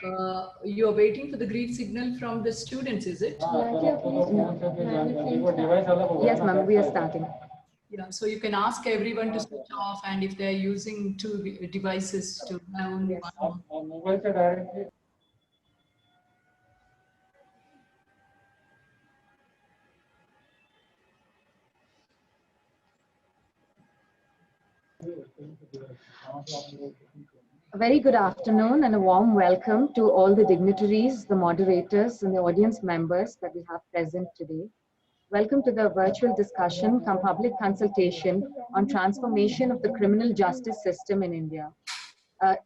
You're waiting for the green signal from the students, is it? Yes, ma'am, we are starting. Yeah, so you can ask everyone to switch off, and if they're using two devices to have only one. A very good afternoon and a warm welcome to all the dignitaries, the moderators, and the audience members that we have present today. Welcome to the virtual discussion cum public consultation on transformation of the criminal justice system in India,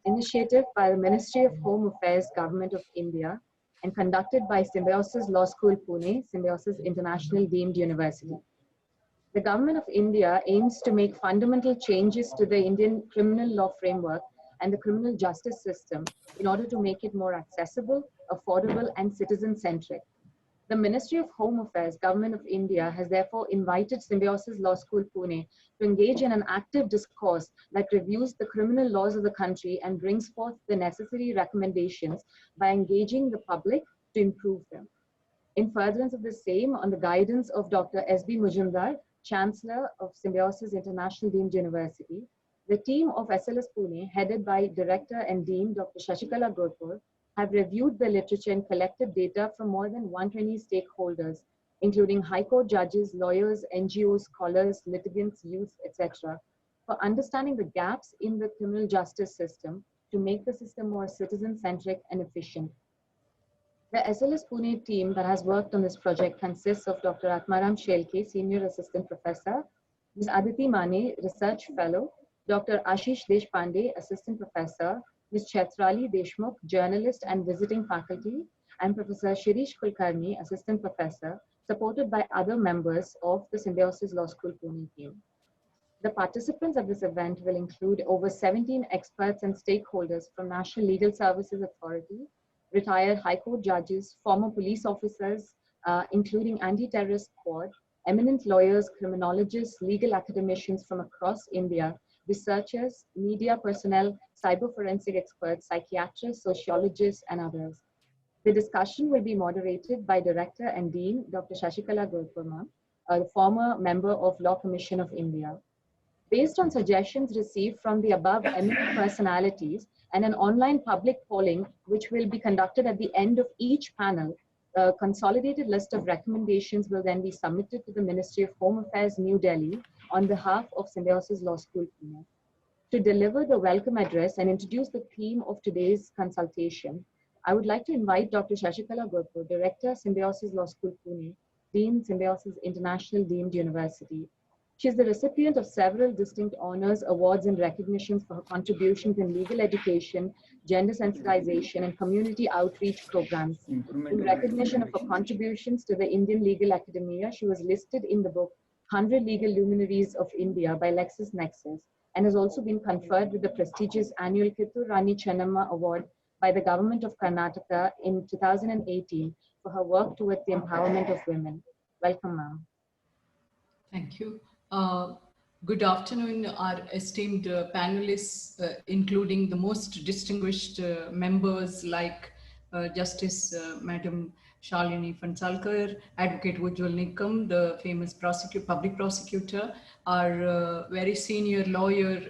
initiative by the Ministry of Home Affairs, Government of India, and conducted by Symbiosis Law School, Pune, Symbiosis International Deemed University. The Government of India aims to make fundamental changes to the Indian criminal law framework and the criminal justice system in order to make it more accessible, affordable, and citizen-centric. The Ministry of Home Affairs, Government of India, has therefore invited Symbiosis Law School, Pune, to engage in an active discourse that reviews the criminal laws of the country and brings forth the necessary recommendations by engaging the public to improve them. In furtherance of the same, on the guidance of Dr. S.B. Mujumdar, Chancellor of Symbiosis International Deemed University, the team of SLS Pune, headed by Director and Dean Dr. Shashikala Gurpur, have reviewed the literature and collected data from more than 120 stakeholders, including High Court judges, lawyers, NGOs, scholars, litigants, youth, etc., for understanding the gaps in the criminal justice system to make the system more citizen-centric and efficient. The SLS Pune team that has worked on this project consists of Dr. Atmaram Shelke, Senior Assistant Professor, Ms. Aditi Mane, Research Fellow, Dr. Ashish Deshpande, Assistant Professor, Ms. Chetrali Deshmukh, Journalist and Visiting Faculty, and Professor Shirish Kulkarni, Assistant Professor, supported by other members of the Symbiosis Law School Pune team. The participants of this event will include over 17 experts and stakeholders from National Legal Services Authority, retired High Court judges, former police officers, including anti-terrorist squad, eminent lawyers, criminologists, legal academicians from across India, researchers, media personnel, cyber forensic experts, psychiatrists, sociologists, and others. The discussion will be moderated by Director and Dean, Dr. Shashikala Gurpur, a former member of Law Commission of India. Based on suggestions received from the above eminent personalities and an online public polling, which will be conducted at the end of each panel, a consolidated list of recommendations will then be submitted to the Ministry of Home Affairs, New Delhi, on behalf of Symbiosis Law School, Pune. To deliver the welcome address and introduce the theme of today's consultation, I would like to invite Dr. Shashikala Gurpur, Director, Symbiosis Law School, Pune, Dean, Symbiosis International Deemed University. She is the recipient of several distinct honors, awards, and recognitions for her contributions in legal education, gender sensitization, and community outreach programs. In recognition of her contributions to the Indian Legal Academia, she was listed in the book 100 Legal Luminaries of India by LexisNexis, and has also been conferred with the prestigious annual Kittur Rani Chennamma Award by the Government of Karnataka in 2018 for her work towards the empowerment of women. Welcome, ma'am. Thank you. Good afternoon, our esteemed panelists, including the most distinguished members like Justice Madam Shalini Fansalkar, Advocate Ujjwal Nikam, the famous public prosecutor, our very senior lawyer,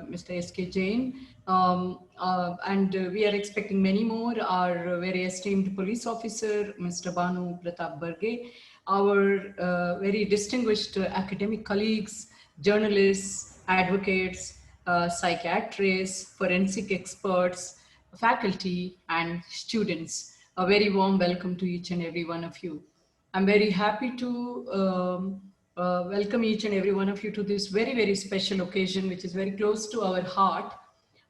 Mr. S.K. Jain, and we are expecting many more, our very esteemed police officer, Mr. Banu Pratap Barge, our very distinguished academic colleagues, journalists, advocates, psychiatrists, forensic experts, faculty, and students. A very warm welcome to each and every one of you. I'm very happy to welcome each and every one of you to this very, very special occasion, which is very close to our heart.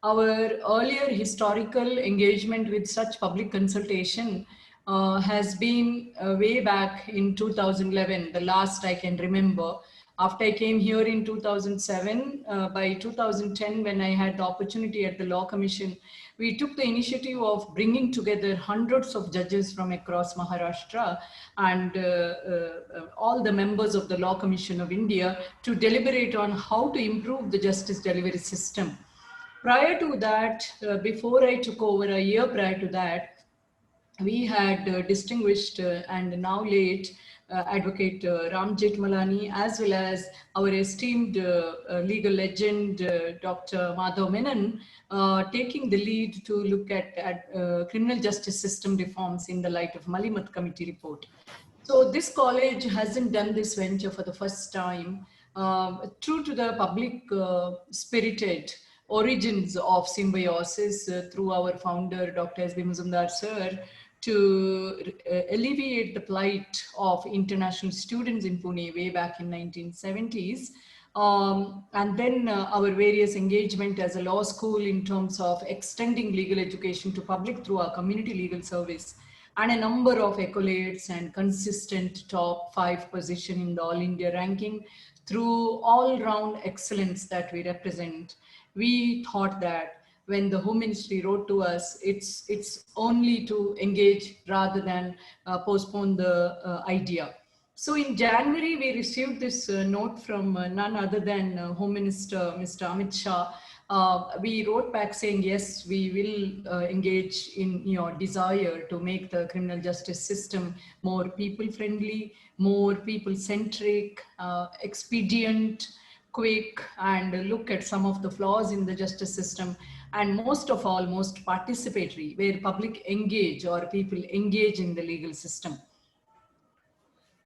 Our earlier historical engagement with such public consultation has been way back in 2011, the last I can remember. After I came here in 2007, by 2010, when I had the opportunity at the Law Commission, we took the initiative of bringing together hundreds of judges from across Maharashtra and all the members of the Law Commission of India to deliberate on how to improve the justice delivery system. Prior to that, before I took over, a year prior to that, we had distinguished and now late advocate Ram Jethmalani, as well as our esteemed legal legend Dr. Madhav Menon, taking the lead to look at criminal justice system reforms in the light of Malimat Committee report. So this college hasn't done this venture for the first time. True to the public spirited origins of Symbiosis through our founder, Dr. S.B. Muzumdar sir, to alleviate the plight of international students in Pune way back in 1970s. And then our various engagement as a law school in terms of extending legal education to public through our community legal service, and a number of accolades and consistent top 5 position in the All India ranking through all-round excellence that we represent. We thought that when the Home Ministry wrote to us, it's only to engage rather than postpone the idea. So in January, we received this note from none other than Home Minister, Mr. Amit Shah. We wrote back saying, yes, we will engage in your desire to make the criminal justice system more people-friendly, more people-centric, expedient, quick, and look at some of the flaws in the justice system, and most of all, most participatory, where public engage or people engage in the legal system.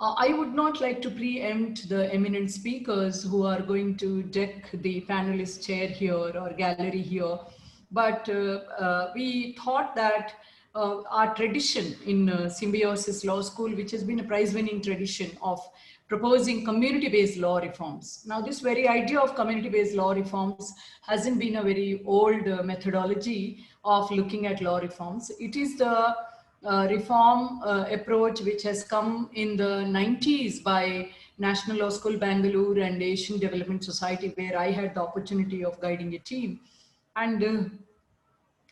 I would not like to preempt the eminent speakers who are going to deck the panelist chair here or gallery here, but we thought that our tradition in Symbiosis Law School, which has been a prize-winning tradition of proposing community-based law reforms. Now, this very idea of community-based law reforms hasn't been a very old methodology of looking at law reforms. It is the reform approach which has come in the 90s by National Law School Bangalore and Asian Development Society, where I had the opportunity of guiding a team. And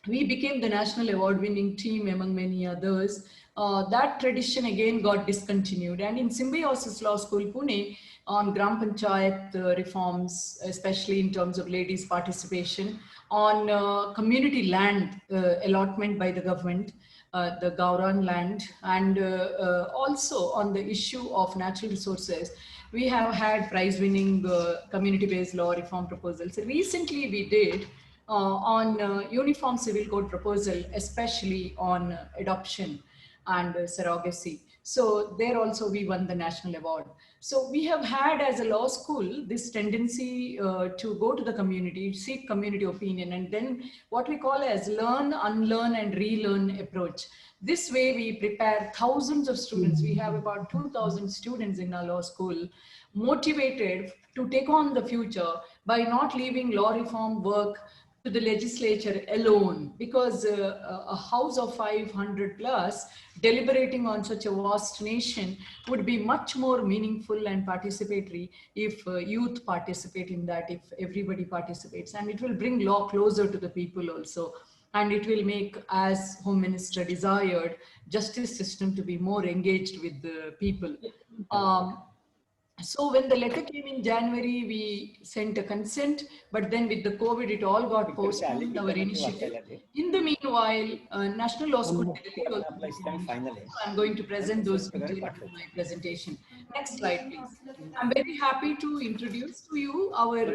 we became the national award-winning team among many others. That tradition again got discontinued. And in Symbiosis Law School, Pune, on Gram Panchayat reforms, especially in terms of ladies' participation, on community land allotment by the government, the Gauran land, and also on the issue of natural resources, we have had prize-winning community-based law reform proposals. Recently, we did on uniform civil code proposal, especially on adoption and surrogacy. So there also we won the national award. So we have had as a law school this tendency to go to the community, seek community opinion, and then what we call as learn, unlearn, and relearn approach. This way we prepare thousands of students. We have about 2,000 students in our law school motivated to take on the future by not leaving law reform work to the legislature alone, because a house of 500 plus deliberating on such a vast nation would be much more meaningful and participatory if youth participate in that, if everybody participates, and it will bring law closer to the people also, and it will make, as Home Minister desired, justice system to be more engaged with the people. So when the letter came in January, we sent a consent, but then with the COVID, it all got postponed, our initiative. In the meanwhile, National Law School Delhi also, I'm going to present those details in my presentation. Next slide, please. I'm very happy to introduce to you our,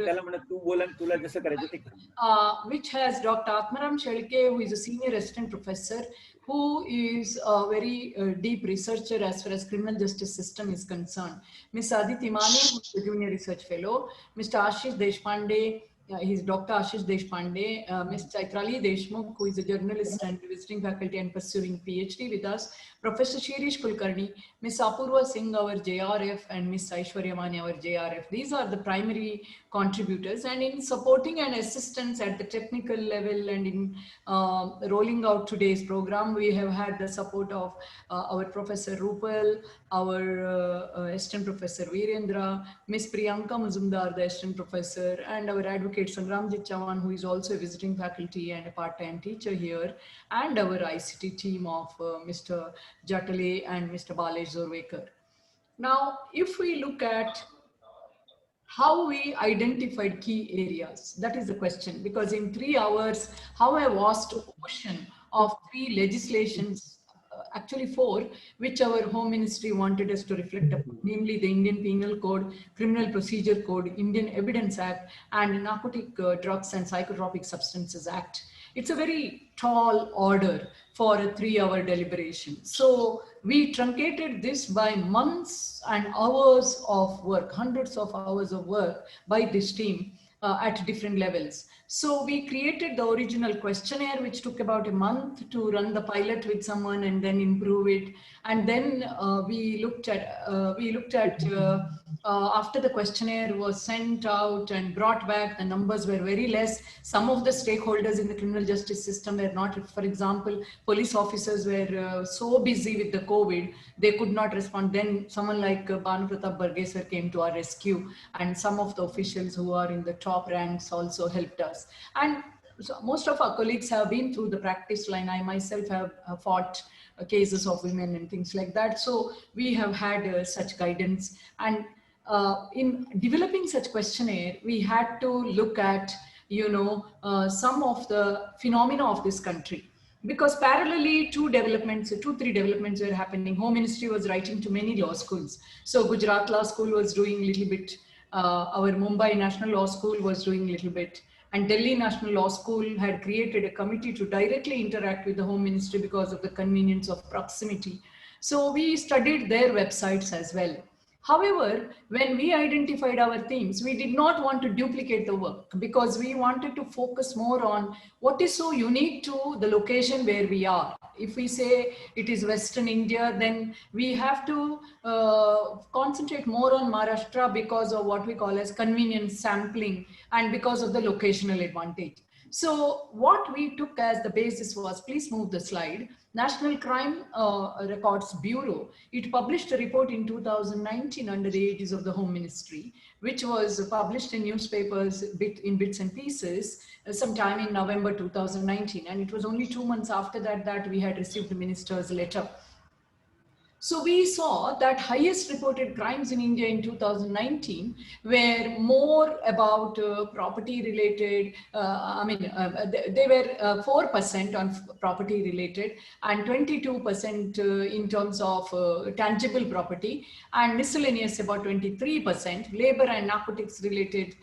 which has Dr. Atmaram Shelke, who is a senior assistant professor, who is a very deep researcher as far as criminal justice system is concerned. Ms. Aditi Mane, who is a junior research fellow. Mr. Ashish Deshpande, he's Dr. Ashish Deshpande. Ms. Chaitrali Deshmukh, who is a journalist and visiting faculty and pursuing PhD with us. Professor Shirish Kulkarni, Ms. Apurva Singh, our JRF, and Ms. Aishwarya Mane, our JRF. These are the primary contributors, and in supporting and assistance at the technical level and in rolling out today's program, we have had the support of our Professor Rupal, our assistant professor Virendra, Ms. Priyanka Muzumdar, the assistant professor, and our advocate Sangramjit Chavan, who is also a visiting faculty and a part-time teacher here, and our ICT team of Mr. Jatale and Mr. Balesh Zorwekar. Now, if we look at how we identified key areas. That is the question, because in 3 hours, how a vast ocean of three legislations, actually four, which our Home Ministry wanted us to reflect upon, namely the Indian Penal Code, Criminal Procedure Code, Indian Evidence Act, and Narcotic Drugs and Psychotropic Substances Act. It's a very tall order for a 3 hour deliberation. So we truncated this by months and hours of work, hundreds of hours of work by this team at different levels. So we created the original questionnaire, which took about a month to run the pilot with someone and then improve it. And then after the questionnaire was sent out and brought back, the numbers were very less. Some of the stakeholders in the criminal justice system were not, for example, police officers were so busy with the COVID, they could not respond. Then someone like Banu Pratap Bargeswar came to our rescue, and some of the officials who are in the top ranks also helped us. And so most of our colleagues have been through the practice line. I myself have fought cases of women and things like that. So we have had such guidance. And in developing such questionnaire, we had to look at, some of the phenomena of this country. Because parallelly, three developments were happening. Home Ministry was writing to many law schools. So Gujarat Law School was doing a little bit. Our Mumbai National Law School was doing a little bit. And Delhi National Law School had created a committee to directly interact with the Home Ministry because of the convenience of proximity. So we studied their websites as well. However, when we identified our themes, we did not want to duplicate the work because we wanted to focus more on what is so unique to the location where we are. If we say it is Western India, then we have to concentrate more on Maharashtra because of what we call as convenience sampling and because of the locational advantage. So what we took as the basis was, please move the slide, National Crime Records Bureau. It published a report in 2019 under the aegis of the Home Ministry, which was published in newspapers in bits and pieces sometime in November 2019. And it was only 2 months after that we had received the minister's letter. So we saw that highest reported crimes in India in 2019 were more about property related. They were 4% on property related and 22% in terms of tangible property, and miscellaneous about 23%, liquor and narcotics related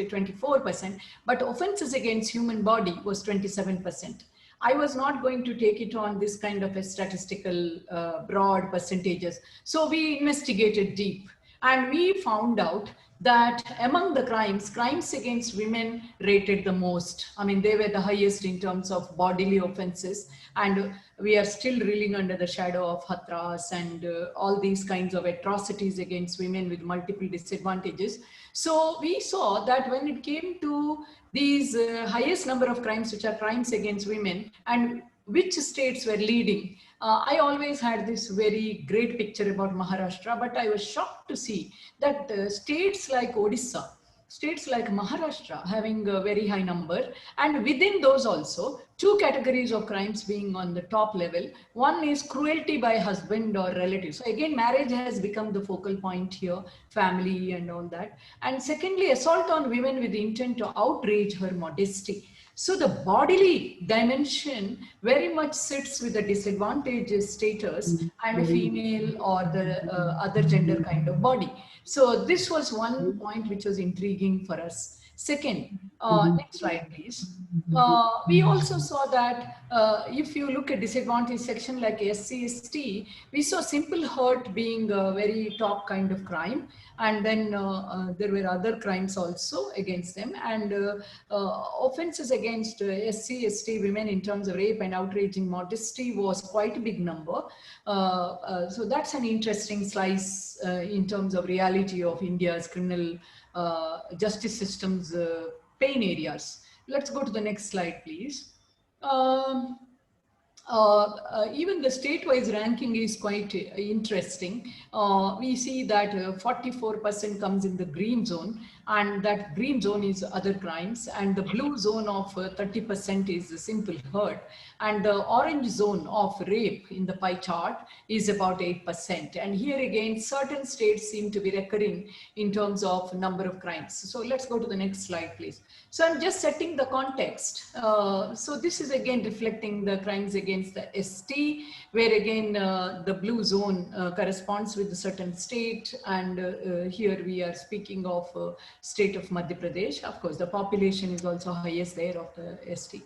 24%, but offenses against human body was 27%. I was not going to take it on this kind of a statistical broad percentages. So we investigated deep and we found out that among the crimes against women rated the most. I mean, they were the highest in terms of bodily offenses, and we are still reeling under the shadow of Hathras and all these kinds of atrocities against women with multiple disadvantages. So we saw that when it came to these highest number of crimes, which are crimes against women, and which states were leading, I always had this very great picture about Maharashtra, but I was shocked to see that states like Odisha, states like Maharashtra having a very high number, and within those also, two categories of crimes being on the top level. One is cruelty by husband or relative. So again, marriage has become the focal point here, family and all that. And secondly, assault on women with the intent to outrage her modesty. So the bodily dimension very much sits with the disadvantaged status and female or the other gender kind of body. So this was one point which was intriguing for us. Second, next slide, please. We also saw that if you look at disadvantaged section like SC/ST, we saw simple hurt being a very top kind of crime, and then there were other crimes also against them, and offenses against SC/ST women in terms of rape and outraging modesty was quite a big number. So that's an interesting slice in terms of reality of India's criminal justice system's pain areas. Let's go to the next slide, please. Even the state-wise ranking is quite interesting. We see that 44% comes in the green zone and that green zone is other crimes, and the blue zone of 30% is simple hurt, and the orange zone of rape in the pie chart is about 8%. And here again, certain states seem to be recurring in terms of number of crimes. So let's go to the next slide, please. So I'm just setting the context. So this is again reflecting the crimes against the ST, where again the blue zone corresponds with a certain state, and here we are speaking of state of Madhya Pradesh. Of course, the population is also highest there of the ST.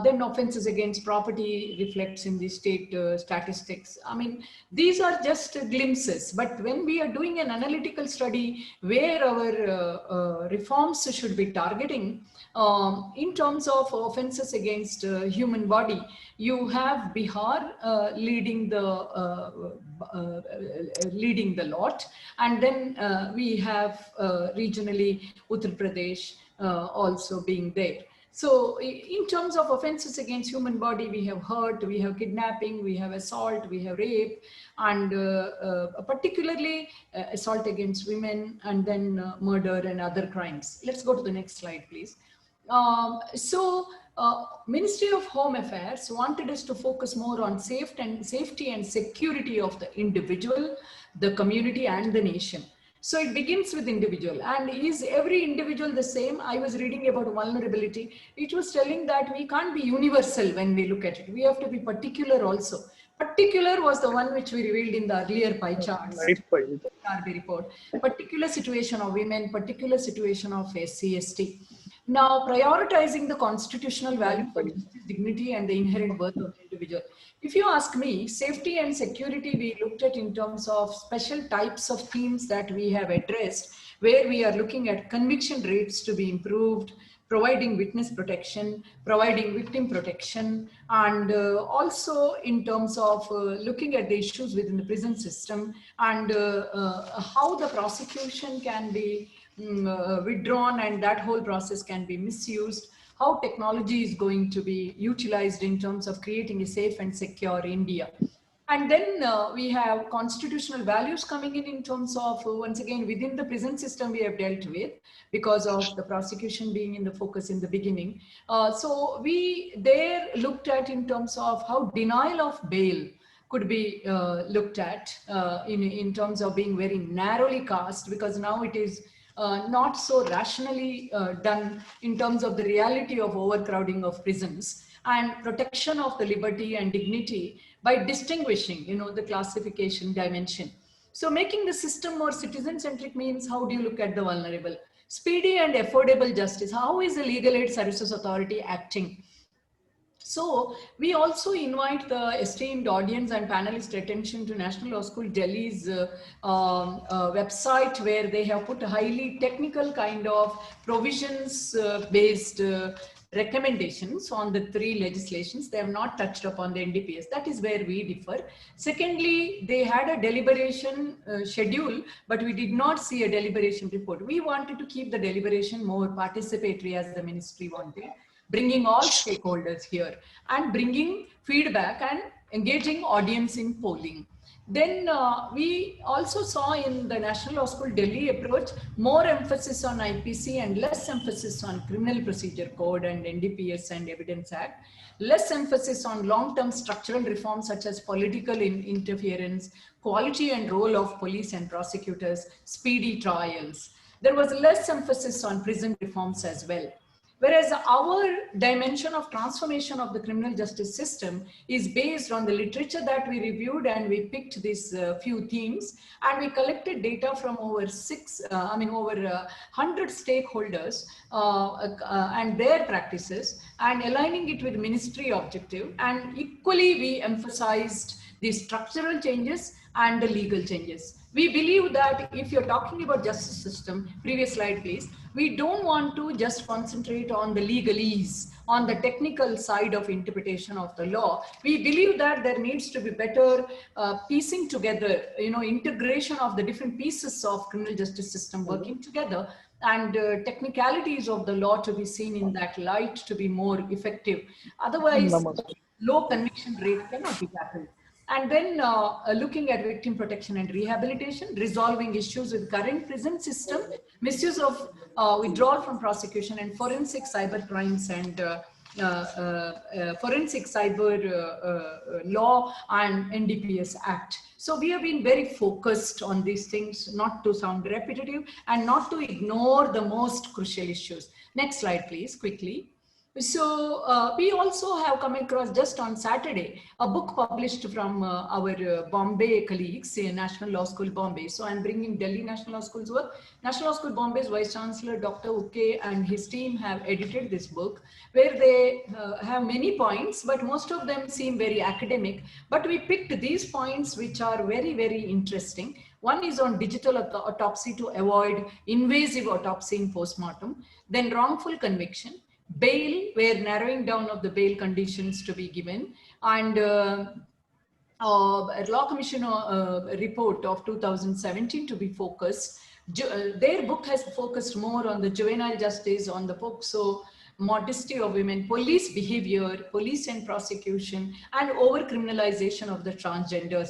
Then offenses against property reflects in the state statistics. I mean, these are just glimpses, but when we are doing an analytical study where our reforms should be targeting, in terms of offenses against human body, you have Bihar leading the lot, and then we have regionally Uttar Pradesh also being there. So in terms of offenses against human body, we have hurt, we have kidnapping, we have assault, we have rape, and particularly assault against women, and then murder and other crimes. Let's go to the next slide, please. Ministry of Home Affairs wanted us to focus more on safety and security of the individual, the community, and the nation. So it begins with individual. And is every individual the same? I was reading about vulnerability. It was telling that we can't be universal when we look at it. We have to be particular also. Particular was the one which we revealed in the earlier pie charts. Report. Particular situation of women, particular situation of SC, ST. Now, prioritizing the constitutional value of justice, dignity, and the inherent worth of the individual. If you ask me, safety and security we looked at in terms of special types of themes that we have addressed, where we are looking at conviction rates to be improved, providing witness protection, providing victim protection, and also in terms of looking at the issues within the prison system, and how the prosecution can be withdrawn and that whole process can be misused, how technology is going to be utilized in terms of creating a safe and secure India. And then we have constitutional values coming in terms of, once again, within the prison system we have dealt with because of the prosecution being in the focus in the beginning. So we there looked at in terms of how denial of bail could be looked at in terms of being very narrowly cast, because now it is not so rationally done in terms of the reality of overcrowding of prisons, and protection of the liberty and dignity by distinguishing, the classification dimension. So making the system more citizen-centric means, how do you look at the vulnerable? Speedy and affordable justice. How is the Legal Aid Services Authority acting? So we also invite the esteemed audience and panelist attention to National Law School Delhi's website, where they have put a highly technical kind of provisions based recommendations on the three legislations. They have not touched upon the NDPS. That is where we differ. Secondly, they had a deliberation schedule, but we did not see a deliberation report. We wanted to keep the deliberation more participatory, as the ministry wanted, bringing all stakeholders here and bringing feedback and engaging audience in polling. Then we also saw in the National Law School Delhi approach more emphasis on IPC and less emphasis on Criminal Procedure Code and NDPS and Evidence Act, less emphasis on long-term structural reforms such as political interference, quality and role of police and prosecutors, speedy trials. There was less emphasis on prison reforms as well. Whereas our dimension of transformation of the criminal justice system is based on the literature that we reviewed, and we picked these few themes, and we collected data from over 100 stakeholders and their practices, and aligning it with ministry objective. And equally, we emphasized the structural changes and the legal changes. We believe that if you're talking about justice system, previous slide please, we don't want to just concentrate on the legalese, on the technical side of interpretation of the law. We believe that there needs to be better piecing together, integration of the different pieces of criminal justice system working together, and technicalities of the law to be seen in that light to be more effective. Otherwise, low conviction rate cannot be tackled. And then looking at victim protection and rehabilitation, resolving issues with current prison system, misuse of withdrawal from prosecution, and forensic cyber crimes and forensic cyber law and NDPS Act. So we have been very focused on these things, not to sound repetitive and not to ignore the most crucial issues. Next slide, please, quickly. So we also have come across just on Saturday a book published from our Bombay colleagues in National Law School Bombay. So I'm bringing Delhi National Law School's work. National Law School Bombay's Vice Chancellor Dr. Uke and his team have edited this book where they have many points, but most of them seem very academic. But we picked these points which are very, very interesting. One is on digital autopsy to avoid invasive autopsy in postmortem, then wrongful conviction, bail, where narrowing down of the bail conditions to be given, and Law Commission report of 2017 to be focused. Their book has focused more on the juvenile justice, on the POCSO, modesty of women, police behavior, police and prosecution, and over-criminalization of the transgenders.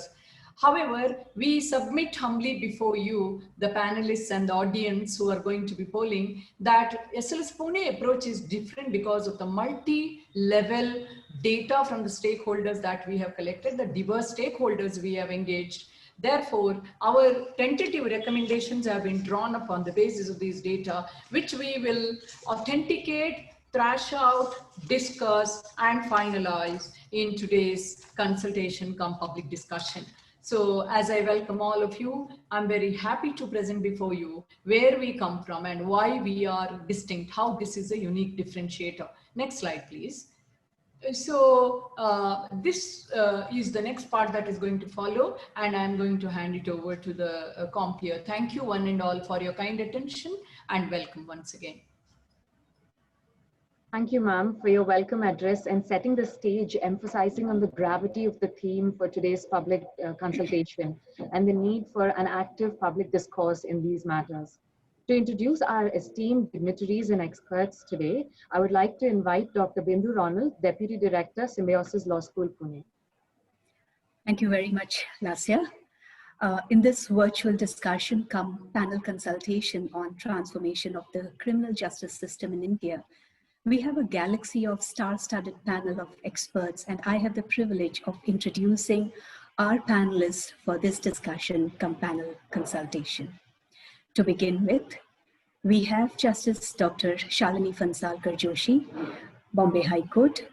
However, we submit humbly before you, the panelists and the audience who are going to be polling, that SLS Pune approach is different because of the multi-level data from the stakeholders that we have collected, the diverse stakeholders we have engaged. Therefore, our tentative recommendations have been drawn up on the basis of these data, which we will authenticate, thrash out, discuss, and finalize in today's consultation come public discussion. So as I welcome all of you, I'm very happy to present before you where we come from and why we are distinct, how this is a unique differentiator. Next slide, please. So this is the next part that is going to follow, and I'm going to hand it over to the compeer. Thank you one and all for your kind attention, and welcome once again. Thank you, ma'am, for your welcome address and setting the stage, emphasizing on the gravity of the theme for today's public consultation and the need for an active public discourse in these matters. To introduce our esteemed dignitaries and experts today, I would like to invite Dr. Bindu Ronald, Deputy Director, Symbiosis Law School, Pune. Thank you very much, Lasya. In this virtual discussion come panel consultation on transformation of the criminal justice system in India, we have a galaxy of star-studded panel of experts, and I have the privilege of introducing our panelists for this discussion come panel consultation. To begin with, we have Justice Dr. Shalini Phansalkar Joshi, Bombay High Court.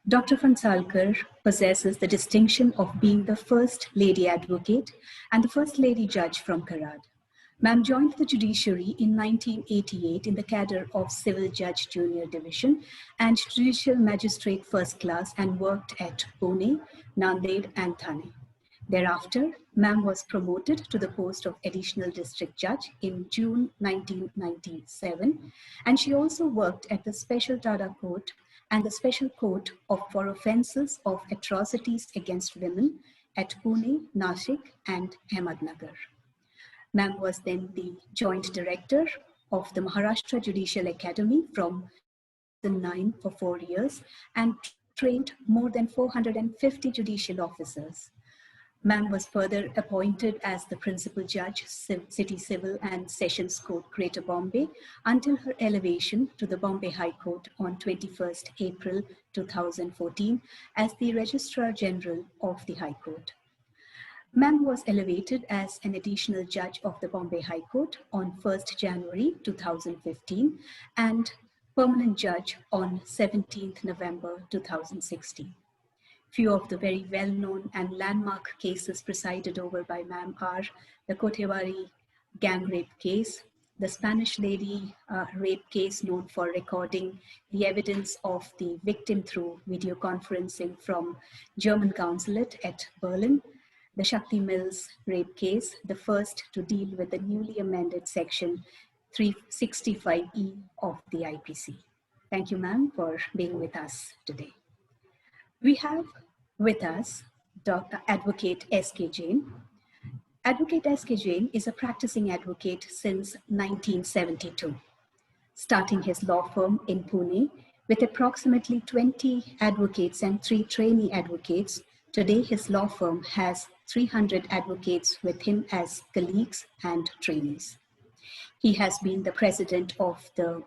Dr. Phansalkar possesses the distinction of being the first lady advocate and the first lady judge from Karad. Ma'am joined the judiciary in 1988 in the cadre of Civil Judge Junior Division and Judicial Magistrate First Class and worked at Pune, Nanded and Thane. Thereafter, Ma'am was promoted to the post of Additional District Judge in June 1997, and she also worked at the Special Tada Court and the Special Court for Offences of Atrocities Against Women at Pune, Nashik and Ahmednagar. Ma'am was then the Joint Director of the Maharashtra Judicial Academy from 2009 for 4 years and trained more than 450 judicial officers. Ma'am was further appointed as the Principal Judge, City Civil and Sessions Court, Greater Bombay, until her elevation to the Bombay High Court on 21st April 2014 as the Registrar General of the High Court. Ma'am was elevated as an additional judge of the Bombay High Court on 1st January 2015 and permanent judge on 17th November 2016. Few of the very well-known and landmark cases presided over by Ma'am are the Kotewari gang rape case, the Spanish lady rape case known for recording the evidence of the victim through video conferencing from German consulate at Berlin, the Shakti Mills rape case, the first to deal with the newly amended section 365E of the IPC. Thank you, ma'am, for being with us today. We have with us Dr. Advocate S.K. Jain. Advocate S.K. Jain is a practicing advocate since 1972, starting his law firm in Pune with approximately 20 advocates and 3 trainee advocates Today, his law firm has 300 advocates with him as colleagues and trainees. He has been the president of the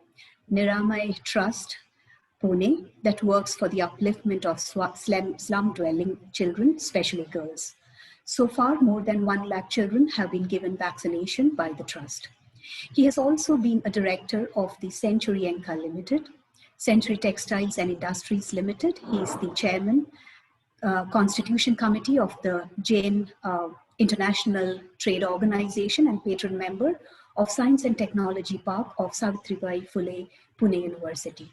Niramay Trust, Pune, that works for the upliftment of slum-dwelling children, especially girls. So far, more than 1 lakh children have been given vaccination by the trust. He has also been a director of the Century Enka Limited, Century Textiles and Industries Limited. He is the chairman, Constitution Committee of the Jain International Trade Organization and patron member of Science and Technology Park of Savitribai Phule, Pune University.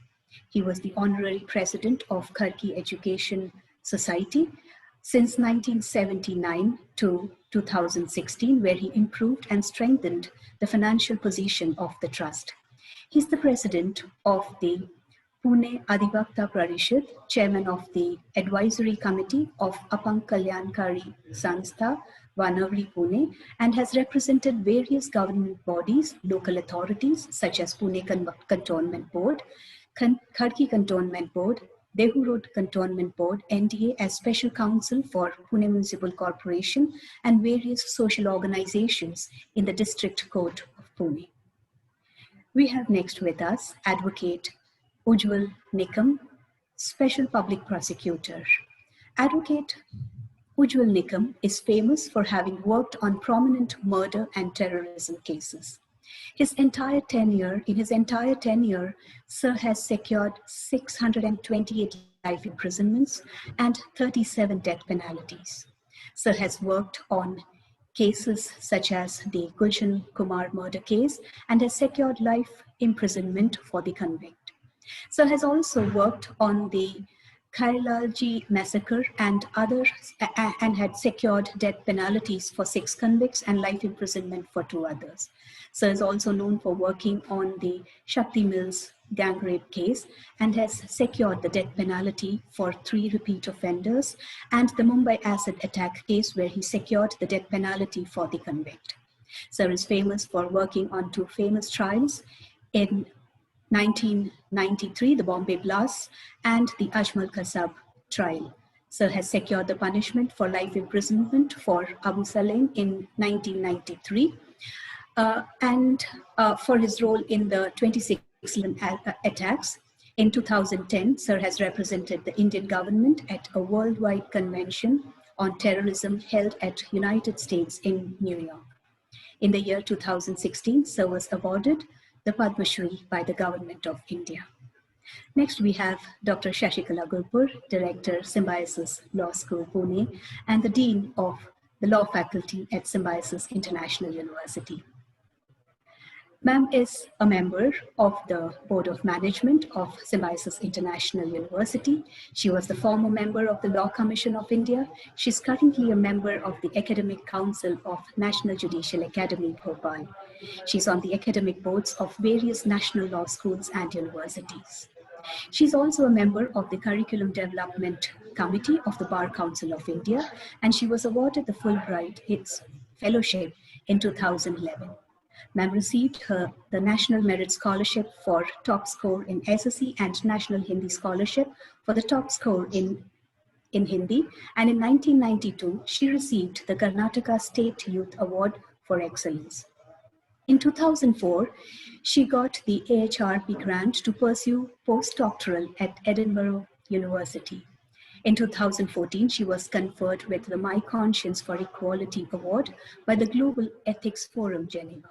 He was the honorary president of Kharki Education Society since 1979 to 2016, where he improved and strengthened the financial position of the trust. He's the president of the Pune Adhivakta Parishad, chairman of the advisory committee of Apang Kalyankari Sanstha, Vanavri Pune, and has represented various government bodies, local authorities such as Pune Cantonment Board, Kharki Cantonment Board, Dehu Road Cantonment Board, NDA as Special Counsel for Pune Municipal Corporation, and various social organizations in the District Court of Pune. We have next with us Advocate Ujjwal Nikam, Special Public Prosecutor. Advocate Ujjwal Nikam is famous for having worked on prominent murder and terrorism cases. In his entire tenure, Sir has secured 628 life imprisonments and 37 death penalties. Sir has worked on cases such as the Gulshan Kumar murder case and has secured life imprisonment for the convict. Sir has also worked on the Khailalji massacre and others, and had secured death penalties for 6 convicts and life imprisonment for 2 others. Sir is also known for working on the Shakti Mills gang rape case and has secured the death penalty for 3 repeat offenders, and the Mumbai acid attack case where he secured the death penalty for the convict. Sir is famous for working on 2 famous trials in 1993, the Bombay Blasts, and the Ajmal Kasab trial. Sir has secured the punishment for life imprisonment for Abu Salem in 1993, and for his role in the 26 attacks. In 2010, Sir has represented the Indian government at a worldwide convention on terrorism held at United States in New York. In the year 2016, Sir was awarded the Padma Shri by the Government of India. Next, we have Dr. Shashikala Gurpur, Director, Symbiosis Law School, Pune, and the Dean of the Law Faculty at Symbiosis International University. Ma'am is a member of the Board of Management of Symbiosis International University. She was the former member of the Law Commission of India. She's currently a member of the Academic Council of National Judicial Academy, Bhopal. She's on the academic boards of various national law schools and universities. She's also a member of the Curriculum Development Committee of the Bar Council of India, and she was awarded the Fulbright Fellowship in 2011. Ma'am received the National Merit Scholarship for top score in SSC and National Hindi Scholarship for the top score in Hindi. And in 1992, she received the Karnataka State Youth Award for Excellence. In 2004, she got the AHRP grant to pursue postdoctoral at Edinburgh University. In 2014, she was conferred with the My Conscience for Equality Award by the Global Ethics Forum, Geneva.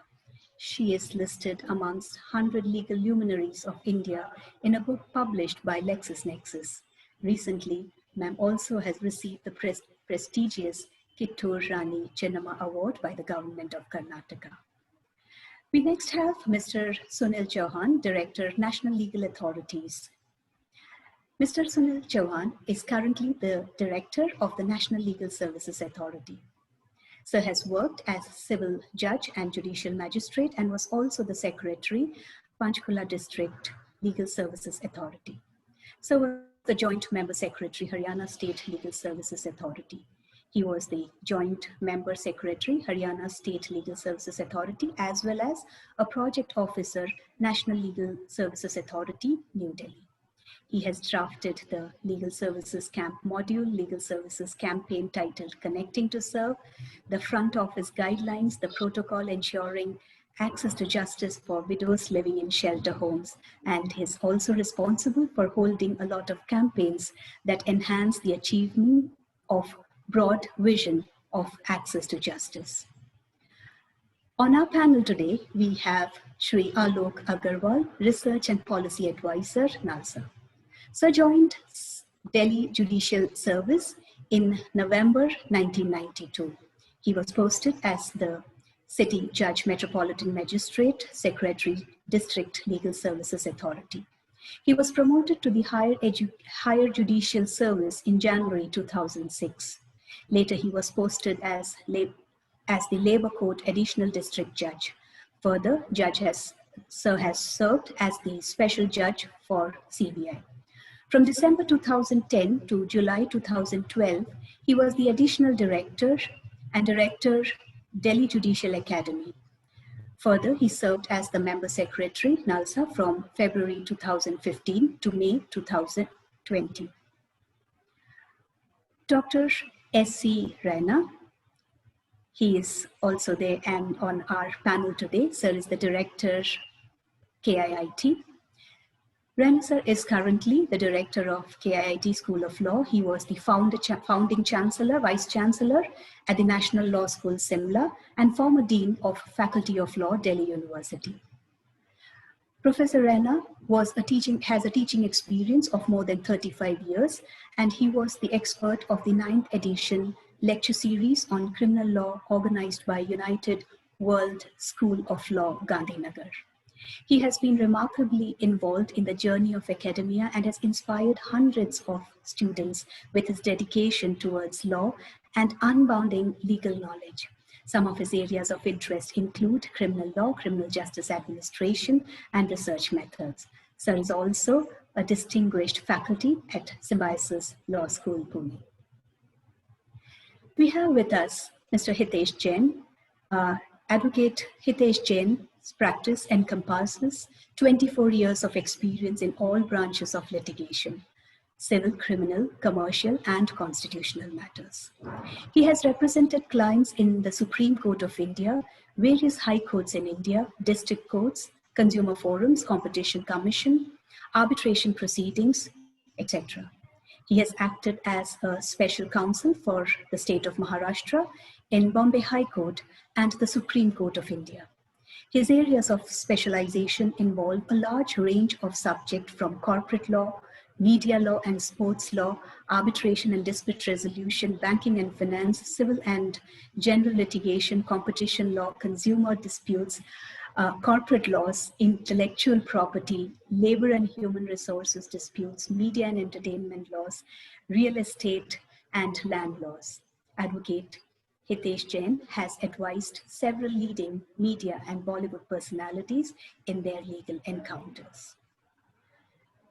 She is listed amongst 100 legal luminaries of India in a book published by LexisNexis. Recently, Ma'am also has received the prestigious Kittur Rani Chennamma Award by the Government of Karnataka. We next have Mr. Sunil Chauhan, Director, National Legal Authorities. Mr. Sunil Chauhan is currently the Director of the National Legal Services Authority. Sir has worked as civil judge and judicial magistrate and was also the secretary, Panchkula District Legal Services Authority. Sir was the joint member secretary, Haryana State Legal Services Authority. He was the joint member secretary, Haryana State Legal Services Authority, as well as a project officer, National Legal Services Authority, New Delhi. He has drafted the Legal Services Camp module, Legal Services campaign titled Connecting to Serve, the front office guidelines, the protocol ensuring access to justice for widows living in shelter homes, and he is also responsible for holding a lot of campaigns that enhance the achievement of broad vision of access to justice. On our panel today, we have Shri Alok Agarwal, Research and Policy Advisor, NALSA. Sir joined Delhi Judicial Service in November 1992. He was posted as the City Judge Metropolitan Magistrate, Secretary, District Legal Services Authority. He was promoted to the Higher Judicial Service in January 2006. Later, he was posted as the Labour Court Additional District Judge. Further, Sir has served as the Special Judge for CBI. From December 2010 to July 2012, he was the Additional Director and Director, Delhi Judicial Academy. Further, he served as the Member Secretary, NALSA, from February 2015 to May 2020. Dr. S.C. Raina, he is also there and on our panel today. Sir is the Director, KIIT. Raina sir is currently the Director of KIIT School of Law. He was the founding Chancellor, Vice Chancellor at the National Law School, Simla, and former Dean of Faculty of Law, Delhi University. Professor Raina has a teaching experience of more than 35 years, and he was the expert of the 9th edition lecture series on criminal law organized by United World School of Law, Gandhinagar. He has been remarkably involved in the journey of academia and has inspired hundreds of students with his dedication towards law and unbounding legal knowledge. Some of his areas of interest include criminal law, criminal justice administration, and research methods. Sir is also a distinguished faculty at Symbiosis Law School, Pune. We have with us Mr. Hitesh Jain. Advocate Hitesh Jain's practice encompasses 24 years of experience in all branches of litigation: civil, criminal, commercial, and constitutional matters. He has represented clients in the Supreme Court of India, various high courts in India, district courts, consumer forums, competition commission, arbitration proceedings, etc. He has acted as a special counsel for the state of Maharashtra in Bombay High Court and the Supreme Court of India. His areas of specialization involve a large range of subjects from corporate law, media law and sports law, arbitration and dispute resolution, banking and finance, civil and general litigation, competition law, consumer disputes, corporate laws, intellectual property, labor and human resources disputes, media and entertainment laws, real estate and land laws. Advocate Hitesh Jain has advised several leading media and Bollywood personalities in their legal encounters.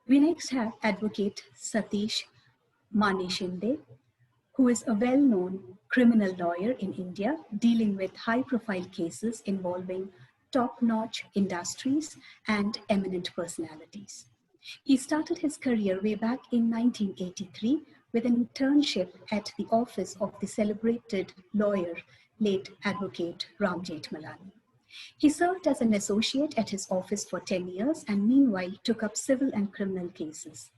We next have Advocate Satish Mani Shinde, who is a well-known criminal lawyer in India dealing with high-profile cases involving top-notch industries and eminent personalities. He started his career way back in 1983 with an internship at the office of the celebrated lawyer, late Advocate Ram Jethmalani. He served as an associate at his office for 10 years and meanwhile took up civil and criminal cases.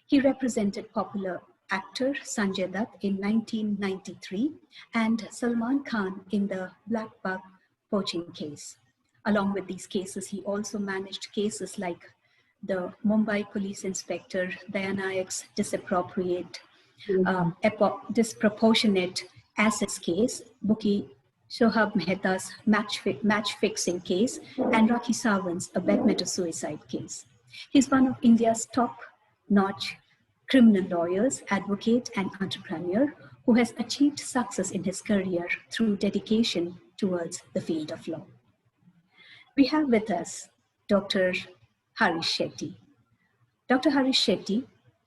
He represented popular actor Sanjay Dutt in 1993 and Salman Khan in the Black Buck poaching case. Along with these cases, he also managed cases like the Mumbai police inspector Dayanayak's disproportionate assets case, Bookie Shohab Mehta's match fixing case, and Rakhi Sawant's abetment of suicide case. He's one of India's top-notch criminal lawyers, advocate, and entrepreneur who has achieved success in his career through dedication towards the field of law. We have with us Dr. Harish Shetty. Dr. Harish Shetty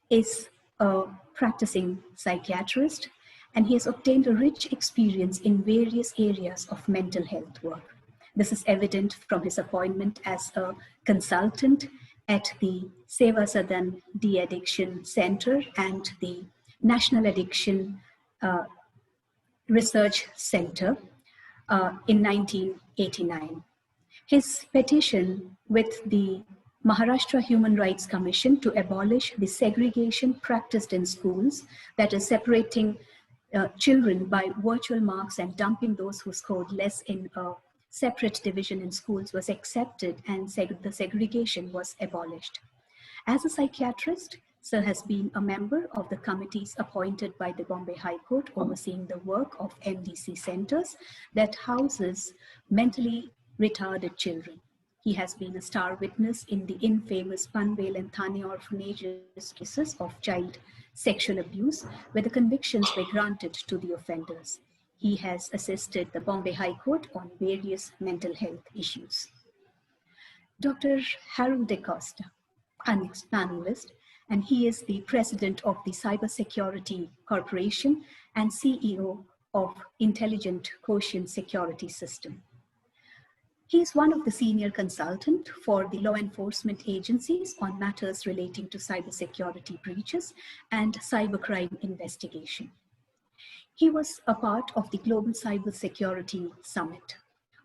is a practicing psychiatrist, and he has obtained a rich experience in various areas of mental health work. This is evident from his appointment as a consultant at the Seva Sadan De-Addiction Center and the National Addiction Research Center in 1989. His petition with the Maharashtra Human Rights Commission to abolish the segregation practiced in schools, that is separating children by virtual marks and dumping those who scored less in a separate division in schools, was accepted, and the segregation was abolished. As a psychiatrist, Sir has been a member of the committees appointed by the Bombay High Court overseeing the work of MDC centers that houses mentally retarded children. He has been a star witness in the infamous Panvel and Thane orphanages cases of child sexual abuse, where the convictions were granted to the offenders. He has assisted the Bombay High Court on various mental health issues. Dr. Harold DeCosta, our next panelist, and he is the president of the Cybersecurity Corporation and CEO of Intelligent Quotient Security System. He is one of the senior consultants for the law enforcement agencies on matters relating to cybersecurity breaches and cybercrime investigation. He was a part of the Global Cybersecurity Summit,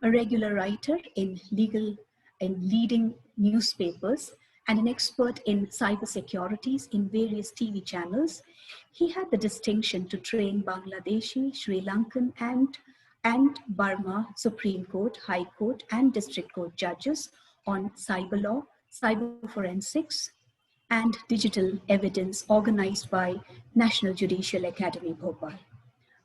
a regular writer in leading newspapers, and an expert in cybersecurities in various TV channels. He had the distinction to train Bangladeshi, Sri Lankan, and Burma Supreme Court, High Court, and District Court judges on cyber law, cyber forensics, and digital evidence organized by National Judicial Academy, Bhopal.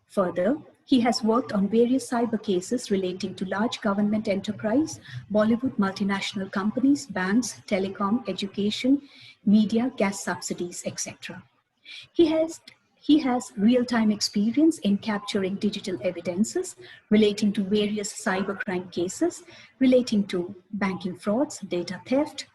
Further, he has worked on various cyber cases relating to large government enterprise, Bollywood multinational companies, banks, telecom, education, media, gas subsidies, etc. He has real-time experience in capturing digital evidences relating to various cybercrime cases, relating to banking frauds, data theft,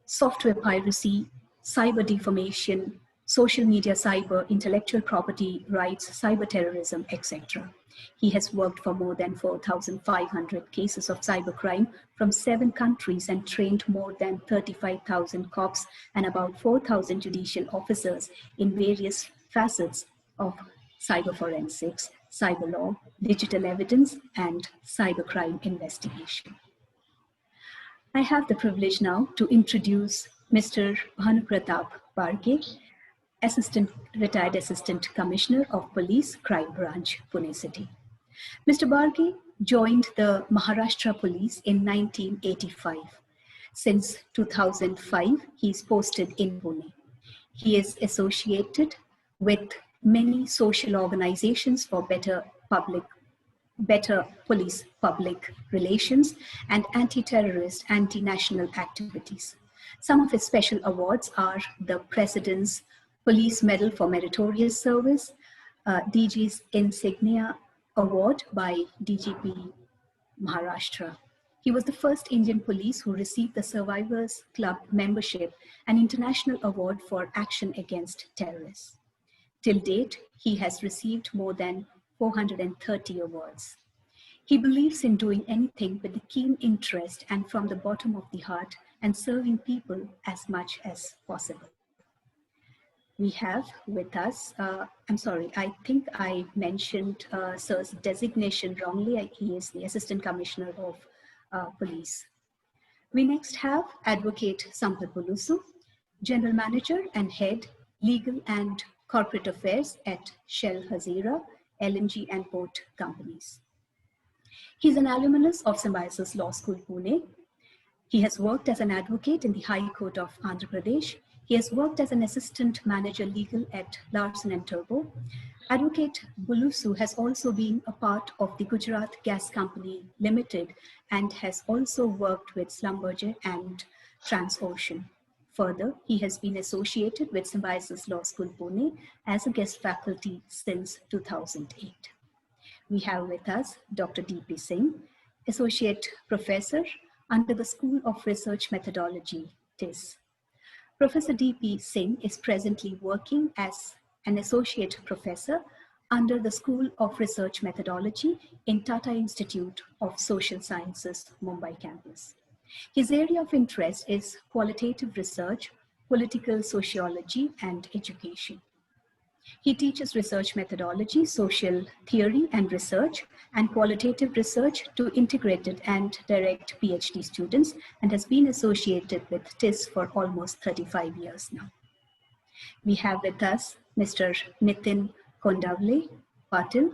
software piracy, cyber defamation, social media cyber, intellectual property rights, cyber terrorism, etc. He has worked for more than 4,500 cases of cybercrime from 7 countries and trained more than 35,000 cops and about 4,000 judicial officers in various facets of cyber forensics, cyber law, digital evidence, and cybercrime investigation. I have the privilege now to introduce Mr. Bhanupratap Barge, Retired Assistant Commissioner of Police, Crime Branch, Pune City. Mr. Barge joined the Maharashtra Police in 1985. Since 2005, he is posted in Pune. He is associated with many social organizations for better police public relations and anti-terrorist, anti-national activities. Some of his special awards are the President's Police Medal for Meritorious Service, DG's Insignia Award by DGP Maharashtra. He was the first Indian police who received the Survivors Club membership, an international award for action against terrorists. Till date, he has received more than 430 awards. He believes in doing anything with a keen interest and from the bottom of the heart and serving people as much as possible. We have with us, I'm sorry, I think I mentioned Sir's designation wrongly. He is the Assistant Commissioner of Police. We next have Advocate Sampath Bulusu, General Manager and Head, Legal and Corporate Affairs at Shell Hazira, LNG and Port Companies. He's an alumnus of Symbiosis Law School, Pune. He has worked as an advocate in the High Court of Andhra Pradesh. He has worked as an assistant manager legal at Larsen & Toubro. Advocate Bulusu has also been a part of the Gujarat Gas Company Limited and has also worked with Schlumberger and Transocean. Further, he has been associated with Symbiosis Law School, Pune as a guest faculty since 2008. We have with us Dr. D.P. Singh, Associate Professor under the School of Research Methodology, TIS. Professor D.P. Singh is presently working as an Associate Professor under the School of Research Methodology in Tata Institute of Social Sciences, Mumbai campus. His area of interest is qualitative research, political sociology, and education. He teaches research methodology, social theory and research, and qualitative research to integrated and direct PhD students, and has been associated with TIS for almost 35 years now. We have with us Mr. Nitin Kondavle Patil,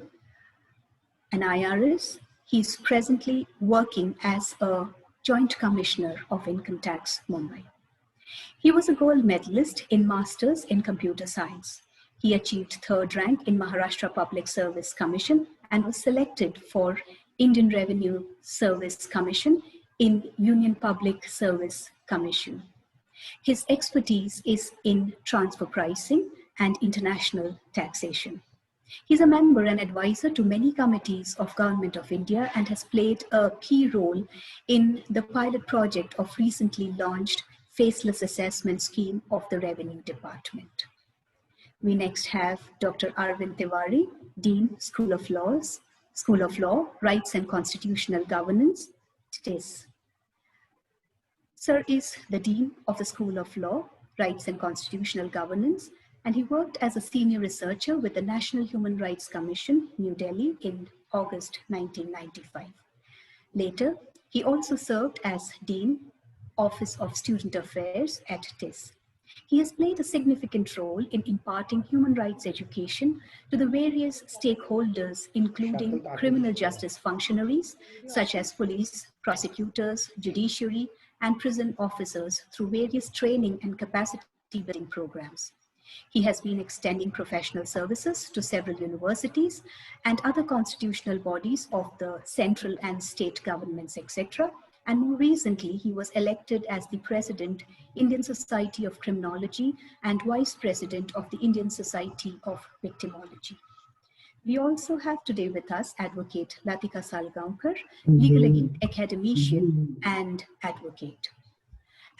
an IRS. He's presently working as a Joint Commissioner of Income Tax, Mumbai. He was a gold medalist in Masters in Computer Science. He achieved third rank in Maharashtra Public Service Commission and was selected for Indian Revenue Service Commission in Union Public Service Commission. His expertise is in transfer pricing and international taxation. He's a member and advisor to many committees of Government of India and has played a key role in the pilot project of recently launched Faceless Assessment Scheme of the Revenue Department. We next have Dr. Arvind Tiwari, Dean, School of Law, Rights and Constitutional Governance, TIS. Sir is the Dean of the School of Law, Rights and Constitutional Governance, and he worked as a senior researcher with the National Human Rights Commission, New Delhi, in August 1995. Later, he also served as Dean, Office of Student Affairs at TIS. He has played a significant role in imparting human rights education to the various stakeholders, including criminal justice functionaries, such as police, prosecutors, judiciary, and prison officers through various training and capacity building programs. He has been extending professional services to several universities and other constitutional bodies of the central and state governments, etc. And more recently, he was elected as the President, Indian Society of Criminology, and Vice President of the Indian Society of Victimology. We also have today with us Advocate Latika Salgaonkar, legal academician and advocate.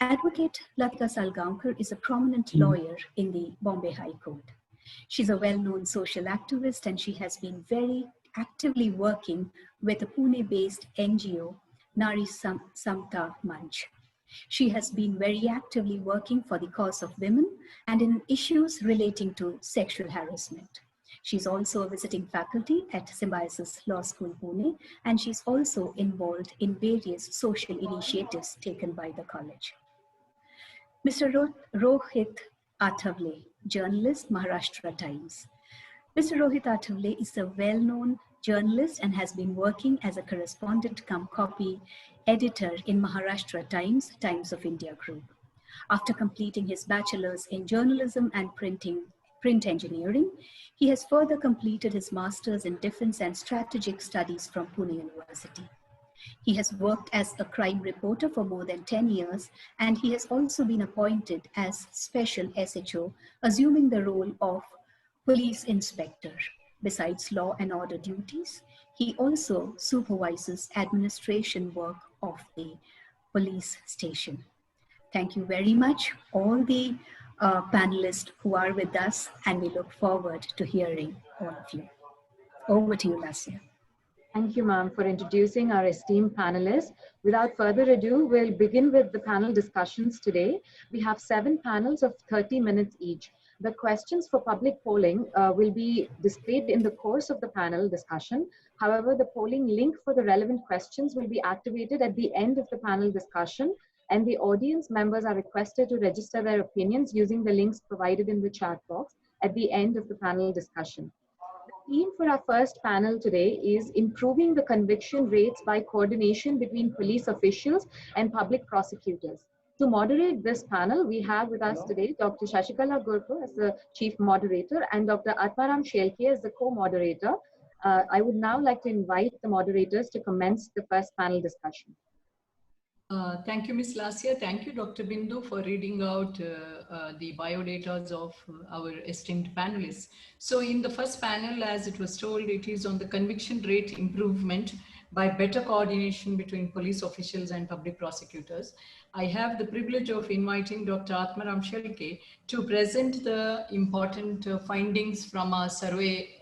Advocate Latika Salgaonkar is a prominent lawyer in the Bombay High Court. She's a well-known social activist, and she has been very actively working with a Pune-based NGO, Nari Samta Manch. She has been very actively working for the cause of women and in issues relating to sexual harassment. She's also a visiting faculty at Symbiosis Law School, Pune, and she's also involved in various social initiatives taken by the college. Mr. Rohit Athavle, journalist, Maharashtra Times. Mr. Rohit Athavle is a well-known journalist and has been working as a correspondent cum copy editor in Maharashtra Times, Times of India Group. After completing his bachelor's in journalism and print engineering, he has further completed his master's in defense and strategic studies from Pune University. He has worked as a crime reporter for more than 10 years, and he has also been appointed as special SHO, assuming the role of police inspector. Besides law and order duties, he also supervises administration work of the police station. Thank you very much, all the panelists who are with us, and we look forward to hearing all of you. Over to you, Lasya. Thank you, ma'am, for introducing our esteemed panelists. Without further ado, we'll begin with the panel discussions today. We have 7 panels of 30 minutes each. The questions for public polling will be displayed in the course of the panel discussion. However, the polling link for the relevant questions will be activated at the end of the panel discussion, and the audience members are requested to register their opinions using the links provided in the chat box at the end of the panel discussion. The theme for our first panel today is improving the conviction rates by coordination between police officials and public prosecutors. To moderate this panel, we have with us today Dr. Shashikala Gurpo as the chief moderator and Dr. Atmaram Shelke as the co-moderator. I would now like to invite the moderators to commence the first panel discussion. Thank you, Ms. Lasya. Thank you, Dr. Bindu, for reading out the biodatas of our esteemed panelists. So in the first panel, as it was told, it is on the conviction rate improvement by better coordination between police officials and public prosecutors. I have the privilege of inviting Dr. Atmaram Shelke to present the important findings from our survey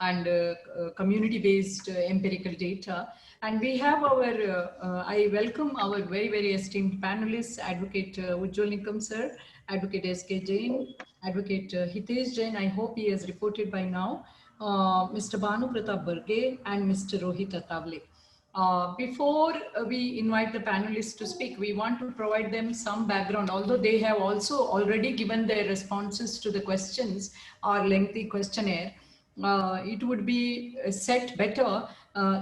and community-based empirical data. And we have our, I welcome our very, very esteemed panelists, Advocate Ujjwal Nikam sir, Advocate S.K. Jain, Advocate Hitesh Jain, I hope he has reported by now, Mr. Bhanu Pratap Barge, and Mr. Rohit Atavale. Before we invite the panelists to speak, we want to provide them some background, although they have also already given their responses to the questions or lengthy questionnaire. It would be set better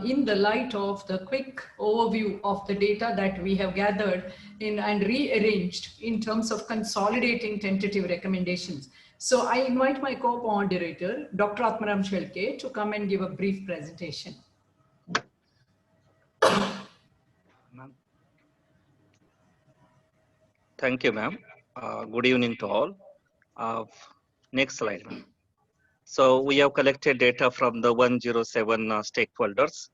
in the light of the quick overview of the data that we have gathered in and rearranged in terms of consolidating tentative recommendations. So I invite my co-moderator, Dr. Atmaram Shelke, to come and give a brief presentation. Thank you, ma'am. Good evening to all. Next slide, ma'am. So we have collected data from the 107 stakeholders,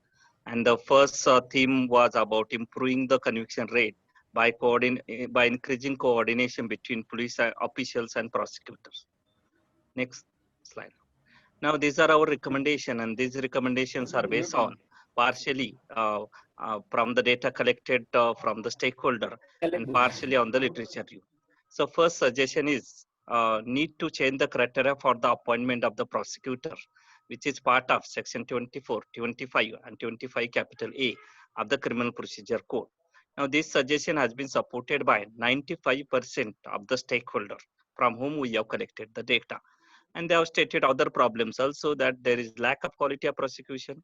and the first theme was about improving the conviction rate by increasing coordination between police officials and prosecutors. Next slide. Now these are our recommendations, and these recommendations are based on partially from the data collected from the stakeholder and partially on the literature review. So first suggestion is need to change the criteria for the appointment of the prosecutor, which is part of section 24, 25 and 25 capital A of the Criminal Procedure Code. Now this suggestion has been supported by 95% of the stakeholders from whom we have collected the data. And they have stated other problems also, that there is lack of quality of prosecution.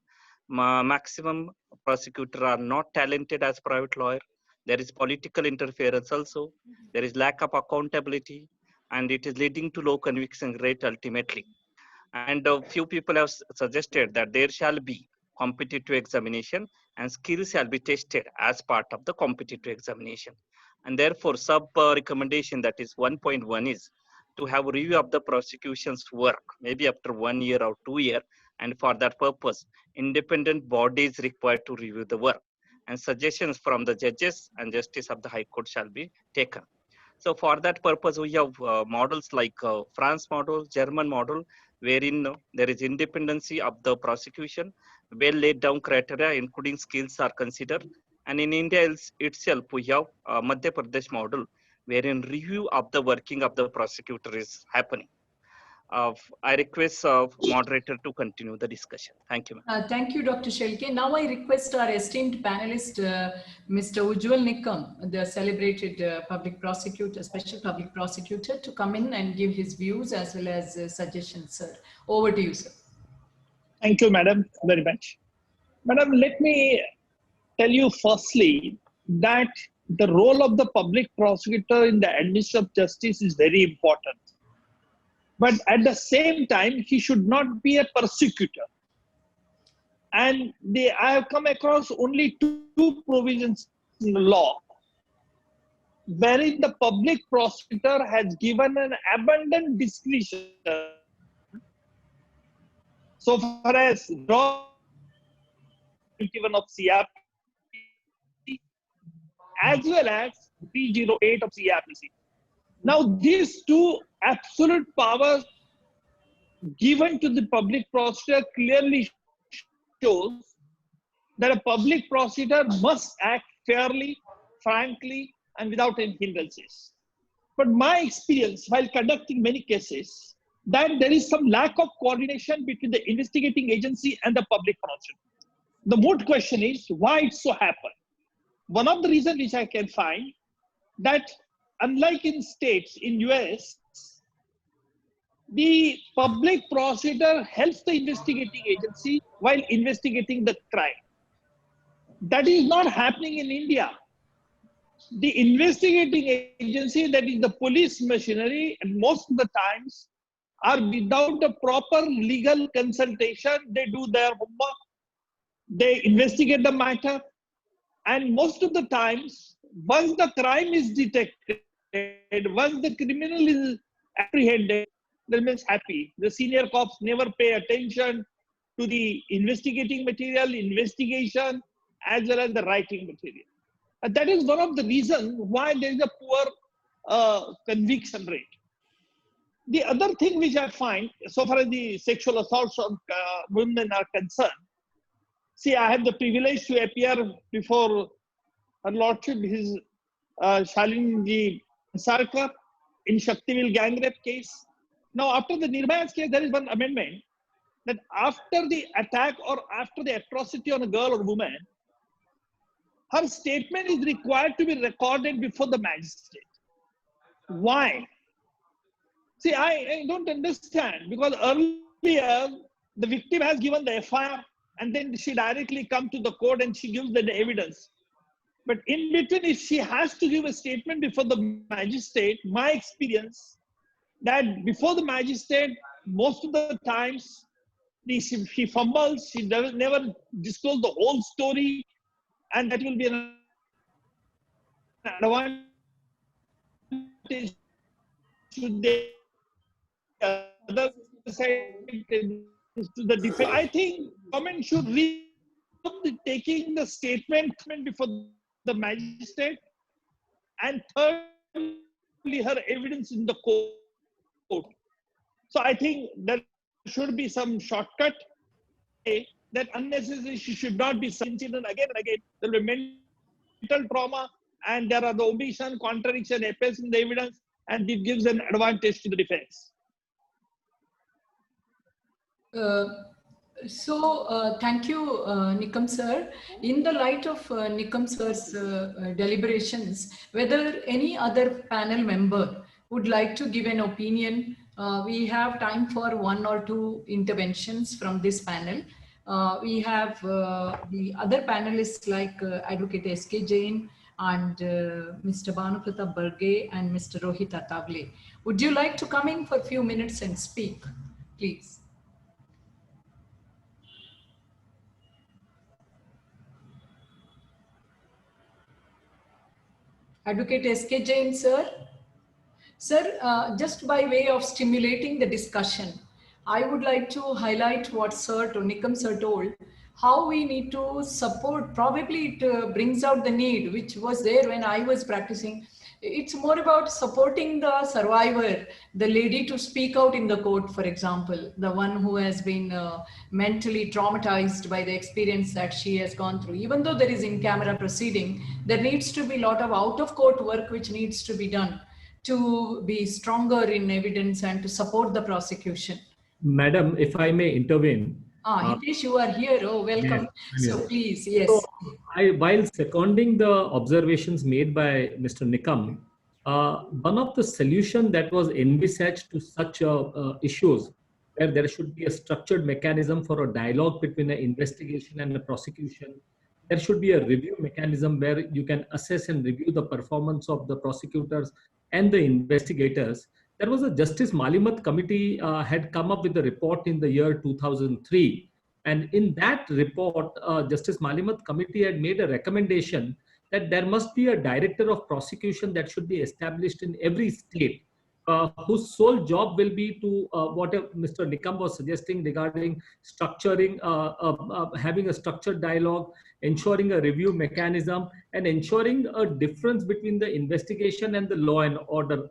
Maximum prosecutors are not talented as private lawyer. There is political interference also. There is lack of accountability, and it is leading to low conviction rate ultimately. And a few people have suggested that there shall be competitive examination and skills shall be tested as part of the competitive examination. And therefore, sub recommendation, that is 1.1, is to have a review of the prosecution's work, maybe after 1 year or 2 years. And for that purpose, independent bodies required to review the work. And suggestions from the judges and justice of the High Court shall be taken. So for that purpose, we have models like France model, German model, wherein there is independency of the prosecution, well laid down criteria, including skills are considered. And in India itself, we have Madhya Pradesh model, wherein review of the working of the prosecutor is happening. I request moderator to continue the discussion. Thank you. Thank you, Dr. Shelke. Now I request our esteemed panelist, Mr. Ujjwal Nikam, the celebrated public prosecutor, special public prosecutor, to come in and give his views as well as suggestions, sir. Over to you, sir. Thank you, madam, very much. Madam, let me tell you firstly that the role of the public prosecutor in the administration of justice is very important. But at the same time, he should not be a persecutor. And I have come across only two provisions in the law, wherein the public prosecutor has given an abundant discretion so far as law 21 of CRPC as well as 308 of CRPC. Now, these two absolute powers given to the public prosecutor clearly shows that a public prosecutor must act fairly, frankly, and without any hindrances. But my experience while conducting many cases, that there is some lack of coordination between the investigating agency and the public prosecutor. The moot question is why it so happened. One of the reasons which I can find that unlike in states, in US, the public prosecutor helps the investigating agency while investigating the crime. That is not happening in India. The investigating agency, that is the police machinery, and most of the times are without the proper legal consultation. They do their homework, they investigate the matter, and most of the times, once the crime is detected, once the criminal is apprehended, they remains happy. The senior cops never pay attention to the investigating material, investigation, as well as the writing material. And that is one of the reasons why there is a poor conviction rate. The other thing which I find, so far as the sexual assaults on women are concerned, see, I have the privilege to appear before Her Lordship, his Shalinji Sarkar, in Shaktiville gang rape case. Now, after the Nirbhaya's case, there is one amendment that after the attack or after the atrocity on a girl or woman, her statement is required to be recorded before the magistrate. Why? See, I don't understand, because earlier the victim has given the FIR and then she directly come to the court and she gives the evidence. But in between, if she has to give a statement before the magistrate, my experience that before the magistrate, most of the times she fumbles, she doesn't never disclose the whole story, and that will be an advantage to the other side, to the defense. I think government should read taking the statement before the magistrate, and thirdly, her evidence in the court. So I think there should be some shortcut that unnecessarily she should not be such incident again and again. There will be mental trauma, and there are the omission, contradiction, appeals in the evidence, and it gives an advantage to the defense. Thank you, Nikam sir. In the light of Nikam sir's deliberations, whether any other panel member would like to give an opinion, we have time for one or two interventions from this panel. We have the other panelists like Advocate S.K. Jain and Mr. Bhanupratap Barge and Mr. Rohit Atavale. Would you like to come in for a few minutes and speak, please? Advocate S.K. Jain, sir. Sir, just by way of stimulating the discussion, I would like to highlight what Nikam sir told, how we need to support. Probably it brings out the need, which was there when I was practicing. It's more about supporting the survivor, the lady to speak out in the court, for example, the one who has been mentally traumatized by the experience that she has gone through. Even though there is in-camera proceeding, there needs to be a lot of out-of-court work which needs to be done to be stronger in evidence and to support the prosecution. Madam, if I may intervene. Hitesh, you are here. Oh, welcome. Yes, so please, yes. So while seconding the observations made by Mr. Nikam, one of the solutions that was envisaged to such issues, where there should be a structured mechanism for a dialogue between an investigation and a prosecution. There should be a review mechanism where you can assess and review the performance of the prosecutors and the investigators. There was a Justice Malimat committee had come up with a report in the year 2003. And in that report, Justice Malimat committee had made a recommendation that there must be a director of prosecution that should be established in every state, whose sole job will be to, what Mr. Nikam was suggesting regarding structuring, having a structured dialogue, ensuring a review mechanism, and ensuring a difference between the investigation and the law and order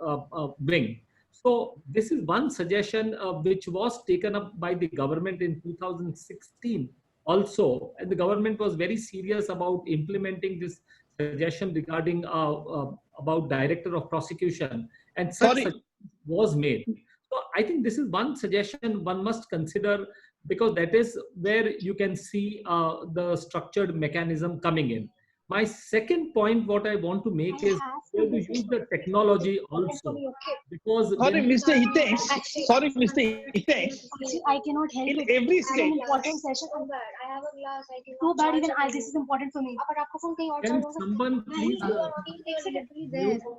wing. So this is one suggestion which was taken up by the government in 2016 also, and the government was very serious about implementing this suggestion regarding about director of prosecution, and such suggestion was made. So I think this is one suggestion one must consider, because that is where you can see the structured mechanism coming in. My second point, what I want to make is to use the technology also. Because sorry, Mr. Hitesh. Sorry, Mr. Hitesh. Actually, I cannot help in it. every It's state. an important session. I have a class. Too bad, even I. This is important for me. Can someone please?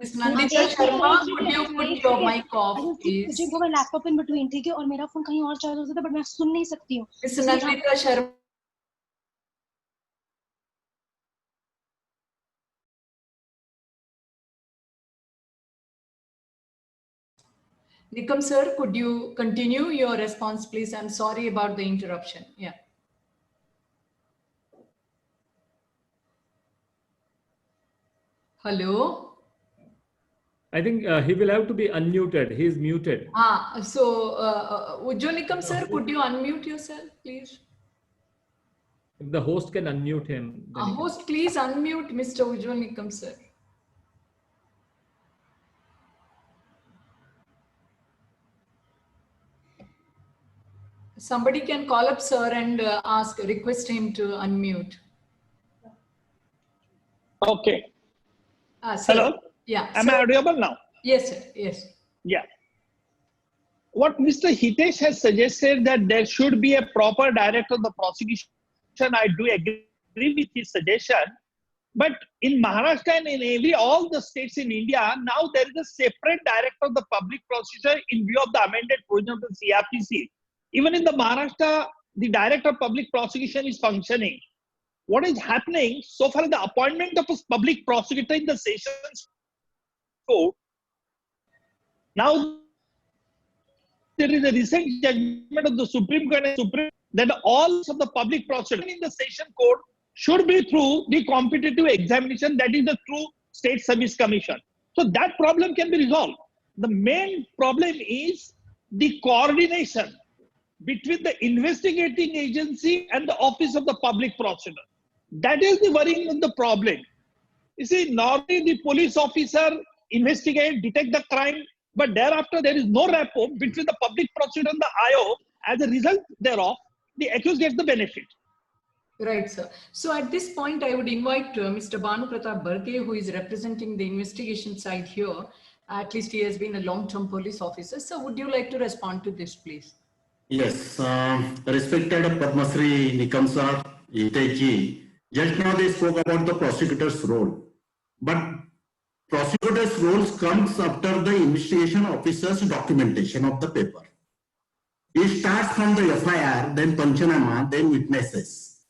Ms. Nandita Sharma, could you put your mic off, please? मुझे वो laptop in between, ठीक है, और मेरा phone कहीं और charge हो जाता है, बट मैं सुन नहीं सकती हूँ. Ms. Nandita Sharma. Nikam sir, could you continue your response, please? I'm sorry about the interruption. Yeah. Hello. I think he will have to be unmuted. He is muted. So Ujjwal Nikam sir, could you unmute yourself, please? If the host can unmute him, then he can. Host, please unmute Mr. Ujjwal Nikam sir. Somebody can call up sir and request him to unmute. Okay. Sir. Hello? Yeah. Am I audible now? Yes, sir. Yes. Yeah. What Mr. Hitesh has suggested that there should be a proper director of the prosecution, I do agree with his suggestion. But in Maharashtra and in all the states in India, now there is a separate director of the public prosecution in view of the amended provision of the CRPC. Even in the Maharashtra, the director of public prosecution is functioning. What is happening so far, the appointment of a public prosecutor in the sessions court, now there is a recent judgment of the Supreme Court that all of the public prosecution in the session court should be through the competitive examination, that is the true State Service Commission. So that problem can be resolved. The main problem is the coordination between the investigating agency and the office of the public prosecutor. That is the worrying of the problem. You see, normally the police officer investigate, detect the crime, but thereafter there is no rapport between the public prosecutor and the IO. As a result thereof, the accused gets the benefit. Right, sir. So at this point, I would invite Mr. Banu Pratap Barke, who is representing the investigation side here. At least he has been a long-term police officer. So would you like to respond to this, please? Yes, respected Padma Shri Nikam sir, Hitesh ji, just now they spoke about the prosecutor's role. But prosecutor's role comes after the investigation officer's documentation of the paper. It starts from the FIR, then Panchanama, then witnesses.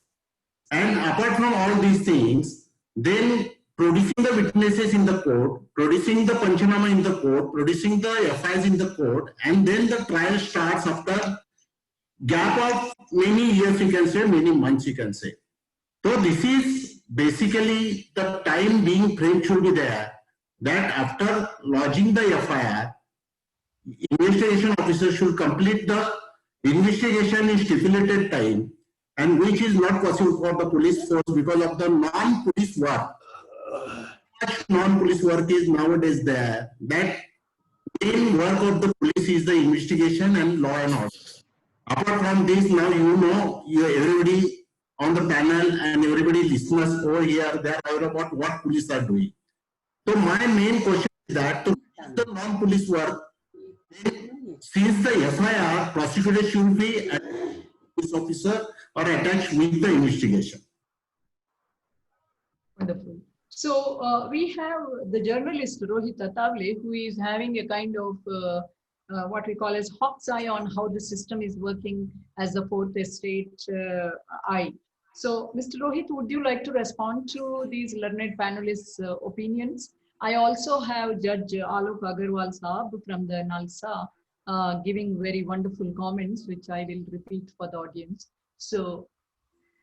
And apart from all these things, then producing the witnesses in the court, producing the Panchanama in the court, producing the FIRs in the court, and then the trial starts after gap of many years, you can say, many months, you can say. So this is basically the time being framed should be there, that after lodging the FIR, investigation officer should complete the investigation in stipulated time, and which is not possible for the police force because of the non-police work. Non-police work is nowadays there. That main work of the police is the investigation and law and order. Apart from this, now you know, everybody on the panel and everybody listeners over here, they are aware about what police are doing. So my main question is that to the non-police work, since the FIR, prosecutor should be a police officer or attached with the investigation. Wonderful. So we have the journalist Rohit Tatavle, who is having a kind of what we call as hawk's eye on how the system is working as the fourth estate eye. So Mr. Rohit, would you like to respond to these learned panelists' opinions? I also have Judge Alok Agarwal Saab from the NALSA giving very wonderful comments, which I will repeat for the audience. So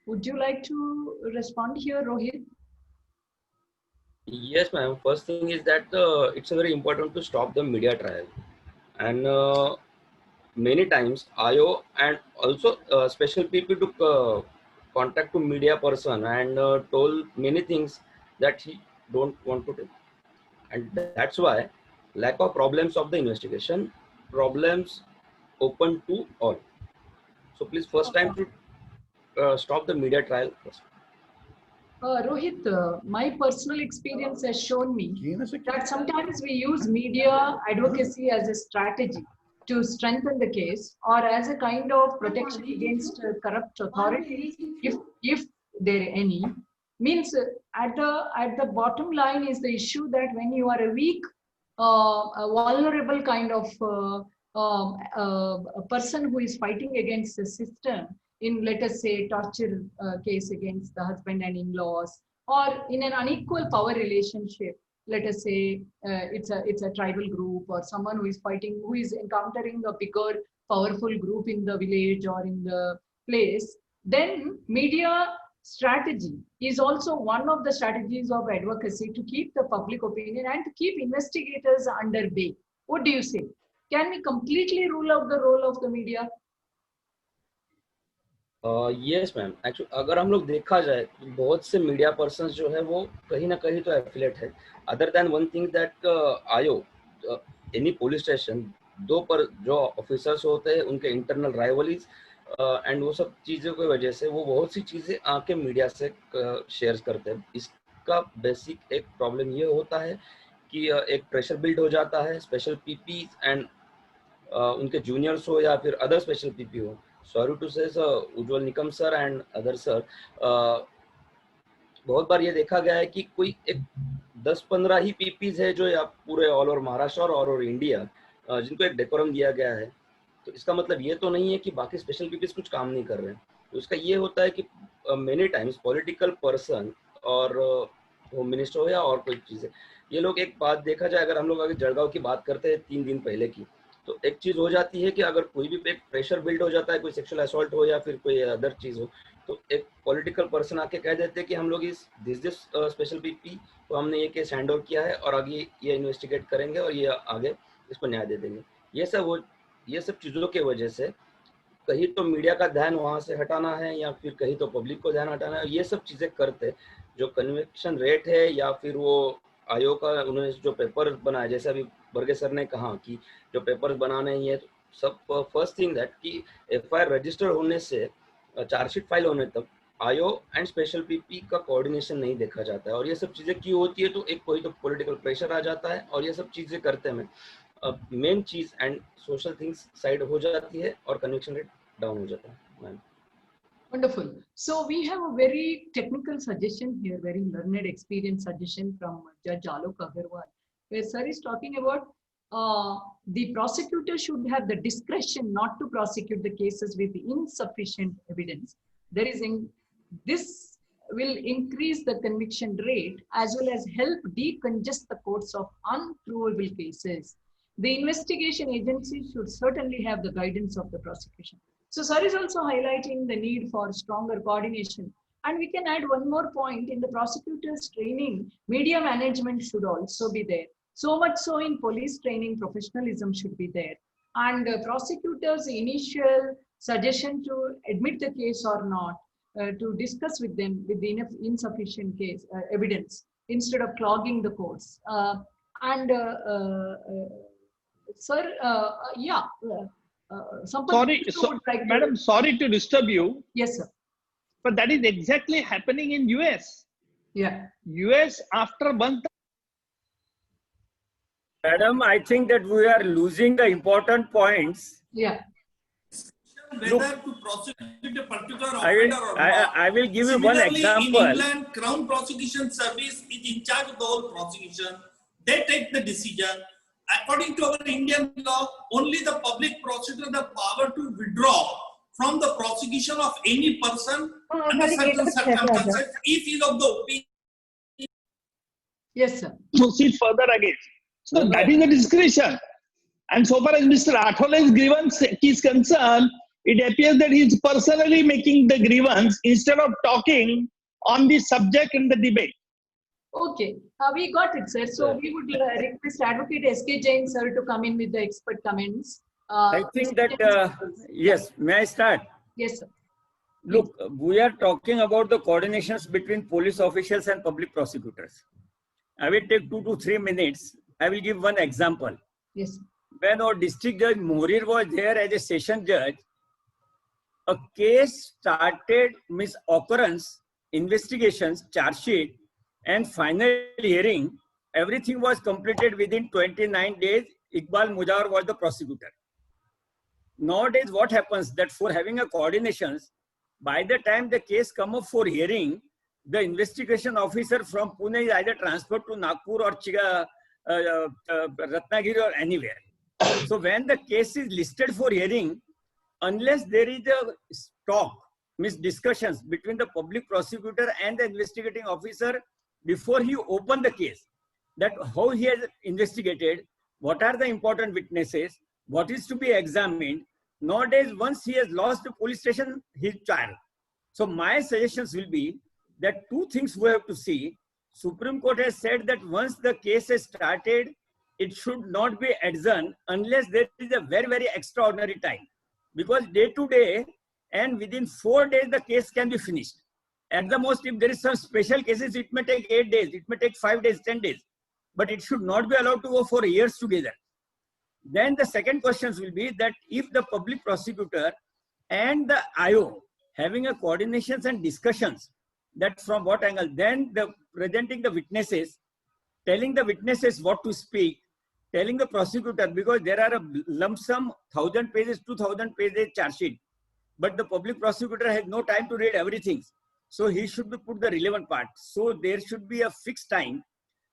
would you like to respond here, Rohit? Yes, ma'am. First thing is that it's very important to stop the media trial. And many times IO and also special people took contact to media person and told many things that he don't want to do. And that's why lack of problems of the investigation, problems open to all. So please first time to stop the media trial first. Rohit, my personal experience has shown me that sometimes we use media advocacy as a strategy to strengthen the case or as a kind of protection against corrupt authorities, if there are any. Means at the bottom line is the issue that when you are a weak, a vulnerable kind of a person who is fighting against the system, in let us say torture case against the husband and in-laws, or in an unequal power relationship, let us say it's a tribal group or someone who is fighting, who is encountering a bigger powerful group in the village or in the place, then media strategy is also one of the strategies of advocacy to keep the public opinion and to keep investigators under bay. What do you say? Can we completely rule out the role of the media? Yes ma'am, actually अगर हम लोग देखा जाए तो बहुत से media persons जो है वो कहीं ना कहीं तो एफिलेट है. Other than one thing that आयो एनी पुलिस स्टेशन, दो पर जो ऑफिसर्स होते हैं उनके इंटरनल राइवलीज एंड वो सब चीज़ों की वजह से वो बहुत सी चीज़ें आके मीडिया से शेयर करते हैं. इसका बेसिक एक प्रॉब्लम ये होता है कि एक प्रेशर बिल्ड हो जाता है. स्पेशल पीपी एंड उनके जूनियर्स हो या फिर अदर स्पेशल पीपी हो, sorry to say Ujjwal Nikam sir and other sir, बहुत बार ये देखा गया है कि कोई एक 10-15 ही पीपीज है जो या पूरे ऑल ओवर महाराष्ट्र और ऑल ओवर इंडिया जिनको एक डेकोरम दिया गया है. तो इसका मतलब ये तो नहीं है कि बाकी स्पेशल पीपीज कुछ काम नहीं कर रहे हैं. तो इसका ये होता है कि मेनी टाइम्स पॉलिटिकल पर्सन और होम मिनिस्टर हो या और कोई चीज़ें, ये लोग एक बात देखा जाए, अगर हम लोग अगर जळगाव की बात करते हैं 3 दिन पहले की, तो एक चीज़ हो जाती है कि अगर कोई भी एक प्रेशर बिल्ड हो जाता है, कोई सेक्सुअल असॉल्ट हो या फिर कोई अदर चीज़ हो, तो एक पॉलिटिकल पर्सन आके कह देते हैं कि हम लोग इस दिस स्पेशल पीपी को हमने ये केस हैंड ओवर किया है और आगे ये इन्वेस्टिगेट करेंगे और ये आगे इसको न्याय दे देंगे. ये सब चीज़ों की वजह से कहीं तो मीडिया का ध्यान वहाँ से हटाना है या फिर कहीं तो पब्लिक को ध्यान हटाना है. ये सब चीज़ें करते जो कन्विक्शन रेट है या फिर वो आयोग का उन्होंने जो पेपर बनाया, जैसे अभी बर्गे सर ने कहा कि जो पेपर्स बनाने हैं, ये सब फर्स्ट थिंग दैट कि एफआईआर रजिस्टर होने से चार्जशीट फाइल होने तक आयोग एंड स्पेशल पीपी का कोऑर्डिनेशन नहीं देखा जाता है. और ये सब चीज़ें क्यों होती है, तो एक कोई तो पॉलिटिकल प्रेशर आ जाता है और ये सब चीज़ें करते में main cheese and social things side हो जाती है और कन्विक्शन रेट डाउन हो जाता है. Ma'am, Wonderful. So we have a very technical suggestion here, very learned, experienced suggestion from Judge Alok Agarwal, where sir is talking about the prosecutor should have the discretion not to prosecute the cases with insufficient evidence. This will increase the conviction rate as well as help decongest the courts of unprovable cases. The investigation agency should certainly have the guidance of the prosecution. So sir is also highlighting the need for stronger coordination. And we can add one more point in the prosecutor's training, media management should also be there. So much so in police training, professionalism should be there. And prosecutors' initial suggestion to admit the case or not, to discuss with them with the insufficient case evidence instead of clogging the courts. Sir, Madam, sorry to disturb you. Yes, sir. But that is exactly happening in US. Yeah. US after one. Madam, I think that we are losing the important points. Yeah. Whether to prosecute a particular offender or not. I will give you one example. In England, Crown Prosecution Service is in charge of the whole prosecution. They take the decision. According to our Indian law, only the public prosecutor has the power to withdraw from the prosecution of any person under certain circumstances if he is of the opinion. Yes, sir. Proceed further again. So that is the discretion. And so far as Mr. Athole's grievance is concerned, it appears that he is personally making the grievance instead of talking on the subject in the debate. Okay, we got it, sir. So we would request Advocate S.K. Jain, sir, to come in with the expert comments. I think that, yes, may I start? Yes, sir. Look, we are talking about the coordinations between police officials and public prosecutors. I will take 2 to 3 minutes. I will give one example. Yes, sir. When our district judge Morir was there as a session judge, a case started, occurrence, investigations, charge sheet, and final hearing. Everything was completed within 29 days. Iqbal Mujawar was the prosecutor. Nowadays, what happens that for having a coordinations, by the time the case come up for hearing, the investigation officer from Pune is either transferred to Nagpur or Ratnagiri or anywhere. So when the case is listed for hearing, unless there is a talk, discussions between the public prosecutor and the investigating officer before he opened the case, that how he has investigated, what are the important witnesses, what is to be examined. Nowadays, once he has lost the police station, his trial. So my suggestions will be that two things we have to see. Supreme Court has said that once the case is started, it should not be adjourned unless there is a very, very extraordinary time. Because day to day and within 4 days, the case can be finished. At the most, if there is some special cases, it may take 8 days, it may take 5 days, 10 days. But it should not be allowed to go for years together. Then the second questions will be that if the public prosecutor and the IO having a coordinations and discussions, that from what angle, then the presenting the witnesses, telling the witnesses what to speak, telling the prosecutor, because there are a lump sum 1,000 pages, 2,000 pages charge sheet, but the public prosecutor has no time to read everything. So he should be put the relevant part. So there should be a fixed time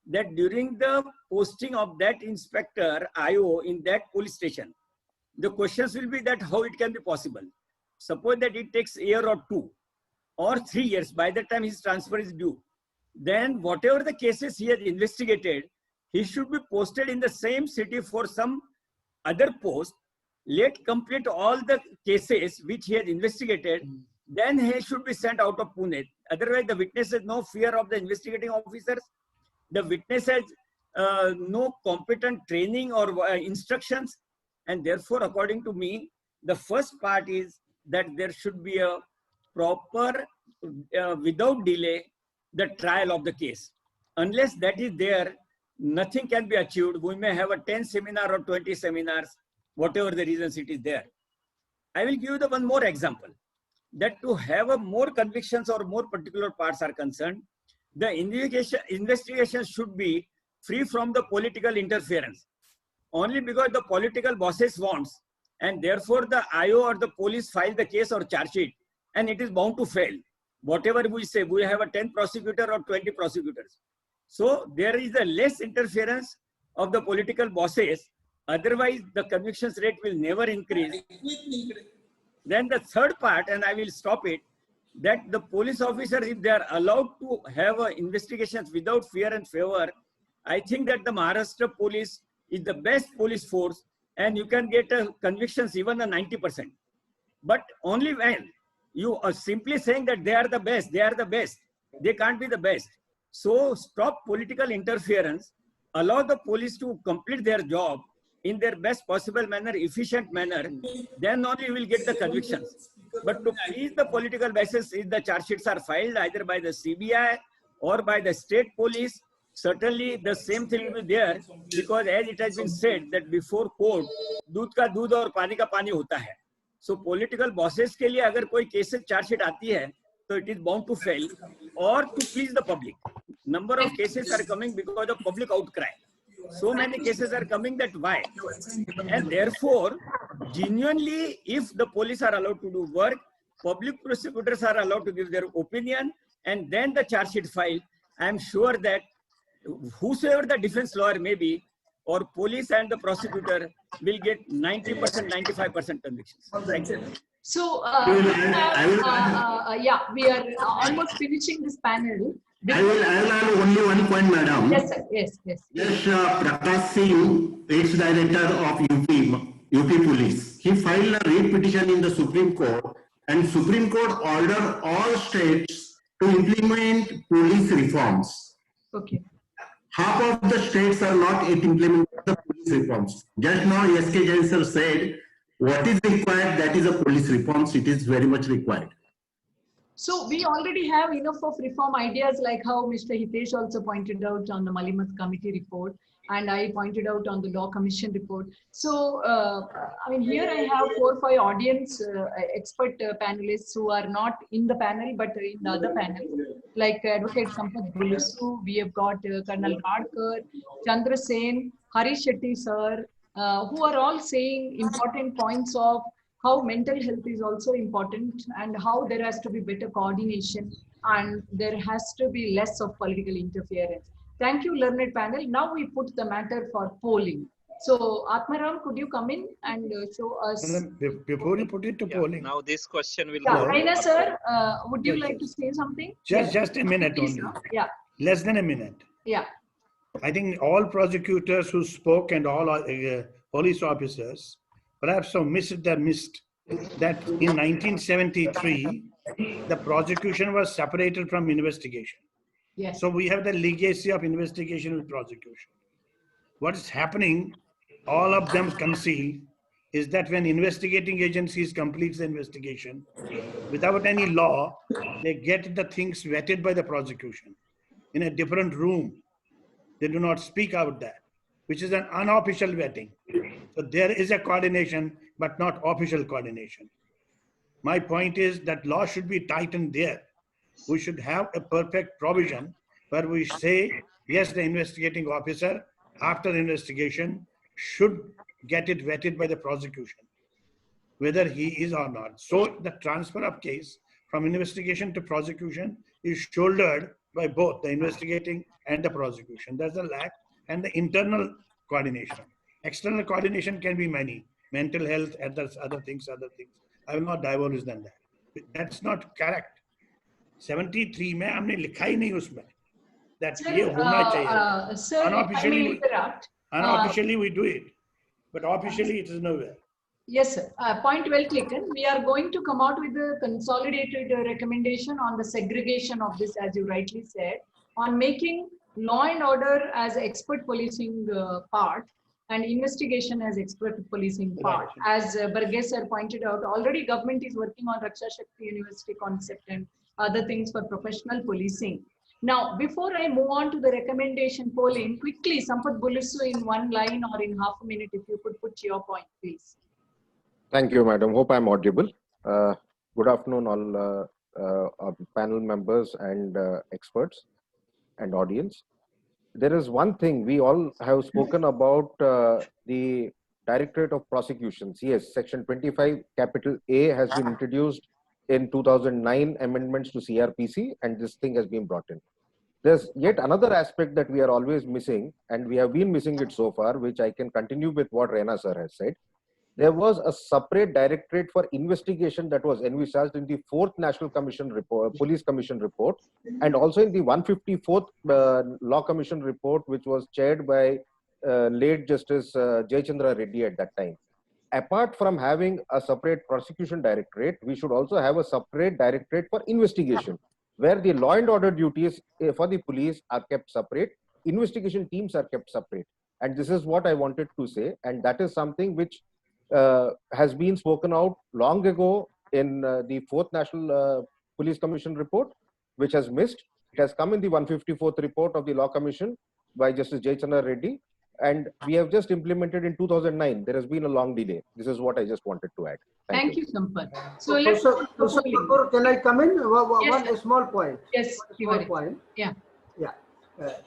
that during the posting of that inspector IO in that police station, the questions will be that how it can be possible. Suppose that it takes a year or 2 or 3 years by the time his transfer is due. Then whatever the cases he has investigated, he should be posted in the same city for some other post. Let complete all the cases which he has investigated. Then he should be sent out of Pune. Otherwise, the witness has no fear of the investigating officers. The witness has no competent training or instructions. And therefore, according to me, the first part is that there should be a proper, without delay, the trial of the case. Unless that is there, nothing can be achieved. We may have a 10 seminar or 20 seminars, whatever the reasons it is there. I will give you the one more example, that to have a more convictions or more particular parts are concerned, the investigation should be free from the political interference. Only because the political bosses wants, and therefore the IO or the police file the case or charge sheet, and it is bound to fail. Whatever we say, we have a 10 prosecutor or 20 prosecutors. So there is a less interference of the political bosses. Otherwise, the convictions rate will never increase. Then the third part, and I will stop it, that the police officers, if they are allowed to have investigations without fear and favor, I think that the Maharashtra police is the best police force, and you can get convictions even a 90%. But only when you are simply saying that they are the best, they can't be the best. So stop political interference, allow the police to complete their job in their best possible manner, efficient manner, then only you will get the convictions. But to please the political basis, if the charge sheets are filed either by the CBI or by the state police, certainly the same thing will be there, because as it has been said that before court, दूध का दूध और पानी का पानी होता है. So political bosses के लिए अगर कोई cases charge sheet आती है, so it is bound to fail, or to please the public. Number of cases are coming because of public outcry. So many cases are coming, that why? And therefore, genuinely, if the police are allowed to do work, public prosecutors are allowed to give their opinion, and then the charge sheet filed, I am sure that whosoever the defense lawyer may be, or police and the prosecutor will get 90%, 95% convictions. Thank you. So, yeah, we are almost finishing this panel. I will add only one point, madam. Yes, sir. Yes. Yes, Prakash Singh, ex-director of UP Police. He filed a writ petition in the Supreme Court, and Supreme Court ordered all states to implement police reforms. Okay. Half of the states are not yet implementing the police reforms. Just now, S.K. Jain sir said, what is required, that is a police reforms. It is very much required. So we already have enough of reform ideas, like how Mr. Hitesh also pointed out on the Malimath committee report, and I pointed out on the Law Commission report. So, I mean, here I have 4 or 5 audience expert panelists who are not in the panel, but in the other panel, like Advocate Sampath Bulusu, we have got Colonel Radkar, Chandra Sen, Harish Shetty sir, who are all saying important points of how mental health is also important, and how there has to be better coordination, and there has to be less of political interference. Thank you, learned panel. Now we put the matter for polling. So, Atmaram, could you come in and show us? Before you put it to polling. Now this question will go. Raina sir, would you like to say something? Just a minute please, only. Yeah. Less than a minute. Yeah. I think all prosecutors who spoke and all police officers perhaps have missed that in 1973, the prosecution was separated from investigation. Yes. So we have the legacy of investigation with prosecution. What is happening, all of them conceal, is that when investigating agencies completes the investigation, without any law, they get the things vetted by the prosecution in a different room. They do not speak out that, which is an unofficial vetting. So there is a coordination, but not official coordination. My point is that law should be tightened there. We should have a perfect provision where we say, yes, the investigating officer, after investigation, should get it vetted by the prosecution, whether he is or not. So the transfer of case from investigation to prosecution is shouldered by both the investigating and the prosecution. There's a lack, and the internal coordination. External coordination can be many, mental health, other things. I will not divulge than that. That's not correct. 73 में हमने लिखा ही नहीं उसमें that ये होना चाहिए. Sir, Unofficially we do it, but officially it is nowhere. Yes, sir. Point well taken. We are going to come out with a consolidated recommendation on the segregation of this, as you rightly said, on making law and order as expert policing part and investigation as expert policing part. As Burgess sir pointed out, already government is working on Raksha Shakti University concept and other things for professional policing. Now, before I move on to the recommendation polling, quickly, Sampath Bulisu in one line or in half a minute, if you could put your point, please. Thank you, madam. Hope I'm audible. Good afternoon, all panel members and experts and audience. There is one thing we all have spoken about, the Directorate of Prosecutions. Yes, Section 25, capital A has been introduced in 2009 amendments to CRPC, and this thing has been brought in. There's yet another aspect that we are always missing, and we have been missing it so far, which I can continue with what Rena sir has said. There was a separate directorate for investigation that was envisaged in the 4th National Commission report, Police Commission report, and also in the 154th Law Commission report, which was chaired by late Justice Jayachandra Reddy at that time. Apart from having a separate prosecution directorate, we should also have a separate directorate for investigation, where the law and order duties for the police are kept separate, investigation teams are kept separate. And this is what I wanted to say, and that is something which has been spoken out long ago in the 4th National Police Commission report, which has missed. It has come in the 154th report of the Law Commission by Justice Jayachandra Reddy, and we have just implemented in 2009. There has been a long delay. This is what I just wanted to add. Thank you, Sampath. So let's can I come in? Yes, One small point. Yes, small point. Yeah. Yeah.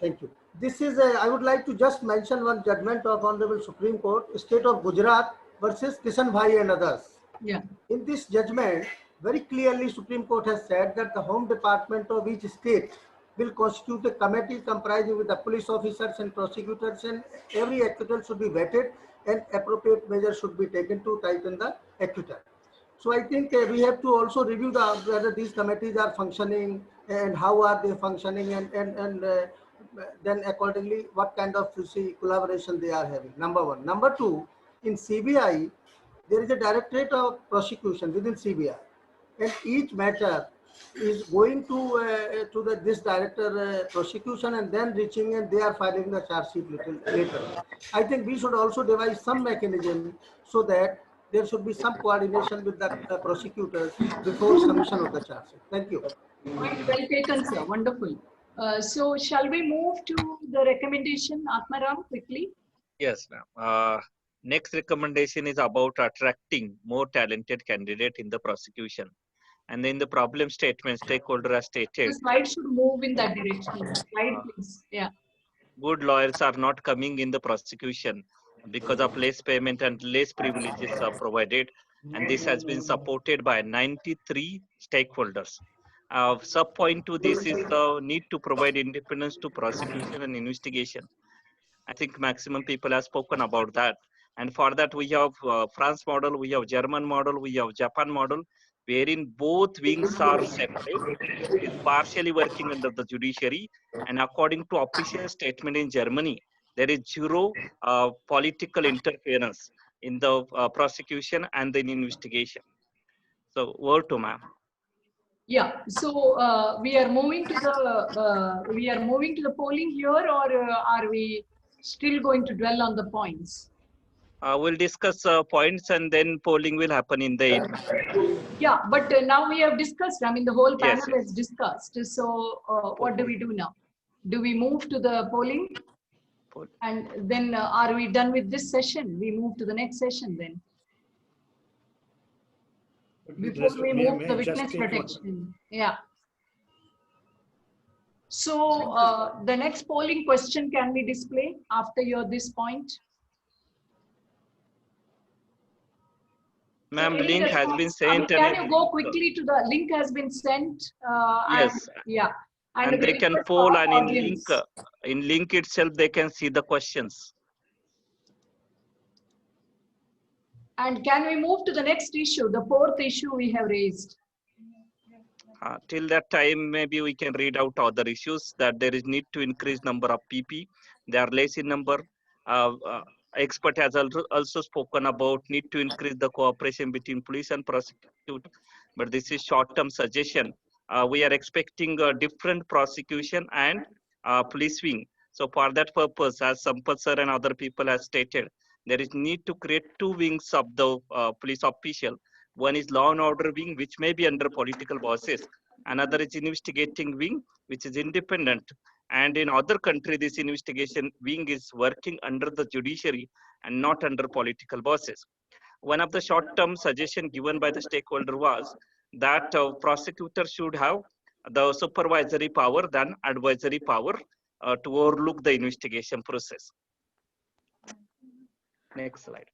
Thank you. This is I would like to just mention one judgment of Honorable Supreme Court, State of Gujarat versus Kishan Bhai and others. Yeah. In this judgment, very clearly Supreme Court has said that the Home Department of each state will constitute a committee comprising with the police officers and prosecutors, and every acquittal should be vetted and appropriate measures should be taken to tighten the acquittal. So I think we have to also review whether these committees are functioning and how are they functioning, and then accordingly what kind of collaboration they are having. Number one. Number two, in CBI, there is a directorate of prosecution within CBI, and each matter is going to this director prosecution and then reaching, and they are filing the charge sheet later. I think we should also devise some mechanism so that there should be some coordination with the prosecutors before submission of the charge sheet. Thank you. Point well taken, sir. Wonderful. So shall we move to the recommendation, Atmaram, quickly? Yes, ma'am. Next recommendation is about attracting more talented candidate in the prosecution. And in the problem statement, stakeholder has stated, the slide should move in that direction. Slide, please. Yeah. Good lawyers are not coming in the prosecution because of less payment and less privileges are provided. And this has been supported by 93 stakeholders. Sub point to this is the need to provide independence to prosecution and investigation. I think maximum people have spoken about that. And for that, we have France model, we have German model, we have Japan model, wherein both wings are separate. It is partially working under the judiciary. And according to official statement in Germany, there is zero political interference in the prosecution and in investigation. So, word to ma'am. Yeah, so we are moving to the polling here, or are we still going to dwell on the points? We'll discuss points and then polling will happen in the end. Yeah, but now we have discussed. I mean, the whole panel Yes. has discussed. So what do we do now? Do we move to the polling? And then are we done with this session? We move to the next session then. Before we move to the witness protection. Yeah. So the next polling question can we display after this point? Ma'am, So link has been sent. Can you go quickly to the link has been sent? Yes. And, yeah. And they can poll, and in link itself they can see the questions. And can we move to the next issue, the fourth issue we have raised? Till that time, maybe we can read out other issues, that there is need to increase number of PP. They are less in number. Expert has also spoken about need to increase the cooperation between police and prosecutor. But this is short-term suggestion. We are expecting a different prosecution and police wing. So for that purpose, as Sampath sir and other people have stated, there is need to create two wings of the police official. One is law and order wing, which may be under political bosses. Another is investigating wing, which is independent. And in other country, this investigation wing is working under the judiciary and not under political bosses. One of the short-term suggestion given by the stakeholder was that prosecutor should have the supervisory power than advisory power to overlook the investigation process. Next slide.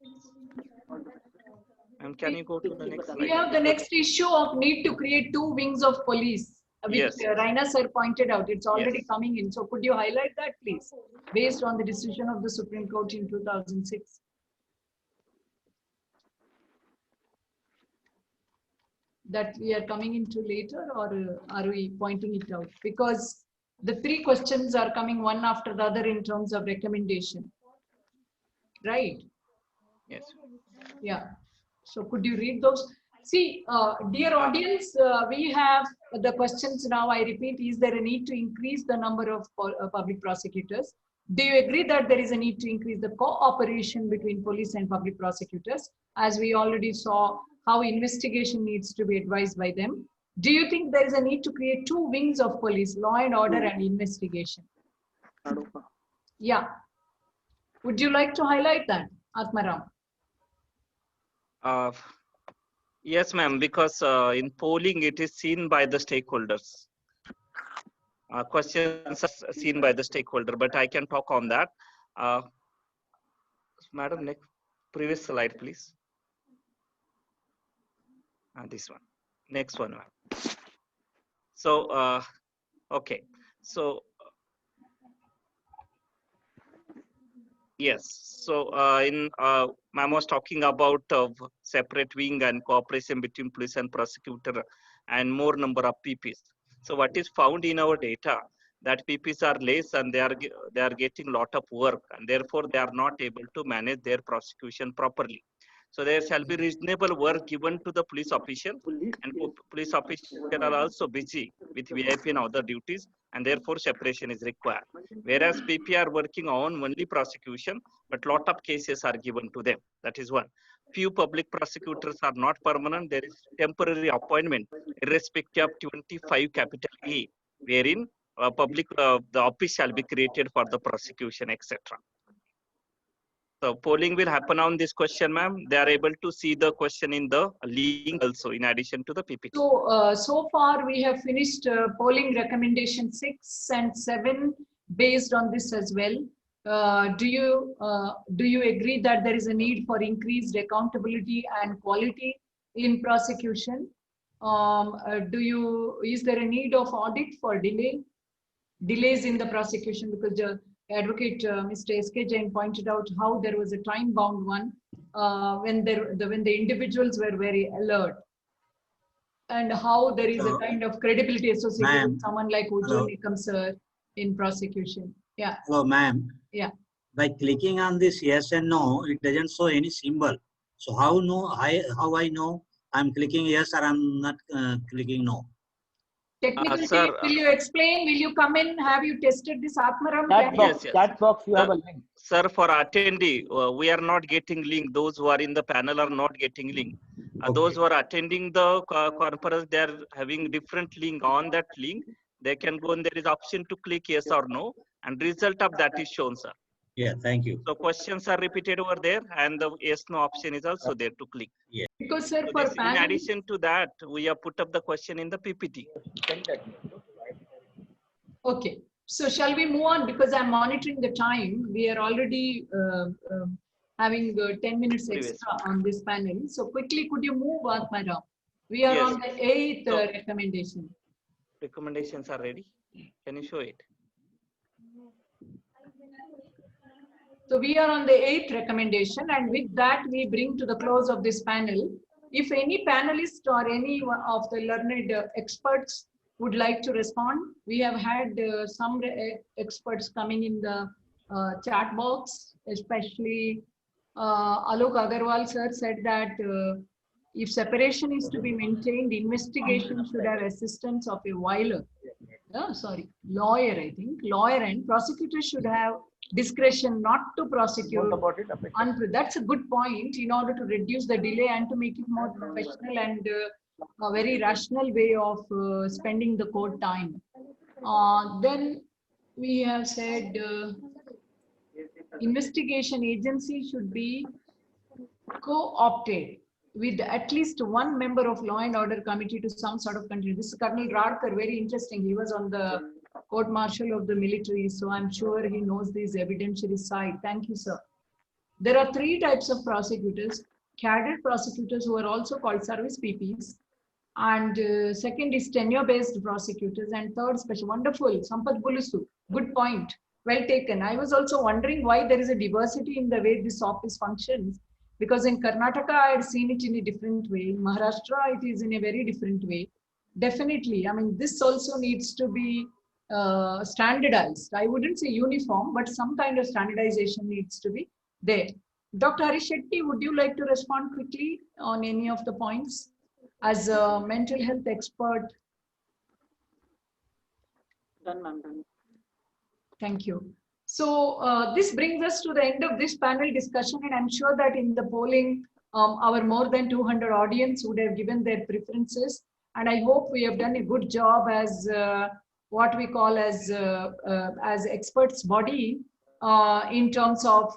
And can you go to the next slide? We have the next issue of need to create two wings of police, which Yes. Raina sir pointed out. It's already Yes. coming in. So could you highlight that, please, based on the decision of the Supreme Court in 2006? That we are coming into later, or are we pointing it out? Because the three questions are coming one after the other in terms of recommendation. Right? Yes. Yeah. So could you read those? See, dear audience, we have the questions now. I repeat, is there a need to increase the number of public prosecutors? Do you agree that there is a need to increase the cooperation between police and public prosecutors? As we already saw how investigation needs to be advised by them. Do you think there is a need to create two wings of police, law and order and investigation? Yeah. Would you like to highlight that, Atmaram? Yes, ma'am, because in polling, it is seen by the stakeholders. Questions are seen by the stakeholder, but I can talk on that. Madam, next, previous slide, please. This one, next one, ma'am. So, okay, so yes, so ma'am was talking about separate wing and cooperation between police and prosecutor and more number of PPs. So what is found in our data that PPs are less and they are getting lot of work, and therefore they are not able to manage their prosecution properly. So there shall be reasonable work given to the police official, and police officials are also busy with VIP and other duties, and therefore separation is required. Whereas PP are working on only prosecution, but lot of cases are given to them. That is one. Few public prosecutors are not permanent. There is temporary appointment, irrespective of 25 capital A, wherein the office shall be created for the prosecution, etc. So polling will happen on this question, ma'am. They are able to see the question in the link also, in addition to the PPT. So, so far we have finished polling recommendation 6 and 7 based on this as well. Do you agree that there is a need for increased accountability and quality in prosecution? Is there a need of audit for delays in the prosecution? Because the advocate Mr. S.K. Jain pointed out how there was a time-bound one when the individuals were very alert, and how there is a kind of credibility associated with someone like Ujjwal Nikam sir in prosecution. Yeah. Hello, ma'am. Yeah. By clicking on this yes and no, it doesn't show any symbol. So how I know I'm clicking yes or I'm not clicking no? Technical Sir, team, will you explain? Will you come in? Have you tested this Atmaram? Chat box, you have a link. Sir, for attendee, we are not getting link. Those who are in the panel are not getting link. Those who are attending the conference, they are having different link. On that link, they can go and there is option to click yes or no, and result of that is shown, sir. Yeah, thank you. So questions are repeated over there, and the yes no option is also there to click. Yeah. Because sir, So for in panel, addition to that, we have put up the question in the PPT. okay. So shall we move on? Because I'm monitoring the time. We are already having 10 minutes extra on this panel. So quickly, could you move, Atmaram? We are Yes. on the 8th So, recommendation. Recommendations are ready. Can you show it? So we are on the 8th recommendation, and with that we bring to the close of this panel. If any panelist or any of the learned experts would like to respond, we have had some experts coming in the chat box, especially Alok Agarwal sir said that if separation is to be maintained, investigation should have assistance of a lawyer, I think. Lawyer and prosecutor should have discretion not to prosecute. That's a good point in order to reduce the delay and to make it more professional and a very rational way of spending the court time. Then we have said investigation agency should be co-opted with at least one member of law and order committee to some sort of country. This is Colonel Radkar, very interesting. He was on the court martial of the military, so I'm sure he knows this evidentiary side. Thank you, sir. There are 3 types of prosecutors: cadre prosecutors, who are also called service PPs, and second is tenure-based prosecutors, and third special. Wonderful, Sampath Bulusu, good point, well taken. I was also wondering why there is a diversity in the way this office functions, because in Karnataka I had seen it in a different way. In Maharashtra it is in a very different way. Definitely, I mean, this also needs to be standardized. I wouldn't say uniform, but some kind of standardization needs to be there. Dr. Harish Shetty, would you like to respond quickly on any of the points as a mental health expert? Done, ma'am, done. Thank you. So this brings us to the end of this panel discussion, and I'm sure that in the polling, our more than 200 audience would have given their preferences, and I hope we have done a good job as what we call as experts body in terms of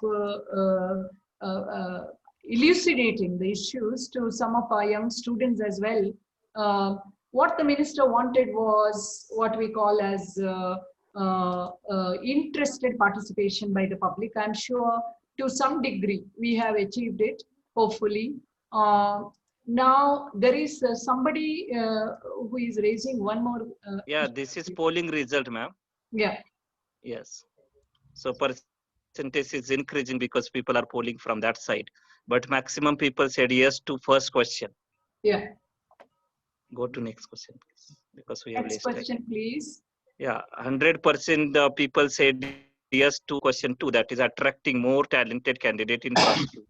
elucidating the issues to some of our young students as well. What the minister wanted was what we call as interested participation by the public. I'm sure to some degree we have achieved it, hopefully. Now there is somebody who is raising one more. Yeah, this is polling result, ma'am. Yeah. Yes. So percentage is increasing because people are polling from that side. But maximum people said yes to first question. Yeah. Go to next question, please, because we have next question, please. Yeah, 100% people said yes to question 2. That is attracting more talented candidate in prosecution.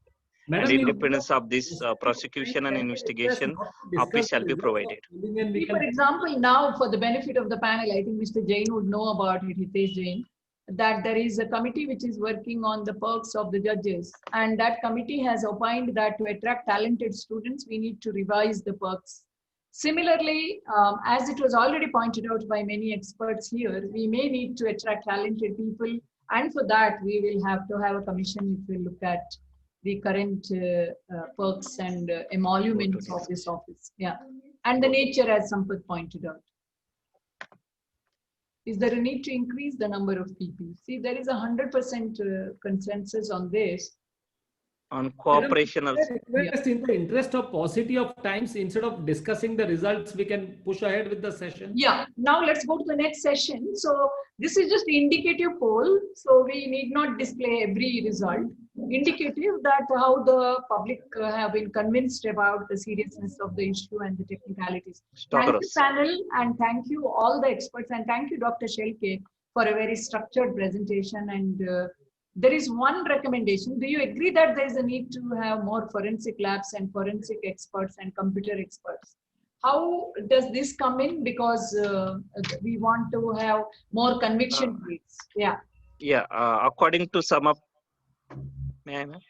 And independence of this prosecution and investigation office shall be provided. See, for example, now for the benefit of the panel, I think Mr. Jain would know about it, Hitesh Jain, that there is a committee which is working on the perks of the judges. And that committee has opined that to attract talented students, we need to revise the perks. Similarly, as it was already pointed out by many experts here, we may need to attract talented people. And for that, we will have to have a commission which will look at the current perks and emoluments of this office. Yeah. And the nature, as Sampath pointed out. Is there a need to increase the number of people? See, there is 100% consensus on this. On cooperation also. Request in the interest of paucity of times, instead of discussing the results, we can push ahead with the session. Yeah, now let's go to the next session. So this is just the indicative poll. So we need not display every result. Indicative that how the public have been convinced about the seriousness of the issue and the technicalities. Thank you, panel, and thank you all the experts, and thank you, Dr. Shelke, for a very structured presentation. And there is one recommendation. Do you agree that there is a need to have more forensic labs and forensic experts and computer experts? How does this come in? Because we want to have more conviction rates. Yeah. Yeah, according to some of, may I, ma'am?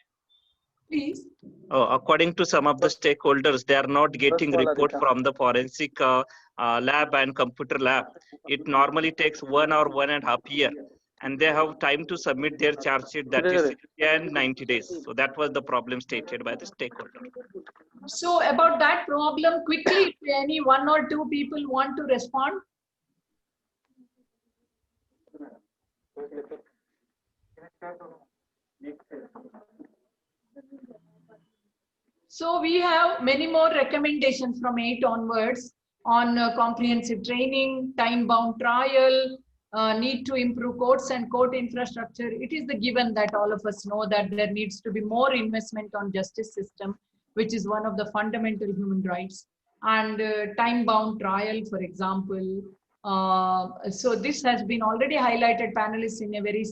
Please. According to some of the stakeholders, they are not getting report from the forensic lab and computer lab. It normally takes 1 or 1.5 years, and they have time to submit their charge sheet, that is 60 and 90 days. So that was the problem stated by the stakeholder. So about that problem, quickly, if any one or two people want to respond. So we have many more recommendations from 8 onwards on comprehensive training, time-bound trial, need to improve courts and court infrastructure. It is the given that all of us know that there needs to be more investment on justice system, which is one of the fundamental human rights. And time-bound trial, for example. So this has been already highlighted, panelists, in a very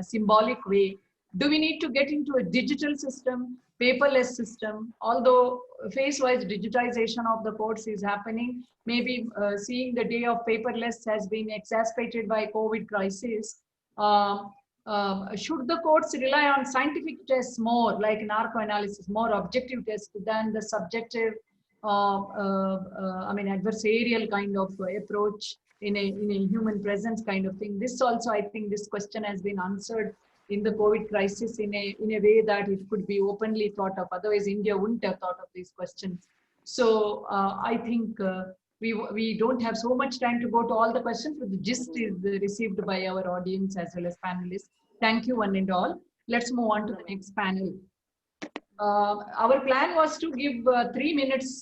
symbolic way. Do we need to get into a digital system, paperless system? Although phase-wise digitization of the courts is happening, maybe seeing the day of paperless has been exacerbated by COVID crisis. Should the courts rely on scientific tests more, like narco-analysis, more objective tests than the subjective, adversarial kind of approach in a human presence kind of thing? This also, I think, this question has been answered in the COVID crisis in a way that it could be openly thought of. Otherwise, India wouldn't have thought of these questions. So I think we don't have so much time to go to all the questions, but the gist is received by our audience as well as panelists. Thank you, one and all. Let's move on to the next panel. Our plan was to give 3 minutes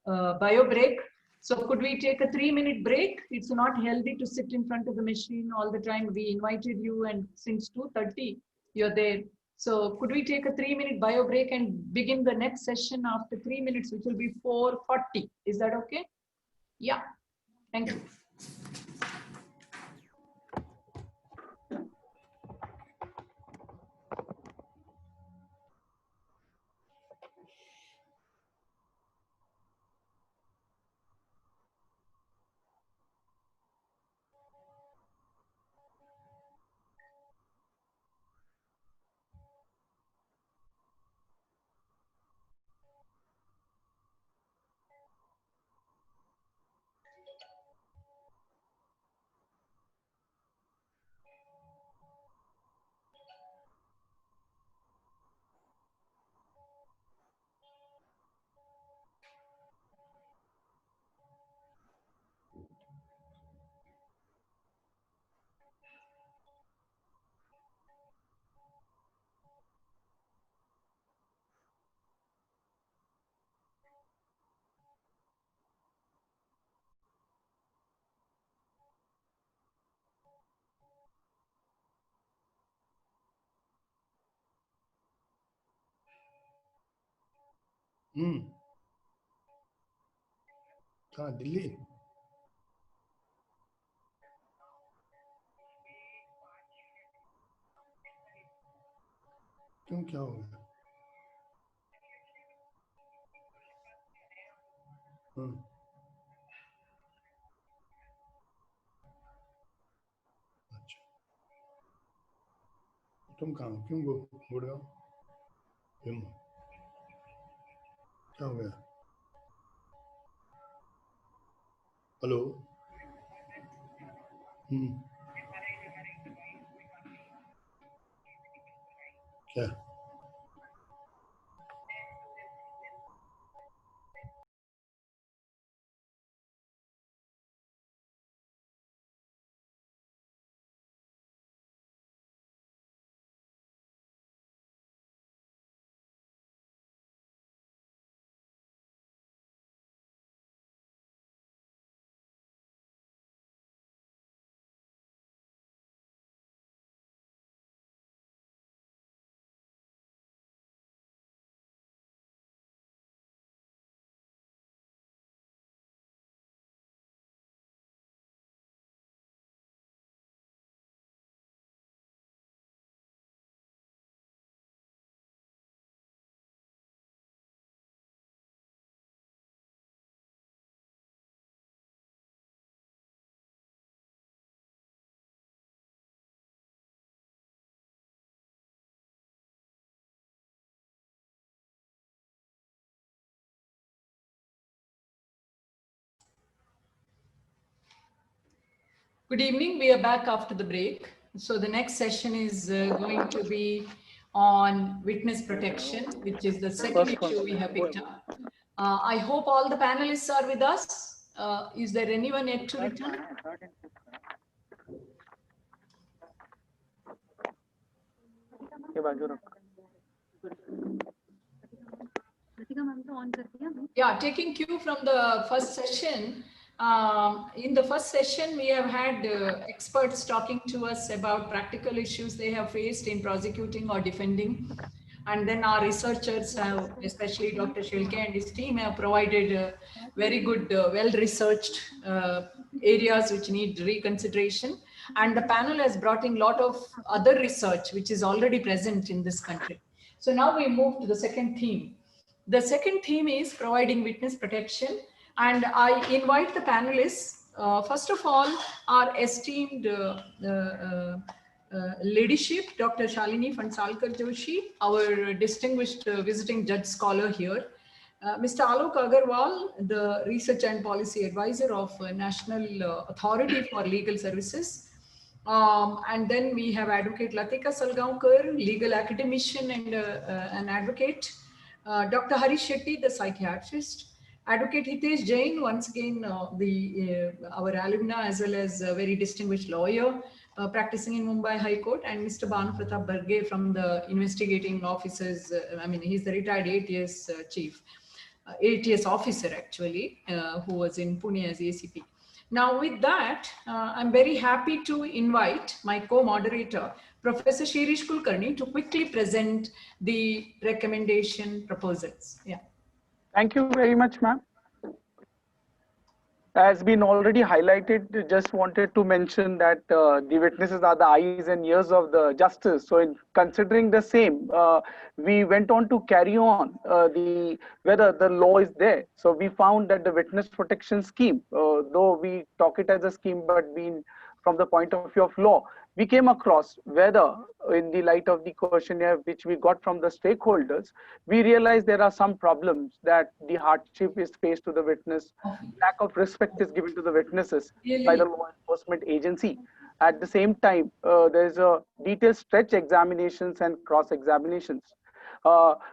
bio break. So could we take a 3-minute break? It's not healthy to sit in front of the machine all the time. We invited you, and since 2:30, you're there. So could we take a 3-minute bio break and begin the next session after 3 minutes, which will be 4:40. Is that okay? Yeah. Thank you. कहाँ दिल्ली क्यों क्या हो गया अच्छा तुम कहाँ हो क्यों गुड़गांव क्यों क्या हो गया हेलो क्या Good evening. We are back after the break. So the next session is going to be on witness protection, which is the second issue we have picked up. I hope all the panelists are with us. Is there anyone yet to return? Yeah, taking cue from the first session, in the first session, we have had experts talking to us about practical issues they have faced in prosecuting or defending. And then our researchers have, especially Dr. Shilke and his team, have provided very good, well-researched areas which need reconsideration. And the panel has brought in a lot of other research which is already present in this country. So now we move to the second theme. The second theme is providing witness protection. And I invite the panelists, first of all, our esteemed ladyship, Dr. Shalini Phansalkar Joshi, our distinguished visiting judge scholar here. Mr. Alok Agarwal, the Research and Policy Advisor of National Authority for Legal Services. And then we have Advocate Latika Salgaonkar, legal academician and an advocate. Dr. Harish Shetty, the psychiatrist. Advocate Hitesh Jain, once again, our alumna as well as a very distinguished lawyer practicing in Mumbai High Court, and Mr. Banu Pratap Barge from the investigating officers. I mean, he's the retired ATS chief, ATS officer actually, who was in Pune as ACP. Now with that, I'm very happy to invite my co-moderator, Professor Shirish Kulkarni, to quickly present the recommendation proposals. Yeah. Thank you very much, ma'am. As been already highlighted, just wanted to mention that the witnesses are the eyes and ears of the justice. So in considering the same, we went on to carry on whether the law is there. So we found that the witness protection scheme, though we talk it as a scheme, but being from the point of view of law, we came across whether in the light of the questionnaire which we got from the stakeholders, we realized there are some problems that the hardship is faced to the witness, lack of respect is given to the witnesses by the law enforcement agency. At the same time, there is a detailed stretch examinations and cross examinations,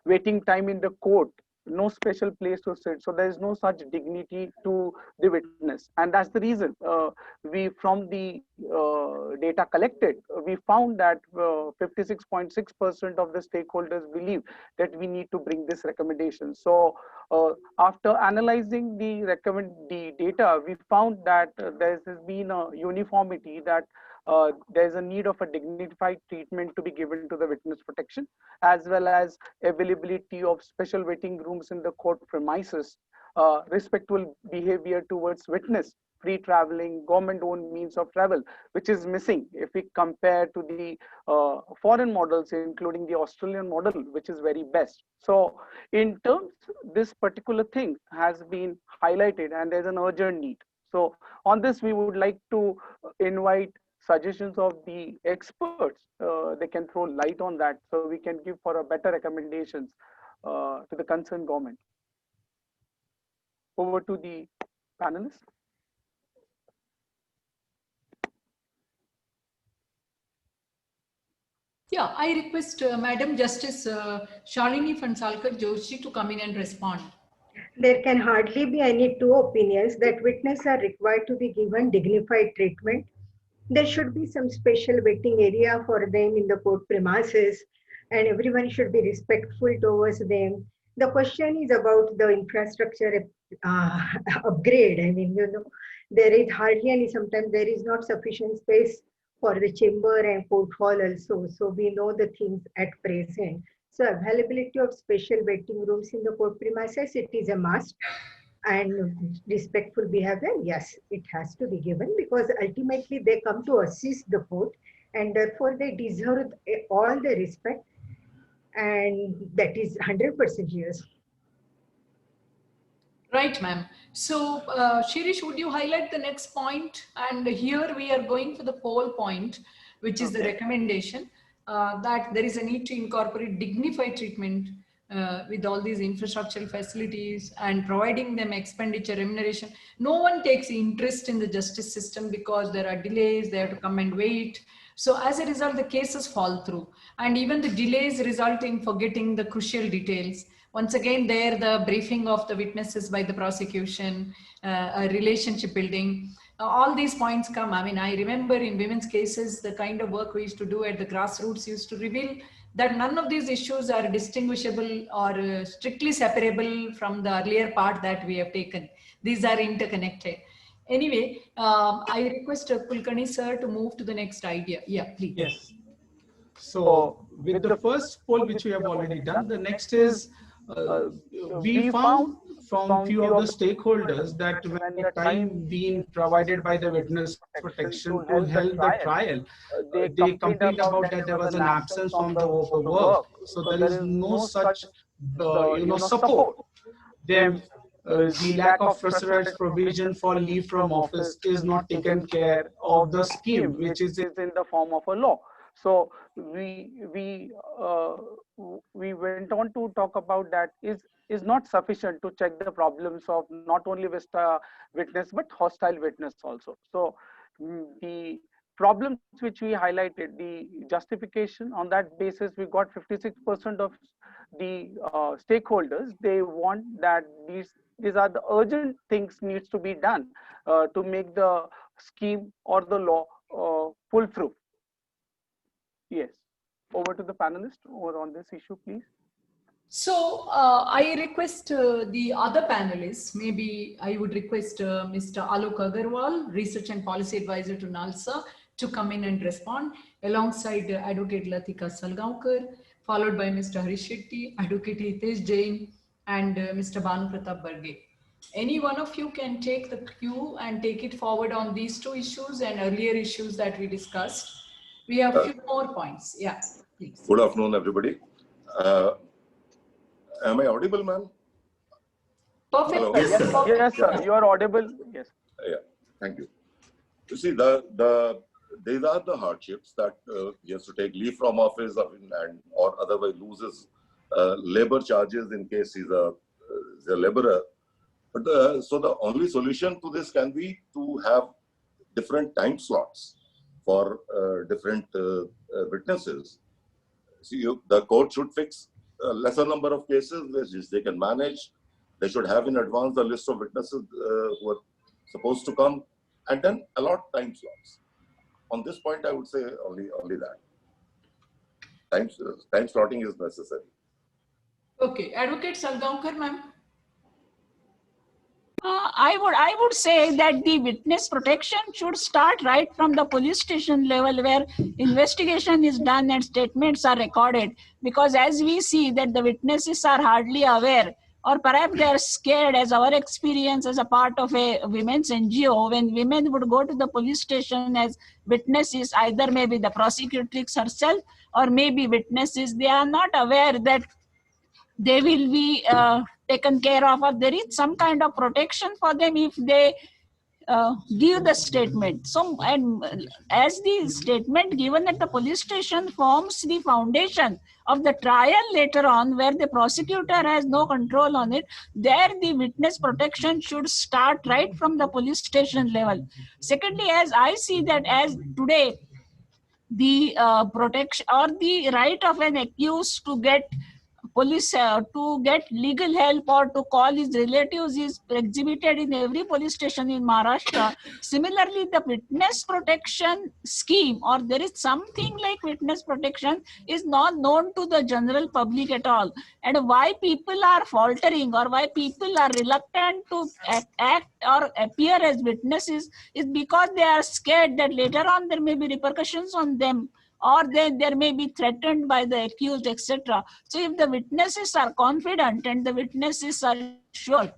waiting time in the court, no special place to sit, so there is no such dignity to the witness. And that's the reason we, from the data collected, we found that 56.6% of the stakeholders believe that we need to bring this recommendation. So after analyzing the data, we found that there has been a uniformity that there is a need of a dignified treatment to be given to the witness protection, as well as availability of special waiting rooms in the court premises, respectful behavior towards witness, free traveling, government-owned means of travel, which is missing if we compare to the foreign models, including the Australian model, which is very best. So in terms, this particular thing has been highlighted and there's an urgent need. So on this, we would like to invite suggestions of the experts. They can throw light on that so we can give for a better recommendations to the concerned government. Over to the panelists. Yeah, I request Madam Justice Shalini Phansalkar Joshi to come in and respond. There can hardly be any two opinions that witnesses are required to be given dignified treatment. There should be some special waiting area for them in the court premises, and everyone should be respectful towards them. The question is about the infrastructure upgrade. I mean, there is hardly any, sometimes there is not sufficient space for the chamber and court hall also. So we know the things at present. So availability of special waiting rooms in the court premises, it is a must. And respectful behavior, yes, it has to be given, because ultimately they come to assist the court and therefore they deserve all the respect, and that is 100% yes. Right, ma'am. So Shirish, would you highlight the next point? And here we are going for the poll point, which is the recommendation that there is a need to incorporate dignified treatment with all these infrastructural facilities and providing them expenditure remuneration, no one takes interest in the justice system because there are delays, they have to come and wait. So as a result, the cases fall through, and even the delays result in forgetting the crucial details. Once again, there the briefing of the witnesses by the prosecution, relationship building, all these points come. I mean, I remember in women's cases, the kind of work we used to do at the grassroots used to reveal that none of these issues are distinguishable or strictly separable from the earlier part that we have taken. These are interconnected. Anyway, I request Kulkarni sir to move to the next idea. Yeah, please. Yes. So with the first poll, which we have already done, the next is we found from few of the stakeholders that when the time being provided by the witness protection to help the trial, they complained about that there was an absence from the work. So there is no such support. Then the lack of prescribed provision for leave from office is not taken care of the scheme, which is in the form of a law. So we went on to talk about that is not sufficient to check the problems of not only witness but hostile witness also. So the problems which we highlighted, the justification on that basis, we got 56% of the stakeholders. They want that these are the urgent things needs to be done to make the scheme or the law foolproof. Yes. Over to the panelists over on this issue, please. So I request the other panelists, maybe I would request Mr. Alok Agarwal, Research and Policy Advisor to NALSA, to come in and respond, alongside Advocate Latika Salgaonkar, followed by Mr. Harish Shetty, Advocate Hitesh Jain, and Mr. Banu Pratap Barge. Any one of you can take the cue and take it forward on these two issues and earlier issues that we discussed. We have a few more points. Yeah, please. Good afternoon, everybody. Am I audible, ma'am? Perfect. Hello? Yes, sir. Yes, sir. You are audible. Yes. Yeah. Thank you. You see, these are the hardships that he has to take leave from office and or otherwise loses labor charges in case he's a laborer. But so the only solution to this can be to have different time slots for different witnesses. See, the court should fix a lesser number of cases which they can manage. They should have in advance the list of witnesses who are supposed to come, and then allot time slots. On this point, I would say only that. Time slotting is necessary. Okay, Advocate Salgaonkar, ma'am. I would say that the witness protection should start right from the police station level, where investigation is done and statements are recorded. Because as we see that the witnesses are hardly aware, or perhaps they are scared, as our experience as a part of a women's NGO, when women would go to the police station as witnesses, either maybe the prosecutrix herself or maybe witnesses, they are not aware that they will be taken care of, or there is some kind of protection for them if they give the statement. So, and as the statement given at the police station forms the foundation of the trial later on, where the prosecutor has no control on it, there the witness protection should start right from the police station level. Secondly, as I see that as today, the protection or the right of an accused to get police to get legal help or to call his relatives is exhibited in every police station in Maharashtra. Similarly, the witness protection scheme, or there is something like witness protection, is not known to the general public at all. And why people are faltering or why people are reluctant to act or appear as witnesses is because they are scared that later on there may be repercussions on them, or there may be threatened by the accused, etc. So if the witnesses are confident and the witnesses are sure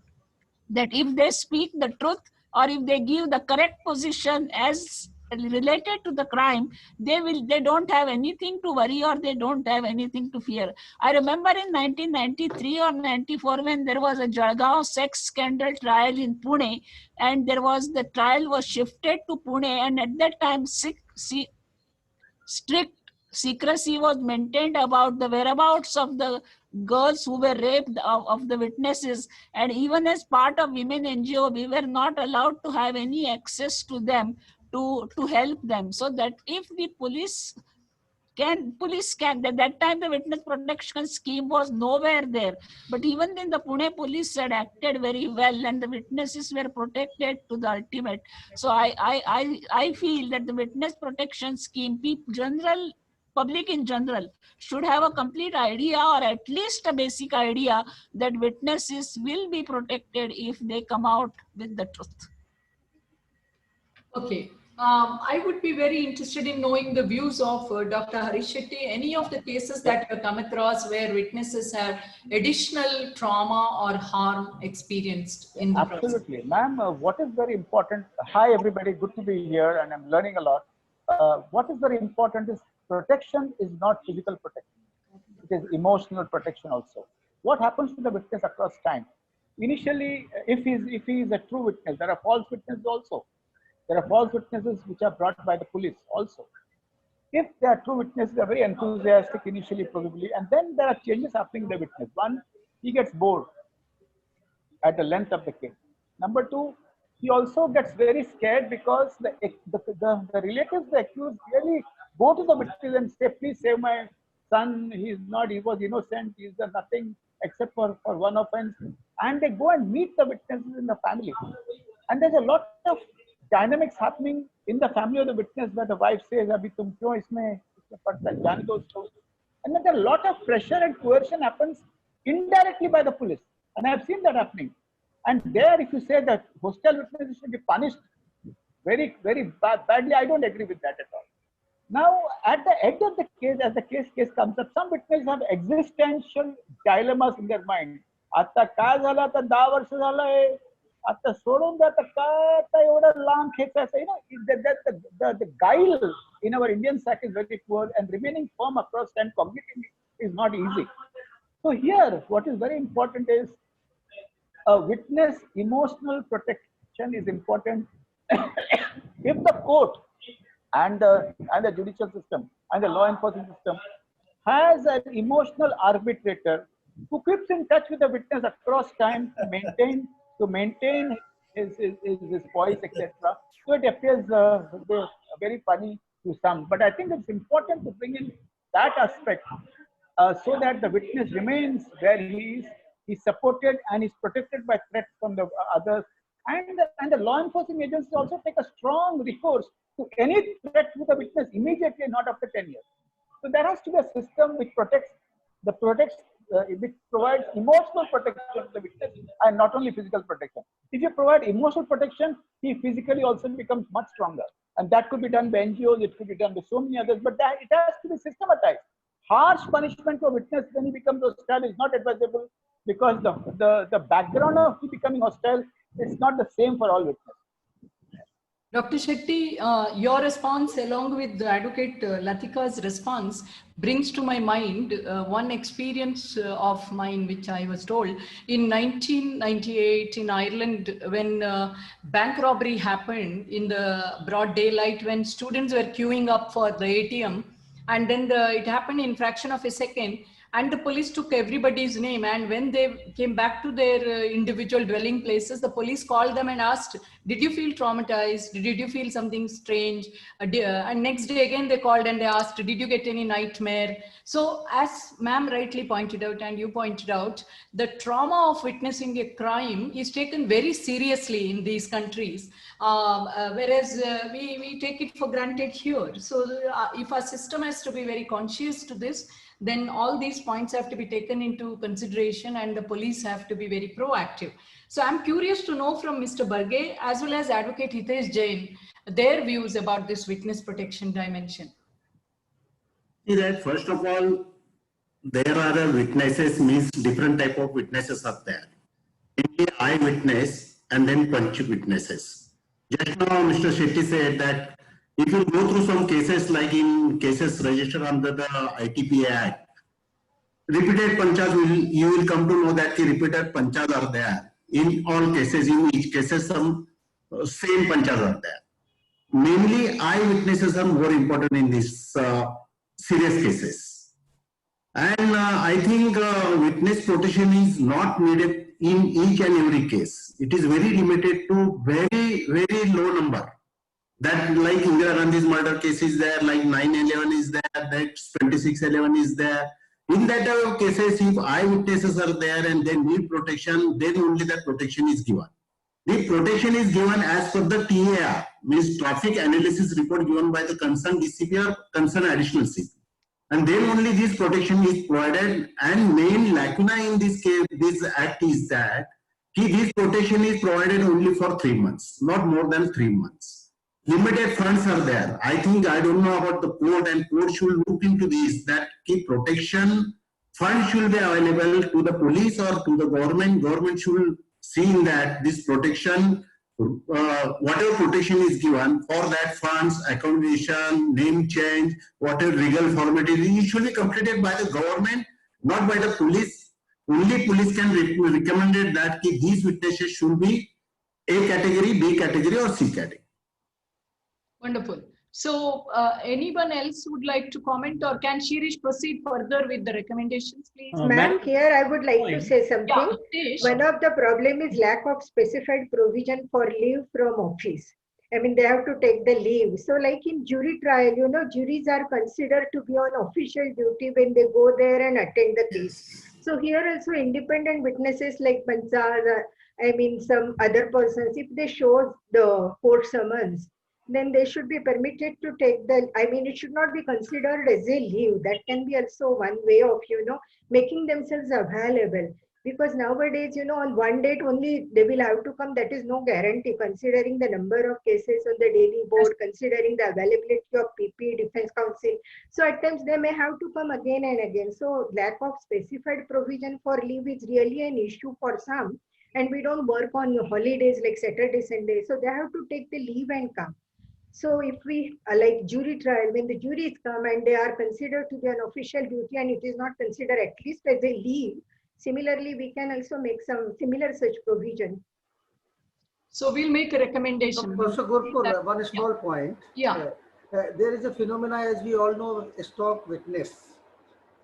that if they speak the truth or if they give the correct position as related to the crime, they don't have anything to worry or they don't have anything to fear. I remember in 1993 or 94 when there was a Jalgaon sex scandal trial in Pune, and the trial was shifted to Pune, and at that time strict secrecy was maintained about the whereabouts of the girls who were raped of the witnesses, and even as part of women NGO, we were not allowed to have any access to them to help them. So that if the police can, that time the witness protection scheme was nowhere there. But even then the Pune police had acted very well and the witnesses were protected to the ultimate. So I feel that the witness protection scheme, public in general should have a complete idea, or at least a basic idea, that witnesses will be protected if they come out with the truth. Okay. I would be very interested in knowing the views of Dr. Harish Shetty. Any of the cases that have come across where witnesses have additional trauma or harm experienced in the process? Absolutely. Ma'am, what is very important, hi everybody, good to be here and I'm learning a lot. What is very important is protection is not physical protection. It is emotional protection also. What happens to the witness across time? Initially, if he is a true witness, there are false witnesses also. There are false witnesses which are brought by the police also. If they are true witnesses, they are very enthusiastic initially probably, and then there are changes happening in the witness. One, he gets bored at the length of the case. Number two, he also gets very scared because the relatives, the accused, really go to the witness and say, please save my son, he was innocent, he's done nothing except for one offense. And they go and meet the witnesses in the family. And there's a lot of dynamics happening in the family of the witness where the wife says, Abhi tum kyun isme padta hai, jane do usko. And then a lot of pressure and coercion happens indirectly by the police. And I've seen that happening. And there, if you say that hostile witnesses should be punished very, very badly, I don't agree with that at all. Now, at the end of the case, as the case comes up, some witnesses have existential dilemmas in their mind. Atta काय झालं आता 10 वर्ष झालंय आता सोडून द्या तर काय आता एवढं लांब खेचायचं the guile in our Indian psyche is very poor and remaining firm across time cognitively is not easy. So here, what is very important is a witness emotional protection is important. If the court and the judicial system and the law enforcement system has an emotional arbitrator who keeps in touch with the witness across time to maintain his poise, etc. So it appears very funny to some, but I think it's important to bring in that aspect so that the witness remains where he is, he's supported and is protected by threats from the others. And the law enforcement agencies also take a strong recourse to any threat to the witness immediately, not after 10 years. So there has to be a system which which provides emotional protection to the witness and not only physical protection. If you provide emotional protection, he physically also becomes much stronger. And that could be done by NGOs, it could be done by so many others, but it has to be systematized. Harsh punishment to a witness when he becomes hostile is not advisable because the background of he becoming hostile is not the same for all witnesses. Dr. Shetty, your response along with the Advocate Latika's response brings to my mind one experience of mine which I was told. In 1998 in Ireland, when bank robbery happened in the broad daylight, when students were queuing up for the ATM, and then it happened in fraction of a second, and the police took everybody's name, and when they came back to their individual dwelling places, the police called them and asked, did you feel traumatized? Did you feel something strange? And next day again they called and they asked, did you get any nightmare? So as ma'am rightly pointed out and you pointed out, the trauma of witnessing a crime is taken very seriously in these countries, whereas we take it for granted here. So if our system has to be very conscious to this, then all these points have to be taken into consideration and the police have to be very proactive. So I'm curious to know from Mr. Barge as well as Advocate Hitesh Jain, their views about this witness protection dimension. See that first of all, there are witnesses means different type of witnesses are there. Mainly eyewitness and then punch witnesses. Just now Mr. Shetty said that if you go through some cases like in cases registered under the ITPA Act, repeated panchas you will come to know that the repeated panchas are there. In all cases, in each cases some same panchas are there. Mainly eyewitnesses are more important in these serious cases. And I think witness protection is not needed in each and every case. It is very limited to very low number. That like Indira Gandhi's murder case is there, like 9/11 is there, that 26/11 is there. In that type of cases, if eyewitnesses are there and they need protection, then only that protection is given. The protection is given as per the TAR, means traffic analysis report given by the concerned DCP or concerned additional CP. And then only this protection is provided. And main lacuna in this case, this act is that this protection is provided only for 3 months, not more than 3 months. Limited funds are there. I think, I don't know about the court, and court should look into this, that key protection fund should be available to the police or to the government. Government should see that this protection, whatever protection is given for that funds, accommodation, name change, whatever legal formality, it should be completed by the government, not by the police. Only police can recommend that these witnesses should be A category, B category or C category. Wonderful. So anyone else would like to comment, or can Shirish proceed further with the recommendations, please? Ma'am, here I would like to say something. Yeah, one of the problem is lack of specified provision for leave from office. I mean, they have to take the leave. So like in jury trial, you know, juries are considered to be on official duty when they go there and attend the case. So here also independent witnesses like Pansar, I mean some other persons, if they show the court summons, then they should be permitted to take the, I mean, it should not be considered as a leave. That can be also one way of, you know, making themselves available. Because nowadays, you know, on one date only they will have to come. That is no guarantee, considering the number of cases on the daily board, considering the availability of PP, defense counsel. So at times they may have to come again and again. So lack of specified provision for leave is really an issue for some. And we don't work on holidays like Saturday, Sunday. So they have to take the leave and come. So if we like jury trial, when the juries come and they are considered to be an official duty and it is not considered at least as a leave, similarly, we can also make some similar such provision. So we'll make a recommendation. Professor Gurpur, one small point. Yeah. There is a phenomena, as we all know, stock witness.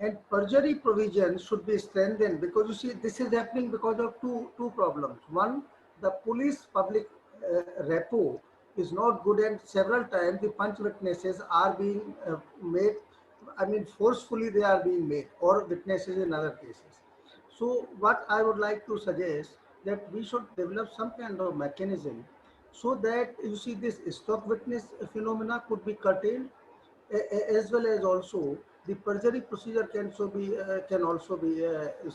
And perjury provision should be strengthened, because you see, this is happening because of two problems. One, the police public rapport is not good, and several times the punch witnesses are being made, I mean forcefully they are being made, or witnesses in other cases. So what I would like to suggest, that we should develop some kind of mechanism so that you see this stock witness phenomena could be curtailed, as well as also the perjury procedure can also be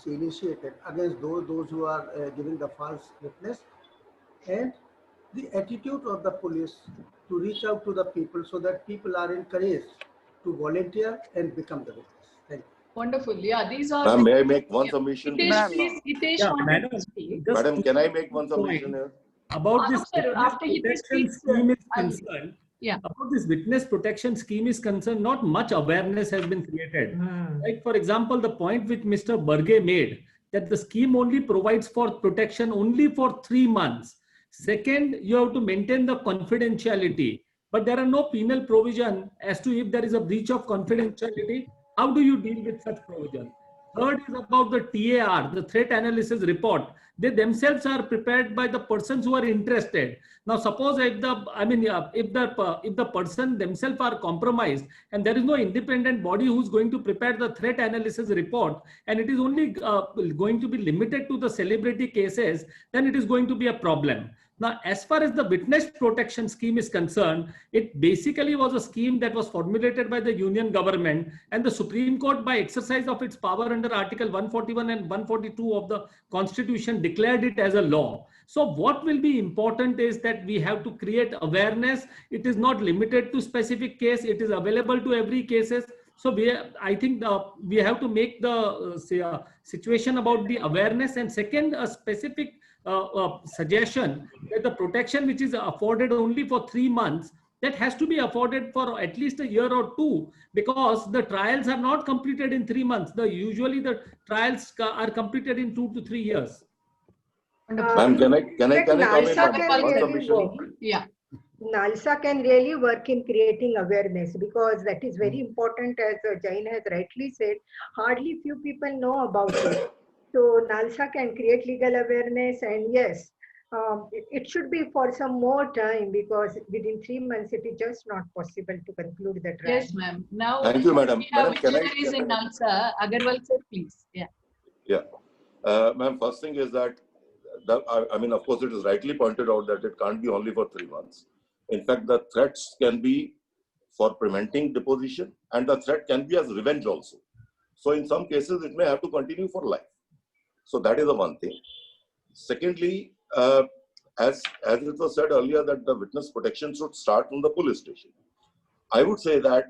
initiated against those who are giving the false witness, and the attitude of the police to reach out to the people so that people are encouraged to volunteer and become the witness. Thank you. Wonderful. Yeah, these are. May I make one submission? Madam, can I make one submission here? About this after protection scheme is concerned, about this witness protection scheme is concerned, not much awareness has been created. Like for example, the point which Mr. Burge made, that the scheme only provides for protection only for 3 months. Second, you have to maintain the confidentiality, but there are no penal provision as to if there is a breach of confidentiality, how do you deal with such provision? Third is about the TAR, the threat analysis report. They themselves are prepared by the persons who are interested. Now, suppose if the person themselves are compromised and there is no independent body who is going to prepare the threat analysis report, and it is only going to be limited to the celebrity cases, then it is going to be a problem. Now, as far as the witness protection scheme is concerned, it basically was a scheme that was formulated by the Union government, and the Supreme Court, by exercise of its power under Article 141 and 142 of the Constitution, declared it as a law. So what will be important is that we have to create awareness. It is not limited to specific case. It is available to every cases. So I think we have to make the situation about the awareness. And second, a specific suggestion that the protection which is afforded only for 3 months, that has to be afforded for at least a year or two, because the trials are not completed in 3 months. Usually the trials are completed in 2 to 3 years. Ma'am, can I comment on one submission? Yeah. NALSA can really work in creating awareness, because that is very important, as Jain has rightly said. Hardly few people know about it. So NALSA can create legal awareness, and yes, it should be for some more time, because within 3 months it is just not possible to conclude the trial. Yes, ma'am. Now Thank you, madam. we have Madam, can I? missionaries in Nalsa. Agarwal sir, please. Yeah. Yeah. Ma'am, first thing is that, I mean, of course, it is rightly pointed out that it can't be only for 3 months. In fact, the threats can be for preventing deposition, and the threat can be as revenge also. So in some cases, it may have to continue for life. So that is the one thing. Secondly, as it was said earlier, that the witness protection should start from the police station. I would say that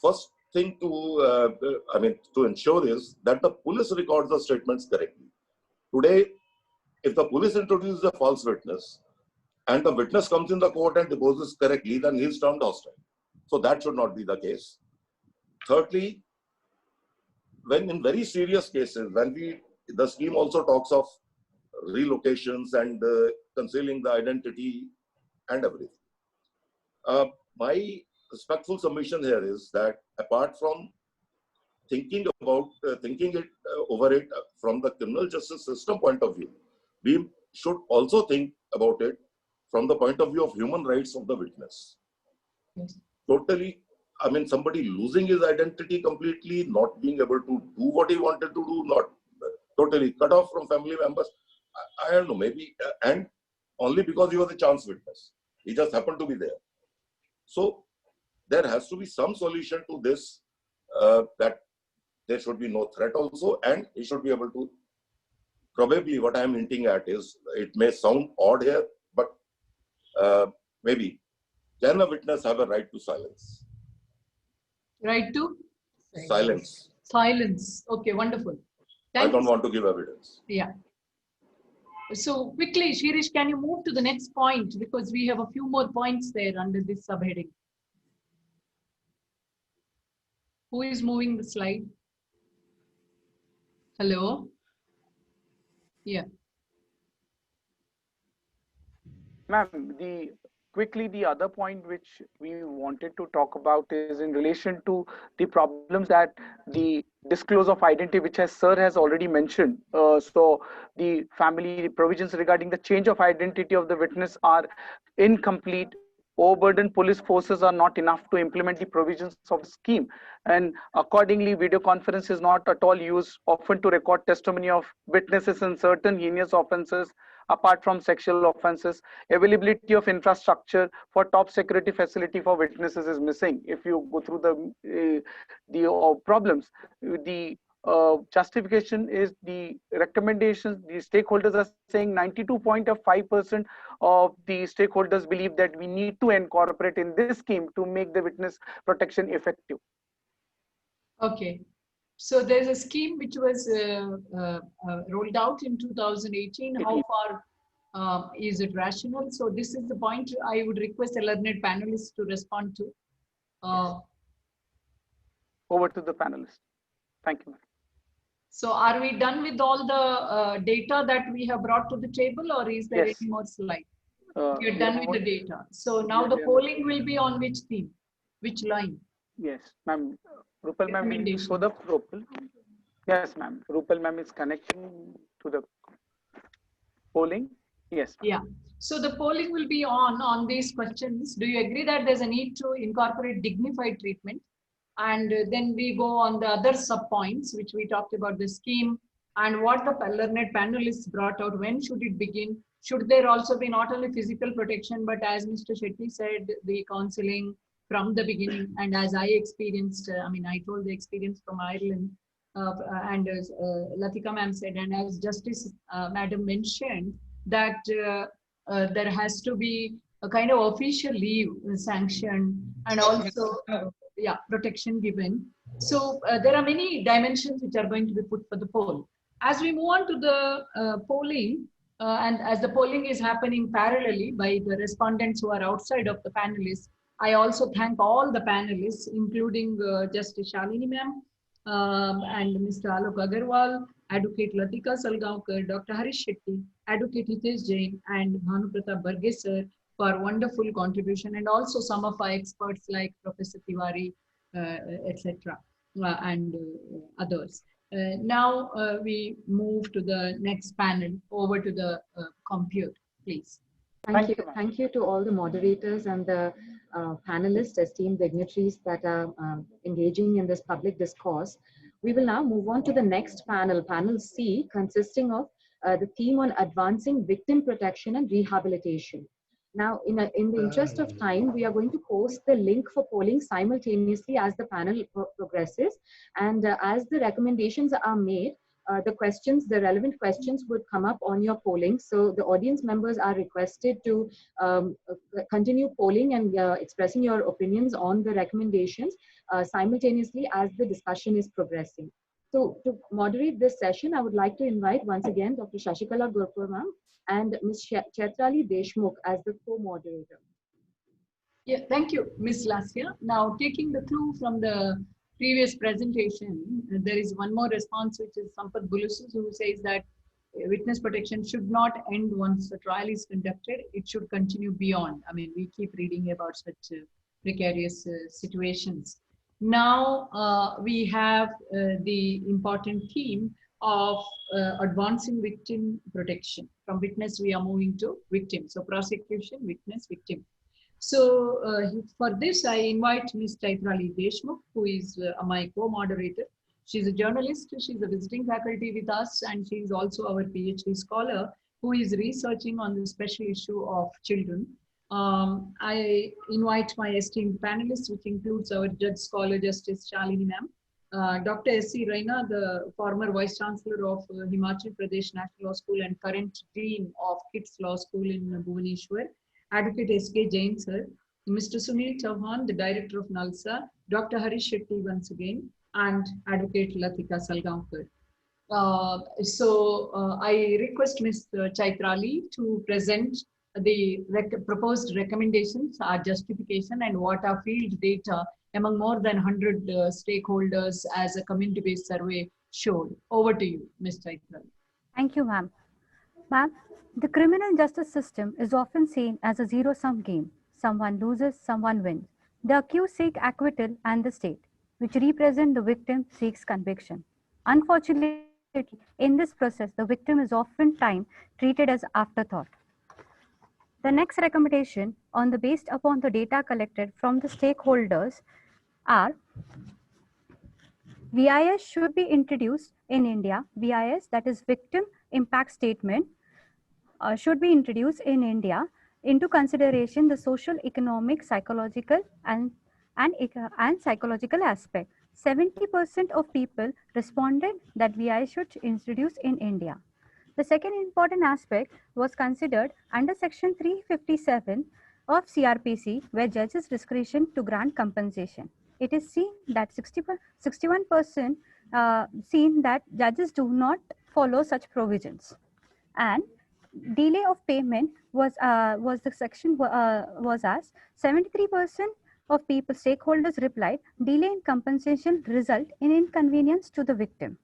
first thing to ensure is that the police records the statements correctly. Today, if the police introduces a false witness and the witness comes in the court and deposes correctly, then he is termed hostile. So that should not be the case. Thirdly, when in very serious cases, the scheme also talks of relocations and concealing the identity and everything. My respectful submission here is that apart from thinking about over it from the criminal justice system point of view, we should also think about it from the point of view of human rights of the witness. Yes. Totally, I mean, somebody losing his identity completely, not being able to do what he wanted to do, not totally cut off from family members. I don't know, maybe, and only because he was a chance witness. He just happened to be there. So there has to be some solution to this, that there should be no threat also, and he should be able to, probably what I am hinting at is, it may sound odd here, but maybe, can a witness have a right to silence? Right to? Silence. Silence. Okay, wonderful. I don't want to give evidence. Yeah. So quickly, Shirish, can you move to the next point? Because we have a few more points there under this subheading. Who is moving the slide? Hello? Yeah. Ma'am, the other point which we wanted to talk about is in relation to the problems that the disclose of identity, which sir has already mentioned. So the family provisions regarding the change of identity of the witness are incomplete. Overburdened police forces are not enough to implement the provisions of the scheme, and accordingly video conference is not at all used often to record testimony of witnesses in certain heinous offences apart from sexual offences. Availability of infrastructure for top security facility for witnesses is missing. If you go through the problems, the justification is the recommendations. The stakeholders are saying 92.5% of the stakeholders believe that we need to incorporate in this scheme to make the witness protection effective. Okay. So there's a scheme which was rolled out in 2018. How far is it rational? So this is the point I would request a learned panelist to respond to. Over to the panelist. Thank you. So are we done with all the data that we have brought to the table, or is there any more slide? We're done with the data. So now the polling will be on which theme, which line? Yes, ma'am. Rupal ma'am, will you show the Rupal? Yes, ma'am. Rupal ma'am is connecting to the polling. Yes. Yeah. So the polling will be on these questions. Do you agree that there's a need to incorporate dignified treatment? And then we go on the other sub points, which we talked about the scheme and what the learned panelists brought out. When should it begin? Should there also be not only physical protection, but as Mr. Shetty said, the counseling from the beginning? And as I experienced, I told the experience from Ireland, and as Latika ma'am said, and as Justice Madam mentioned, that there has to be a kind of official leave sanction and also protection given. So there are many dimensions which are going to be put for the poll. As we move on to the polling, and as the polling is happening parallelly by the respondents who are outside of the panelists, I also thank all the panelists, including Justice Shalini ma'am, and Mr. Alok Agarwal, Advocate Latika Salgaonkar, Dr. Harish Shetty, Advocate Hitesh Jain, and Bhanu Pratap Barge sir, for wonderful contribution, and also some of our experts like Professor Tiwari, etc., and others. Now we move to the next panel. Over to the computer, please. Thank you to all the moderators and the panelists, esteemed dignitaries that are engaging in this public discourse. We will now move on to the next panel, panel C, consisting of the theme on advancing victim protection and rehabilitation. Now, in the interest of time, we are going to post the link for polling simultaneously as the panel progresses. And as the recommendations are made, the relevant questions would come up on your polling. So the audience members are requested to continue polling and expressing your opinions on the recommendations simultaneously as the discussion is progressing. So to moderate this session, I would like to invite once again Dr. Shashikala Gurpur ma'am and Ms. Chaitrali Deshmukh as the co-moderator. Yeah, thank you, Ms. Lasya. Now, taking the clue from the previous presentation, there is one more response, which is Sampath Bulusus, who says that witness protection should not end once the trial is conducted. It should continue beyond. I mean, we keep reading about such precarious situations. Now, we have the important theme of advancing victim protection. From witness, we are moving to victim. So prosecution, witness, victim. So for this, I invite Ms. Chaitrali Deshmukh, who is my co-moderator. She's a journalist, she's a visiting faculty with us, and she is also our PhD scholar who is researching on the special issue of children. I invite my esteemed panelists, which includes our judge scholar, Justice Shalini ma'am, Dr. S.C. Raina, the former Vice Chancellor of Himachal Pradesh National Law School and current Dean of Kids Law School in Bhubaneswar, Advocate S.K. Jain sir, Mr. Sunil Chauhan, the Director of NALSA, Dr. Harish Shetty once again, and Advocate Latika Salgaonkar. I request Ms. Chaitrali to present the proposed recommendations, our justification, and what our field data among more than 100 stakeholders as a community-based survey showed. Over to you, Ms. Chaitrali. Thank you, ma'am. Ma'am, the criminal justice system is often seen as a zero-sum game. Someone loses, someone wins. The accused seek acquittal and the state, which represent the victim, seeks conviction. Unfortunately, in this process, the victim is oftentimes treated as afterthought. The next recommendation based upon the data collected from the stakeholders are VIS should be introduced in India. VIS, that is Victim Impact Statement, should be introduced in India into consideration the social, economic, psychological and psychological aspect. 70% of people responded that VIS should introduce in India. The second important aspect was considered under Section 357 of CRPC, where judges' discretion to grant compensation. It is seen that 61% seen that judges do not follow such provisions, and delay of payment was the section was asked. 73% of people stakeholders replied delay in compensation result in inconvenience to the victim.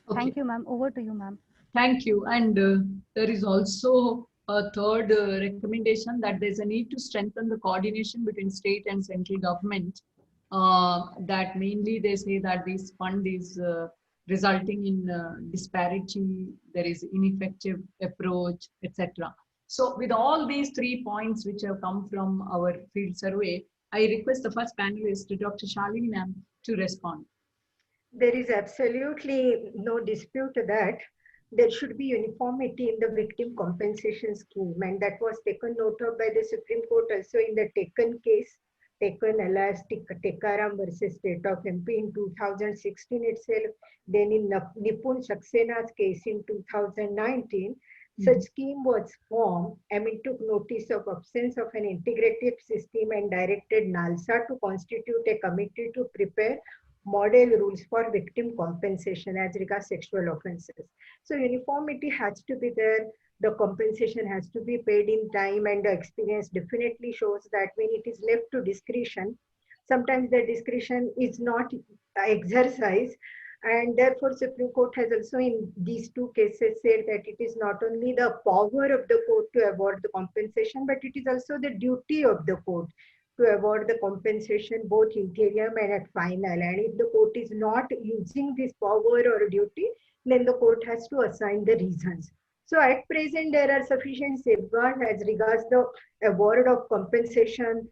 Okay. Thank you, ma'am. Over to you, ma'am. Thank you. And there is also a third recommendation that there's a need to strengthen the coordination between state and central government. That mainly they say that this fund is resulting in disparity, there is ineffective approach, etc. So with all these 3 points which have come from our field survey, I request the first panelist, Dr. Shalini ma'am, to respond. There is absolutely no dispute that there should be uniformity in the victim compensation scheme, and that was taken note of by the Supreme Court also in the Taken case, Taken alias Tekaram versus State of MP in 2016 itself, then in Nipun Saksena's case in 2019. Such scheme was formed, took notice of absence of an integrative system and directed NALSA to constitute a committee to prepare model rules for victim compensation as regards sexual offences. So uniformity has to be there, the compensation has to be paid in time, and the experience definitely shows that when it is left to discretion, sometimes the discretion is not exercised, And therefore, Supreme Court has also in these two cases said that it is not only the power of the court to award the compensation, but it is also the duty of the court to award the compensation both interim and at final. And if the court is not using this power or duty, then the court has to assign the reasons. So at present, there are sufficient safeguards as regards the award of compensation,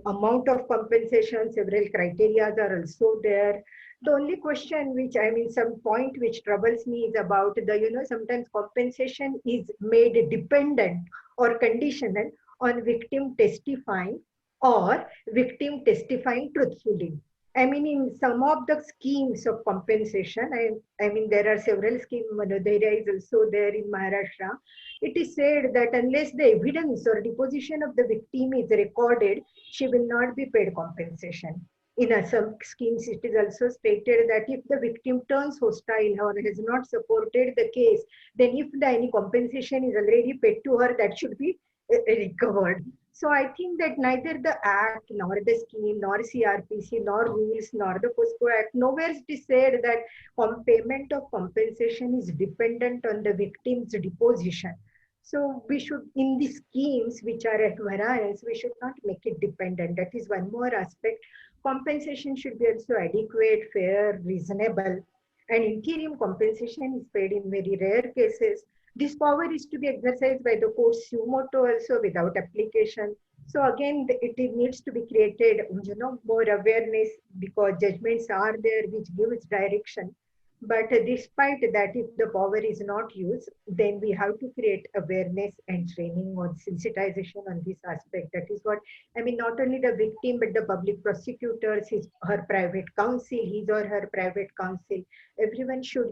amount of compensation, several criteria are also there. The only question which, I mean, some point which troubles me is about the, sometimes compensation is made dependent or conditional on victim testifying or victim testifying truthfully. I mean, in some of the schemes of compensation, I mean, there are several schemes, Manodhaya is also there in Maharashtra. It is said that unless the evidence or deposition of the victim is recorded, she will not be paid compensation. In some schemes, it is also stated that if the victim turns hostile or has not supported the case, then if any compensation is already paid to her, that should be recovered. So I think that neither the Act, nor the scheme, nor CRPC, nor rules, nor the POSCO Act, nowhere it is said that payment of compensation is dependent on the victim's deposition. So we should, in the schemes which are at variance, we should not make it dependent. That is one more aspect. Compensation should be also adequate, fair, reasonable, and interim compensation is paid in very rare cases. This power is to be exercised by the court suo moto also without application. So again, it needs to be created, more awareness because judgments are there which give its direction. But despite that, if the power is not used, then we have to create awareness and training on sensitization on this aspect. That is what, I mean, not only the victim, but the public prosecutors, her private counsel, his or her private counsel, everyone should,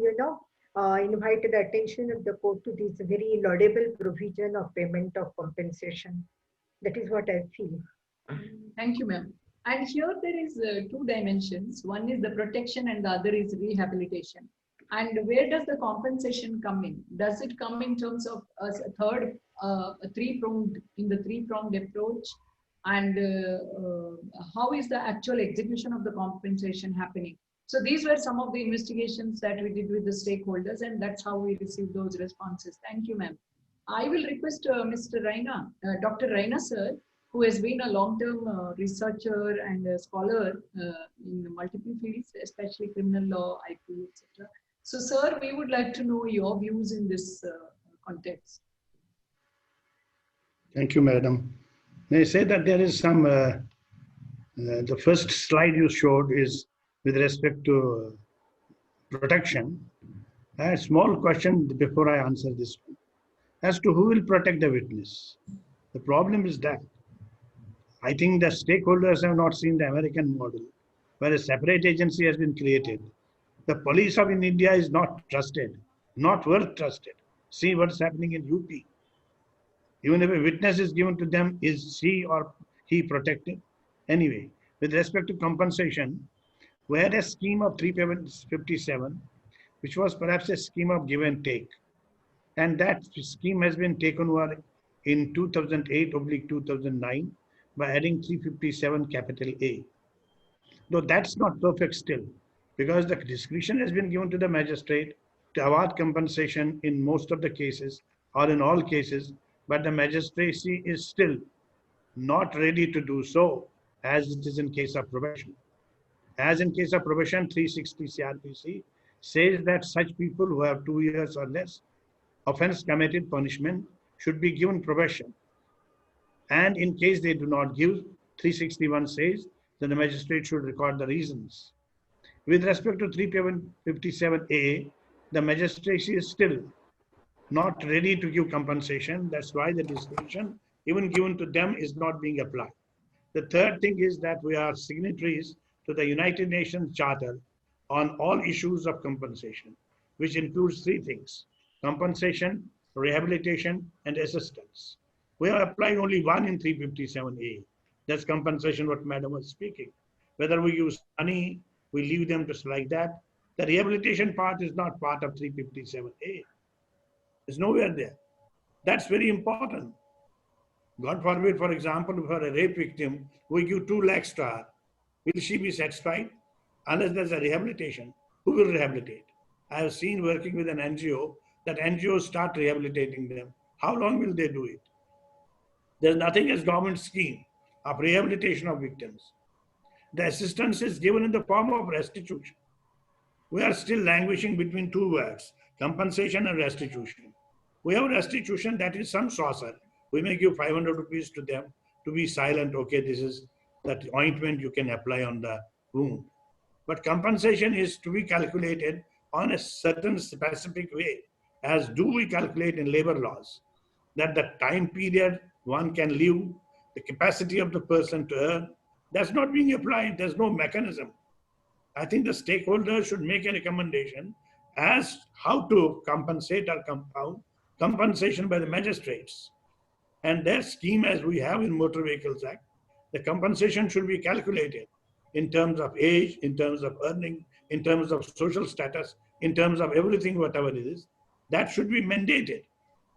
invite the attention of the court to this very laudable provision of payment of compensation. That is what I feel. Thank you, ma'am. And here there is two dimensions. One is the protection and the other is rehabilitation. And where does the compensation come in? Does it come in terms of a third, in the three-pronged approach? And how is the actual execution of the compensation happening? So these were some of the investigations that we did with the stakeholders, and that's how we received those responses. Thank you, ma'am. I will request Mr. Raina, Dr. Raina sir, who has been a long-term researcher and a scholar in multiple fields, especially criminal law, IP, etc. So, sir, we would like to know your views in this context. Thank you, madam. May I say that there is some, the first slide you showed is with respect to protection. A small question before I answer this one. As to who will protect the witness. The problem is that I think the stakeholders have not seen the American model, where a separate agency has been created. The police of India is not trusted, not worth trusted. See what's happening in UP. Even if a witness is given to them, is she or he protected? Anyway, with respect to compensation, we had a scheme of 357, which was perhaps a scheme of give and take. And that scheme has been taken over in 2008/2009 by adding 357 capital A. Though that's not perfect still, because the discretion has been given to the magistrate to award compensation in most of the cases or in all cases, but the magistracy is still not ready to do so as it is in case of probation. As in case of probation, 360 CRPC says that such people who have 2 years or less offense committed punishment should be given probation. And in case they do not give, 361 says that the magistrate should record the reasons. With respect to 357A, the magistracy is still not ready to give compensation. That's why the discretion even given to them is not being applied. The third thing is that we are signatories to the United Nations Charter on all issues of compensation, which includes three things: compensation, rehabilitation, and assistance. We are applying only one in 357A. That's compensation, what Madam was speaking. Whether we use money, we leave them just like that. The rehabilitation part is not part of 357A. It's nowhere there. That's very important. God forbid, for example, for a rape victim, we give 2 lakhs to her. Will she be satisfied? Unless there's a rehabilitation. Who will rehabilitate? I have seen working with an NGO that NGOs start rehabilitating them. How long will they do it? There's nothing as government scheme of rehabilitation of victims. The assistance is given in the form of restitution. We are still languishing between two words, compensation and restitution. We have restitution that is some saucer. We may give 500 rupees to them to be silent. Okay, this is that ointment you can apply on the wound. But compensation is to be calculated on a certain specific way, as do we calculate in labor laws, that the time period one can live, the capacity of the person to earn, that's not being applied. There's no mechanism. I think the stakeholders should make a recommendation as how to compensate or compound compensation by the magistrates. And their scheme, as we have in Motor Vehicles Act, the compensation should be calculated in terms of age, in terms of earning, in terms of social status, in terms of everything, whatever it is. That should be mandated.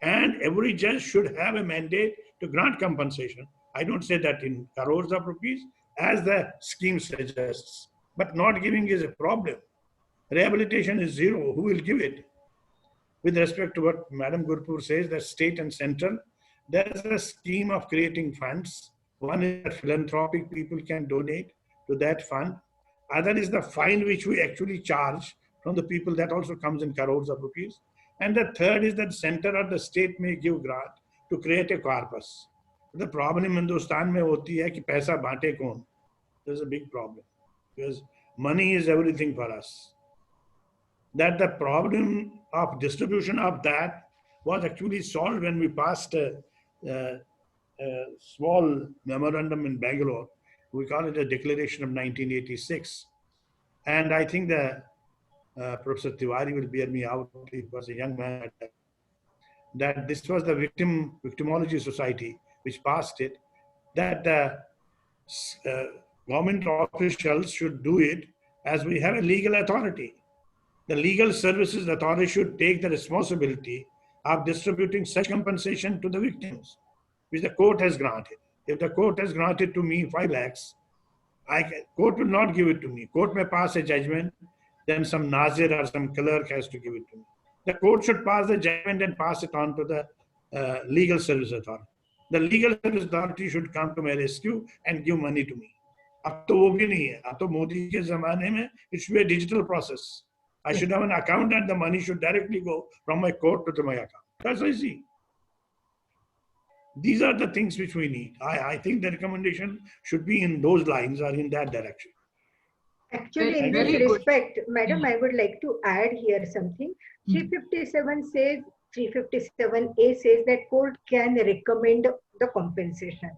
And every judge should have a mandate to grant compensation. I don't say that in crores of rupees, as the scheme suggests. But not giving is a problem. Rehabilitation is zero. Who will give it? With respect to what Madam Gurpur says, that state and central, there is a scheme of creating funds. One is that philanthropic people can donate to that fund. Other is the fine which we actually charge from the people, that also comes in crores of rupees. And the third is that center or the state may give grant to create a corpus. The problem in Hindustan mein hoti hai ki paisa baante kaun. There's a big problem because money is everything for us. That the problem of distribution of that was actually solved when we passed a small memorandum in Bangalore. We call it a declaration of 1986. And I think the Professor Tiwari will bear me out. He was a young man. That this was the Victimology Society which passed it, that the government officials should do it as we have a legal authority. The Legal Services Authority should take the responsibility of distributing such compensation to the victims, which the court has granted. If the court has granted to me 5 lakhs, court will not give it to me. Court may pass a judgment, then some nazir or some clerk has to give it to me. The court should pass the judgment and pass it on to the Legal Service Authority. The Legal Service Authority should come to my rescue and give money to me. Ab to wo bhi nahi hai. Ab to Modi ke zamane mein, it should be a digital process. I should have an account and the money should directly go from my court to my account. That's easy. These are the things which we need. I think the recommendation should be in those lines or in that direction. Actually, in this respect, Madam, I would like to add here something. 357 says, 357A says that court can recommend the compensation.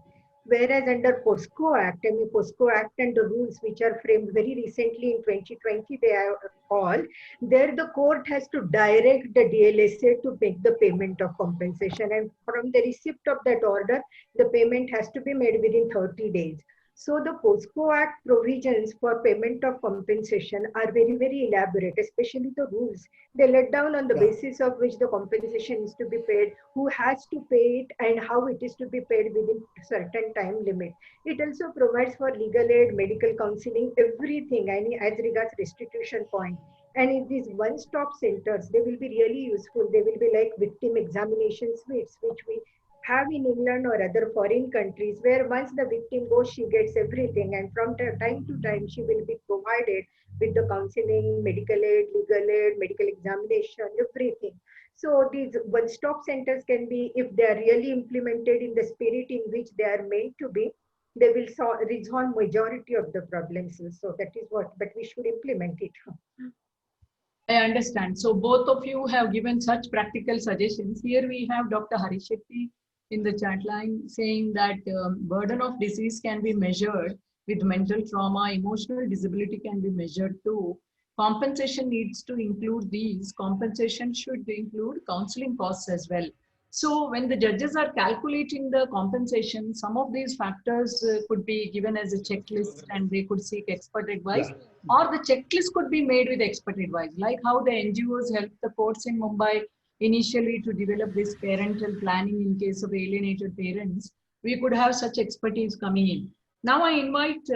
Whereas under POSCO Act, POSCO Act and the rules which are framed very recently in 2020, they are all, there the court has to direct the DLSA to make the payment of compensation. And from the receipt of that order, the payment has to be made within 30 days. So the POSCO Act provisions for payment of compensation are very, very elaborate, especially the rules. They let down on the basis of which the compensation is to be paid, who has to pay it, and how it is to be paid within a certain time limit. It also provides for legal aid, medical counseling, everything, as regards restitution point. And in these one-stop centers, they will be really useful. They will be like victim examination suites, which we have in England or other foreign countries, where once the victim goes, she gets everything, and from time to time she will be provided with the counseling, medical aid, legal aid, medical examination, everything. So these one-stop centers can be, if they are really implemented in the spirit in which they are meant to be, they will resolve majority of the problems. So that is what, but we should implement it. I understand. So both of you have given such practical suggestions. Here we have Dr. Harishetty in the chat line saying that burden of disease can be measured with mental trauma, emotional disability can be measured too. Compensation needs to include these. Compensation should include counseling costs as well. So when the judges are calculating the compensation, some of these factors could be given as a checklist and they could seek expert advice, or the checklist could be made with expert advice, like how the NGOs helped the courts in Mumbai initially to develop this parental planning in case of alienated parents. We could have such expertise coming in. Now I invite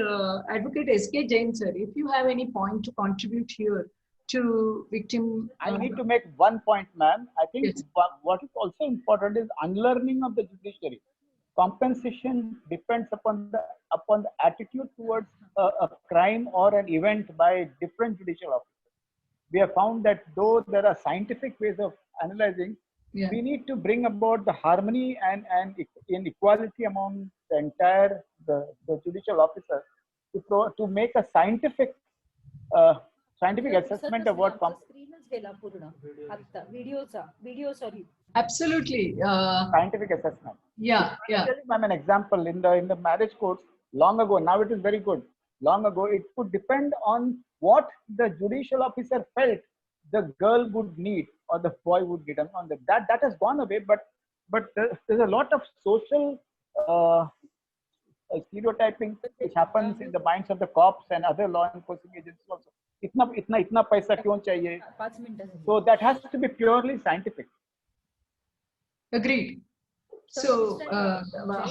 Advocate S.K. Jain sir, if you have any point to contribute here to victim? I need to make one point, ma'am. I think Yes. what is also important is unlearning of the judiciary. Compensation depends upon the attitude towards a crime or an event by different judicial officers. We have found that though there are scientific ways of analyzing, Yeah. we need to bring about the harmony and equality among the entire the judicial officers to make a scientific assessment of what Absolutely. Scientific assessment. Yeah, yeah. I'm an example in the marriage courts long ago. Now it is very good. Long ago, it could depend on what the judicial officer felt the girl would need or the boy would get on that has gone away. But there's a lot of social stereotyping which happens in the minds of the cops and other law enforcement agencies also. Itna paisa kyun chahiye? So that has to be purely scientific. Agreed. So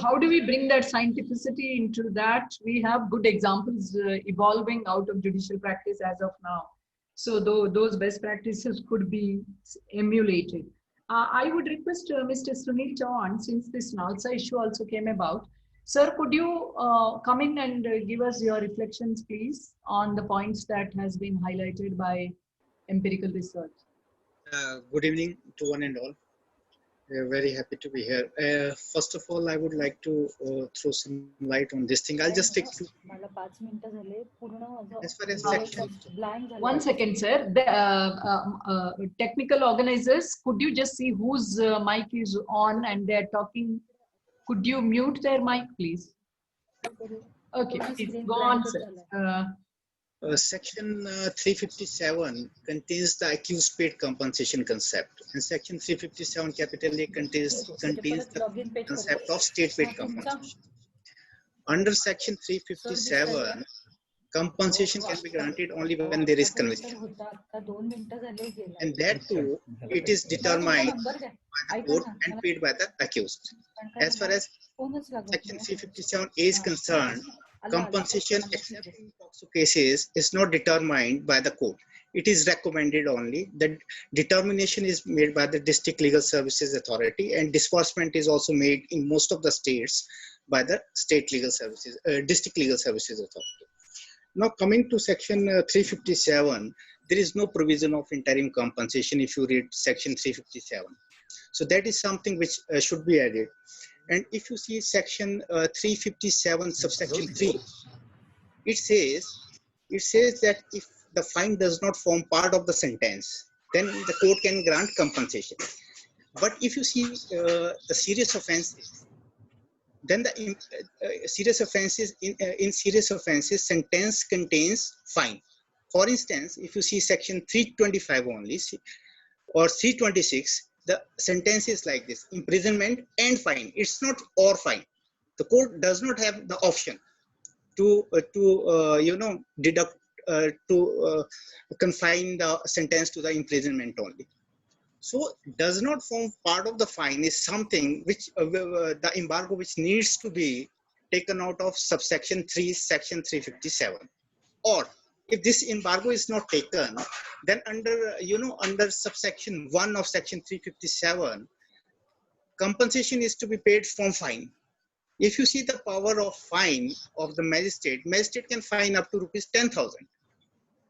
how do we bring that scientificity into that? We have good examples evolving out of judicial practice as of now. So those best practices could be emulated. I would request Mr. Sunil Chauhan, since this NALSA issue also came about. Sir, could you come in and give us your reflections, please, on the points that has been highlighted by empirical research? Good evening to one and all. Very happy to be here. First of all, I would like to throw some light on this thing. I'll just take two. As far as section. 1 second, sir. The technical organizers, could you just see whose mic is on and they're talking? Could you mute their mic, please? Okay, please go on, sir. Section 357 contains the accused paid compensation concept, and section 357 capital A contains the concept of state paid compensation. Under section 357, compensation can be granted only when there is conviction, and that too, it is determined by the court and paid by the accused. As far as section 357A is concerned, compensation except in POCSO cases is not determined by the court. It is recommended only. The determination is made by the District Legal Services Authority, and disbursement is also made in most of the states by the State Legal Services, District Legal Services Authority. Now coming to section 357, there is no provision of interim compensation if you read section 357. So that is something which should be added. And if you see section 357 subsection 3, it says that if the fine does not form part of the sentence, then the court can grant compensation. But if you see the serious offenses, then the serious offenses in serious offenses sentence contains fine. For instance, if you see section 325 only or 326, the sentence is like this: imprisonment and fine. It's not or fine. The court does not have the option to deduct confine the sentence to the imprisonment only. So does not form part of the fine is something which the embargo which needs to be taken out of subsection 3, section 357. Or if this embargo is not taken, then under subsection 1 of section 357, compensation is to be paid from fine. If you see the power of fine of the magistrate can fine up to rupees 10,000,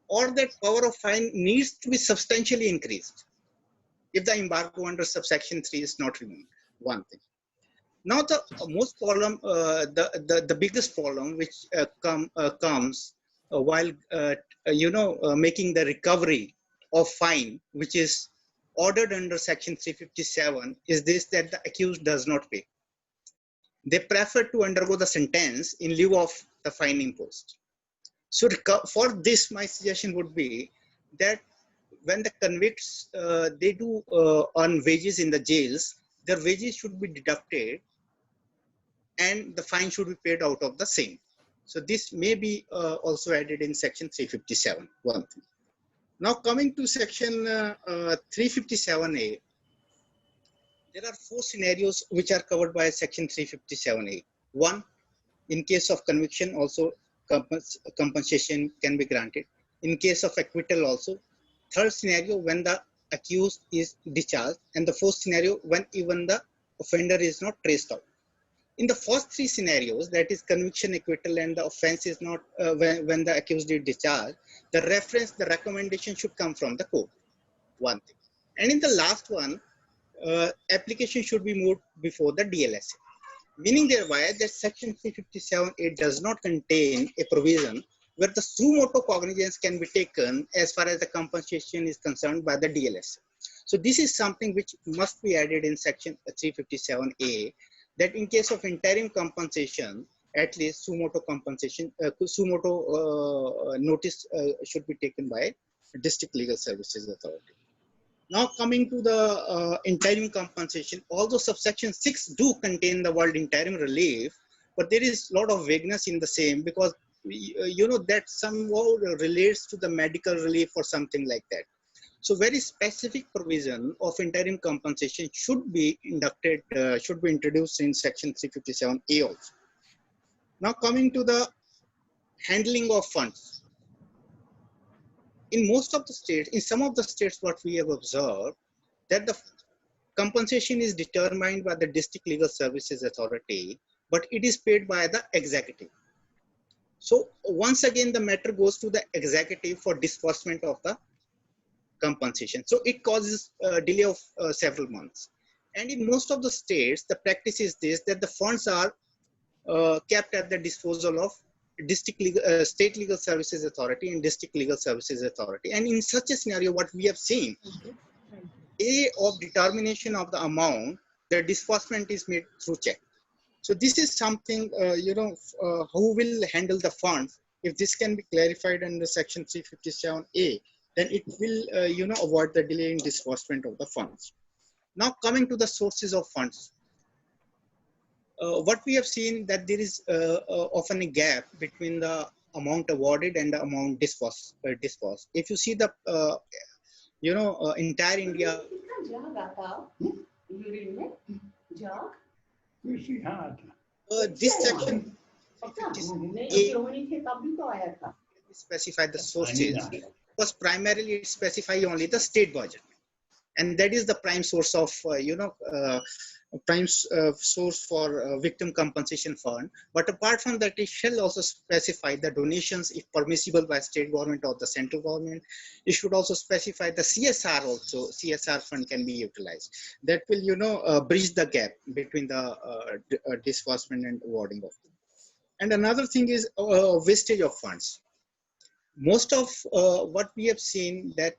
or that power of fine needs to be substantially increased if the embargo under subsection 3 is not removed. One thing. Now the most problem, the biggest problem which comes while making the recovery of fine, which is ordered under section 357, is this: that the accused does not pay. They prefer to undergo the sentence in lieu of the fine imposed. So for this, my suggestion would be that when the convicts, they do earn wages in the jails, their wages should be deducted and the fine should be paid out of the same. So this may be also added in section 357, one thing. Now coming to section 357A, there are 4 scenarios which are covered by section 357A. 1, in case of conviction also compensation can be granted. In case of acquittal also, third scenario when the accused is discharged, and the fourth scenario when even the offender is not traced out. In the first three scenarios, that is conviction, acquittal, and the offense is not when the accused is discharged, the reference, the recommendation should come from the court. One thing. And in the last one, application should be moved before the DLSA. Meaning thereby that section 357A does not contain a provision where the suo motu cognizance can be taken as far as the compensation is concerned by the DLSA. So this is something which must be added in section 357A, that in case of interim compensation, at least suo motu compensation, suo motu notice should be taken by District Legal Services Authority. Now coming to the interim compensation, although subsection 6 do contain the word interim relief, but there is a lot of vagueness in the same, because you know that somehow relates to the medical relief or something like that. So very specific provision of interim compensation should be inducted, should be introduced in section 357A also. Now coming to the handling of funds. In most of the states, in some of the states, what we have observed, that the compensation is determined by the District Legal Services Authority, but it is paid by the executive. So once again, the matter goes to the executive for disbursement of the compensation. So it causes a delay of several months. And in most of the states, the practice is this, that the funds are kept at the disposal of State Legal Services Authority and District Legal Services Authority. And in such a scenario, what we have seen, of determination of the amount, the disbursement is made through check. So this is something, who will handle the funds? If this can be clarified under section 357A, then it will, avoid the delay in disbursement of the funds. Now coming to the sources of funds. What we have seen that there is often a gap between the amount awarded and the amount disbursed. If you see the, entire India. This section specify the sources, because primarily it specify only the state budget, and that is the prime source of source for victim compensation fund. But apart from that, it shall also specify the donations if permissible by state government or the central government. It should also specify the CSR also. CSR fund can be utilized. That will bridge the gap between the disbursement and awarding of them. And another thing is wastage of funds. Most of what we have seen that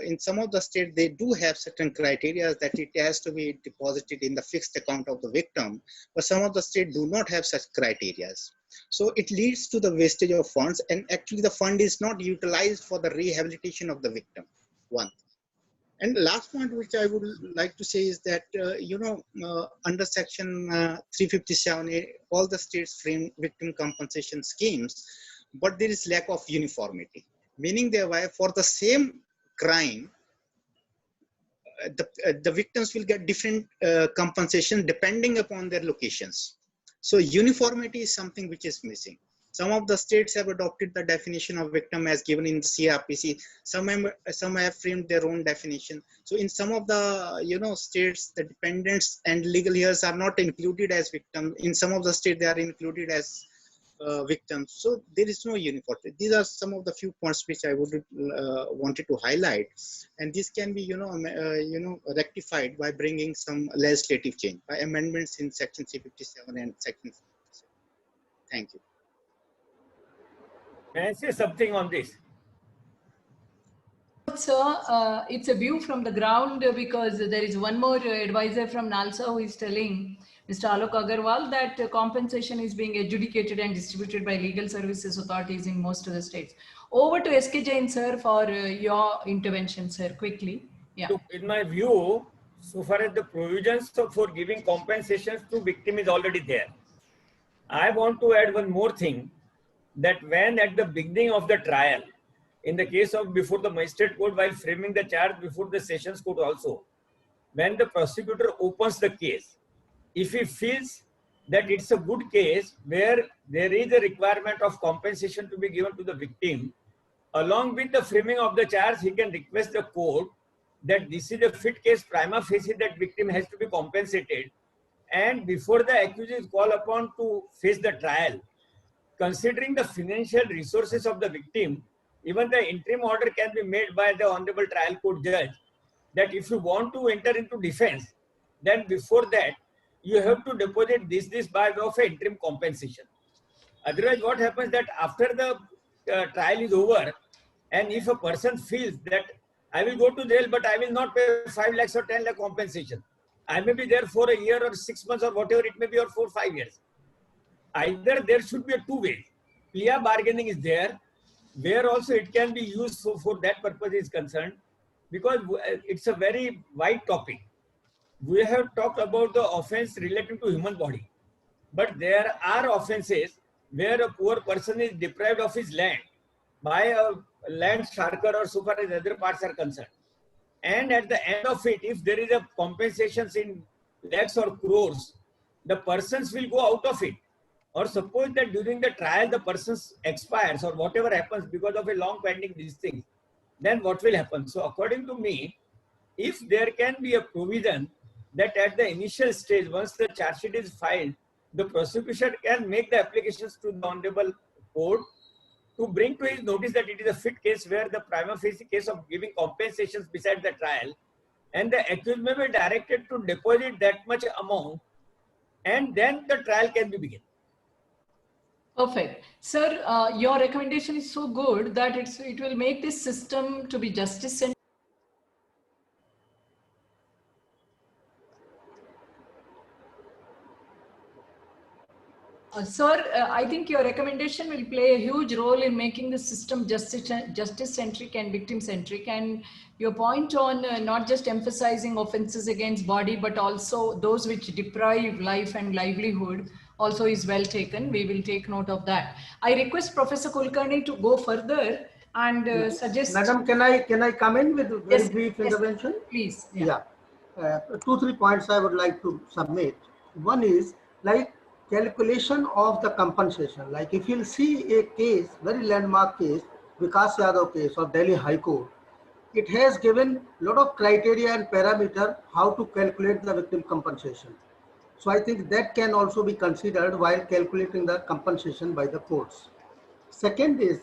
in some of the states, they do have certain criteria that it has to be deposited in the fixed account of the victim, but some of the states do not have such criteria. So it leads to the wastage of funds, and actually the fund is not utilized for the rehabilitation of the victim. One. And the last point which I would like to say is that, under section 357A, all the states frame victim compensation schemes, but there is lack of uniformity, meaning thereby for the same crime, the victims will get different compensation depending upon their locations. So uniformity is something which is missing. Some of the states have adopted the definition of victim as given in the CRPC. Some have framed their own definition. So in some of the states, the dependents and legal heirs are not included as victims. In some of the states, they are included as victims. So there is no uniformity. These are some of the few points which I would wanted to highlight, and this can be rectified by bringing some legislative change by amendments in section 357 and section 357. Thank you. May I say something on this? Sir, it's a view from the ground, because there is one more advisor from NALSA who is telling Mr. Alok Agarwal that compensation is being adjudicated and distributed by legal services authorities in most of the states. Over to SK Jain, sir, for your intervention, sir, quickly. Yeah. So in my view, so far as the provisions for giving compensations to victim is already there. I want to add one more thing, that when at the beginning of the trial, in the case of before the magistrate court, while framing the charge before the sessions court also, when the prosecutor opens the case, if he feels that it's a good case where there is a requirement of compensation to be given to the victim, along with the framing of the charge, he can request the court that this is a fit case prima facie that victim has to be compensated. And before the accused is called upon to face the trial, considering the financial resources of the victim, even the interim order can be made by the Honorable Trial Court Judge that if you want to enter into defense, then before that, you have to deposit this by way of an interim compensation. Otherwise, what happens that after the trial is over, and if a person feels that I will go to jail, but I will not pay 5 lakhs or 10 lakh compensation, I may be there for a year or 6 months or whatever it may be, or 4 or 5 years. Either there should be a two ways. Plea bargaining is there, where also it can be used for that purpose is concerned, because it's a very wide topic. We have talked about the offense relating to human body, but there are offenses where a poor person is deprived of his land by a land sharker or so far as other parts are concerned. And at the end of it, if there is a compensations in lakhs or crores, the persons will go out of it. Or suppose that during the trial, the person expires or whatever happens because of a long pending these things, then what will happen? So according to me, if there can be a provision that at the initial stage, once the charge sheet is filed, the prosecution can make the applications to the Honorable Court to bring to his notice that it is a fit case where the prima facie case of giving compensations beside the trial, and the accused may be directed to deposit that much amount, and then the trial can be begun. Perfect. Sir, your recommendation is so good that it will make this system to be justice-centered. Sir, I think your recommendation will play a huge role in making the system justice-centric and victim-centric. And your point on not just emphasizing offenses against body, but also those which deprive life and livelihood also is well taken. We will take note of that. I request Professor Kulkarni to go further and suggest. Madam, can I come in with a very brief intervention? Please. Yeah. 2-3 points I would like to submit. One is like calculation of the compensation. Like if you'll see a case, very landmark case, Vikas Yadav case of Delhi High Court, it has given a lot of criteria and parameter how to calculate the victim compensation. So I think that can also be considered while calculating the compensation by the courts. Second is,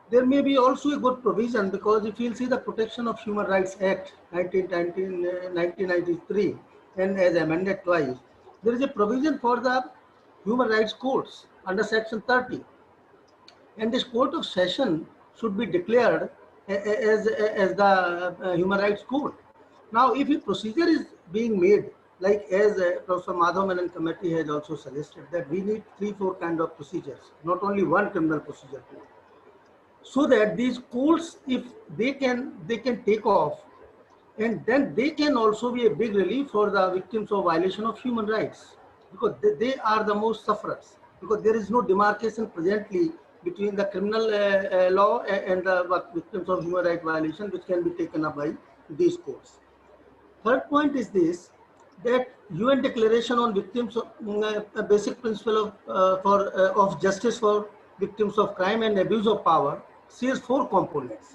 there may be also a good provision, because if you'll see the Protection of Human Rights Act 1993 and as amended twice, there is a provision for the human rights courts under section 30. And this court of session should be declared as the human rights court. Now, if a procedure is being made, like as Professor Madhav Menon committee has also suggested, that we need 3-4 kind of procedures, not only one criminal procedure code, so that these courts, if they can take off, and then they can also be a big relief for the victims of violation of human rights, because they are the most sufferers, because there is no demarcation presently between the criminal law and the victims of human rights violation, which can be taken up by these courts. Third point is this, that UN Declaration on Victims of a basic principle of justice for victims of crime and abuse of power says 4 components.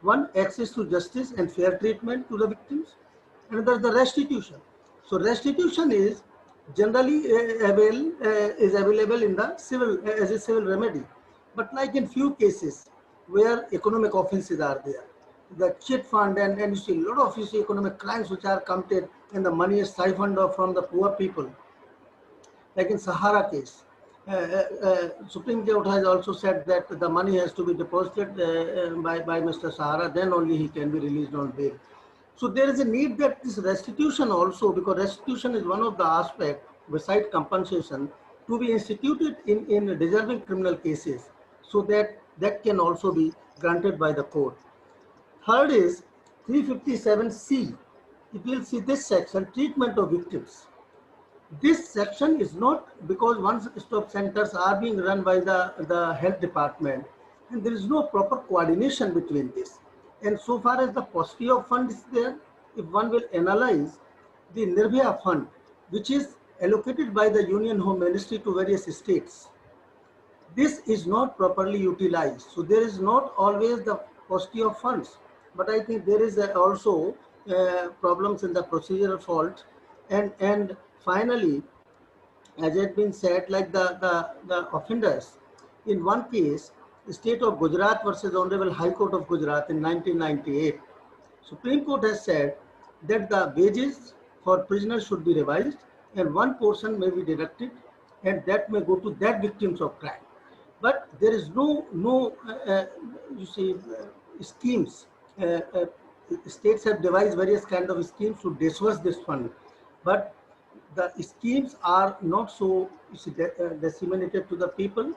One, access to justice and fair treatment to the victims. Another, the restitution. So restitution is generally available in the civil as a civil remedy. But like in few cases where economic offenses are there, the chit fund and you see a lot of economic crimes which are committed and the money is siphoned off from the poor people. Like in Sahara case, Supreme Court has also said that the money has to be deposited by Mr. Sahara, then only he can be released on bail. So there is a need that this restitution also, because restitution is one of the aspects beside compensation, to be instituted in deserving criminal cases, so that can also be granted by the court. Third is 357C. If you will see this section, treatment of victims. This section is not, because one-stop centers are being run by the health department, and there is no proper coordination between this. And so far as the paucity of fund is there, if one will analyze the Nirbhaya fund, which is allocated by the Union Home Ministry to various states, this is not properly utilized. So there is not always the paucity of funds, but I think there is also problems in the procedural fault. And finally, as had been said, like the offenders, in one case, the state of Gujarat versus Honorable High Court of Gujarat in 1998, Supreme Court has said that the wages for prisoners should be revised and one portion may be deducted and that may go to that victims of crime. But there is no you see schemes. States have devised various kind of schemes to disperse this fund, but the schemes are not so disseminated to the people,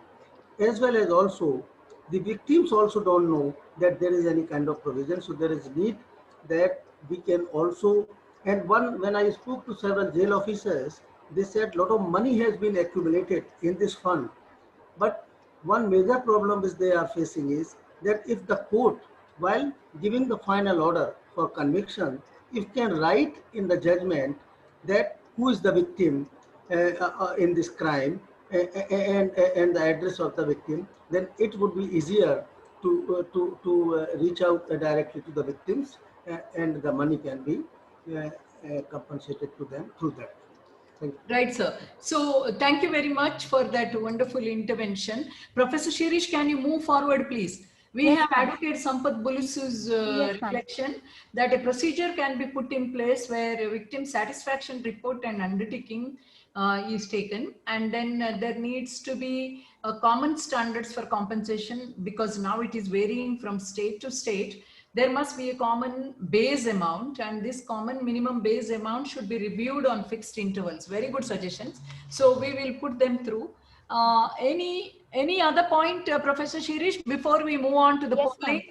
as well as also the victims also don't know that there is any kind of provision. So there is need that we can also, and when I spoke to several jail officers, they said a lot of money has been accumulated in this fund. But one major problem which they are facing is that if the court, while giving the final order for conviction, if can write in the judgment that who is the victim in this crime and the address of the victim, then it would be easier to reach out directly to the victims and the money can be compensated to them through that. Thank you. Right, sir. So thank you very much for that wonderful intervention. Professor Shirish, can you move forward, please? We Yes, have ma'am. Advocate Sampath Bulusu's Yes, ma'am. reflection that a procedure can be put in place where a victim satisfaction report and undertaking is taken, and then there needs to be common standards for compensation, because now it is varying from state to state. There must be a common base amount, and this common minimum base amount should be reviewed on fixed intervals. Very good suggestions. So we will put them through. Any other point, Professor Shirish, before we move on to the Yes, polling? ma'am.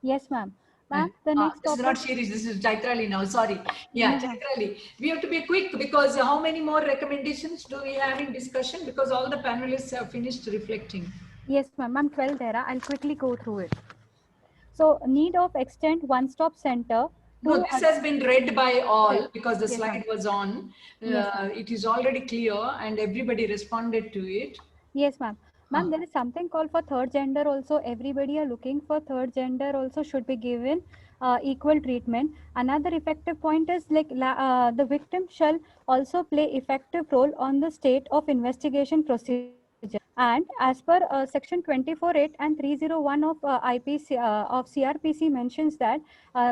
Yes, ma'am. Ma'am, the next This is not topic. Shirish, this is Chaitrali now, sorry. Yeah, Chaitrali. We have to be quick because how many more recommendations do we have in discussion? Because all the panelists have finished reflecting. Yes, ma'am. I'm 12 there. I'll quickly go through it. So, need of extend one-stop center. No, this has been read by all because the Yes, slide was on. Yes, It is already clear and everybody responded to it. Yes, ma'am. Ma'am, there is something called for third gender also. Everybody are looking for third gender also should be given equal treatment. Another effective point is like the victim shall also play effective role on the state of investigation procedure. And as per section 24(8) and 301 of IPC of CRPC mentions that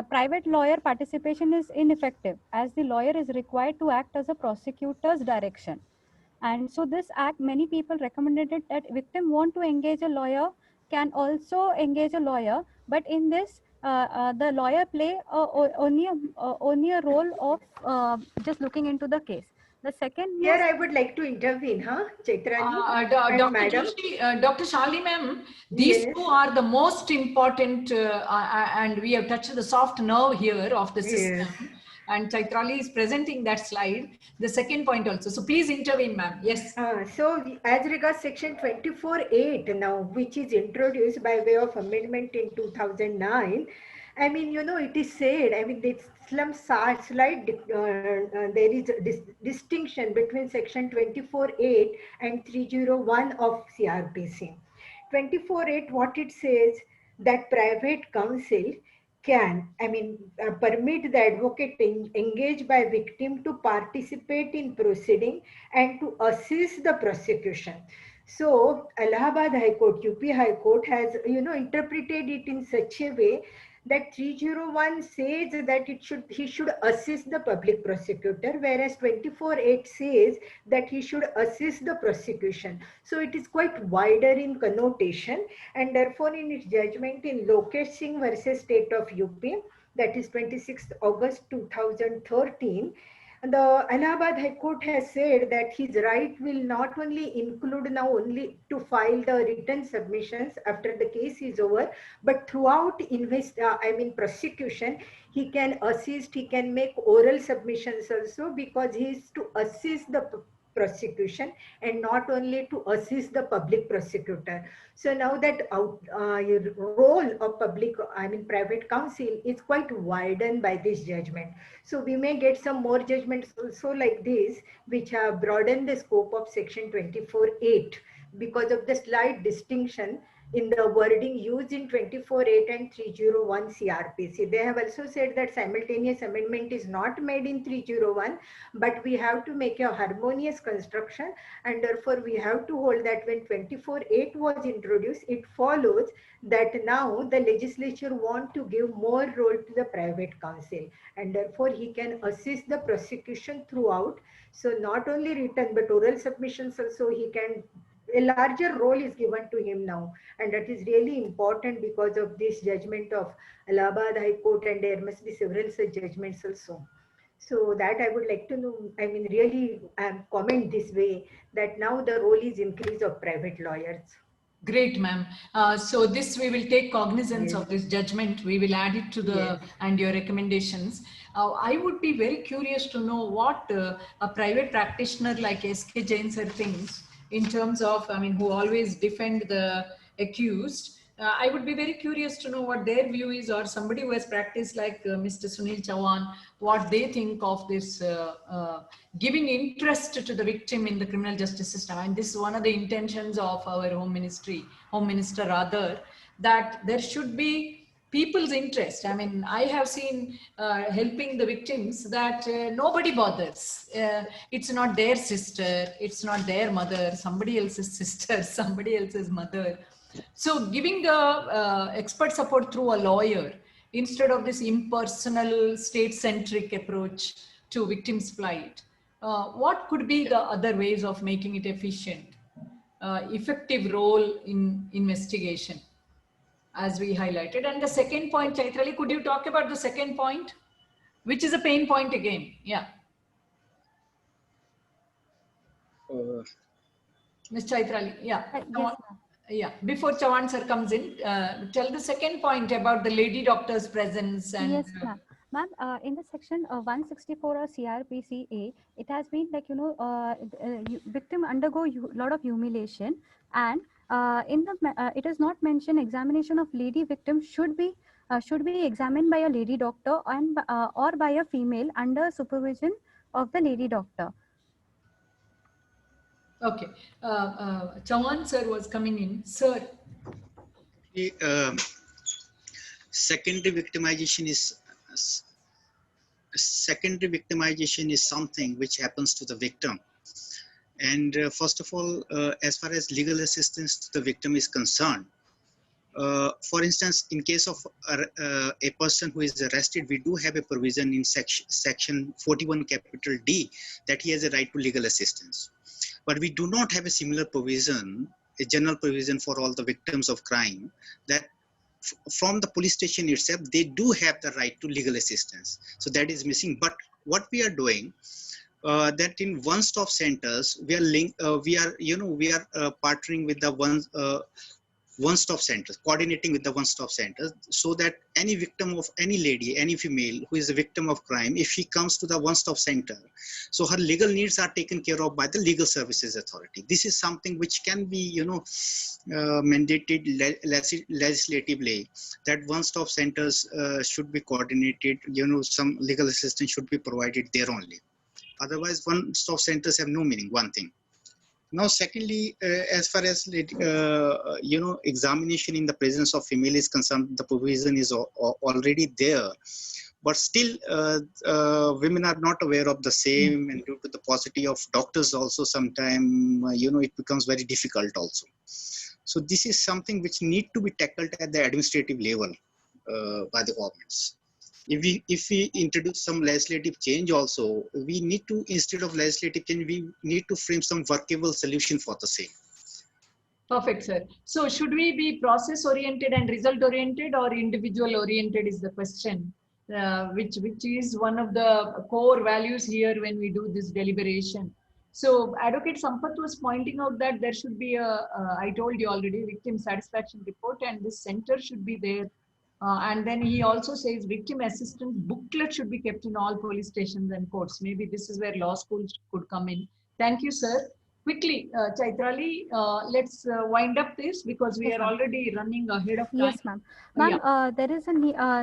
private lawyer participation is ineffective as the lawyer is required to act as a prosecutor's direction. And so this act, many people recommended it that victim want to engage a lawyer can also engage a lawyer, but in this the lawyer play only a role of just looking into the case. The second Here I would like to intervene, huh, Chaitrali and Madam. Dr. Shali ma'am, these two are the most important and we have touched the soft nerve here of the system. And Chaitrali is presenting that slide, the second point also. So please intervene, ma'am. Yes. So as regards section 24(8) now, which is introduced by way of amendment in 2009, I mean, you know, it is said, I mean, this slight, there is a distinction between section 24(8) and 301 of CRPC. 24(8), what it says, that private counsel can, I mean, permit the advocate engaged by victim to participate in proceeding and to assist the prosecution. So Allahabad High Court, UP High Court has, you know, interpreted it in such a way that 301 says that he should assist the public prosecutor, whereas 24(8) says that he should assist the prosecution. So it is quite wider in connotation, and therefore in its judgment in Lokesh Singh versus State of UP, that is 26th August 2013, the Allahabad High Court has said that his right will not only include now only to file the written submissions after the case is over, but throughout prosecution, he can assist, he can make oral submissions also, because he is to assist the prosecution and not only to assist the public prosecutor. So now that role of private counsel is quite widened by this judgment. So we may get some more judgments also like this, which have broadened the scope of section 24(8). because of the slight distinction in the wording used in 24(8) and 301 CRPC. They have also said that simultaneous amendment is not made in 301, but we have to make a harmonious construction, and therefore we have to hold that when 24(8) was introduced, it follows that now the legislature want to give more role to the private counsel, and therefore he can assist the prosecution throughout. So not only written but oral submissions also he can, a larger role is given to him now, and that is really important because of this judgment of Allahabad High Court, and there must be several such judgments also. So that I would like to know, I mean really comment this way that now the role is increase of private lawyers. Great, ma'am. So this we will take cognizance Yes. of this judgment. We will add it to the Yes. and your recommendations. I would be very curious to know what a private practitioner like S.K. Jain sir thinks in terms of, I mean, who always defend the accused. I would be very curious to know what their view is, or somebody who has practiced like Mr. Sunil Chauhan, what they think of this giving interest to the victim in the criminal justice system. And this is one of the intentions of our Home Minister rather, that there should be people's interest. I mean, I have seen helping the victims that nobody bothers. It's not their sister, it's not their mother, somebody else's sister, somebody else's mother. So giving the expert support through a lawyer instead of this impersonal state-centric approach to victims' plight, what could be the other ways of making it efficient, effective role in investigation, as we highlighted? And the second point, Chaitrali, could you talk about the second point, which is a pain point again? Yeah. Ms. Chaitrali, yeah. Yes, Yeah, before Chavan sir comes in, tell the second point about the lady doctor's presence. And yes, ma'am. Ma'am, in the section 164 of CRPCA, it has been like, victim undergo lot of humiliation, and in the it is not mentioned examination of lady victim should be examined by a lady doctor and or by a female under supervision of the lady doctor. Okay, Chavan sir was coming in. Sir. Secondary victimization is something which happens to the victim. And first of all, as far as legal assistance to the victim is concerned, for instance, in case of a person who is arrested, we do have a provision in section 41 capital D that he has a right to legal assistance. But we do not have a similar provision, a general provision for all the victims of crime, that from the police station itself, they do have the right to legal assistance. So that is missing. But what we are doing, that in one-stop centers, we are partnering with the one-stop centers, coordinating with the one-stop centers, so that any victim of any lady, any female who is a victim of crime, if she comes to the one-stop center, so her legal needs are taken care of by the Legal Services Authority. This is something which can be, mandated legislatively, that one-stop centers should be coordinated. Some legal assistance should be provided there only. Otherwise, one-stop centers have no meaning. One thing. Now, secondly, as far as examination in the presence of female is concerned, the provision is already there, but still women are not aware of the same, and due to the paucity of doctors also, sometimes it becomes very difficult also. So this is something which need to be tackled at the administrative level by the governments. If we introduce some legislative change also, we need to, instead of legislative change, we need to frame some workable solution for the same. Perfect, sir. So should we be process oriented and result oriented, or individual oriented is the question, which is one of the core values here when we do this deliberation. So Advocate Sampath was pointing out that there should be I told you already, victim satisfaction report, and this center should be there. And then he also says victim assistance booklet should be kept in all police stations and courts. Maybe this is where law schools could come in. Thank you, sir. Quickly, Chaitrali, let's wind up this because we Yes, are ma'am. already running ahead of time. Yes, ma'am. Ma'am, Yeah. there is a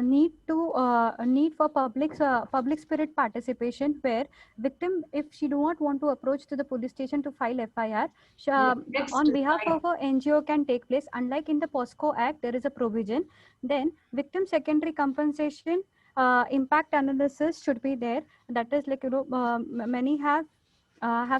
need to a need for public spirit participation where victim, if she do not want to approach to the police station to file FIR, she, Next on behalf slide. of a NGO can take place. Unlike in the POSCO Act, there is a provision. Then victim secondary compensation impact analysis should be there. That is like, many have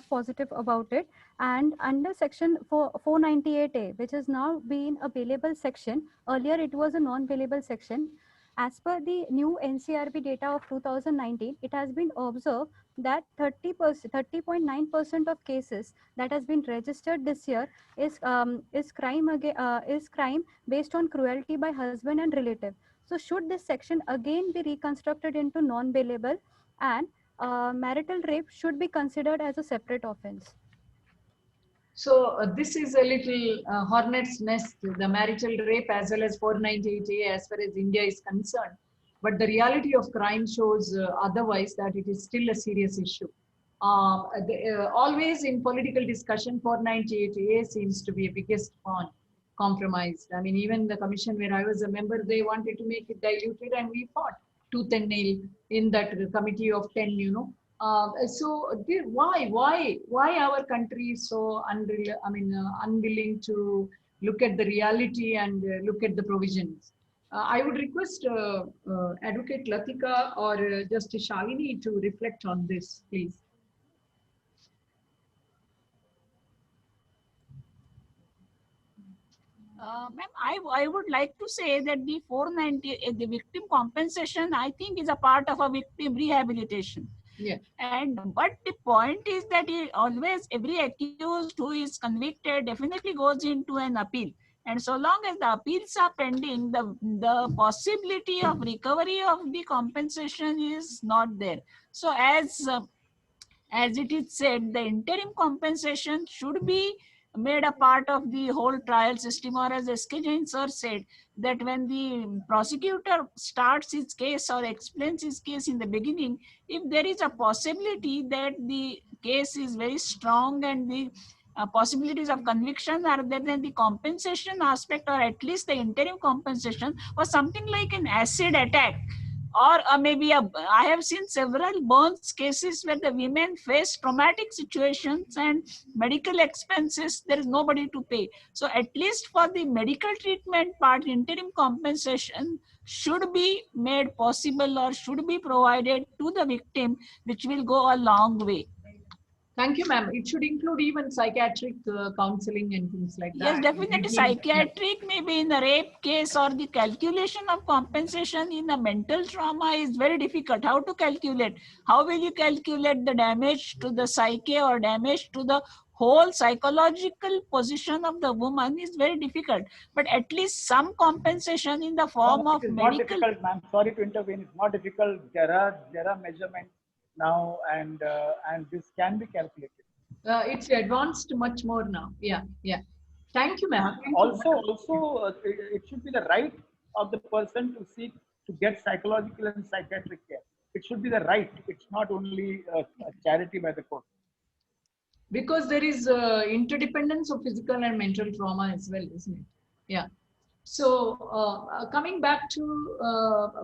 positive about it. And under section 498A, which has now been a bailable section, earlier it was a non-bailable section. As per the new NCRB data of 2019, it has been observed that 30.9% of cases that has been registered this year is crime based on cruelty by husband and relative. So should this section again be reconstructed into non-bailable, and marital rape should be considered as a separate offense. So this is a little hornet's nest, the marital rape as well as 498A as far as India is concerned. But the reality of crime shows otherwise, that it is still a serious issue. Always in political discussion, 498A seems to be a biggest pawn compromised. I mean, even the commission where I was a member, they wanted to make it diluted, and we fought tooth and nail in that committee of 10, why our country is so unwilling to look at the reality and look at the provisions. I would request Advocate Latika or Justice Shalini to reflect on this, please. Ma'am, I would like to say that the 490, the victim compensation, I think is a part of a victim rehabilitation. Yeah. And but the point is that always every accused who is convicted definitely goes into an appeal. And so long as the appeals are pending, the possibility of recovery of the compensation is not there. So as it is said, the interim compensation should be made a part of the whole trial system, or as S.K. Jain sir said, that when the prosecutor starts his case or explains his case in the beginning, if there is a possibility that the case is very strong and the possibilities of conviction are there, then the compensation aspect, or at least the interim compensation, was something like an acid attack, or maybe I have seen several burns cases where the women face traumatic situations and medical expenses, there is nobody to pay. So at least for the medical treatment part, interim compensation should be made possible or should be provided to the victim, which will go a long way. Thank you, ma'am. It should include even psychiatric counseling and things like that. Yes, definitely. Psychiatric, maybe in the rape case, or the calculation of compensation in a mental trauma is very difficult. How to calculate? How will you calculate the damage to the psyche or damage to the whole psychological position of the woman is very difficult. But at least some compensation in the form of it is medical. not difficult, ma'am. Sorry to intervene. It's not difficult. There are measurements now, and this can be calculated. It's advanced much more now. Yeah, yeah. Thank you, ma'am. Also, it should be the right of the person to seek to get psychological and psychiatric care. It should be the right. It's not only a charity by the court. Because there is interdependence of physical and mental trauma as well, isn't it? Yeah. So coming back to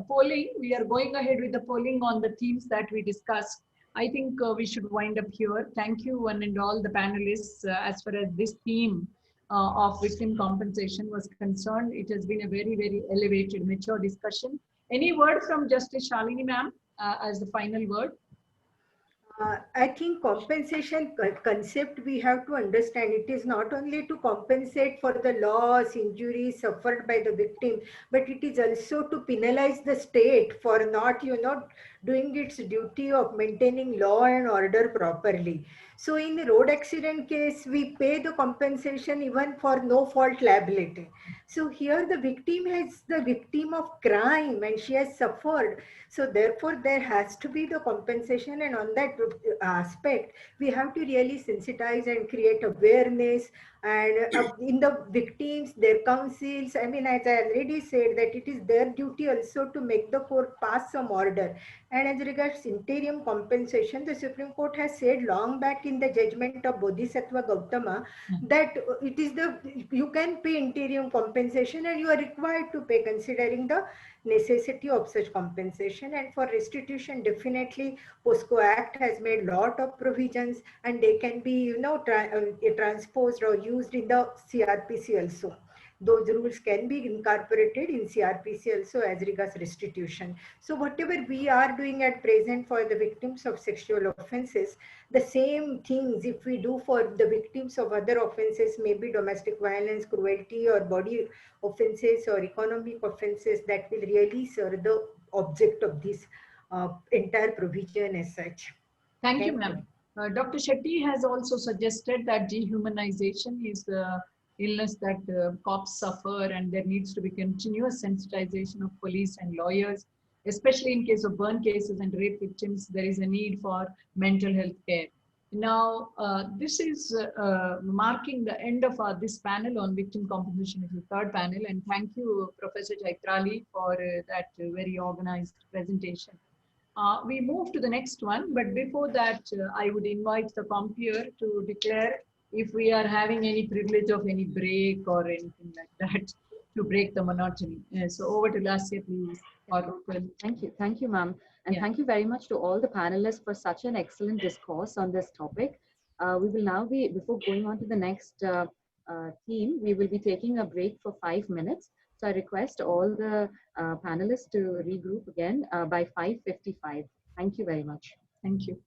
polling, we are going ahead with the polling on the themes that we discussed. I think we should wind up here. Thank you, one and all the panelists, as far as this theme of victim compensation was concerned. It has been a very, very elevated, mature discussion. Any word from Justice Shalini ma'am as the final word? I think compensation concept we have to understand. It is not only to compensate for the loss, injuries suffered by the victim, but it is also to penalize the state for not, doing its duty of maintaining law and order properly. So in the road accident case, we pay the compensation even for no fault liability. So here the victim is the victim of crime and she has suffered. So therefore there has to be the compensation, and on that aspect, we have to really sensitize and create awareness And in the victims, their counsels, I mean, as I already said, that it is their duty also to make the court pass some order. And as regards interim compensation, the Supreme Court has said long back in the judgment of Bodhisattva Gautama that it is you can pay interim compensation and you are required to pay considering the necessity of such compensation. And for restitution, definitely POSCO Act has made lot of provisions, and they can be, transposed or used in the CRPC also. Those rules can be incorporated in CRPC also as regards restitution. So whatever we are doing at present for the victims of sexual offences, the same things if we do for the victims of other offences, maybe domestic violence, cruelty or body offences or economic offences, that will really serve the object of this entire provision as such. Thank you, ma'am. Dr. Shetty has also suggested that dehumanization is the illness that cops suffer, and there needs to be continuous sensitization of police and lawyers, especially in case of burn cases and rape victims. There is a need for mental health care. Now, this is marking the end of this panel on victim compensation. It's the third panel, and thank you, Professor Chaitrali, for that very organized presentation. We move to the next one, but before that, I would invite the compeer to declare if we are having any privilege of any break or anything like that to break the monotony. So over to Lasya, please. Thank you, ma'am. And thank you very much to all the panelists for such an excellent discourse on this topic. We will now be, before going on to the next theme, we will be taking a break for 5 minutes. So I request all the panelists to regroup again by 5:55. Thank you very much. Thank you.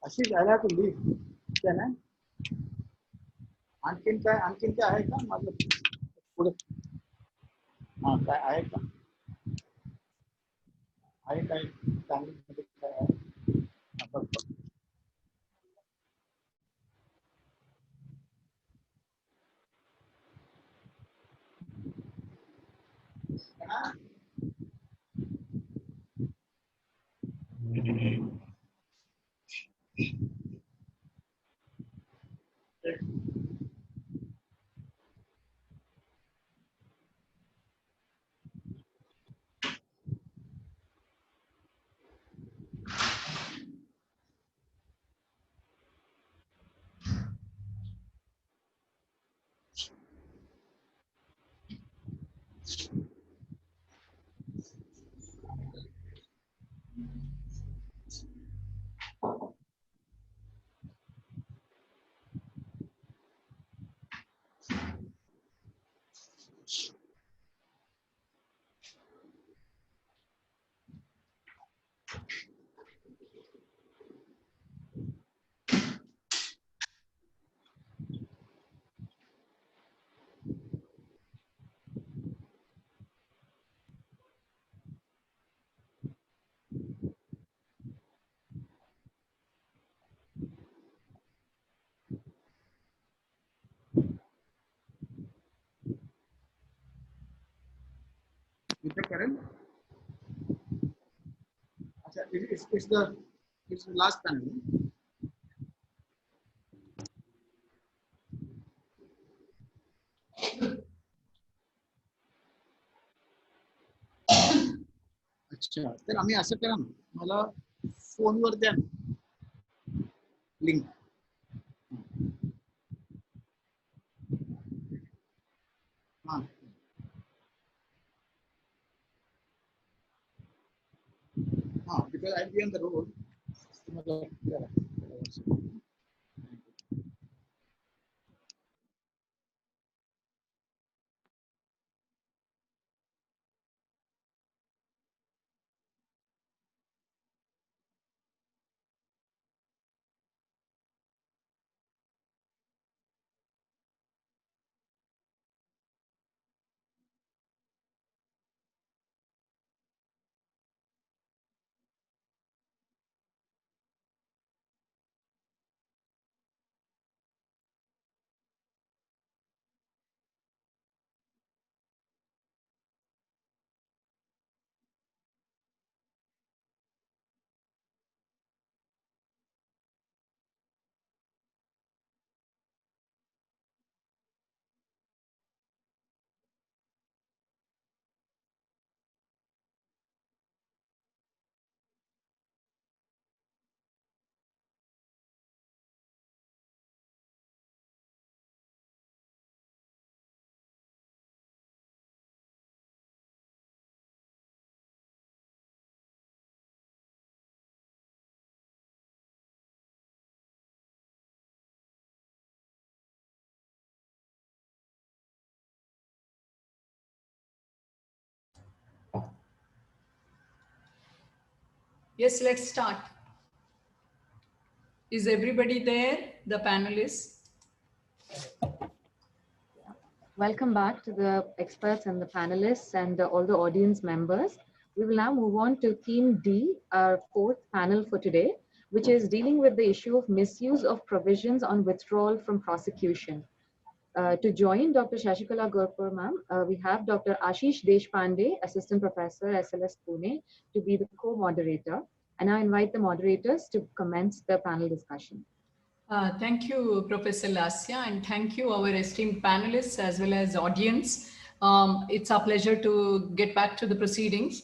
Ashish, I'll have to leave. Can I? आणखीन काय आहे का माझं पुढे हा काय आहे का आहे काय चांगली काय आहे इथे करेल अच्छा it's the last panel अच्छा तर आम्ही असं करा ना मला फोनवर द्या लिंक हां हां because I'll be on the road Yes, let's start. Is everybody there, the panelists? Welcome back to the experts and the panelists and all the audience members. We will now move on to theme D, our fourth panel for today, which is dealing with the issue of misuse of provisions on withdrawal from prosecution. To join Dr. Shashikala Gurpur ma'am, we have Dr. Ashish Deshpande, Assistant Professor, SLS Pune, to be the co-moderator, And I invite the moderators to commence the panel discussion. Thank you, Professor Lasya, and thank you, our esteemed panelists as well as audience. It's our pleasure to get back to the proceedings.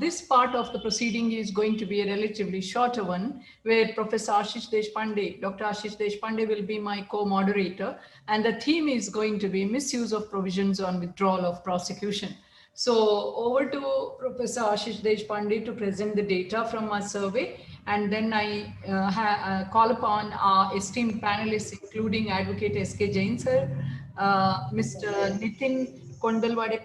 This part of the proceeding is going to be a relatively shorter one, where Professor Ashish Deshpande, Dr. Ashish Deshpande will be my co-moderator, and the theme is going to be misuse of provisions on withdrawal of prosecution. So over to Professor Ashish Deshpande to present the data from our survey, and then I call upon our esteemed panelists, including Advocate S.K. Jain sir, Mr. Nitin Kundavle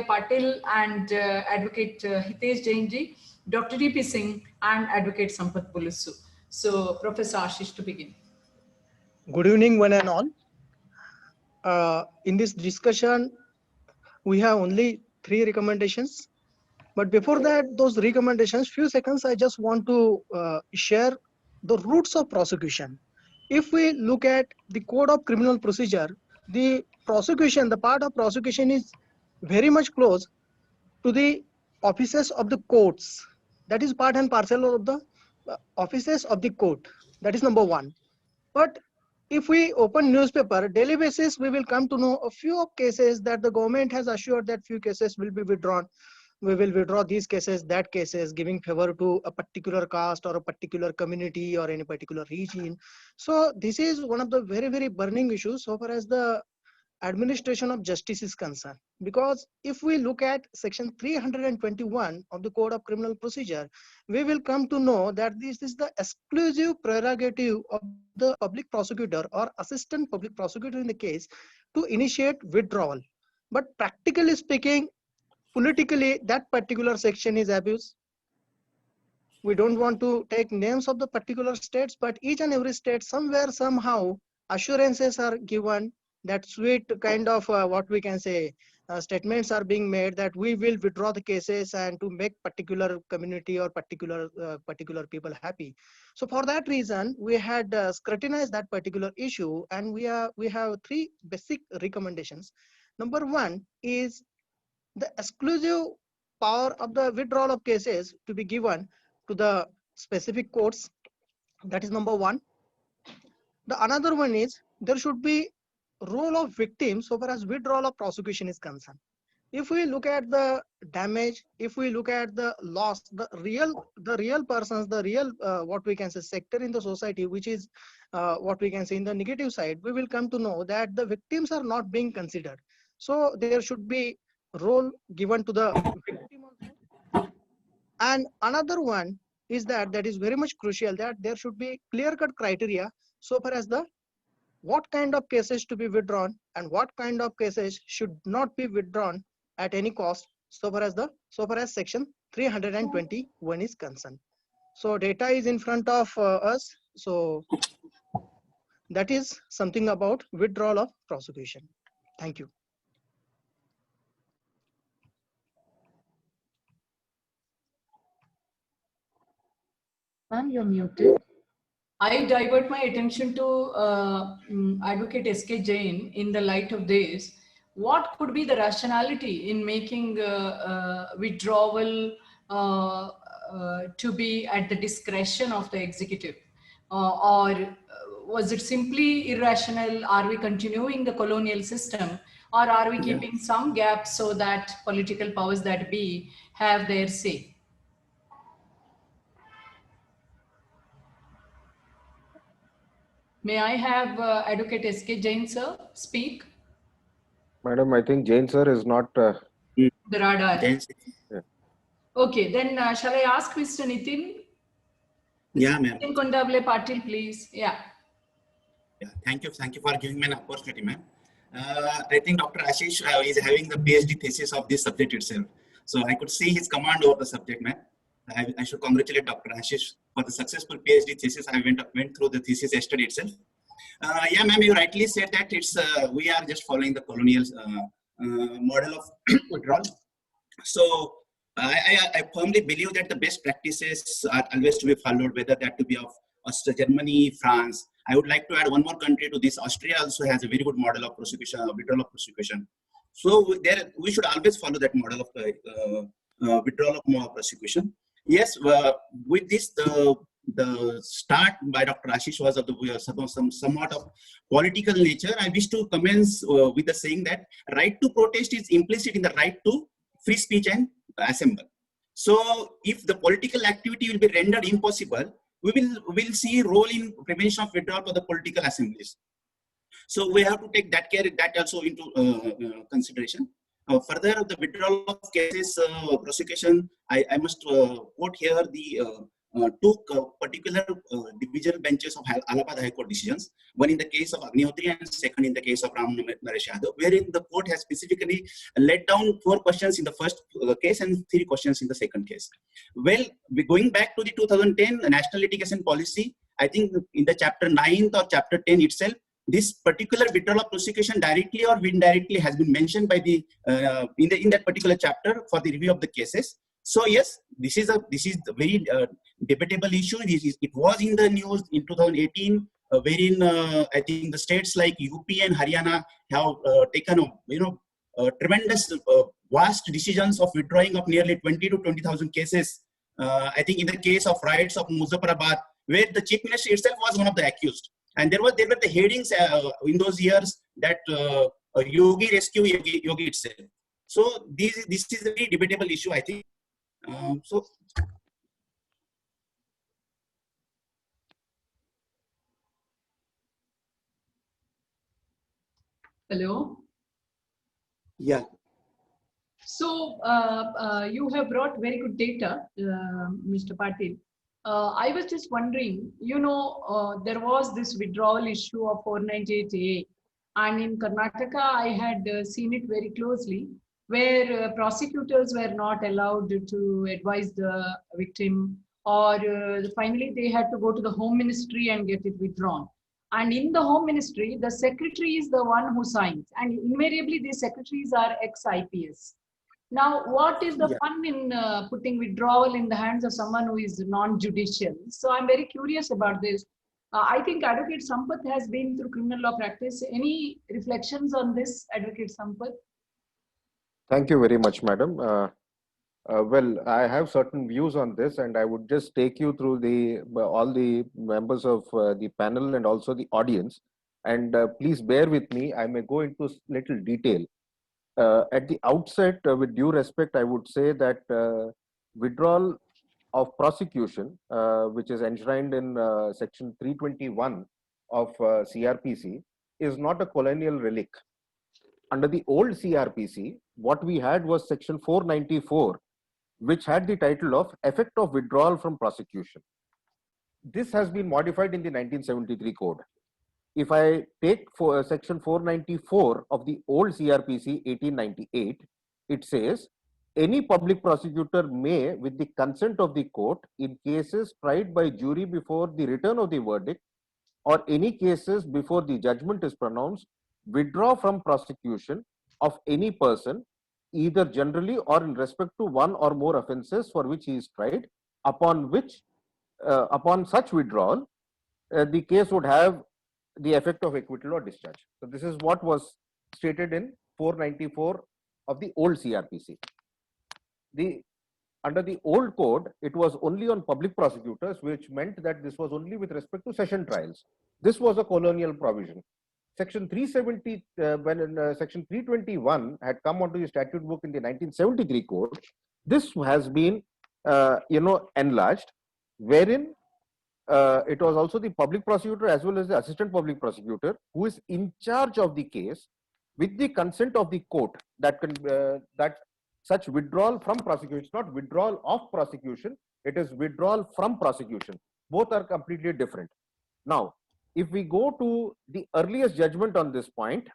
Patil, and Advocate Hitesh Jain ji, Dr. D.P. Singh, and Advocate Sampath Pulissu. So, Professor Ashish, to begin. Good evening, one and all. In this discussion, we have only 3 recommendations. But before that, those recommendations, few seconds, I just want to share the roots of prosecution. If we look at the Code of Criminal Procedure, the prosecution, the part of prosecution is very much close to the offices of the courts. That is part and parcel of the offices of the court. That is number 1. But if we open newspaper, daily basis, we will come to know a few cases that the government has assured that few cases will be withdrawn. We will withdraw these cases, that cases, giving favor to a particular caste or a particular community or any particular region. So this is one of the very, very burning issues so far as the administration of justice is concerned. Because if we look at section 321 of the Code of Criminal Procedure, we will come to know that this is the exclusive prerogative of the public prosecutor or assistant public prosecutor in the case to initiate withdrawal. But practically speaking, politically, that particular section is abused. We don't want to take names of the particular states, but each and every state, somewhere, somehow, assurances are given, that sweet kind of what we can say, statements are being made that we will withdraw the cases and to make particular community or particular people happy. So for that reason, we had scrutinized that particular issue, and we have 3 basic recommendations. Number 1 is the exclusive power of the withdrawal of cases to be given to the specific courts. That is number 1. The another one is there should be role of victims so far as withdrawal of prosecution is concerned. If we look at the damage, if we look at the loss, the real persons, the real what we can say sector in the society, which is what we can say in the negative side, we will come to know that the victims are not being considered. So there should be role given to the victim also. And another one is that is very much crucial, that there should be clear-cut criteria so far as the what kind of cases to be withdrawn and what kind of cases should not be withdrawn at any cost so far as section 321 is concerned. So data is in front of us. So that is something about withdrawal of prosecution. Thank you. Ma'am, you're muted. I divert my attention to Advocate S.K. Jain in the light of this. What could be the rationality in making withdrawal to be at the discretion of the executive? Or was it simply irrational? Are we continuing the colonial system? Or are we keeping some gaps so that political powers that be have their say? May I have Advocate S.K. Jain sir speak? Madam, I think Jain sir is not the radar. Yeah. Okay, then shall I ask Mr. Nitin? Yeah, ma'am. Nitin Kundavle Patil, please. Yeah. Thank you for giving me an opportunity, ma'am. I think Dr. Ashish is having the PhD thesis of this subject itself. So I could see his command over the subject, ma'am. I should congratulate Dr. Ashish for the successful PhD thesis. I went through the thesis yesterday itself. Yeah, ma'am, you rightly said that it's we are just following the colonial model of withdrawal. So I firmly believe that the best practices are always to be followed, whether that to be of Germany, France. I would like to add one more country to this. Austria also has a very good model of prosecution, withdrawal of prosecution. So we should always follow that model of withdrawal of prosecution. Yes, with this, the start by Dr. Ashish was of the somewhat of political nature. I wish to commence with the saying that right to protest is implicit in the right to free speech and assemble. So, if the political activity will be rendered impossible, we will see role in prevention of withdrawal of the political assemblies. So we have to take that care, that also into consideration. Further, the withdrawal of cases prosecution, I must quote here the two particular divisional benches of Allahabad High Court decisions, one in the case of Agnihotri and second in the case of Ram Naresh Yadav, wherein the court has specifically laid down 4 questions in the first case and 3 questions in the second case. Well, going back to the 2010 National Litigation Policy, I think in the chapter 9 or chapter 10 itself, this particular withdrawal of prosecution directly or indirectly has been mentioned by the in that particular chapter for the review of the cases. So yes, this is a very debatable issue. It was in the news in 2018, wherein I think the states like UP and Haryana have taken tremendous vast decisions of withdrawing of nearly 20 to 20,000 cases. I think in the case of riots of Muzaffarabad, where the chief minister itself was one of the accused. And there were the headings in those years that Yogi rescue Yogi itself. So this is a very debatable issue, I think. Hello. Yeah. So you have brought very good data, Mr. Patil. I was just wondering, there was this withdrawal issue of 498A, and in Karnataka, I had seen it very closely, where prosecutors were not allowed to advise the victim, or finally they had to go to the Home Ministry and get it withdrawn. And in the Home Ministry, the secretary is the one who signs, and invariably these secretaries are ex-IPS. Now, what is the fun in putting withdrawal in the hands of someone who is non-judicial? So I'm very curious about this. I think Advocate Sampath has been through criminal law practice. Any reflections on this, Advocate Sampath? Thank you very much, madam. Well, I have certain views on this, and I would just take you through all the members of the panel and also the audience. And please bear with me. I may go into little detail. At the outset, with due respect, I would say that withdrawal of prosecution, which is enshrined in section 321 of CRPC, is not a colonial relic. Under the old CRPC, what we had was section 494, which had the title of Effect of Withdrawal from Prosecution. This has been modified in the 1973 code. If I take section 494 of the old CRPC 1898, it says, any public prosecutor may, with the consent of the court, in cases tried by jury before the return of the verdict, or any cases before the judgment is pronounced, withdraw from prosecution of any person, either generally or in respect to one or more offences for which he is tried, upon such withdrawal, the case would have the effect of acquittal or discharge. So this is what was stated in 494 of the old CRPC. Under the old code, it was only on public prosecutors, which meant that this was only with respect to session trials. This was a colonial provision. Section 370, when Section 321 had come onto the statute book in the 1973 code, this has been, enlarged, wherein it was also the public prosecutor as well as the assistant public prosecutor who is in charge of the case with the consent of the court that such withdrawal from prosecution. It's not withdrawal of prosecution, it is withdrawal from prosecution. Both are completely different. Now, if we go to the earliest judgment on this point,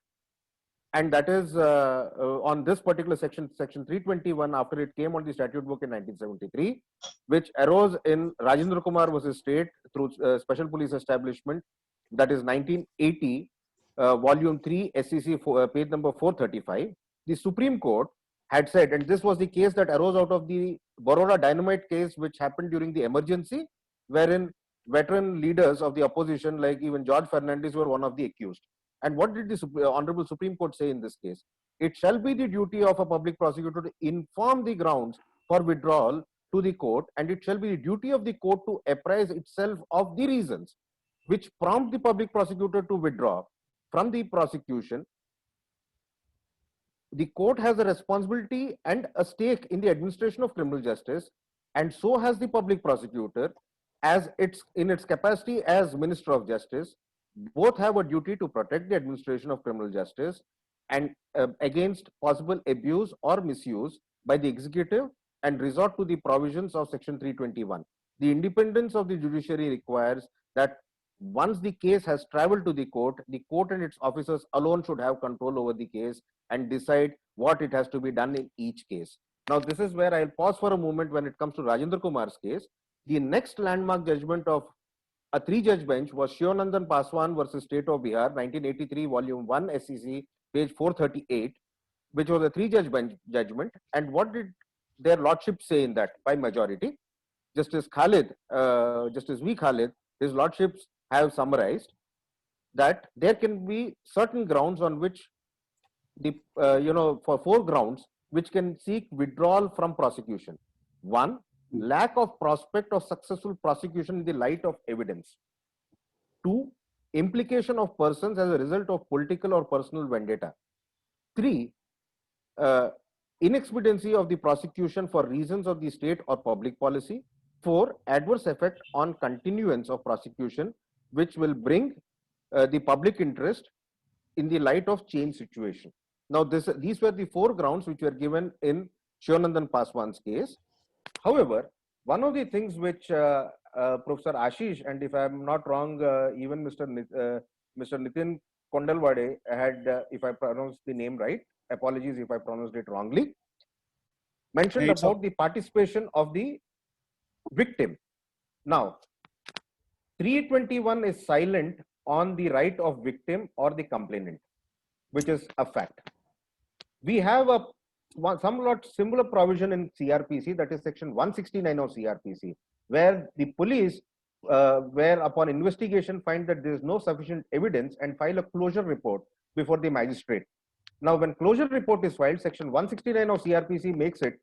and that is on this particular section 321, after it came on the statute book in 1973, which arose in Rajendra Kumar versus State through Special Police Establishment, that is 1980, volume 3, SCC page number 435. The Supreme Court had said, and this was the case that arose out of the Baroda dynamite case, which happened during the emergency, wherein veteran leaders of the opposition, like even George Fernandez, were one of the accused. And what did the Honorable Supreme Court say in this case? It shall be the duty of a public prosecutor to inform the grounds for withdrawal to the court, and it shall be the duty of the court to apprise itself of the reasons which prompt the public prosecutor to withdraw from the prosecution. The court has a responsibility and a stake in the administration of criminal justice, and so has the public prosecutor as in its capacity as Minister of Justice. Both have a duty to protect the administration of criminal justice and against possible abuse or misuse by the executive, and resort to the provisions of Section 321. The independence of the judiciary requires that once the case has traveled to the court and its officers alone should have control over the case and decide what it has to be done in each case. Now, this is where I'll pause for a moment when it comes to Rajendra Kumar's case. The next landmark judgment of a 3-judge bench was Shionandan Paswan versus State of Bihar, 1983, Volume 1, SEC, page 438, which was a 3-judge bench judgment. And what did their lordship say in that by majority? Justice V. Khalid, his lordships have summarized that there can be certain grounds on which the for 4 grounds which can seek withdrawal from prosecution. 1, lack of prospect of successful prosecution in the light of evidence. 2, implication of persons as a result of political or personal vendetta. 3, inexpediency of the prosecution for reasons of the state or public policy. 4, adverse effect on continuance of prosecution, which will bring the public interest in the light of change situation. Now, these were the 4 grounds which were given in Shionandan Paswan's case. However, one of the things which Professor Ashish, and if I'm not wrong, even Mr. Nitin Kondalwade had, if I pronounced the name right, apologies if I pronounced it wrongly, mentioned about the participation of the victim. Now, 321 is silent on the right of victim or the complainant, which is a fact. We have a somewhat similar provision in CRPC, that is Section 169 of CRPC, where the police, where upon investigation find that there is no sufficient evidence and file a closure report before the magistrate. Now, when closure report is filed, Section 169 of CRPC makes it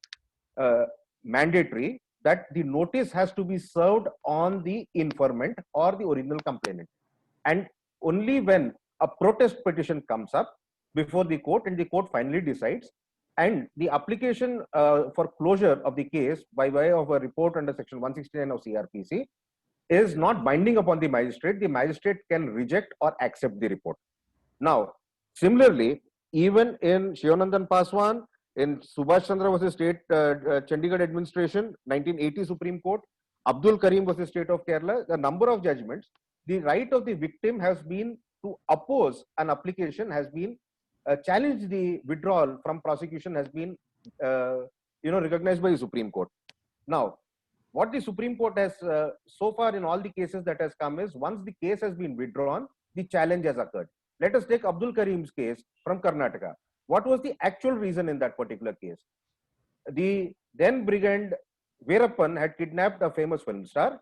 mandatory that the notice has to be served on the informant or the original complainant. And only when a protest petition comes up before the court and the court finally decides, and the application for closure of the case by way of a report under Section 169 of CRPC is not binding upon the magistrate can reject or accept the report. Now, similarly, even in Shionandan Paswan, in Subhash Chandra versus State Chandigarh Administration, 1980 Supreme Court, Abdul Karim versus State of Kerala, the number of judgments, the right of the victim has been to oppose an application, has been challenge the withdrawal from prosecution, has been recognized by the Supreme Court. Now, what the Supreme Court has so far in all the cases that has come is, once the case has been withdrawn, the challenge has occurred. Let us take Abdul Karim's case from Karnataka. What was the actual reason in that particular case? The then brigand Veerappan had kidnapped a famous film star,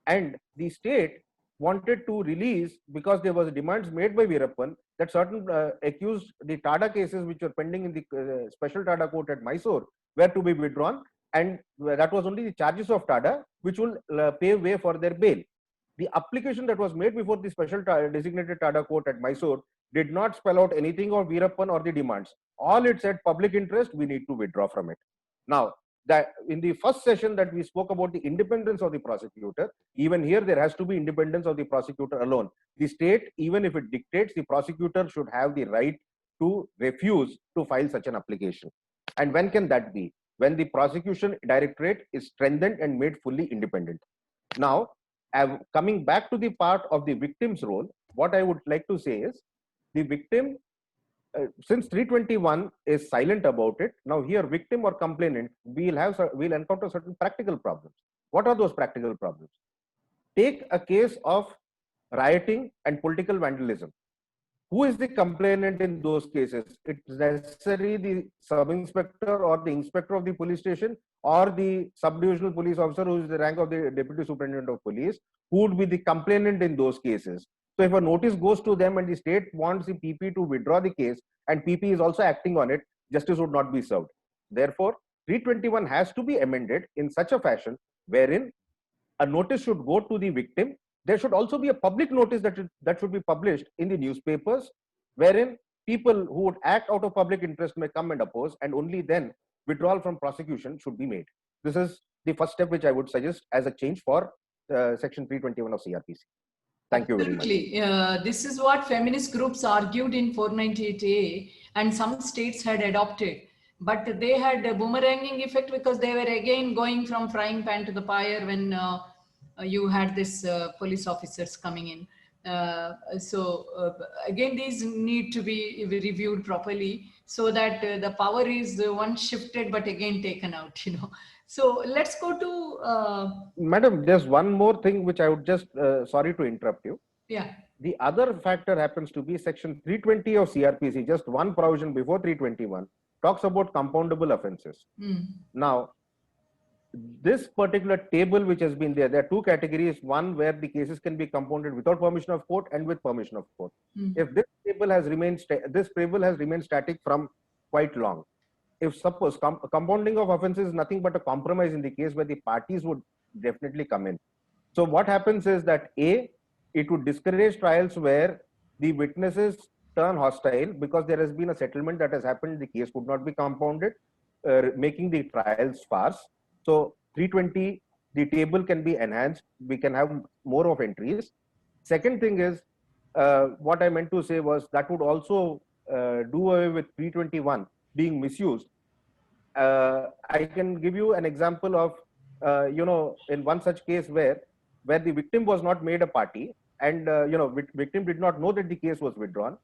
and the state wanted to release, because there was demands made by Veerappan that certain accused, the TADA cases which were pending in the special TADA court at Mysore were to be withdrawn, and that was only the charges of TADA which will pave way for their bail. The application that was made before the special designated TADA court at Mysore did not spell out anything of Veerappan or the demands. All it said, public interest, we need to withdraw from it. Now, that in the first session that we spoke about the independence of the prosecutor, even here there has to be independence of the prosecutor alone. The state, even if it dictates, the prosecutor should have the right to refuse to file such an application. And when can that be? When the prosecution directorate is strengthened and made fully independent. Now, coming back to the part of the victim's role, what I would like to say is, the victim, since 321 is silent about it, now here victim or complainant, we'll encounter certain practical problems. What are those practical problems? Take a case of rioting and political vandalism. Who is the complainant in those cases? It's necessarily the sub-inspector or the inspector of the police station, or the sub-divisional police officer who is the rank of the deputy superintendent of police, who would be the complainant in those cases. So if a notice goes to them and the state wants the PP to withdraw the case, and PP is also acting on it, justice would not be served. Therefore, 321 has to be amended in such a fashion wherein a notice should go to the victim. There should also be a public notice that should be published in the newspapers, wherein people who would act out of public interest may come and oppose, and only then withdrawal from prosecution should be made. This is the first step which I would suggest as a change for Section 321 of CRPC. Thank you very much. Absolutely. This is what feminist groups argued in 498A, and some states had adopted. But they had a boomeranging effect because they were again going from frying pan to the fire when you had this police officers coming in. Again, these need to be reviewed properly so that the power is once shifted but again taken out, you know. So let's go to... Madam, there's one more thing which I would just, sorry to interrupt you. Yeah. The other factor happens to be Section 320 of CRPC, just one provision before 321, talks about compoundable offenses. Now, this particular table which has been there are two categories. One where the cases can be compounded without permission of court and with permission of court. If this table has remained static from quite long. If suppose compounding of offenses is nothing but a compromise in the case where the parties would definitely come in. So what happens is that A, it would discourage trials where the witnesses turn hostile because there has been a settlement that has happened, the case could not be compounded, making the trials farce. So 320, the table can be enhanced, we can have more of entries. Second thing is, what I meant to say was that would also do away with 321 being misused. I can give you an example of, in one such case where the victim was not made a party and, victim did not know that the case was withdrawn,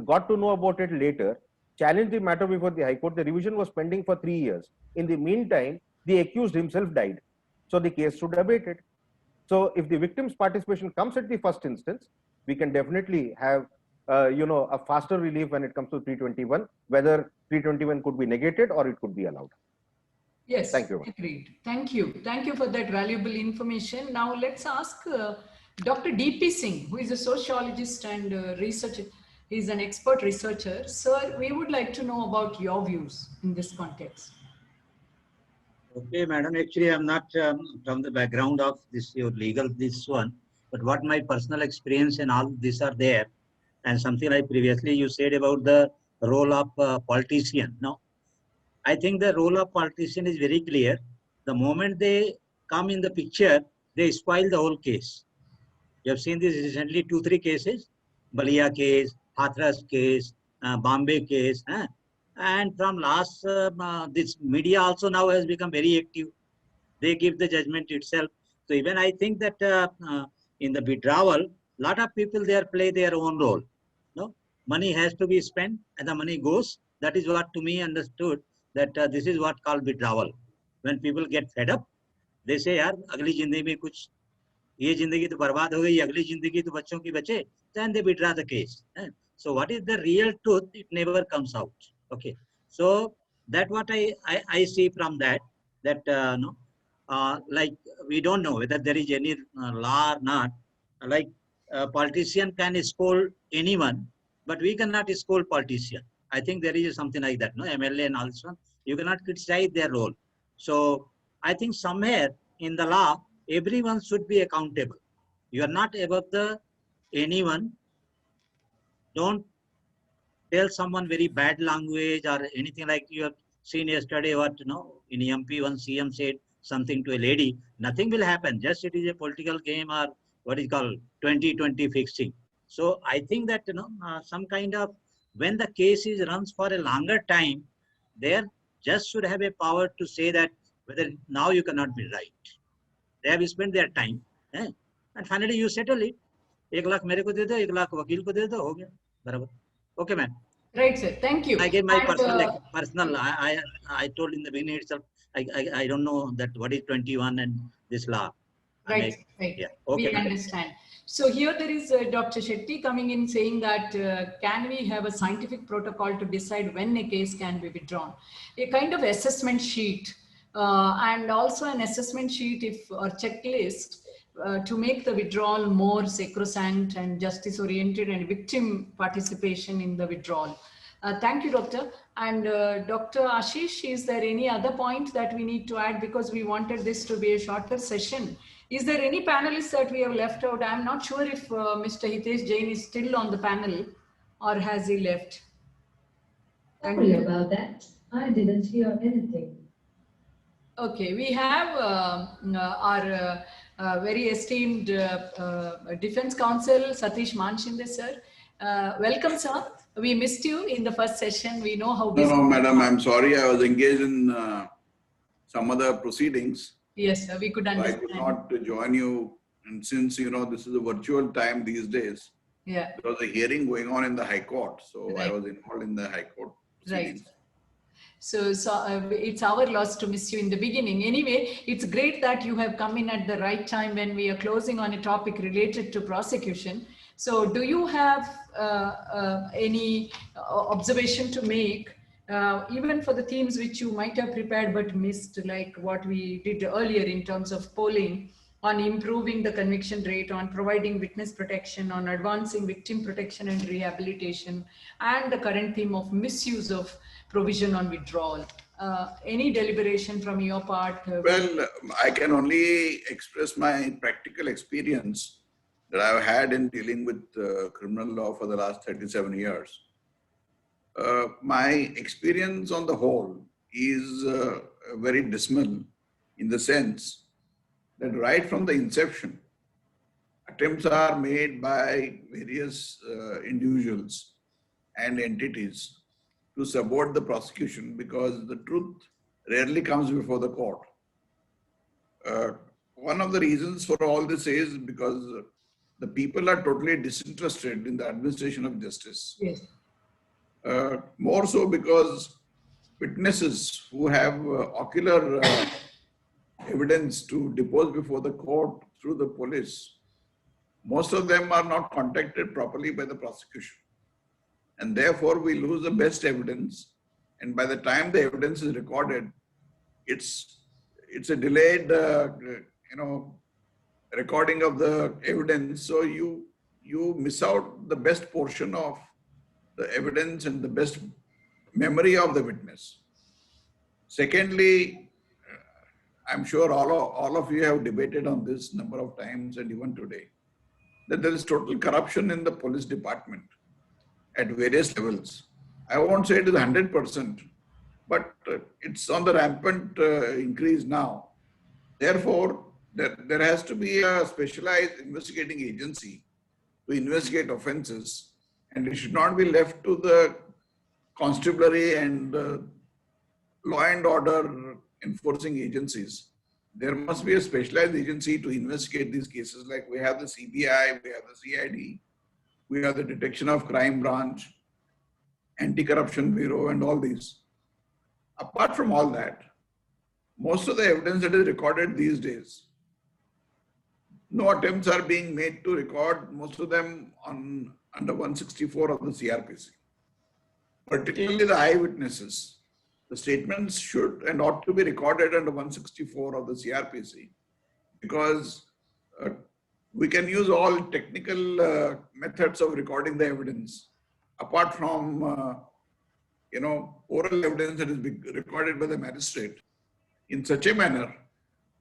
got to know about it later, challenged the matter before the High Court. The revision was pending for 3 years. In the meantime, the accused himself died. So the case should abate it. So if the victim's participation comes at the first instance, we can definitely have a faster relief when it comes to 321, whether 321 could be negated or it could be allowed. Yes, thank you. Agreed. Thank you. Thank you for that valuable information. Now let's ask Dr. D.P. Singh, who is a sociologist and researcher. He's an expert researcher. Sir, we would like to know about your views in this context. Okay, madam. Actually, I'm not from the background of this your legal this one, but what my personal experience and all these are there, and something like previously you said about the role of politician. No, I think the role of politician is very clear. The moment they come in the picture, they spoil the whole case. You have seen this recently, 2-3 cases: Balia case, Hathras case, Bombay case. And from last, this media also now has become very active. They give the judgment itself. So even I think that in the withdrawal, lot of people there play their own role. No, money has to be spent, and the money goes. That is what to me understood that this is what called withdrawal. When people get fed up, they say, "यार अगली जिंदगी में कुछ ये जिंदगी तो बर्बाद हो गई, अगली जिंदगी तो बच्चों की बचे." Then they withdraw the case. So what is the real truth? It never comes out. Okay, so that what I see from that like we don't know whether there is any law or not. Like a politician can scold anyone, but we cannot scold politician. I think there is something like that. No, MLA and also you cannot criticize their role. So I think somewhere in the law, everyone should be accountable. You are not above the anyone. Don't tell someone very bad language or anything like you have seen yesterday what, in MP, one CM said something to a lady. Nothing will happen. Just it is a political game or what is called 2020 fixing. So I think that, some kind of, when the case is runs for a longer time, there just should have a power to say that whether now you cannot be right. They have spent their time. And finally you settle it. 1 lakh मेरे को दे दो, 1 lakh वकील को दे दो, हो गया बराबर. Okay, man. Right, sir. Thank you. I gave my and, personal. I told in the beginning itself. I don't know that what is 21 and this law. Right. Right. Yeah. Okay. We understand. So here there is Dr. Shetty coming in saying that can we have a scientific protocol to decide when a case can be withdrawn? A kind of assessment sheet and also an assessment sheet or checklist to make the withdrawal more sacrosanct and justice oriented and victim participation in the withdrawal. Thank you, Doctor. And Dr. Ashish, is there any other point that we need to add, because we wanted this to be a shorter session? Is there any panelists that we have left out? I'm not sure if Mr. Hitesh Jain is still on the panel or has he left? Sorry about that. I didn't hear anything. Okay, we have our very esteemed Defense Counsel, Satish Manshinde, sir. Welcome, sir. We missed you in the first session. We know how busy. No, madam, I'm sorry. I was engaged in some other proceedings. Yes, sir, we could understand. I could not join you. And since, this is a virtual time these days, yeah, there was a hearing going on in the High Court. So right. I was involved in the High Court proceedings. Right. So it's our loss to miss you in the beginning. Anyway, it's great that you have come in at the right time when we are closing on a topic related to prosecution. So do you have any observation to make, even for the themes which you might have prepared but missed, like what we did earlier in terms of polling, on improving the conviction rate, on providing witness protection, on advancing victim protection and rehabilitation, and the current theme of misuse of provision on withdrawal? Any deliberation from your part? Well, I can only express my practical experience that I've had in dealing with criminal law for the last 37 years. My experience on the whole is very dismal, in the sense that right from the inception, attempts are made by various individuals and entities to subvert the prosecution, because the truth rarely comes before the court. One of the reasons for all this is because the people are totally disinterested in the administration of justice. Yes. More so because witnesses who have ocular evidence to depose before the court through the police, most of them are not contacted properly by the prosecution. And therefore, we lose the best evidence. And by the time the evidence is recorded, it's a delayed, recording of the evidence. So you miss out the best portion of the evidence and the best memory of the witness. Secondly, I'm sure all of you have debated on this number of times, and even today, that there is total corruption in the police department at various levels. I won't say it is 100%, but it's on the rampant increase now. Therefore, there has to be a specialized investigating agency to investigate offences, and it should not be left to the constabulary and law and order enforcing agencies. There must be a specialized agency to investigate these cases, like we have the CBI, we have the CID, we have the Detection of Crime Branch, Anti-Corruption Bureau, and all these. Apart from all that, most of the evidence that is recorded these days, no attempts are being made to record most of them under 164 of the CRPC. Particularly the eyewitnesses. The statements should and ought to be recorded under 164 of the CRPC, because we can use all technical methods of recording the evidence, apart from oral evidence that is recorded by the magistrate, in such a manner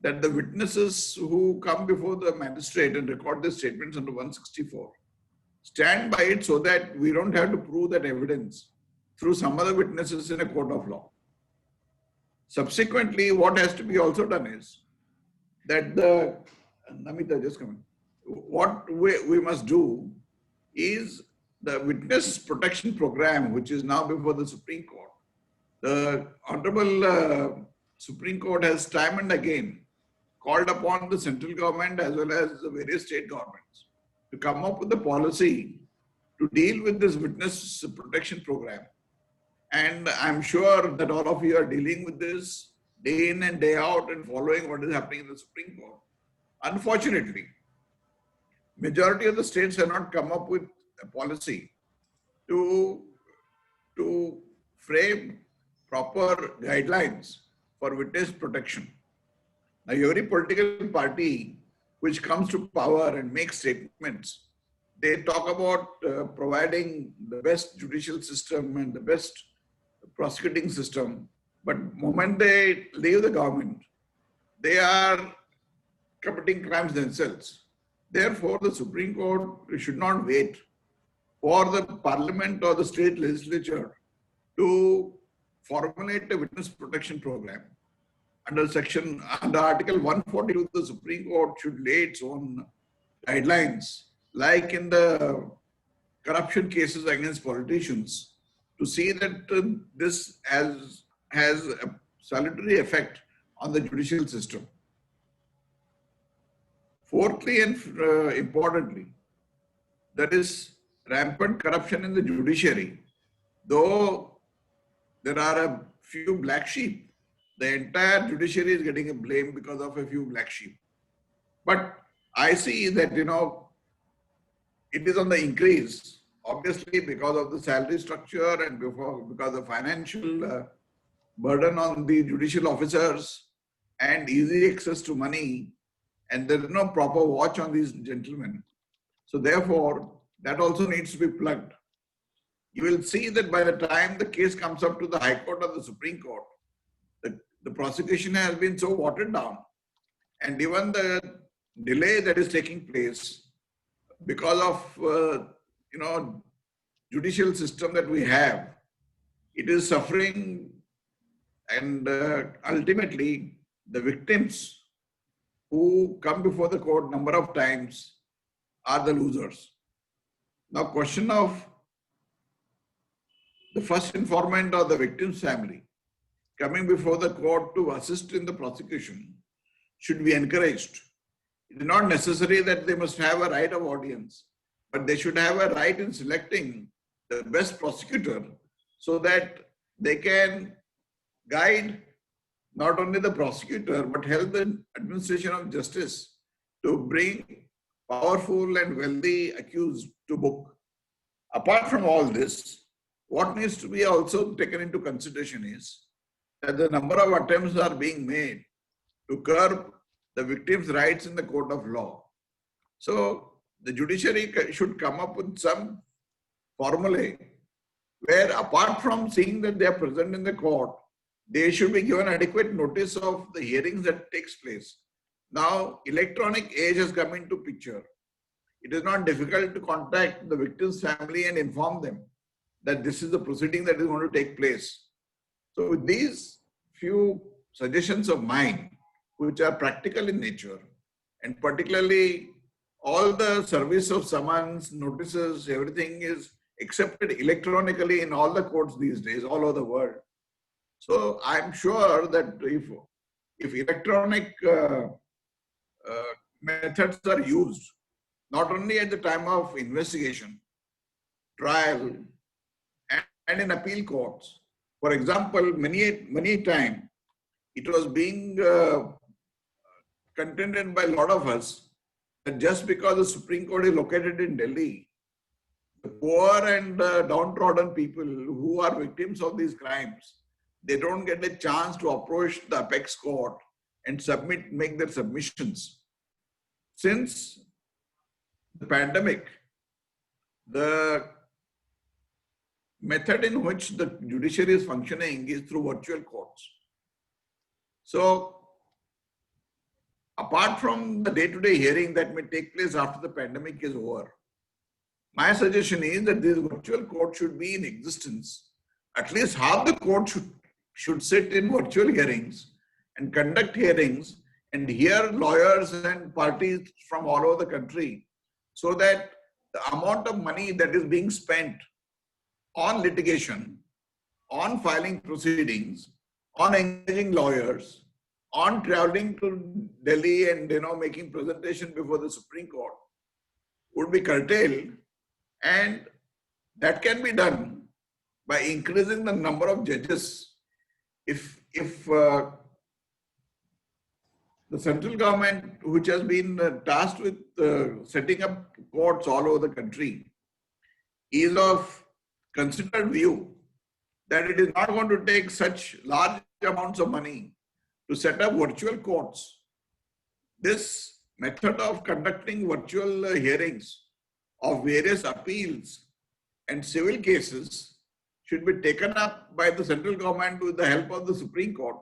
that the witnesses who come before the magistrate and record their statements under 164 stand by it, so that we don't have to prove that evidence through some other witnesses in a court of law. Subsequently, what has to be also done is that Namita, just come in. What we must do is the witness protection program, which is now before the Supreme Court. The Honorable Supreme Court has time and again called upon the central government as well as the various state governments to come up with a policy to deal with this witness protection program. And I'm sure that all of you are dealing with this day in and day out and following what is happening in the Supreme Court. Unfortunately, majority of the states have not come up with a policy to frame proper guidelines for witness protection. Now, every political party which comes to power and makes statements, they talk about providing the best judicial system and the best prosecuting system. But moment they leave the government, they are committing crimes themselves. Therefore, the Supreme Court should not wait for the parliament or the state legislature to formulate a witness protection program. Under Article 142, the Supreme Court should lay its own guidelines, like in the corruption cases against politicians, to see that this has a salutary effect on the judicial system. Fourthly and importantly, there is rampant corruption in the judiciary. Though there are a few black sheep, the entire judiciary is getting a blame because of a few black sheep. But I see that, it is on the increase, obviously because of the salary structure and because of financial burden on the judicial officers and easy access to money, and there is no proper watch on these gentlemen. So therefore, that also needs to be plugged. You will see that by the time the case comes up to the High Court or the Supreme Court, the prosecution has been so watered down, and even the delay that is taking place because of judicial system that we have, it is suffering, and ultimately the victims who come before the court number of times are the losers. Now, question of the first informant or the victim's family coming before the court to assist in the prosecution should be encouraged. It is not necessary that they must have a right of audience, but they should have a right in selecting the best prosecutor so that they can guide not only the prosecutor, but help the administration of justice to bring powerful and wealthy accused to book. Apart from all this, what needs to be also taken into consideration is that the number of attempts are being made to curb the victim's rights in the court of law. So the judiciary should come up with some formulae where, apart from seeing that they are present in the court, they should be given adequate notice of the hearings that takes place. Now, electronic age has come into picture. It is not difficult to contact the victim's family and inform them that this is the proceeding that is going to take place. So with these few suggestions of mine, which are practical in nature, and particularly all the service of summons, notices, everything is accepted electronically in all the courts these days, all over the world. So I'm sure that if electronic methods are used, not only at the time of investigation, trial, and in appeal courts. For example, many times it was being contended by a lot of us that just because the Supreme Court is located in Delhi, the poor and downtrodden people who are victims of these crimes, they don't get a chance to approach the apex court and make their submissions. Since the pandemic, the method in which the judiciary is functioning is through virtual courts. So, apart from the day-to-day hearing that may take place after the pandemic is over, my suggestion is that these virtual courts should be in existence. At least half the court should sit in virtual hearings and conduct hearings and hear lawyers and parties from all over the country, so that the amount of money that is being spent on litigation, on filing proceedings, on engaging lawyers, on traveling to Delhi and making presentation before the Supreme Court would be curtailed, and that can be done by increasing the number of judges. If the central government, which has been tasked with setting up courts all over the country, is of considered view that it is not going to take such large amounts of money to set up virtual courts, this method of conducting virtual hearings of various appeals and civil cases should be taken up by the central government with the help of the Supreme Court.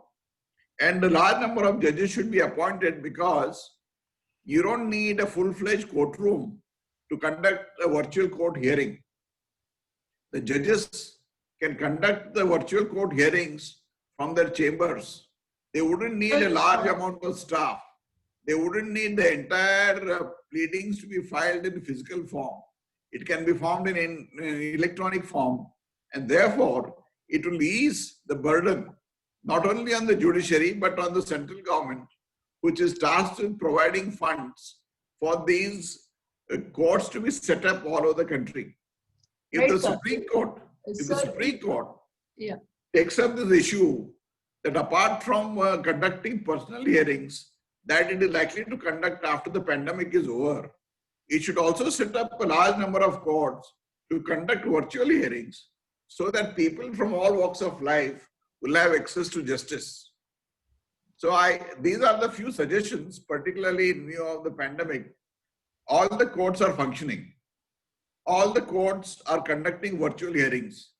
And a large number of judges should be appointed, because you don't need a full-fledged courtroom to conduct a virtual court hearing. The judges can conduct the virtual court hearings from their chambers. They wouldn't need a large amount of staff. They wouldn't need the entire pleadings to be filed in physical form. It can be found in electronic form, and therefore it will ease the burden not only on the judiciary but on the central government, which is tasked with providing funds for these courts to be set up all over the country. If Right, the sir. Supreme Court Yeah. takes up this issue, that apart from conducting personal hearings that it is likely to conduct after the pandemic is over, it should also set up a large number of courts to conduct virtual hearings, so that people from all walks of life will have access to justice. So these are the few suggestions, particularly in view of the pandemic. All the courts are functioning. All the courts are conducting virtual hearings.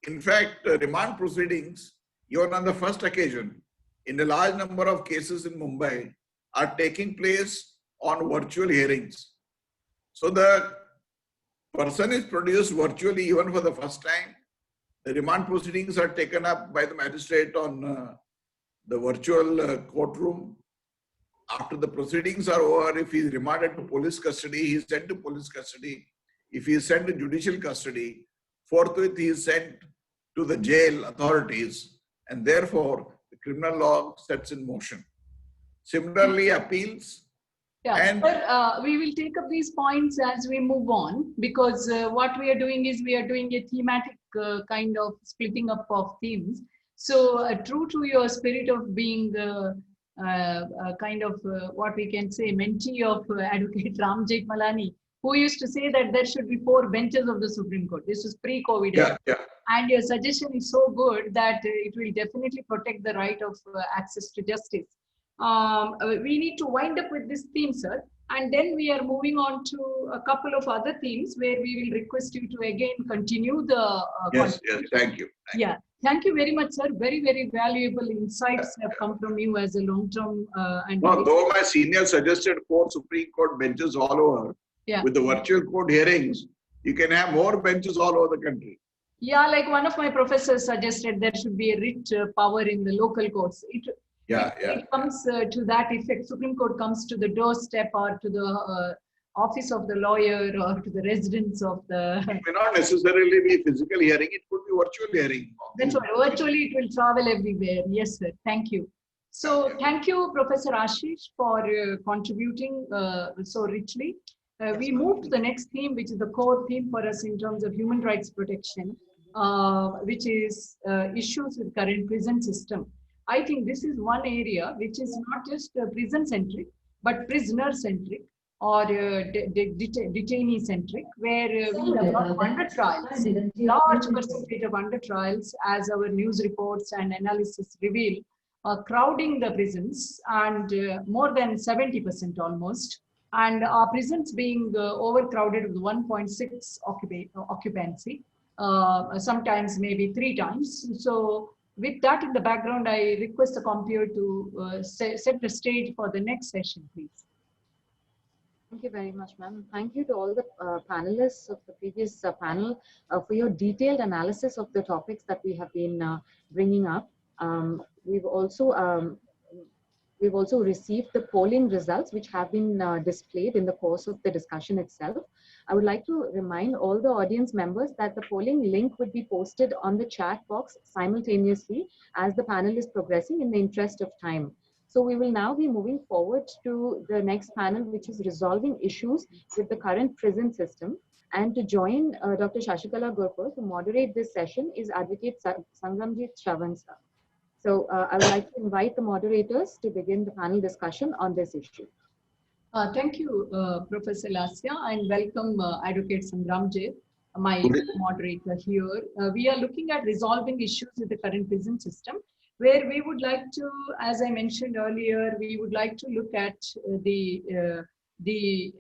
In fact, remand proceedings, even on the first occasion, in a large number of cases in Mumbai, are taking place on virtual hearings. So the person is produced virtually even for the first time. The remand proceedings are taken up by the magistrate on the virtual courtroom. After the proceedings are over, if he is remanded to police custody, he is sent to police custody. If he is sent to judicial custody, forthwith he is sent to the jail authorities, and therefore the criminal law sets in motion. Similarly, appeals. Yeah, And sir, we will take up these points as we move on, because what we are doing is we are doing a thematic kind of splitting up of themes. So true to your spirit of being kind of what we can say mentee of Advocate Ram Jethmalani, who used to say that there should be 4 benches of the Supreme Court. This was pre-COVID. Yeah. And your suggestion is so good that it will definitely protect the right of access to justice. We need to wind up with this theme, sir, and then we are moving on to a couple of other themes where we will request you to again continue the yes, thank you. Yeah, thank you very much, sir. Very, very valuable insights have come from you as a long-term and Though my senior suggested 4 Supreme Court benches all over, with the virtual court hearings, you can have more benches all over the country. Yeah, like one of my professors suggested there should be a writ power in the local courts. It comes to that effect. Supreme Court comes to the doorstep or to the office of the lawyer or to the residence of the... It may not necessarily be physical hearing, it could be virtual hearing. That's right. Virtually it will travel everywhere. Yes, sir. Thank you. So thank you, Professor Ashish, for contributing so richly. We move to the next theme, which is the core theme for us in terms of human rights protection, which is issues with current prison system. I think this is one area which is not just prison-centric, but prisoner-centric or detainee-centric, where we have lot of under trials, large percentage of under trials, as our news reports and analysis reveal, crowding the prisons, and more than 70% almost, and our prisons being overcrowded with 1.6 occupancy, sometimes maybe 3 times. So with that in the background, I request the computer to set the stage for the next session, please. Thank you very much, ma'am. Thank you to all the panelists of the previous panel for your detailed analysis of the topics that we have been bringing up. We've also received the polling results, which have been displayed in the course of the discussion itself. I would like to remind all the audience members that the polling link would be posted on the chat box simultaneously as the panel is progressing in the interest of time. So we will now be moving forward to the next panel, which is resolving issues with the current prison system. And to join Dr. Shashikala Gurpur to moderate this session is Advocate Sangramjit Shravan sir. So I would like to invite the moderators to begin the panel discussion on this issue. Thank you, Professor Lasya, and welcome Advocate Sangramjit, my moderator here. We are looking at resolving issues with the current prison system, where we would like to, as I mentioned earlier, we would like to look at the the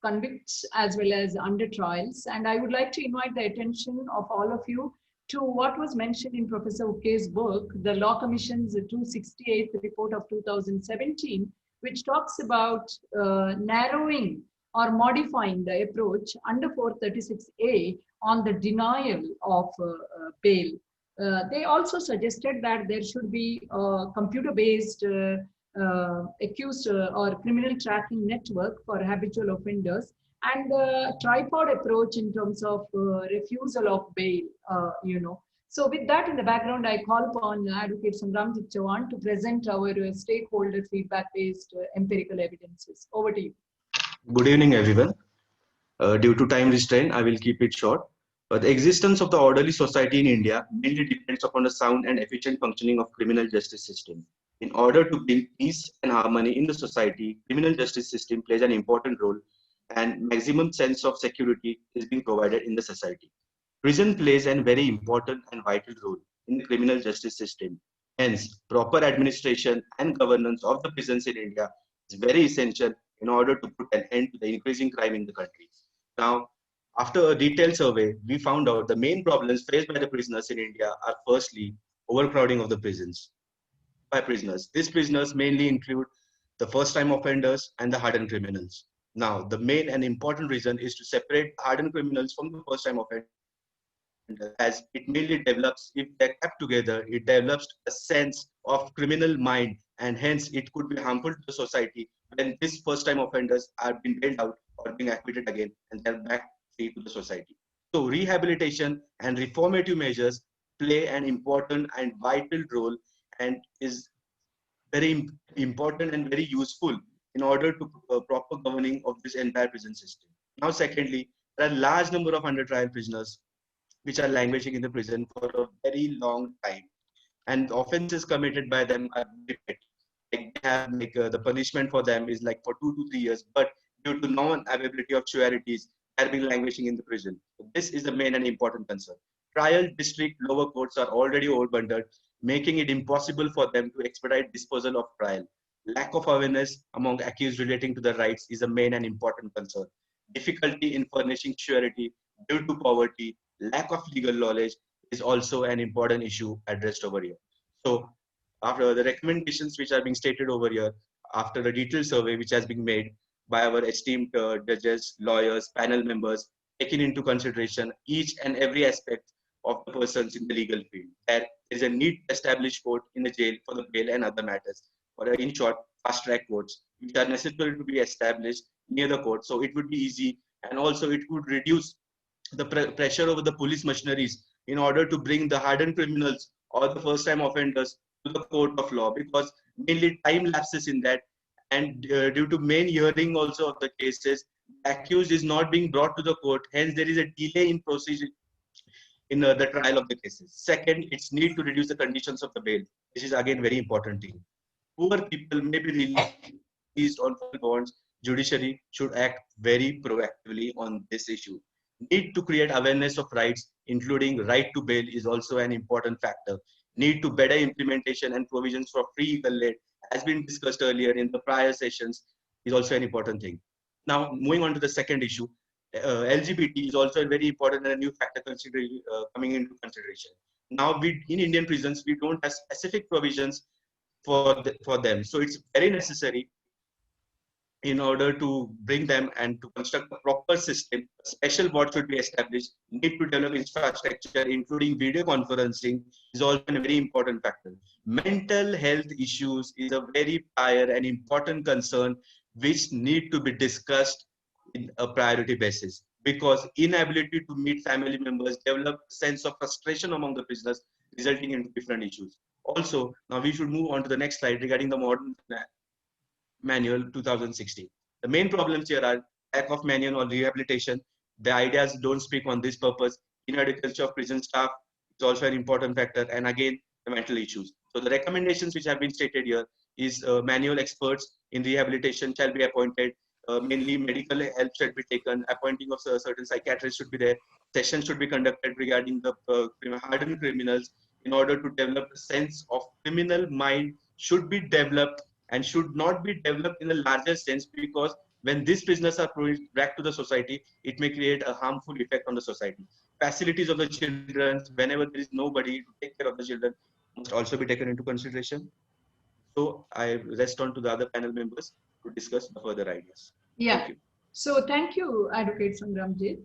convicts as well as under trials. And I would like to invite the attention of all of you to what was mentioned in Professor Ukay's book, the Law Commission's 268th report of 2017, which talks about narrowing or modifying the approach under 436A on the denial of bail. They also suggested that there should be a computer-based accused or criminal tracking network for habitual offenders, and the tripod approach in terms of refusal of bail, So with that in the background, I call upon Advocate Samramjit Chauhan to present our stakeholder feedback-based empirical evidences. Over to you. Good evening, everyone. Due to time restraint, I will keep it short. The existence of the orderly society in India mainly depends upon a sound and efficient functioning of criminal justice system. In order to bring peace and harmony in the society, criminal justice system plays an important role, and maximum sense of security is being provided in the society. Prison plays a very important and vital role in the criminal justice system. Hence, proper administration and governance of the prisons in India is very essential in order to put an end to the increasing crime in the country. Now, after a detailed survey, we found out the main problems faced by the prisoners in India are firstly, overcrowding of the prisons by prisoners. These prisoners mainly include the first-time offenders and the hardened criminals. Now, the main and important reason is to separate hardened criminals from the first-time offenders, as it mainly develops, if they're kept together, it develops a sense of criminal mind, and hence it could be harmful to the society when these first-time offenders are being bailed out or being acquitted again and they're back free to the society. So rehabilitation and reformative measures play an important and vital role and is very important and very useful in order to proper governing of this entire prison system. Now, secondly, there are a large number of under trial prisoners which are languishing in the prison for a very long time, and offenses committed by them are very petty. Like they have the punishment for them is like for 2 to 3 years, but due to non-availability of sureties, they are being languishing in the prison. So this is the main and important concern. Trial district lower courts are already overburdened, making it impossible for them to expedite disposal of trial. Lack of awareness among accused relating to the rights is a main and important concern. Difficulty in furnishing surety due to poverty, lack of legal knowledge is also an important issue addressed over here. So after the recommendations which are being stated over here, after a detailed survey which has been made by our esteemed judges, lawyers, panel members, taking into consideration each and every aspect of the persons in the legal field. There is a need to establish court in the jail for the bail and other matters, or in short, fast-track courts, which are necessary to be established near the court. So it would be easy, and also it would reduce the pressure over the police machineries in order to bring the hardened criminals or the first-time offenders to the court of law, because mainly time lapses in that, and due to main hearing also of the cases, the accused is not being brought to the court. Hence, there is a delay in procedure in the trial of the cases. Second, it's need to reduce the conditions of the bail. This is again very important thing. Poor people may be released on full bonds. Judiciary should act very proactively on this issue. Need to create awareness of rights, including right to bail, is also an important factor. Need to better implementation and provisions for free legal aid, has been discussed earlier in the prior sessions, is also an important thing. Now, moving on to the second issue, LGBT is also a very important and a new factor coming into consideration. Now, in Indian prisons, we don't have specific provisions for them. So it's very necessary in order to bring them and to construct a proper system. A special board should be established. Need to develop infrastructure, including video conferencing, is also a very important factor. Mental health issues is a very prior and important concern which need to be discussed in a priority basis, because inability to meet family members develop a sense of frustration among the prisoners, resulting in different issues. Also, now we should move on to the next slide regarding the modern manual 2016. The main problems here are lack of manual on rehabilitation. The ideas don't speak on this purpose. Inadequacy of prison staff is also an important factor, and again, the mental issues. So the recommendations which have been stated here is manual experts in rehabilitation shall be appointed. Mainly medical help should be taken. Appointing of certain psychiatrists should be there. Sessions should be conducted regarding the hardened criminals in order to develop a sense of criminal mind should be developed and should not be developed in a larger sense, because When these prisoners are released back to the society, it may create a harmful effect on the society. Facilities of the children, whenever there is nobody to take care of the children, must also be taken into consideration. So I rest on to the other panel members to discuss the further ideas. Yeah. Thank you. So thank you, Advocate Sangramji.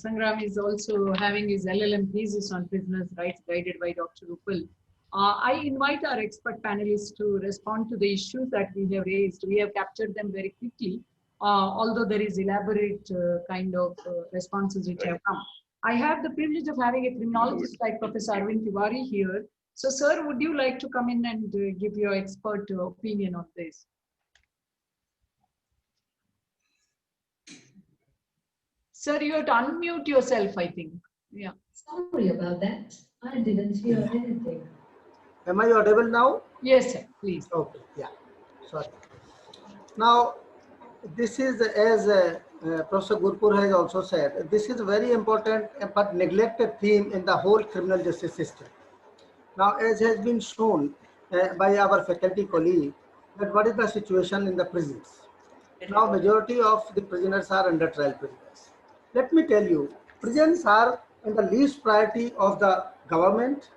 Sangram is also having his LLM thesis on prisoners' rights guided by Dr. Rupal. I invite our expert panelists to respond to the issues that we have raised. We have captured them very quickly, although there is elaborate kind of responses which have come. I have the privilege of having a criminologist like Professor Arvind Tiwari here. So, sir, would you like to come in and give your expert opinion on this? Sir, you have to unmute yourself, I think. Yeah. Sorry about that. I didn't hear anything. Am I audible now? Yes, sir. Please. Okay. Yeah. Sorry. Now, this is, as Professor Gurpur has also said, this is a very important but neglected theme in the whole criminal justice system. Now, as has been shown by our faculty colleague, that what is the situation in the prisons. Now, majority of the prisoners are under trial prisoners. Let me tell you, prisons are in the least priority of the government,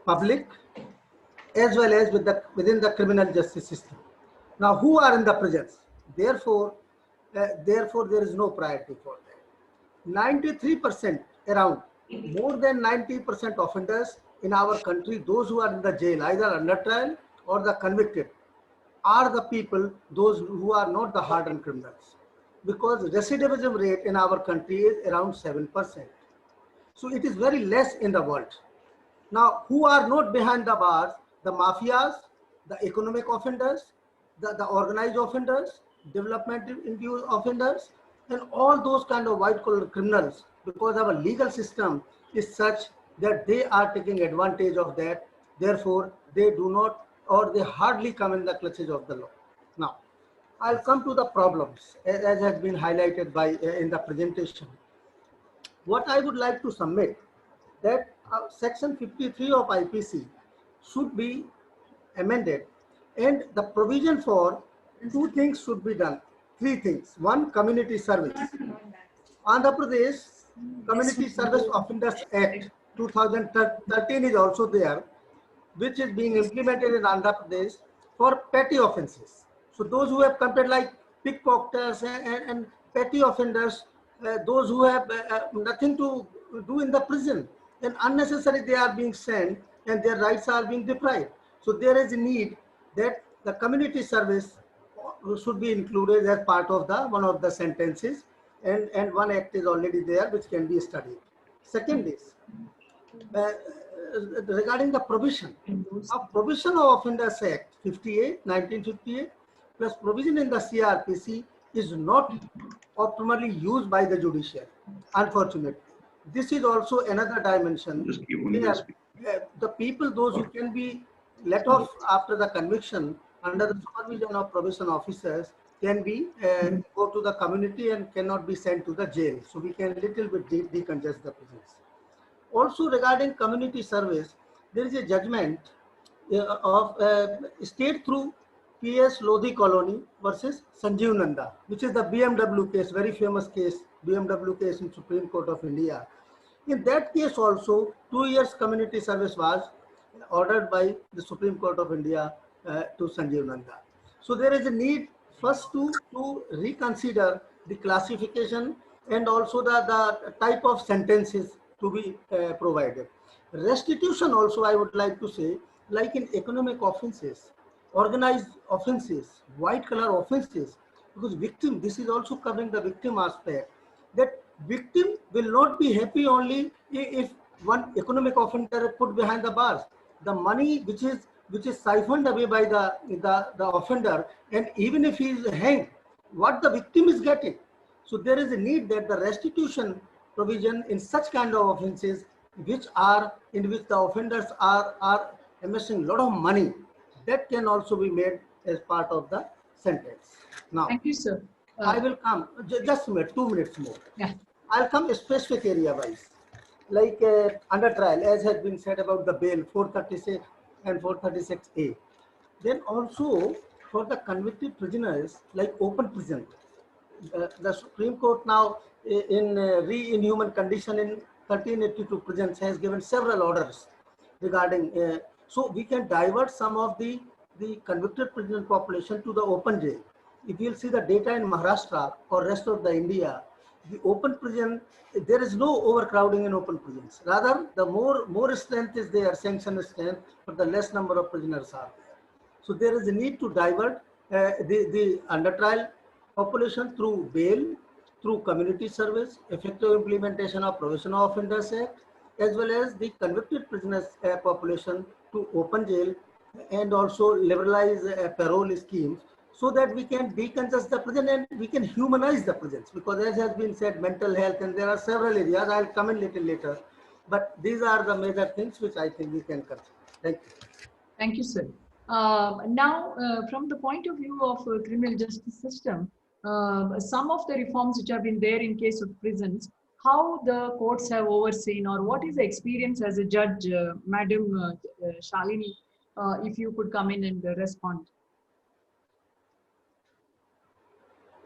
public, as well as within the criminal justice system. Now, who are in the prisons? Therefore, there is no priority for that. 93% around, more than 90% offenders in our country, those who are in the jail, either under trial or the convicted, are the people, those who are not the hardened criminals. Because recidivism rate in our country is around 7%. So it is very less in the world. Now, who are not behind the bars? The mafias, the economic offenders, the organized offenders, development-induced offenders, and all those kind of white-collar criminals, because our legal system is such that they are taking advantage of that. Therefore, they do not, or they hardly come in the clutches of the law. Now, I'll come to the problems, as has been highlighted by in the presentation. What I would like to submit, that section 53 of IPC should be amended, and the provision for two things should be done. Three things. One, community service. Andhra Pradesh Community Service Offenders Act 2013 is also there, which is being implemented in Andhra Pradesh for petty offenses. So those who have committed like pickpocketers and petty offenders, those who have nothing to do in the prison, then unnecessarily they are being sent and their rights are being deprived. So there is a need that the community service should be included as part of one of the sentences, and one act is already there which can be studied. Second is regarding the provision. Provision of Offenders Act 1958 plus provision in the CRPC is not optimally used by the judiciary, unfortunately. This is also another dimension where the people, those who can be let off after the conviction under the supervision of probation officers, can be go to the community and cannot be sent to the jail. So we can little bit decongest the prisons. Also regarding community service, there is a judgment of state through PS Lodhi Colony versus Sanjeev Nanda, which is the BMW case, very famous case, BMW case in Supreme Court of India. In that case also, 2 years community service was ordered by the Supreme Court of India to Sanjeev Nanda. So there is a need first to reconsider the classification and also the type of sentences to be provided. Restitution also, I would like to say, like in economic offenses, organized offenses, white collar offenses, because victim, this is also covering the victim aspect, that victim will not be happy only if one economic offender put behind the bars. The money which is siphoned away by the offender, and even if he is hanged, what the victim is getting. So there is a need that the restitution provision in such kind of offenses in which the offenders are amassing a lot of money, that can also be made as part of the sentence. Now, thank you, sir. I will come, just a minute, 2 minutes more. Yeah. I'll come specific area wise, like under trial, as has been said about the bail 436 and 436A. Then also for the convicted prisoners like open prison. The Supreme Court now in re-inhuman condition in 1382 prisons has given several orders regarding, so we can divert some of the convicted prison population to the open jail. If you'll see the data in Maharashtra or rest of the India, the open prison, there is no overcrowding in open prisons. Rather, the more strength is there, sanction strength, but the less number of prisoners are there. So there is a need to divert the under trial population through bail, through community service, effective implementation of Provision of Offenders Act, as well as the convicted prisoners population to open jail, and also liberalize parole schemes, so that we can decongest the prison and we can humanize the prisons. Because as has been said, mental health, and there are several areas, I'll come in little later. But these are the major things which I think we can consider. Thank you. Thank you, sir. Now, from the point of view of criminal justice system, some of the reforms which have been there in case of prisons, how the courts have overseen, or what is the experience as a judge, Madam Shalini, if you could come in and respond.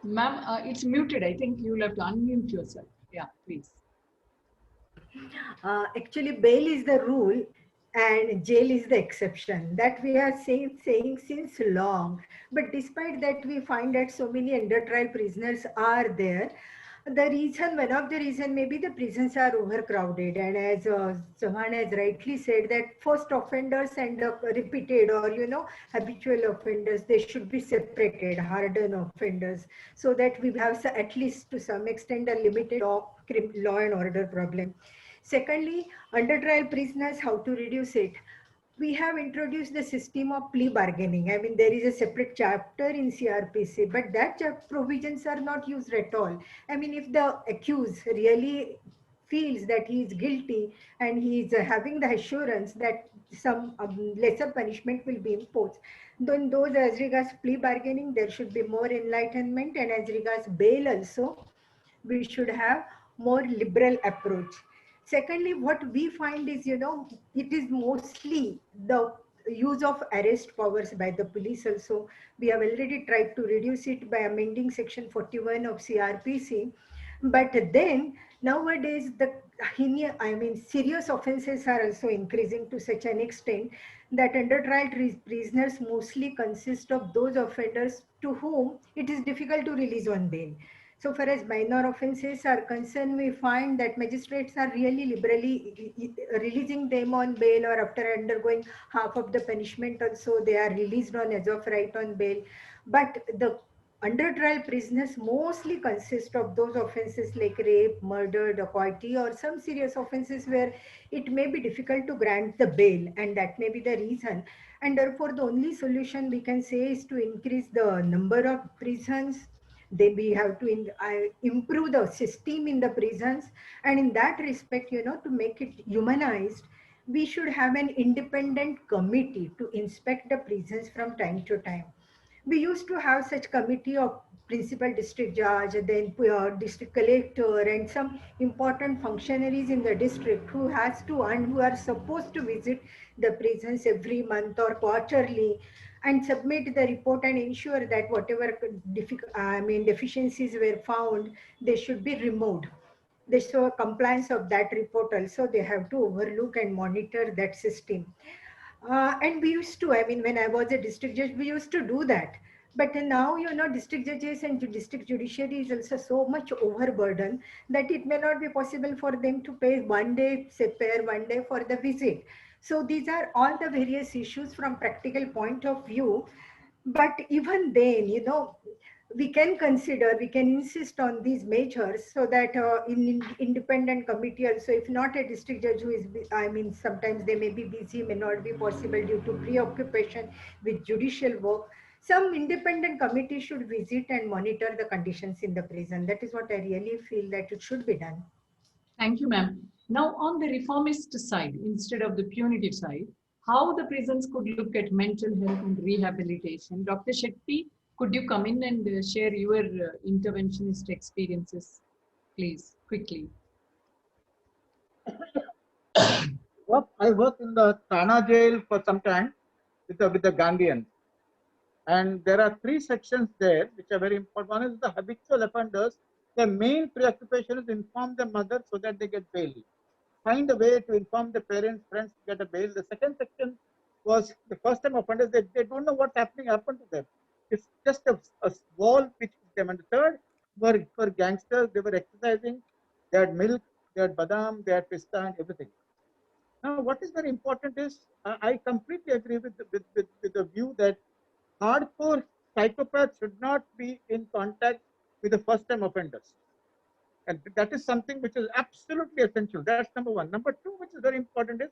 Ma'am, it's muted. I think you'll have to unmute yourself. Yeah, please. Actually, bail is the rule and jail is the exception. That we are saying since long. But despite that, we find that so many under trial prisoners are there. The reason, one of the reason, maybe the prisons are overcrowded, and as Chauhan has rightly said, that first offenders and repeated or habitual offenders, they should be separated, hardened offenders, so that we have at least to some extent a limited law and order problem. Secondly, under trial prisoners, how to reduce it? We have introduced the system of plea bargaining. I mean, there is a separate chapter in CRPC, but that provisions are not used at all. I mean, if the accused really feels that he is guilty and he is having the assurance that some lesser punishment will be imposed, then those as regards plea bargaining, there should be more enlightenment, and as regards bail also, we should have more liberal approach. Secondly, what we find is, it is mostly the use of arrest powers by the police also. We have already tried to reduce it by amending section 41 of CRPC. But then nowadays serious offenses are also increasing to such an extent that under trial prisoners mostly consist of those offenders to whom it is difficult to release on bail. So far as minor offences are concerned, we find that magistrates are really liberally releasing them on bail, or after undergoing half of the punishment also, they are released on as of right on bail. But the under trial prisoners mostly consist of those offences like rape, murder, dacoity, or some serious offences where it may be difficult to grant the bail, and that may be the reason. And therefore, the only solution we can say is to increase the number of prisons. Then we have to improve the system in the prisons, and in that respect, to make it humanized, we should have an independent committee to inspect the prisons from time to time. We used to have such committee of principal district judge, then district collector, and some important functionaries in the district who are supposed to visit the prisons every month or quarterly and submit the report and ensure that whatever deficiencies were found, they should be removed. They show compliance of that report also. They have to overlook and monitor that system. And we used to, when I was a district judge, we used to do that. But now, district judges and district judiciary is also so much overburdened that it may not be possible for them to pay one day for the visit. So these are all the various issues from practical point of view. But even then, we can insist on these measures, so that in independent committee also, if not a district judge who is, sometimes they may be busy, may not be possible due to preoccupation with judicial work, some independent committee should visit and monitor the conditions in the prison. That is what I really feel that it should be done. Thank you, ma'am. Now, on the reformist side, instead of the punitive side, how the prisons could look at mental health and rehabilitation. Dr. Shetty, could you come in and share your interventionist experiences, please, quickly? I worked in the Thana jail for some time with the Gandhians. And there are 3 sections there which are very important. One is the habitual offenders. Their main preoccupation is inform the mother so that they get bail. Find a way to inform the parents, friends to get a bail. The second section was the first time offenders. They don't know what's happened to them. It's just a wall which is them. And the third were gangsters. They were exercising. They had milk, they had badam, they had pista and everything. Now, what is very important is I completely agree with the view that hardcore psychopaths should not be in contact with the first-time offenders. And that is something which is absolutely essential. That's number one. Number two, which is very important, is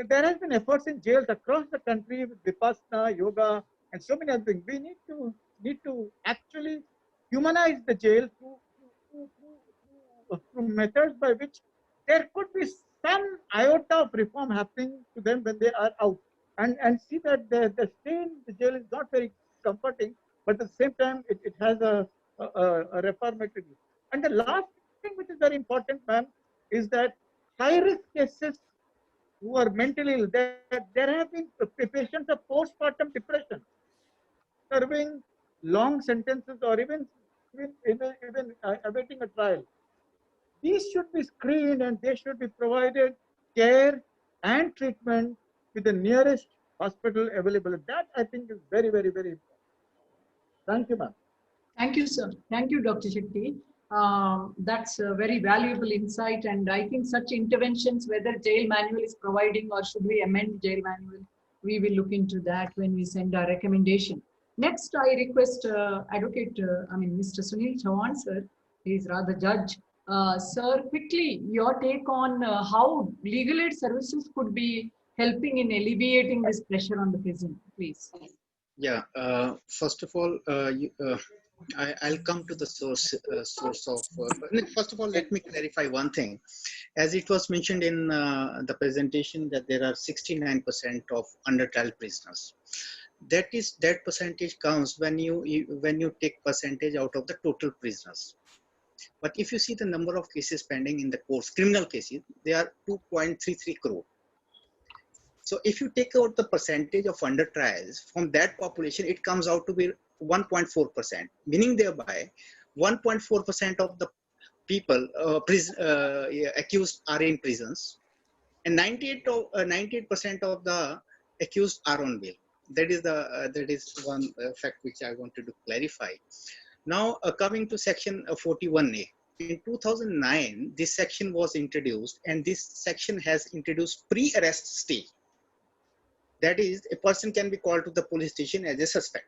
there has been efforts in jails across the country with Vipassana, yoga, and so many other things. We need to actually humanize the jail through methods by which there could be some iota of reform happening to them when they are out. And see that the stay in the jail is not very comforting, but at the same time, it has a reformatory. And the last thing which is very important, ma'am, is that high-risk cases who are mentally ill, there have been patients of postpartum depression serving long sentences or even awaiting a trial. These should be screened and they should be provided care and treatment with the nearest hospital available. That I think is very, very, very important. Thank you, ma'am. Thank you, sir. Thank you, Dr. Shetty. That's a very valuable insight. And I think such interventions, whether jail manual is providing or should we amend jail manual, we will look into that when we send our recommendation. Next, I request Mr. Sunil Chavan, sir. He is rather judge. Sir, quickly, your take on how legal aid services could be helping in alleviating this pressure on the prison, please. Yeah, first of all, I'll come to the source of. First of all, let me clarify one thing. As it was mentioned in the presentation, that there are 69% of under trial prisoners. That percentage comes when you take percentage out of the total prisoners. But if you see the number of cases pending in the courts, criminal cases, they are 2.33 crore. So if you take out the percentage of under trials from that population, it comes out to be 1.4%, meaning thereby 1.4% of the people accused are in prisons, and 98% of the accused are on bail. That is one fact which I wanted to clarify. Now coming to section 41A. In 2009, this section was introduced, and this section has introduced pre-arrest stay. That is, a person can be called to the police station as a suspect.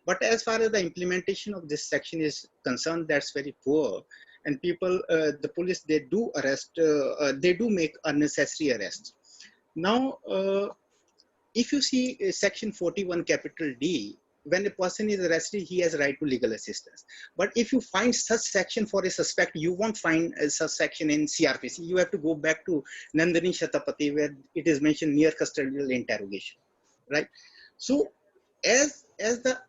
But as far as the implementation of this section is concerned, that's very poor. And people, the police, they do arrest, they do make unnecessary arrests. Now, if you see section 41 capital D, when a person is arrested, he has right to legal assistance. But if you find such section for a suspect, you won't find such section in CRPC. You have to go back to Nandini Shatapati, where it is mentioned near custodial interrogation, right? So as the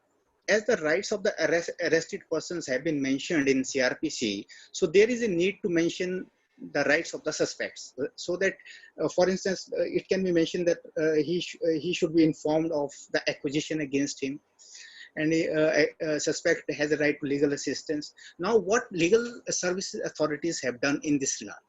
rights of the arrested persons have been mentioned in CRPC, so there is a need to mention the rights of the suspects, so that for instance it can be mentioned that he should be informed of the accusation against him, and a suspect has a right to legal assistance. Now, what legal services authorities have done in this regard?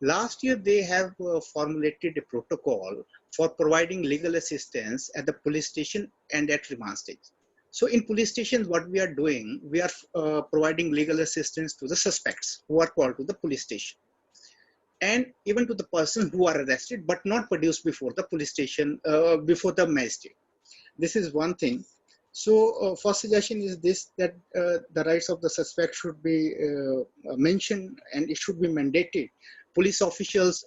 Last year, they have formulated a protocol for providing legal assistance at the police station and at remand stage. So in police stations, what we are doing, we are providing legal assistance to the suspects who are called to the police station, and even to the persons who are arrested but not produced before the police station, before the magistrate. This is one thing. So first suggestion is this, that the rights of the suspect should be mentioned, and it should be mandated. Police officials,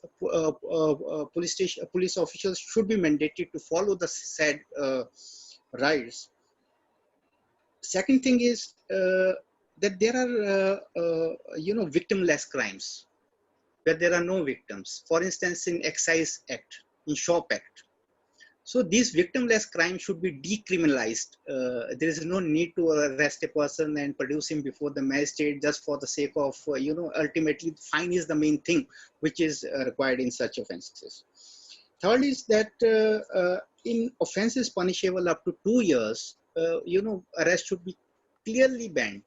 police officials should be mandated to follow the said rights. Second thing is that there are victimless crimes where there are no victims. For instance, in Excise Act, in Shop Act. So these victimless crimes should be decriminalized. There is no need to arrest a person and produce him before the magistrate just for the sake of, ultimately fine is the main thing which is required in such offenses. Third is that in offenses punishable up to 2 years, arrest should be clearly banned.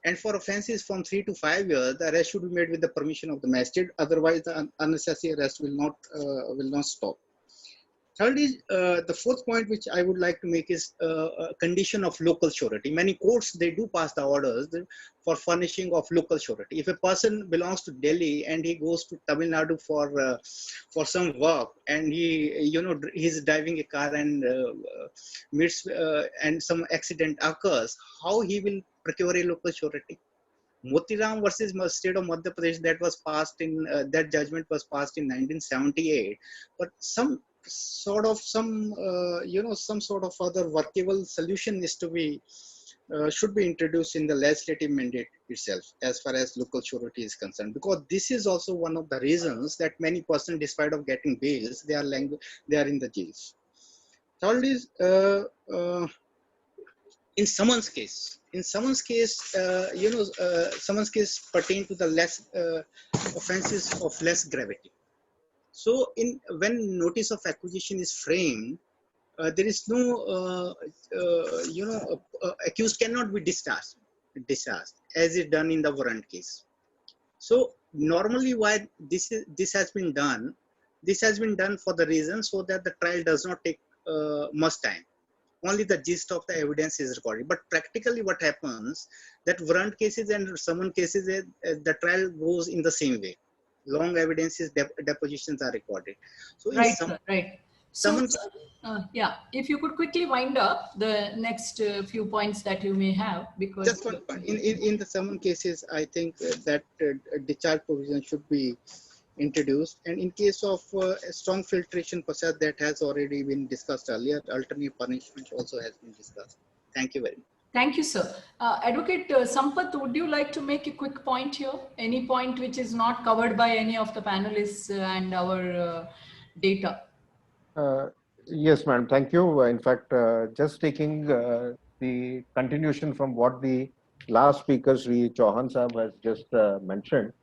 And for offenses from 3 to 5 years, the arrest should be made with the permission of the magistrate. Otherwise, the unnecessary arrest will not stop. Third is the fourth point, which I would like to make, is a condition of local surety. Many courts, they do pass the orders for furnishing of local surety. If a person belongs to Delhi and he goes to Tamil Nadu for some work, and he's driving a car and meets and some accident occurs, how he will procure a local surety? Motiram versus state of Madhya Pradesh, that was passed in that judgment was passed in 1978, but some sort of other workable solution is to be should be introduced in the legislative mandate itself as far as local surety is concerned, because this is also one of the reasons that many persons, despite of getting bails, they are in the jails. Third is in someone's case, someone's case pertain to the less offenses of less gravity. So when notice of acquisition is framed, there is no accused cannot be discharged as is done in the warrant case. So normally, why this has been done for the reason so that the trial does not take much time. Only the gist of the evidence is recorded. But practically what happens, that warrant cases and summon cases, the trial goes in the same way. Long evidences, depositions are recorded. So right. So, yeah, if you could quickly wind up the next few points that you may have, because just one point. In the summon cases, I think that discharge provision should be introduced, and in case of a strong filtration process that has already been discussed earlier, alternate punishment also has been discussed. Thank you very much. Thank you, sir. Advocate Sampath, would you like to make a quick point here? Any point which is not covered by any of the panelists and our data? Yes, ma'am. Thank you. In fact, just taking the continuation from what the last speaker, Sri Chauhan Sahab, has just mentioned,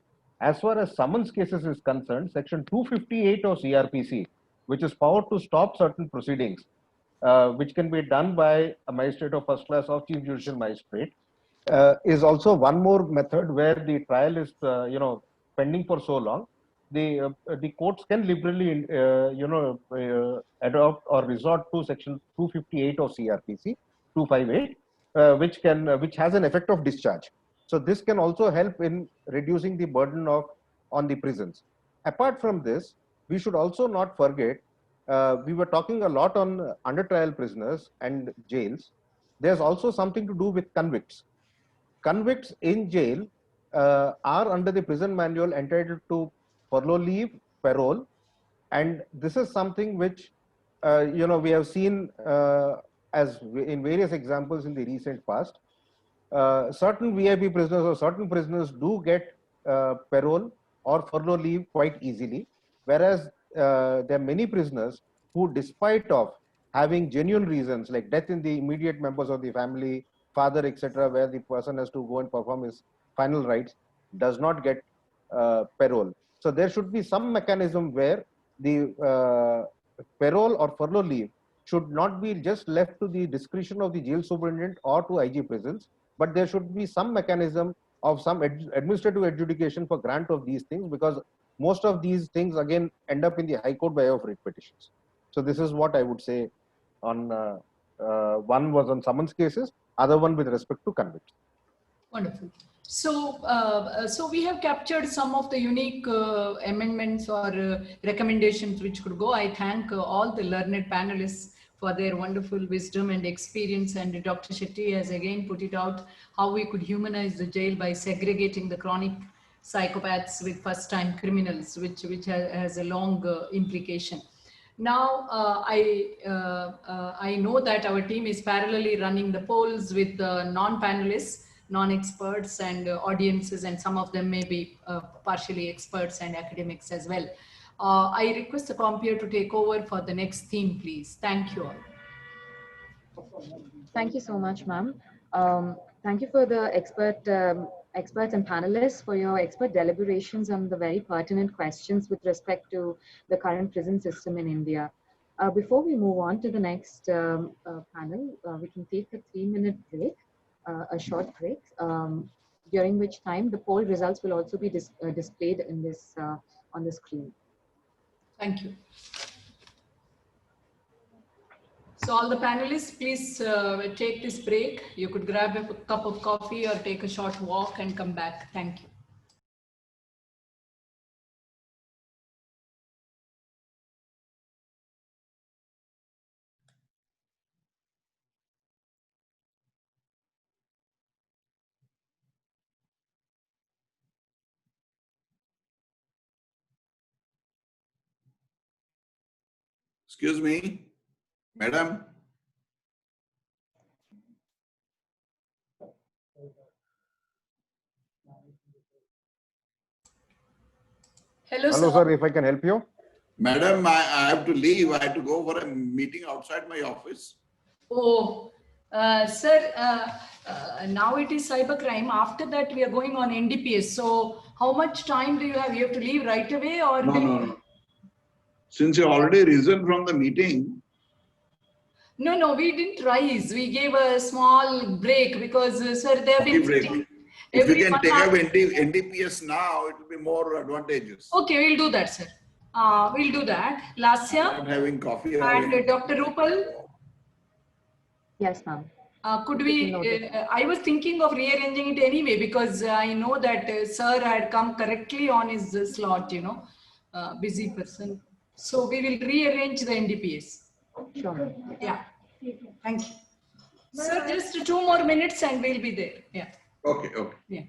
as far as summons cases is concerned, Section 258 of CRPC, which is power to stop certain proceedings, which can be done by a magistrate of first class or chief judicial magistrate, is also one more method where the trial is, pending for so long. The courts can liberally, adopt or resort to Section 258 of CRPC, 258, which has an effect of discharge. So this can also help in reducing the burden on the prisons. Apart from this, we should also not forget, we were talking a lot on under trial prisoners and jails. There's also something to do with convicts. Convicts in jail are under the prison manual entitled to furlough leave, parole, and this is something which we have seen as in various examples in the recent past. Certain VIP prisoners or certain prisoners do get parole or furlough leave quite easily, whereas there are many prisoners who, despite of having genuine reasons like death in the immediate members of the family, father, etc., where the person has to go and perform his final rites, does not get parole. So there should be some mechanism where the parole or furlough leave should not be just left to the discretion of the jail superintendent or to IG prisons, but there should be some mechanism of some administrative adjudication for grant of these things, because most of these things again end up in the High Court by way of writ petitions. So this is what I would say on one was on summons cases, other one with respect to convicts. Wonderful. So, so we have captured some of the unique amendments or recommendations which could go. I thank all the learned panelists for their wonderful wisdom and experience, and Dr. Shetty has again put it out how we could humanize the jail by segregating the chronic psychopaths with first-time criminals, which has a long implication. Now, I know that our team is parallelly running the polls with non-panelists, non-experts and audiences, and some of them may be partially experts and academics as well. I request the computer to take over for the next theme, please. Thank you all. Thank you so much, ma'am. Thank you for the expert experts and panelists for your expert deliberations on the very pertinent questions with respect to the current prison system in India. Before we move on to the next panel, we can take a 3-minute break, a short break, during which time the poll results will also be displayed in this on the screen. Thank you. So all the panelists, please take this break. You could grab a cup of coffee or take a short walk and come back. Thank you. Excuse me, madam. Hello, Hello, sir. sir. If I can help you. Madam, I have to leave. I have to go for a meeting outside my office. Oh, sir, now it is cybercrime. After that, we are going on NDPS. So how much time do you have? You have to leave right away or? No. Since you already risen from the meeting. No, we didn't rise. We gave a small break because, sir, they have been sitting. If you can take up NDPS now, it will be more advantageous. Okay, we'll do that, sir. We'll do that. Lasya. Not having coffee. And Dr. Rupal. Yes, ma'am. Could we, I was thinking of rearranging it anyway because I know that sir had come correctly on his slot, busy person. So we will rearrange the NDPS. Sure. Yeah. Thank you. Sir, just 2 more minutes and we'll be there. Yeah. Okay. Yeah.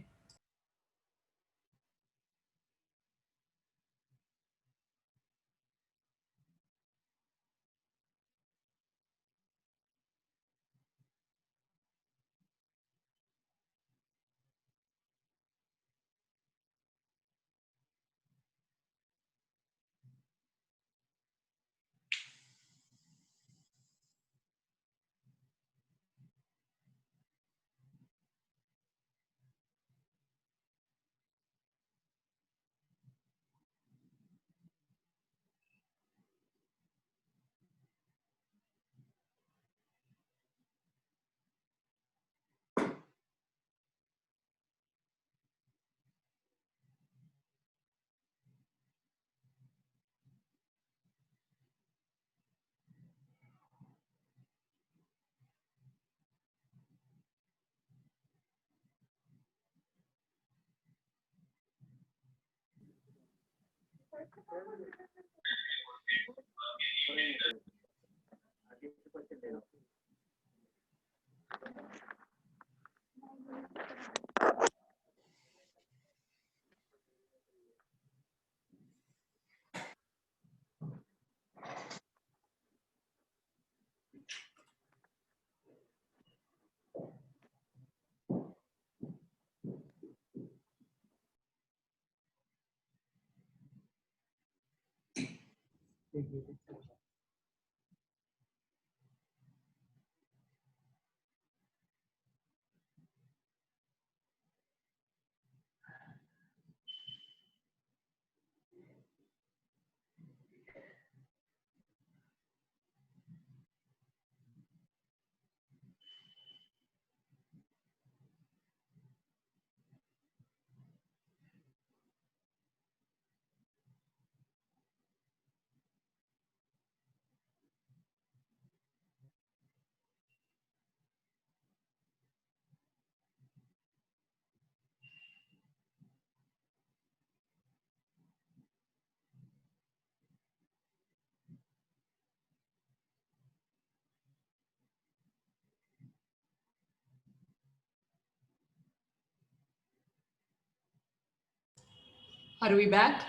Are we back?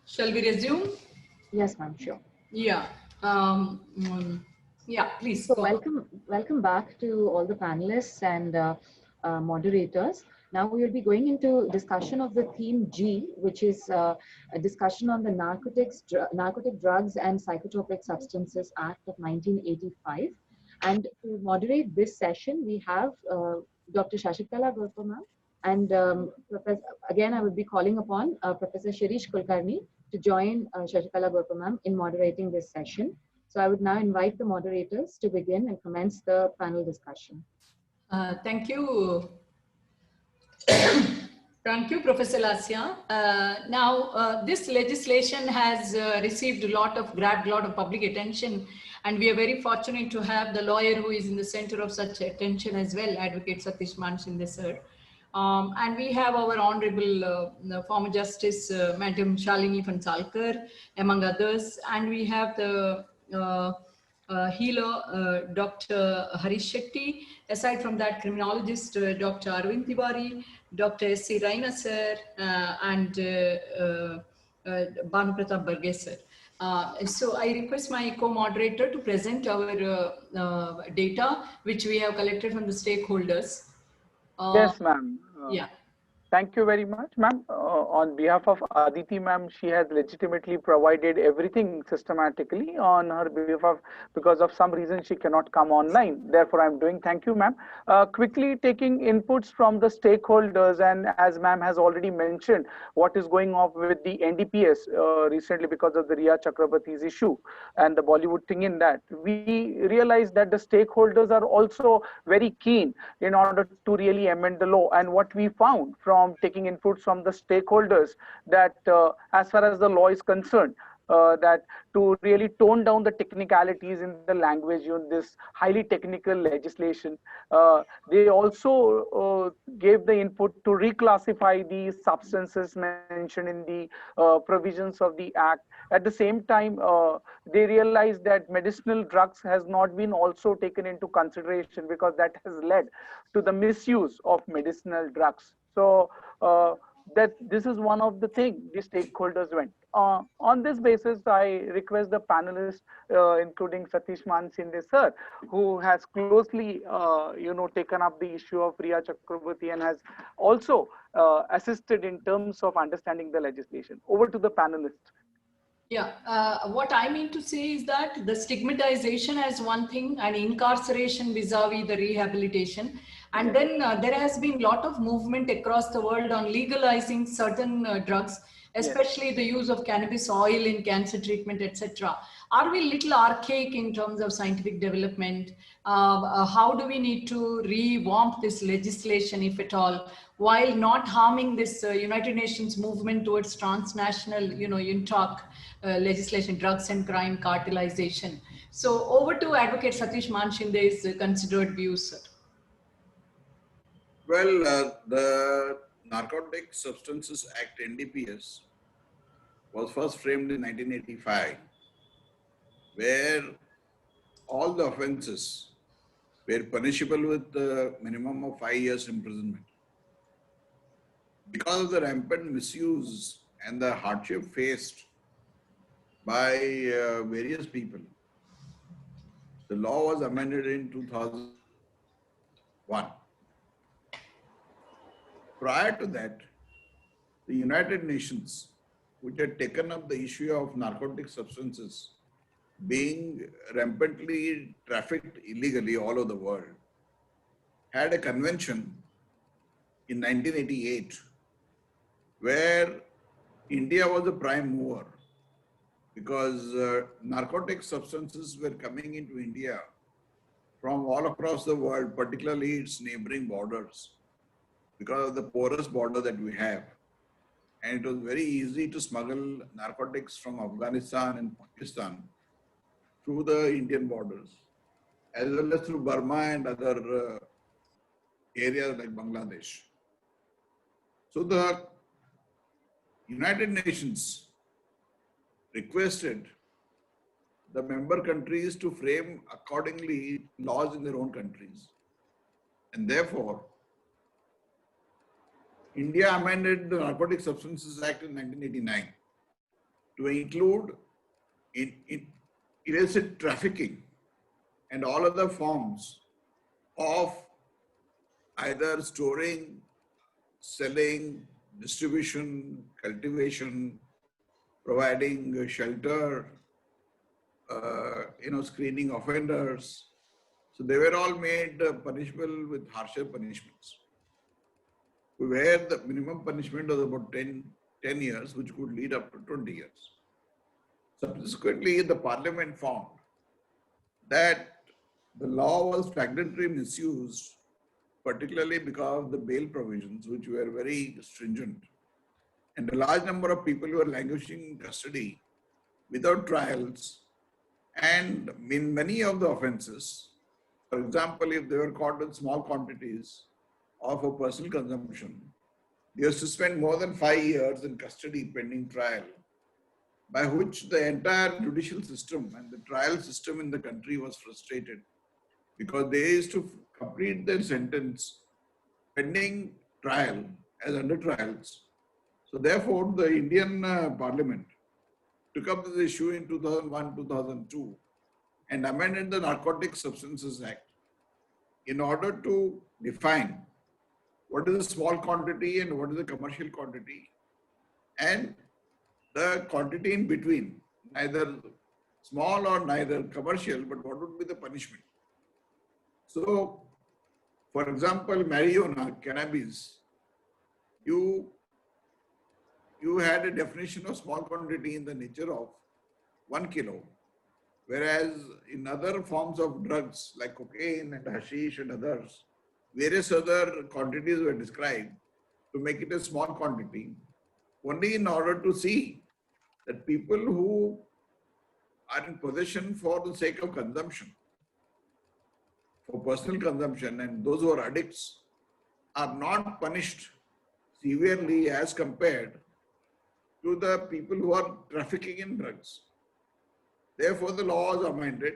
Shall we resume? Yes, ma'am, sure. Yeah. Yeah, please. So welcome back to all the panelists and moderators. Now we will be going into discussion of the theme G, which is a discussion on the Narcotic Drugs and Psychotropic Substances Act of 1985. And to moderate this session, we have Dr. Shashikala Gurpa ma'am. And again, I will be calling upon Professor Shirish Kulkarni to join Shashikala Gurpa ma'am in moderating this session. So I would now invite the moderators to begin and commence the panel discussion. Thank you. Thank you, Professor Lasya. This legislation has received a lot of public attention, and we are very fortunate to have the lawyer who is in the center of such attention as well, Advocate Satish Manshinde sir. And we have our Honorable former Justice, Madam Shalini Phansalkar, among others, and we have the healer, Dr. Harish Shetty. Aside from that, criminologist, Dr. Arvind Tiwari, Dr. S.C. Raina sir, and Banu Pratap Barge sir. So I request my co-moderator to present our data, which we have collected from the stakeholders. Yes, ma'am. Yeah. Thank you very much, ma'am. On behalf of Aditi, ma'am, she has legitimately provided everything systematically on her behalf. Because of some reason, she cannot come online. Therefore, I'm doing. Thank you, ma'am. Quickly taking inputs from the stakeholders, and as ma'am has already mentioned, what is going on with the NDPS recently because of the Riya Chakrabarti's issue and the Bollywood thing in that. We realized that the stakeholders are also very keen in order to really amend the law. And what we found from taking inputs from the stakeholders that as far as the law is concerned, that to really tone down the technicalities in the language in this highly technical legislation, they also gave the input to reclassify the substances mentioned in the provisions of the act. At the same time, they realized that medicinal drugs has not been also taken into consideration because that has led to the misuse of medicinal drugs. So that this is one of the things the stakeholders went. On this basis, I request the panelists, including Satish Manshinde sir, who has closely, taken up the issue of Riya Chakrabarti and has also assisted in terms of understanding the legislation. Over to the panelists. Yeah, what I mean to say is that the stigmatization as one thing and incarceration vis-a-vis the rehabilitation. And then there has been a lot of movement across the world on legalizing certain drugs, especially the use of cannabis oil in cancer treatment, etc. Are we a little archaic in terms of scientific development? How do we need to revamp this legislation, if at all, while not harming this United Nations movement towards transnational, UNTOC legislation, drugs and crime cartelization? So over to Advocate Satish Manshinde's considered views, sir. Well, the Narcotic Substances Act, NDPS, was first framed in 1985, where all the offences were punishable with a minimum of 5 years imprisonment. Because of the rampant misuse and the hardship faced by various people, the law was amended in 2001. Prior to that, the United Nations, which had taken up the issue of narcotic substances being rampantly trafficked illegally all over the world, had a convention in 1988 where India was a prime mover because narcotic substances were coming into India from all across the world, particularly its neighboring borders, because of the porous border that we have. And it was very easy to smuggle narcotics from Afghanistan and Pakistan through the Indian borders, as well as through Burma and other areas like Bangladesh. So the United Nations requested the member countries to frame accordingly laws in their own countries. And therefore, India amended the Narcotic Substances Act in 1989 to include illicit trafficking and all other forms of either storing selling, distribution, cultivation, providing shelter, screening offenders. So they were all made punishable with harsher punishments. Where the minimum punishment was about 10 years, which could lead up to 20 years. Subsequently, the parliament found that the law was flagrantly misused, particularly because of the bail provisions, which were very stringent. And a large number of people were languishing in custody without trials. And in many of the offenses, for example, if they were caught with small quantities or for personal consumption, they used to spend more than 5 years in custody pending trial, by which the entire judicial system and the trial system in the country was frustrated because they used to complete their sentence pending trial as under trials. So therefore, the Indian Parliament took up this issue in 2001, 2002 and amended the Narcotic Substances Act in order to define what is a small quantity and what is a commercial quantity, and the quantity in between, neither small or neither commercial, but what would be the punishment. So, for example, marijuana, cannabis, you had a definition of small quantity in the nature of 1 kilo, whereas in other forms of drugs like cocaine and hashish and others, various other quantities were described to make it a small quantity, only in order to see that people who are in possession for the sake of consumption, for personal consumption, and those who are addicts are not punished severely as compared to the people who are trafficking in drugs. Therefore, the law was amended.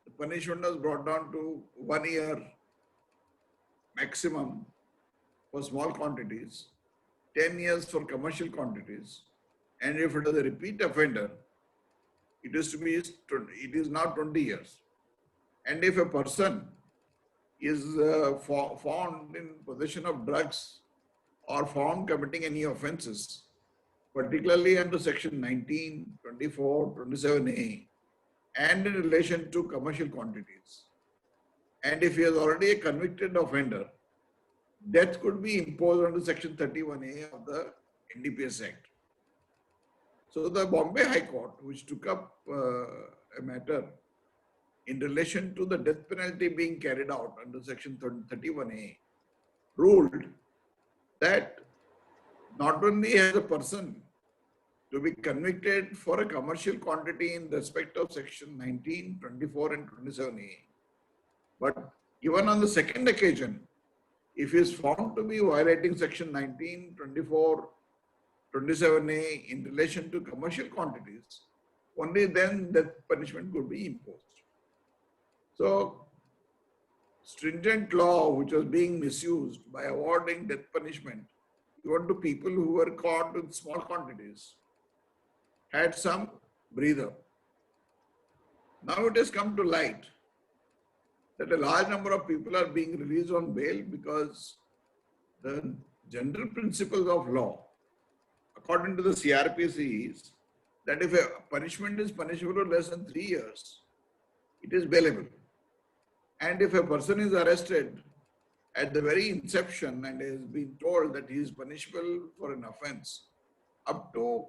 The punishment was brought down to 1 year maximum for small quantities, 10 years for commercial quantities, and if it is a repeat offender, it is now 20 years. And if a person is found in possession of drugs or found committing any offences, particularly under section 19, 24, 27A, and in relation to commercial quantities, and if he is already a convicted offender, death could be imposed under section 31A of the NDPS Act. So the Bombay High Court, which took up a matter in relation to the death penalty being carried out under section 31A, ruled that not only has a person to be convicted for a commercial quantity in respect of section 19, 24 and 27A, but even on the second occasion, if he is found to be violating section 19, 24, 27A in relation to commercial quantities, only then death punishment could be imposed. So, stringent law which was being misused by awarding death punishment even to people who were caught with small quantities had some breather. Now it has come to light that a large number of people are being released on bail because the general principles of law, according to the CRPC, is that if a punishment is punishable less than 3 years, it is bailable. And if a person is arrested at the very inception and has been told that he is punishable for an offense up to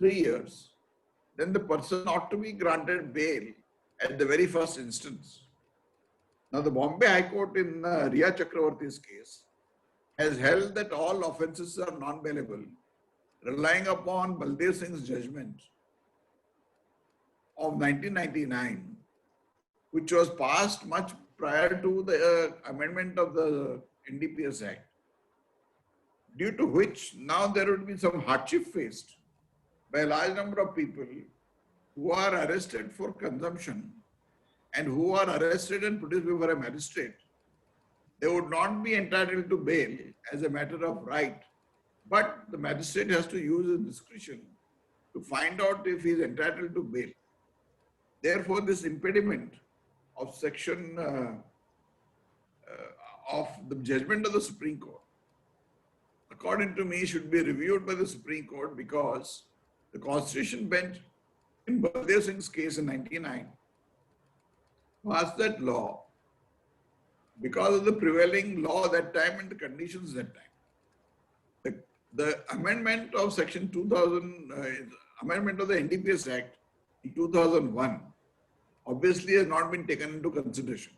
3 years, then the person ought to be granted bail at the very first instance. Now, the Bombay High Court in Riya Chakravarti's case has held that all offences are non-bailable, relying upon Baldev Singh's judgment of 1999, which was passed much prior to the amendment of the NDPS Act, due to which now there would be some hardship faced by a large number of people who are arrested for consumption and who are arrested and produced before a magistrate. They would not be entitled to bail as a matter of right, but the magistrate has to use his discretion to find out if he is entitled to bail. Therefore, this impediment of section of the judgment of the Supreme Court according to me, should be reviewed by the Supreme Court because the Constitution bench in Baldev Singh's case in 99 passed that law because of the prevailing law that time and the conditions that time. The amendment of Section 2000, amendment of the NDPS Act in 2001 obviously has not been taken into consideration.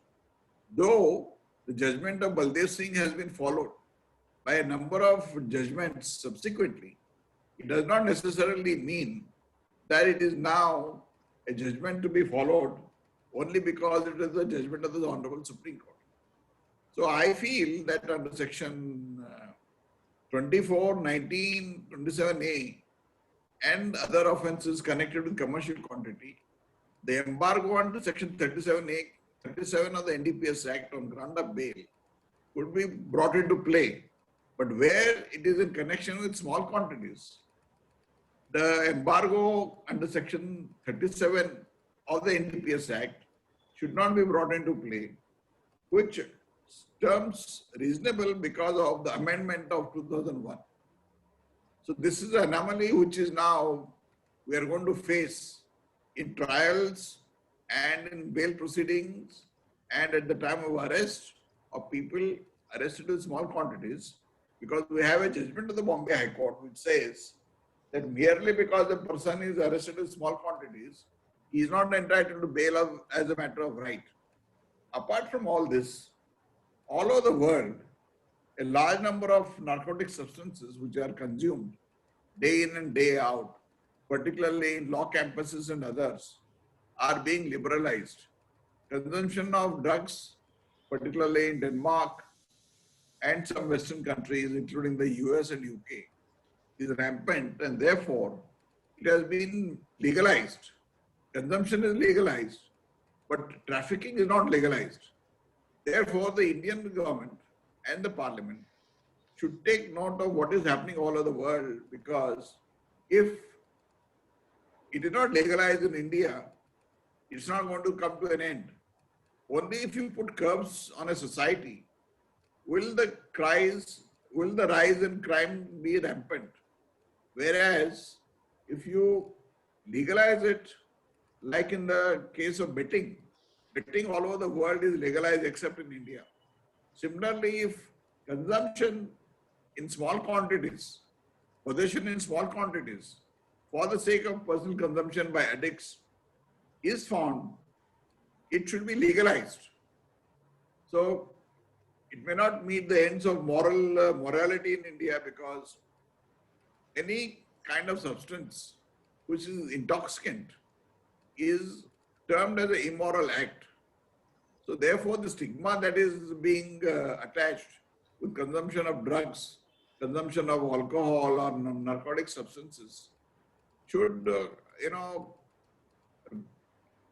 Though the judgment of Baldev Singh has been followed by a number of judgments subsequently, it does not necessarily mean that it is now a judgment to be followed only because it is the judgment of the Honorable Supreme Court. So I feel that under Section 24, 19, 27A and other offences connected with commercial quantity, the embargo under Section 37A, 37 of the NDPS Act on ground of bail could be brought into play. But where it is in connection with small quantities, the embargo under Section 37 of the NDPS Act should not be brought into play, which terms reasonable because of the amendment of 2001. So this is an anomaly which is now we are going to face in trials and in bail proceedings and at the time of arrest of people arrested in small quantities, because we have a judgment of the Bombay High Court which says that merely because the person is arrested in small quantities, he is not entitled to bail as a matter of right. Apart from all this, all over the world, a large number of narcotic substances which are consumed day in and day out, particularly in law campuses and others, are being liberalized. Consumption of drugs, particularly in Denmark and some Western countries, including the US and UK, is rampant, and therefore it has been legalized. Consumption is legalized, but trafficking is not legalized. Therefore, the Indian government and the parliament should take note of what is happening all over the world, because if it is not legalized in India, it's not going to come to an end. Only if you put curbs on a society will the rise in crime be rampant. Whereas if you legalize it, like in the case of betting all over the world is legalized except in India. Similarly, if consumption in small quantities, possession in small quantities, for the sake of personal consumption by addicts is found, it should be legalized. So it may not meet the ends of morality in India, because any kind of substance which is intoxicant is termed as an immoral act. So therefore the stigma that is being attached with consumption of drugs, consumption of alcohol or narcotic substances should,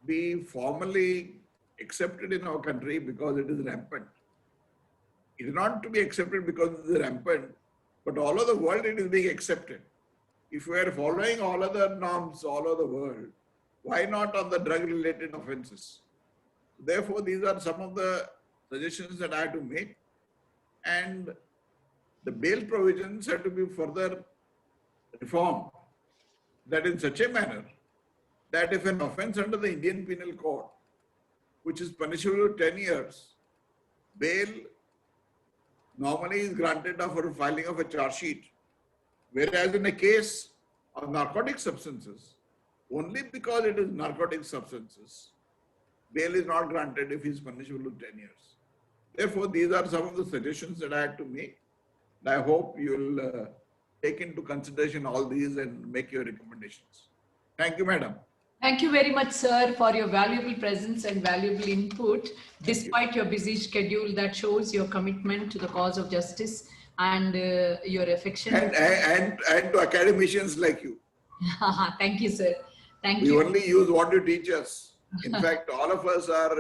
be formally accepted in our country because it is rampant. It is not to be accepted because it is rampant, but all over the world it is being accepted. If we are following all other norms all over the world, why not on the drug-related offences? Therefore, these are some of the suggestions that I have to make, and the bail provisions have to be further reformed, that in such a manner that if an offence under the Indian Penal Code, which is punishable with 10 years, bail normally is granted for filing of a charge sheet, whereas in a case of narcotic substances, only because it is narcotic substances, bail is not granted if he is punishable with 10 years. Therefore, these are some of the suggestions that I had to make. I hope you will take into consideration all these and make your recommendations. Thank you, madam. Thank you very much, sir, for your valuable presence and valuable input. Despite your busy schedule, that shows your commitment to the cause of justice and your affection. And to academicians like you. Thank you, sir. Thank you. We only use what you teach us. In fact, all of us are,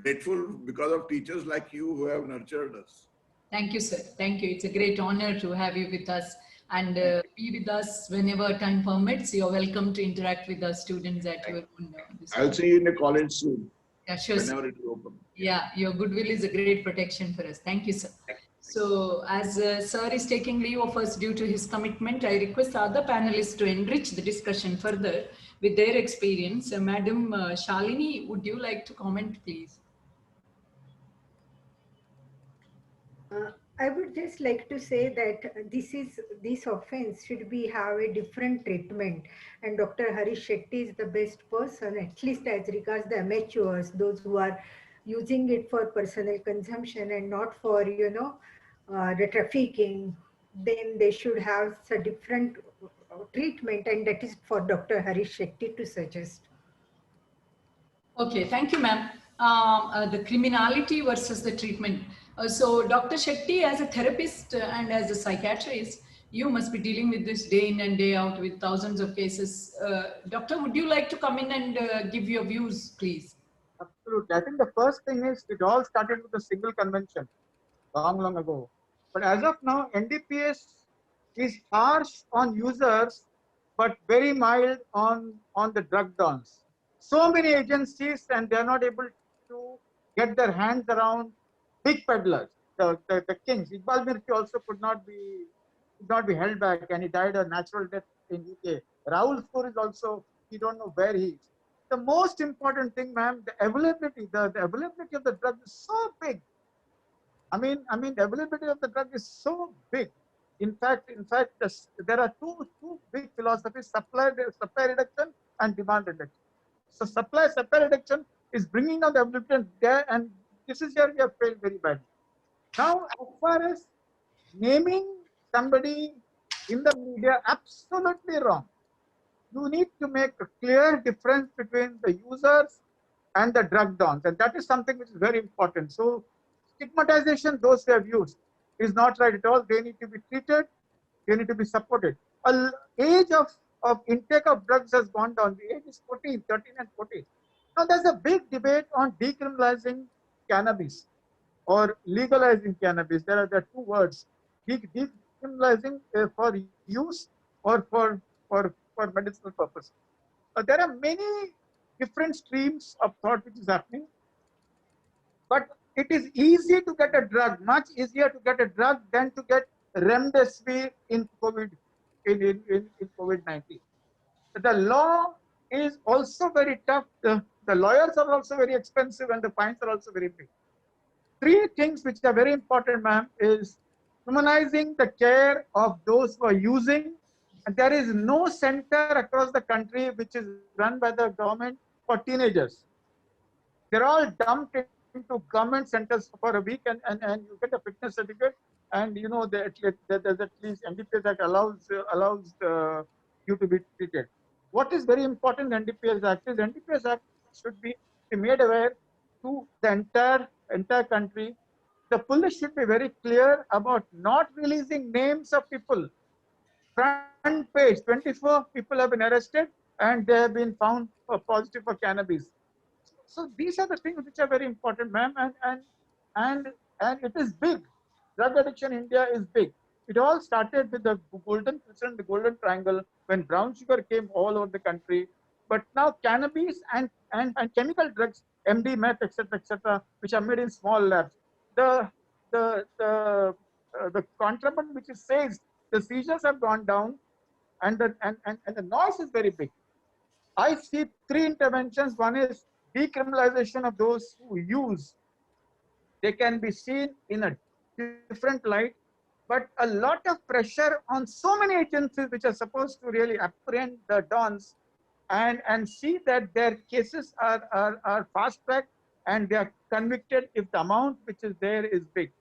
grateful because of teachers like you who have nurtured us. Thank you, sir. Thank you. It's a great honor to have you with us, and be with us whenever time permits. You're welcome to interact with the students at your own. I'll see you in the college soon. Yeah, sure. Whenever it is open. Yeah, your goodwill is a great protection for us. Thank you, sir. So as Sir is taking leave of us due to his commitment, I request the other panelists to enrich the discussion further with their experience. Madam Shalini, would you like to comment, please? I would just like to say that this offense should be have a different treatment, and Dr. Harish Shetty is the best person, at least as regards the amateurs, those who are using it for personal consumption and not for the trafficking. Then they should have a different treatment, and that is for Dr. Harish Shetty to suggest. Okay, thank you, ma'am. The criminality versus the treatment. So, Dr. Shetty, as a therapist and as a psychiatrist, you must be dealing with this day in and day out with thousands of cases. Doctor, would you like to come in and give your views, please? Absolutely. I think the first thing is it all started with a single convention long ago. But as of now, NDPS is harsh on users, but very mild on the drug dons. So many agencies, and they are not able to get their hands around big peddlers, the kings. Iqbal Mirchi also could not be held back, and he died a natural death in UK. Rahul Kapoor is also, we don't know where he is. The most important thing, ma'am, the availability, the availability of the drug is so big. I mean, the availability of the drug is so big. In fact, there are two big philosophies: supply reduction and demand reduction. So supply reduction is bringing down the availability there, and this is where we have failed very badly. Now, as far as naming somebody in the media, absolutely wrong. You need to make a clear difference between the users and the drug dons, and that is something which is very important. So stigmatization, those who have used, is not right at all. They need to be treated, they need to be supported. Age of intake of drugs has gone down. The age is 14, 13 and 14. Now there's a big debate on decriminalizing cannabis or legalizing cannabis. There are two words: decriminalizing for use or for medicinal purpose. There are many different streams of thought which is happening, but it is easy to get a drug, much easier to get a drug than to get remdesivir in COVID-19. The law is also very tough. The lawyers are also very expensive, and the fines are also very big. Three things which are very important, ma'am, is humanizing the care of those who are using. And there is no center across the country which is run by the government for teenagers. They're all dumped into government centers for a week, and you get a fitness certificate, and you know that there's at least NDPS Act allows you to be treated. What is very important in NDPS Act is NDPS Act should be made aware to the entire country. The police should be very clear about not releasing names of people. Front page, 24 people have been arrested and they have been found positive for cannabis. So these are the things which are very important, ma'am, and it is big. Drug addiction in India is big. It all started with the golden crescent, the golden triangle, when brown sugar came all over the country. But now cannabis and chemical drugs, MD, meth, etc., which are made in small labs. The contraband which is seized, the seizures have gone down, and the noise is very big. I see three interventions. One is decriminalization of those who use. They can be seen in a different light, but a lot of pressure on so many agencies which are supposed to really apprehend the dons and see that their cases are fast tracked and they are convicted if the amount which is there is big.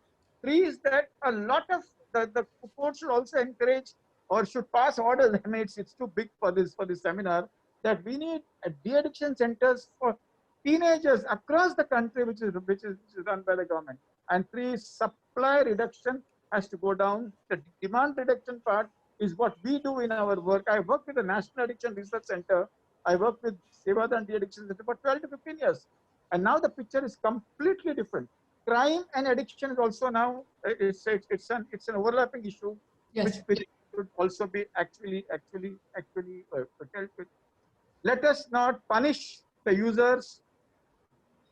Three is that a lot of the court should also encourage or should pass orders. I mean, it's too big for this seminar, that we need de-addiction centers for teenagers across the country, which is run by the government. And three, supply reduction has to go down. The demand reduction part is what we do in our work. I work with the National Addiction Research Center. I work with Sevada and de-addiction center for 12 to 15 years. And now the picture is completely different. Crime and addiction is also now, it's an overlapping issue, yes, which should also be actually dealt with. Let us not punish the users.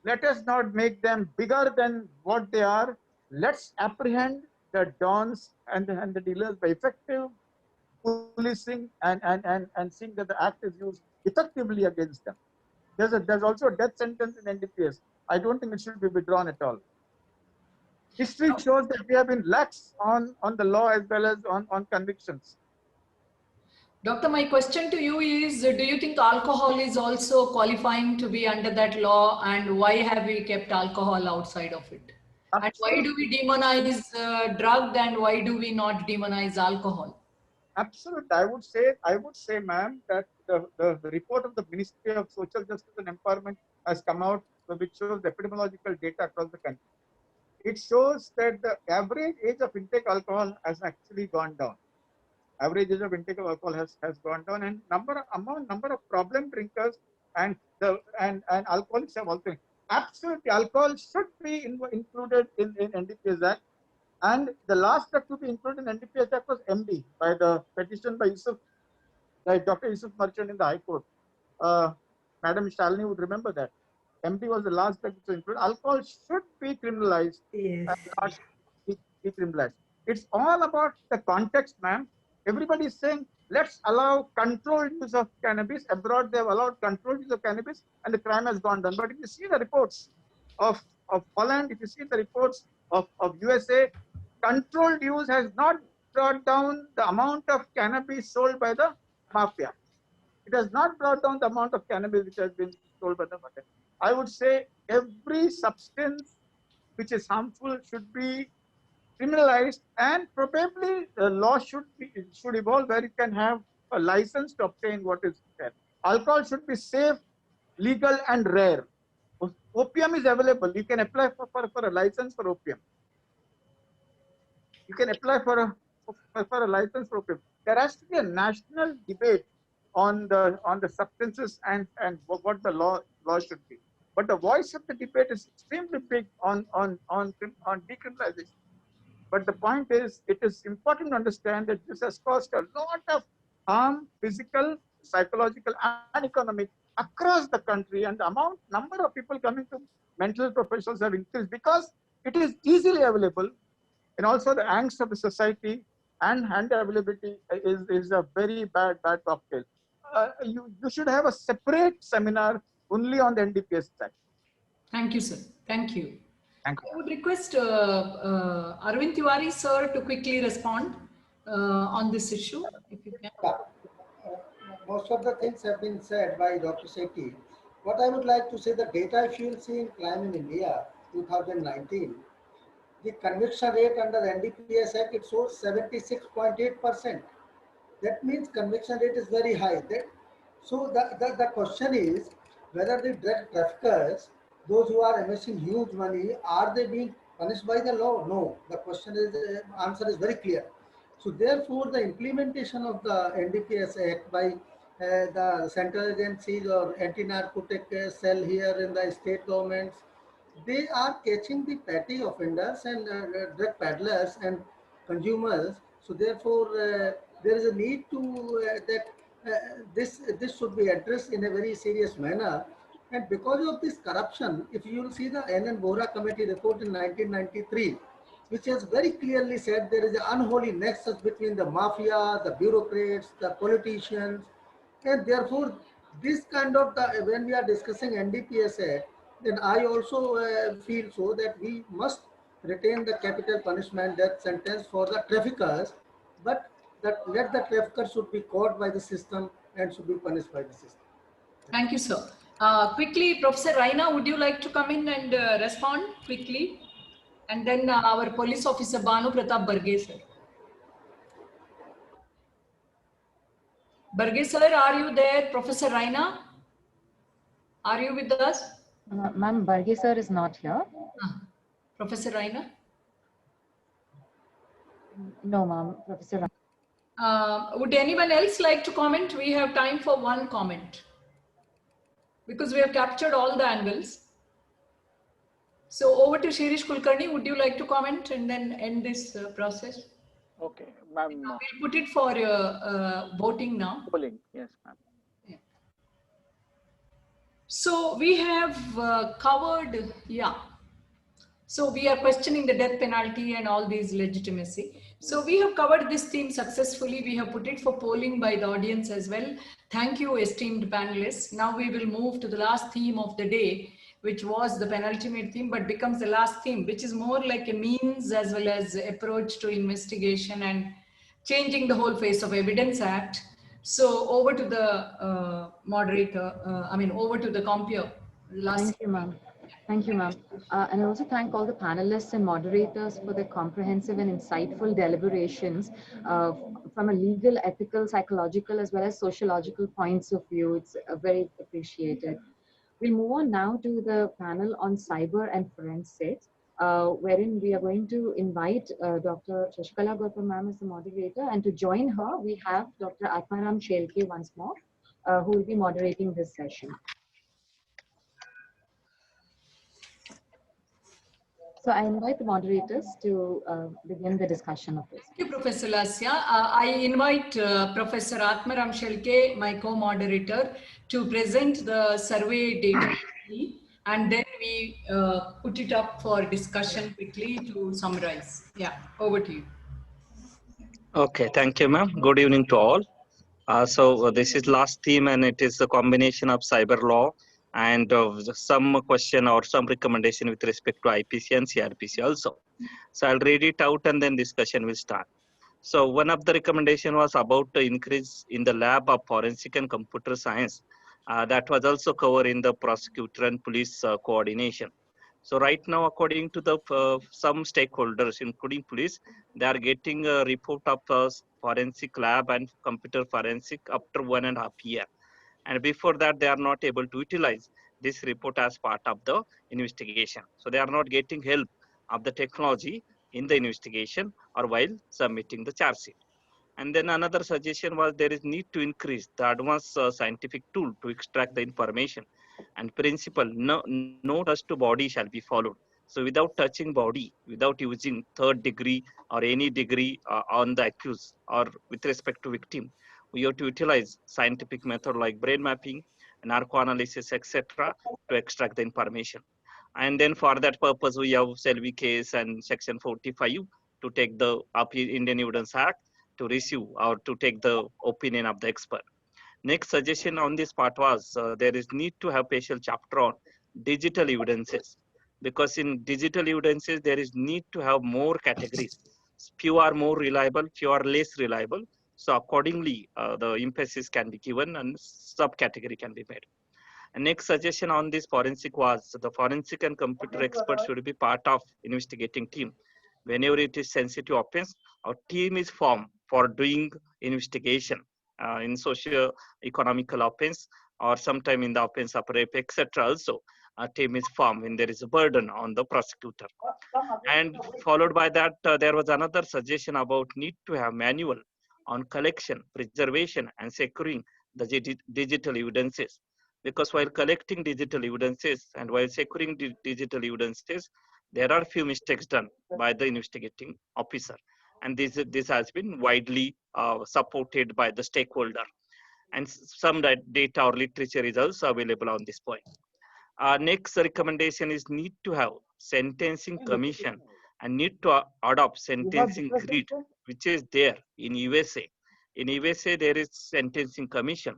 Let us not make them bigger than what they are. Let's apprehend the dons and the dealers by effective policing and seeing that the act is used effectively against them. There's also a death sentence in NDPS. I don't think it should be withdrawn at all. History shows that we have been lax on the law as well as on convictions. Doctor, my question to you is, do you think alcohol is also qualifying to be under that law, and why have we kept alcohol outside of it? And why do we demonize drug, and why do we not demonize alcohol? Absolutely. I would say, ma'am, that the report of the Ministry of Social Justice and Empowerment has come out, which shows the epidemiological data across the country. It shows that the average age of intake alcohol has actually gone down. Average age of intake of alcohol has gone down, and number of problem drinkers and alcoholics have also. Absolutely, alcohol should be included in NDPS Act. And the last drug to be included in NDPS Act was MD by the petition by Dr. Yusuf Merchant in the High Court. Madam Shalini would remember that. MD was the last drug to include. Alcohol should be criminalized. Yes. Not be criminalized. It's all about the context, ma'am. Everybody is saying, let's allow controlled use of cannabis. Abroad, they have allowed controlled use of cannabis, and the crime has gone down. But if you see the reports of Holland, if you see the reports of USA, controlled use has not brought down the amount of cannabis sold by the mafia. It has not brought down the amount of cannabis which has been sold by the mafia. I would say every substance which is harmful should be criminalized, and probably the law should evolve where you can have a license to obtain what is there. Alcohol should be safe, legal, and rare. Opium is available. You can apply for a license for opium. You can apply for a license for opium. There has to be a national debate on the substances and what the law should be. But the voice of the debate is extremely big on decriminalization. But the point is, it is important to understand that this has caused a lot of harm, physical, psychological, and economic across the country. And the number of people coming to mental professionals have increased because it is easily available. And also the angst of the society and availability is a very bad cocktail. You should have a separate seminar only on the NDPS Act. Thank you, sir. Thank you. Thank you. I would request Arvind Tiwari, sir, to quickly respond on this issue, if you can. Most of the things have been said by Dr. Sethi. What I would like to say, the data, if you will see in crime in India, 2019, the conviction rate under NDPS Act, it shows 76.8%. That means conviction rate is very high. So the question is whether the drug traffickers, those who are amassing huge money, are they being punished by the law? No. The question is, answer is very clear. So therefore, the implementation of the NDPS Act by the central agencies or anti-narcotic cell here in the state governments, they are catching the petty offenders and drug peddlers and consumers. So therefore, there is a need to that this should be addressed in a very serious manner. And because of this corruption, if you will see the N. Bohra Committee report in 1993, which has very clearly said there is an unholy nexus between the mafia, the bureaucrats, the politicians, and therefore this kind of when we are discussing NDPS Act, then I also feel so that we must retain the capital punishment, death sentence for the traffickers, but that let the traffickers should be caught by the system and should be punished by the system. Thank you, sir. Quickly, Professor Raina, would you like to come in and respond quickly? And then our police officer, Banu Pratap Barge, sir. Barge, sir, are you there? Professor Raina, are you with us? Ma'am, Barge sir is not here. Professor Raina? No, ma'am. Professor Raina. Would anyone else like to comment? We have time for one comment, because we have captured all the angles. So over to Shirish Kulkarni. Would you like to comment and then end this process? Okay, ma'am. We'll put it for voting now. Polling, yes, ma'am. Yeah. So we have covered, So we are questioning the death penalty and all these legitimacy. So we have covered this theme successfully. We have put it for polling by the audience as well. Thank you, esteemed panelists. Now we will move to the last theme of the day, which was the penultimate theme, but becomes the last theme, which is more like a means as well as approach to investigation and changing the whole face of Evidence Act. So over to the moderator, over to the compere. Thank you, ma'am. Thank you, ma'am. And I also thank all the panelists and moderators for their comprehensive and insightful deliberations from a legal, ethical, psychological, as well as sociological points of view. It's very appreciated. We'll move on now to the panel on cyber and forensics, wherein we are going to invite Dr. Shashikala Gautam ma'am as the moderator, and to join her, we have Dr. Atmaram Shelke once more, who will be moderating this session. So I invite the moderators to begin the discussion of this. Thank you, Professor Lasya. I invite Professor Atmaram Shelke, my co-moderator, to present the survey data and then we put it up for discussion quickly to summarize. Yeah, over to you. Okay, thank you, ma'am. Good evening to all. So this is last theme, and it is a combination of cyber law and some question or some recommendation with respect to IPC and CRPC also. So I'll read it out and then discussion will start. So one of the recommendation was about the increase in the lab of forensic and computer science. That was also covered in the prosecutor and police coordination. So right now, according to the some stakeholders, including police, they are getting a report of forensic lab and computer forensic after 1.5 years. And before that, they are not able to utilize this report as part of the investigation. So they are not getting help of the technology in the investigation or while submitting the charge sheet. And then another suggestion was there is need to increase the advanced scientific tool to extract the information. And principle, no touch to body shall be followed. So without touching body, without using third degree or any degree on the accused or with respect to victim, we have to utilize scientific method like brain mapping, narcoanalysis, etc. to extract the information. And then for that purpose, we have Selby case and section 45 to take the Indian Evidence Act to receive or to take the opinion of the expert. Next suggestion on this part was there is need to have special chapter on digital evidences, because in digital evidences there is need to have more categories. Few are more reliable, few are less reliable. So accordingly, the emphasis can be given and subcategory can be made. And next suggestion on this forensic was the forensic and computer experts should be part of investigating team. Whenever it is sensitive offense, our team is formed for doing investigation in socio-economical offense or sometime in the offense of rape, etc. Also, a team is formed when there is a burden on the prosecutor. And followed by that, there was another suggestion about need to have manual on collection, preservation, and securing the digital evidences. Because while collecting digital evidences and while securing digital evidences, there are few mistakes done by the investigating officer. And this has been widely supported by the stakeholder. And some data or literature is also available on this point. Next recommendation is need to have sentencing commission and need to adopt sentencing grid, which is there in USA. In USA, there is sentencing commission.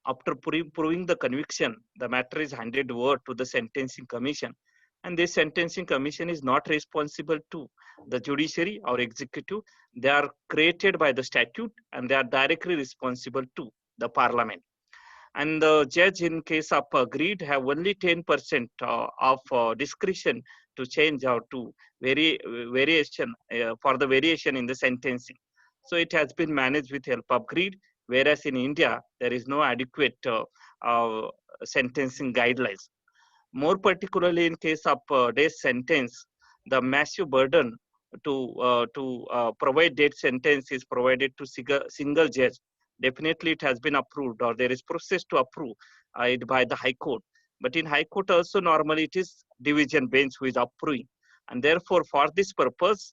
After proving the conviction, the matter is handed over to the sentencing commission. And this sentencing commission is not responsible to the judiciary or executive. They are created by the statute and they are directly responsible to the parliament. And the judge in case of greed have only 10% of discretion to change or to variation for the variation in the sentencing. So it has been managed with help of greed, whereas in India, there is no adequate sentencing guidelines. More particularly in case of death sentence, the massive burden to provide death sentence is provided to single judge. Definitely it has been approved or there is process to approve it by the High Court. But in High Court also normally it is division bench who is approving. And therefore for this purpose,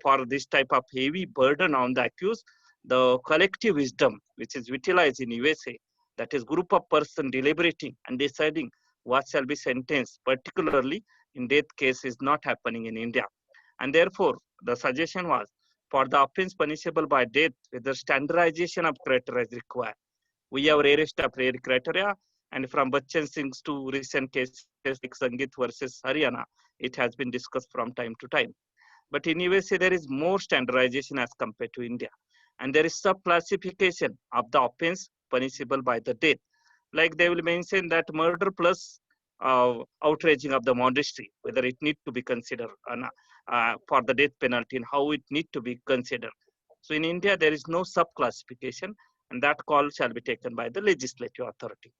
for this type of heavy burden on the accused, the collective wisdom which is utilized in USA, that is group of person deliberating and deciding what shall be sentenced, particularly in death case is not happening in India. And therefore, the suggestion was for the offense punishable by death, whether standardization of criteria is required. We have rarest of rare criteria, and from Bachchan Singh's to recent cases like Sangeet versus Haryana, it has been discussed from time to time. But in USA, there is more standardization as compared to India. And there is sub-classification of the offense punishable by the death. Like they will mention that murder plus outraging of the modesty, whether it need to be considered for the death penalty and how it need to be considered. So in India, there is no sub-classification, and that call shall be taken by the legislative authority.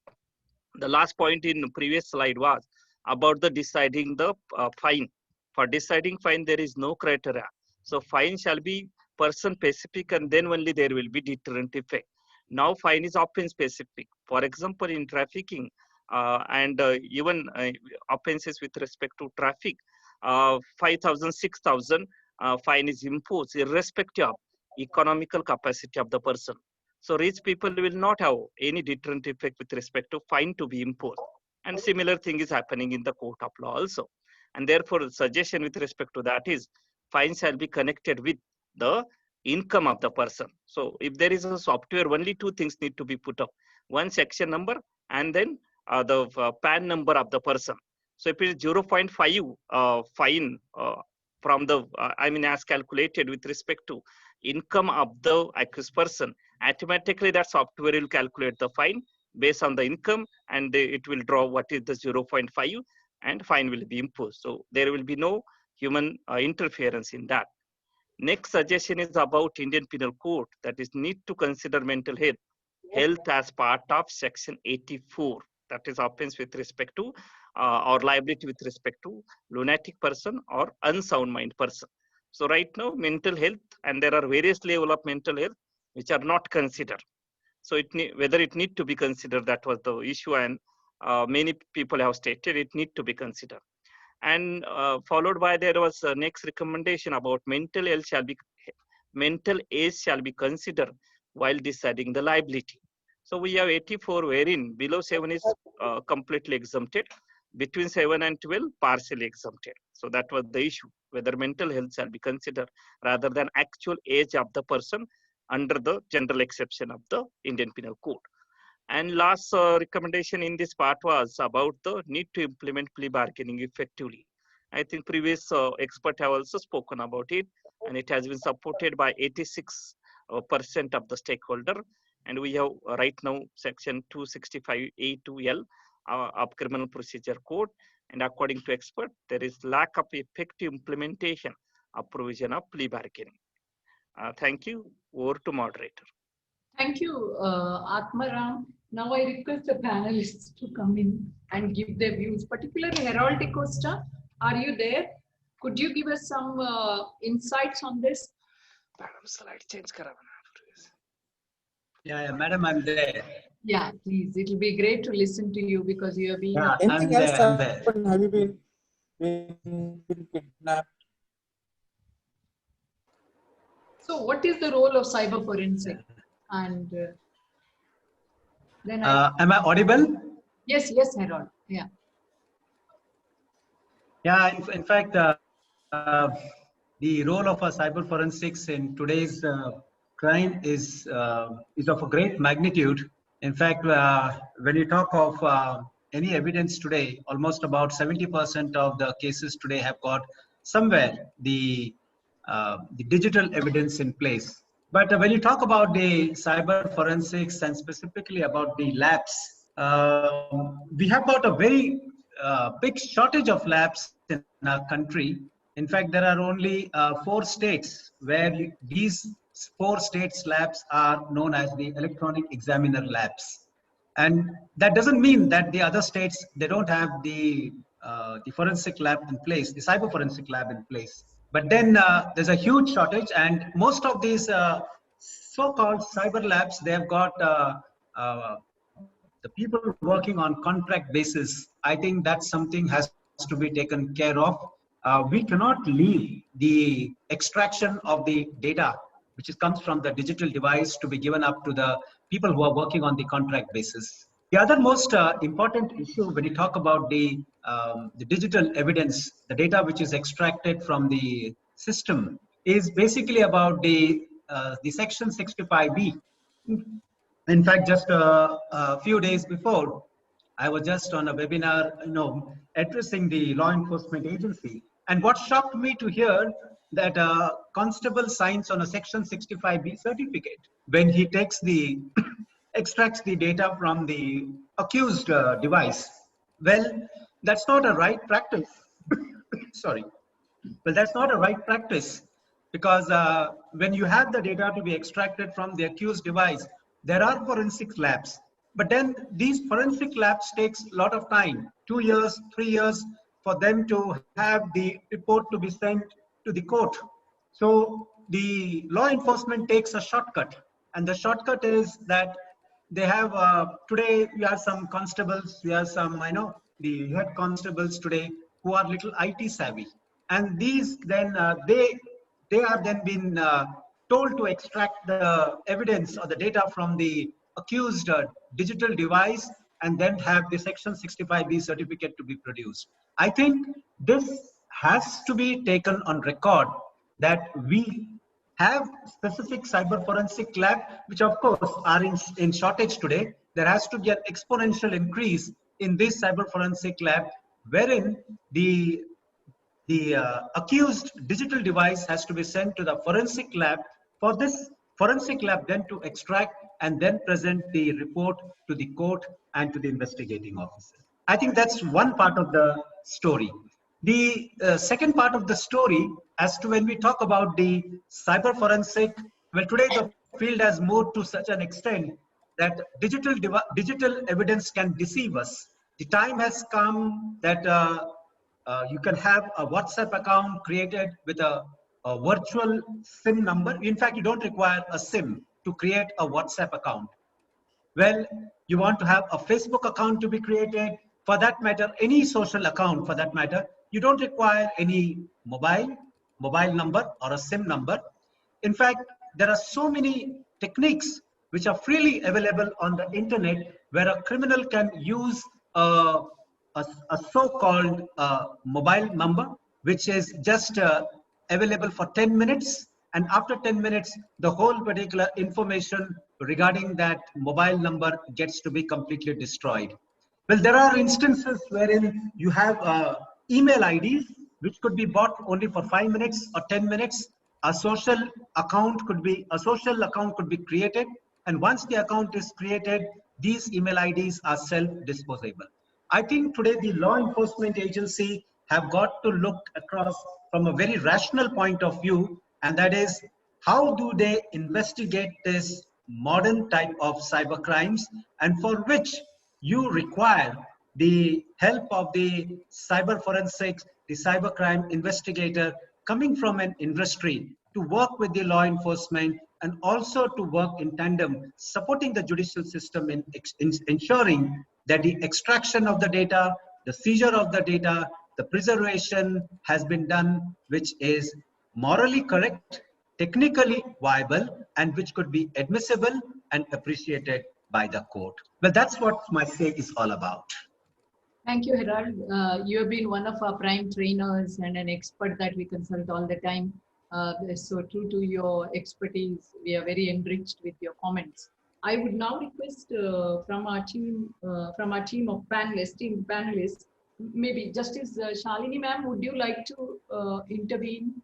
The last point in the previous slide was about the deciding the fine. For deciding fine, there is no criteria. So fine shall be person specific, and then only there will be deterrent effect. Now fine is offense specific. For example, in trafficking and even offenses with respect to traffic, 5,000, 6,000 fine is imposed irrespective of economical capacity of the person. So rich people will not have any deterrent effect with respect to fine to be imposed. And similar thing is happening in the court of law also. And therefore, the suggestion with respect to that is fine shall be connected with the income of the person. So if there is a software, only two things need to be put up. One, section number, and then the PAN number of the person. So if it is 0.5 fine from the, as calculated with respect to income of the accused person, automatically that software will calculate the fine based on the income, and it will draw what is the 0.5 and fine will be imposed. So there will be no human interference in that. Next suggestion is about Indian Penal Code, that is need to consider mental health as part of section 84. That is offense with respect to or liability with respect to lunatic person or unsound mind person. So right now mental health, and there are various levels of mental health which are not considered. So whether it need to be considered, that was the issue, and many people have stated it need to be considered. And followed by there was next recommendation about mental age shall be considered while deciding the liability. So we have 84 wherein below 7 is completely exempted, between 7 and 12 partially exempted. So that was the issue, whether mental health shall be considered rather than actual age of the person under the general exception of the Indian Penal Code. And last recommendation in this part was about the need to implement plea bargaining effectively. I think previous expert have also spoken about it, and it has been supported by 86% of the stakeholder. And we have right now section 265A2L of Criminal Procedure Code. And according to expert, there is lack of effective implementation of provision of plea bargaining. Thank you. Over to moderator. Thank you, Atmaram. Now I request the panelists to come in and give their views, particularly Harold De Costa. Are you there? Could you give us some insights on this? Yeah, madam, I'm there. Yeah, please. It will be great to listen to you because you have been. Yeah, Anything else happened? Have you been kidnapped? So, what is the role of cyber forensic? And then am I audible? Yes, yes, Harold. Yeah. Yeah, in fact, the role of cyber forensics in today's crime is of a great magnitude. In fact, when you talk of any evidence today, almost about 70% of the cases today have got somewhere the digital evidence in place. But when you talk about the cyber forensics and specifically about the labs, we have got a very big shortage of labs in our country. In fact, there are only 4 states where these 4 states labs are known as the electronic examiner labs. And that doesn't mean that the other states, they don't have the forensic lab in place, the cyber forensic lab in place. But then there's a huge shortage, and most of these so-called cyber labs, they've got the people working on contract basis. I think that's something has to be taken care of. We cannot leave the extraction of the data, which comes from the digital device, to be given up to the people who are working on the contract basis. The other most important issue when you talk about the digital evidence, the data which is extracted from the system, is basically about the Section 65B. In fact, just a few days before, I was just on a webinar, addressing the law enforcement agency. And what shocked me to hear that a constable signs on a Section 65B certificate when he takes the extracts the data from the accused device. Well, that's not a right practice. Sorry. Well, that's not a right practice, because when you have the data to be extracted from the accused device, there are forensic labs. But then these forensic labs takes a lot of time, 2 years, 3 years, for them to have the report to be sent to the court. So the law enforcement takes a shortcut, and the shortcut is that they have today we have some constables, we have some the head constables today who are little IT savvy, and these then they are then been told to extract the evidence or the data from the accused digital device and then have the Section 65B certificate to be produced. I think this has to be taken on record, that we have specific cyber forensic lab, which of course are in shortage today. There has to be an exponential increase in this cyber forensic lab, wherein the accused digital device has to be sent to the forensic lab for this forensic lab then to extract and then present the report to the court and to the investigating officer. I think that's one part of the story. The second part of the story, as to when we talk about the cyber forensic, well, today the field has moved to such an extent that digital evidence can deceive us. The time has come that you can have a WhatsApp account created with a virtual SIM number. In fact, you don't require a SIM to create a WhatsApp account. Well, you want to have a Facebook account to be created, for that matter, any social account for that matter, you don't require any mobile number or a SIM number. In fact, there are so many techniques which are freely available on the internet where a criminal can use a so-called mobile number, which is just available for 10 minutes. And after 10 minutes, the whole particular information regarding that mobile number gets to be completely destroyed. Well, there are instances wherein you have email IDs, which could be bought only for 5 minutes or 10 minutes. A social account could be created. And once the account is created, these email IDs are self-disposable. I think today the law enforcement agency have got to look across from a very rational point of view, and that is, how do they investigate this modern type of cyber crimes, and for which you require the help of the cyber forensics, the cybercrime investigator coming from an industry to work with the law enforcement and also to work in tandem, supporting the judicial system in ensuring that the extraction of the data, the seizure of the data, the preservation has been done, which is morally correct, technically viable, and which could be admissible and appreciated by the court. Well, that's what my say is all about. Thank you, Herald. You have been one of our prime trainers and an expert that we consult all the time. So true to your expertise, we are very enriched with your comments. I would now request from our team of esteemed panelists, maybe Justice Shalini ma'am, would you like to intervene?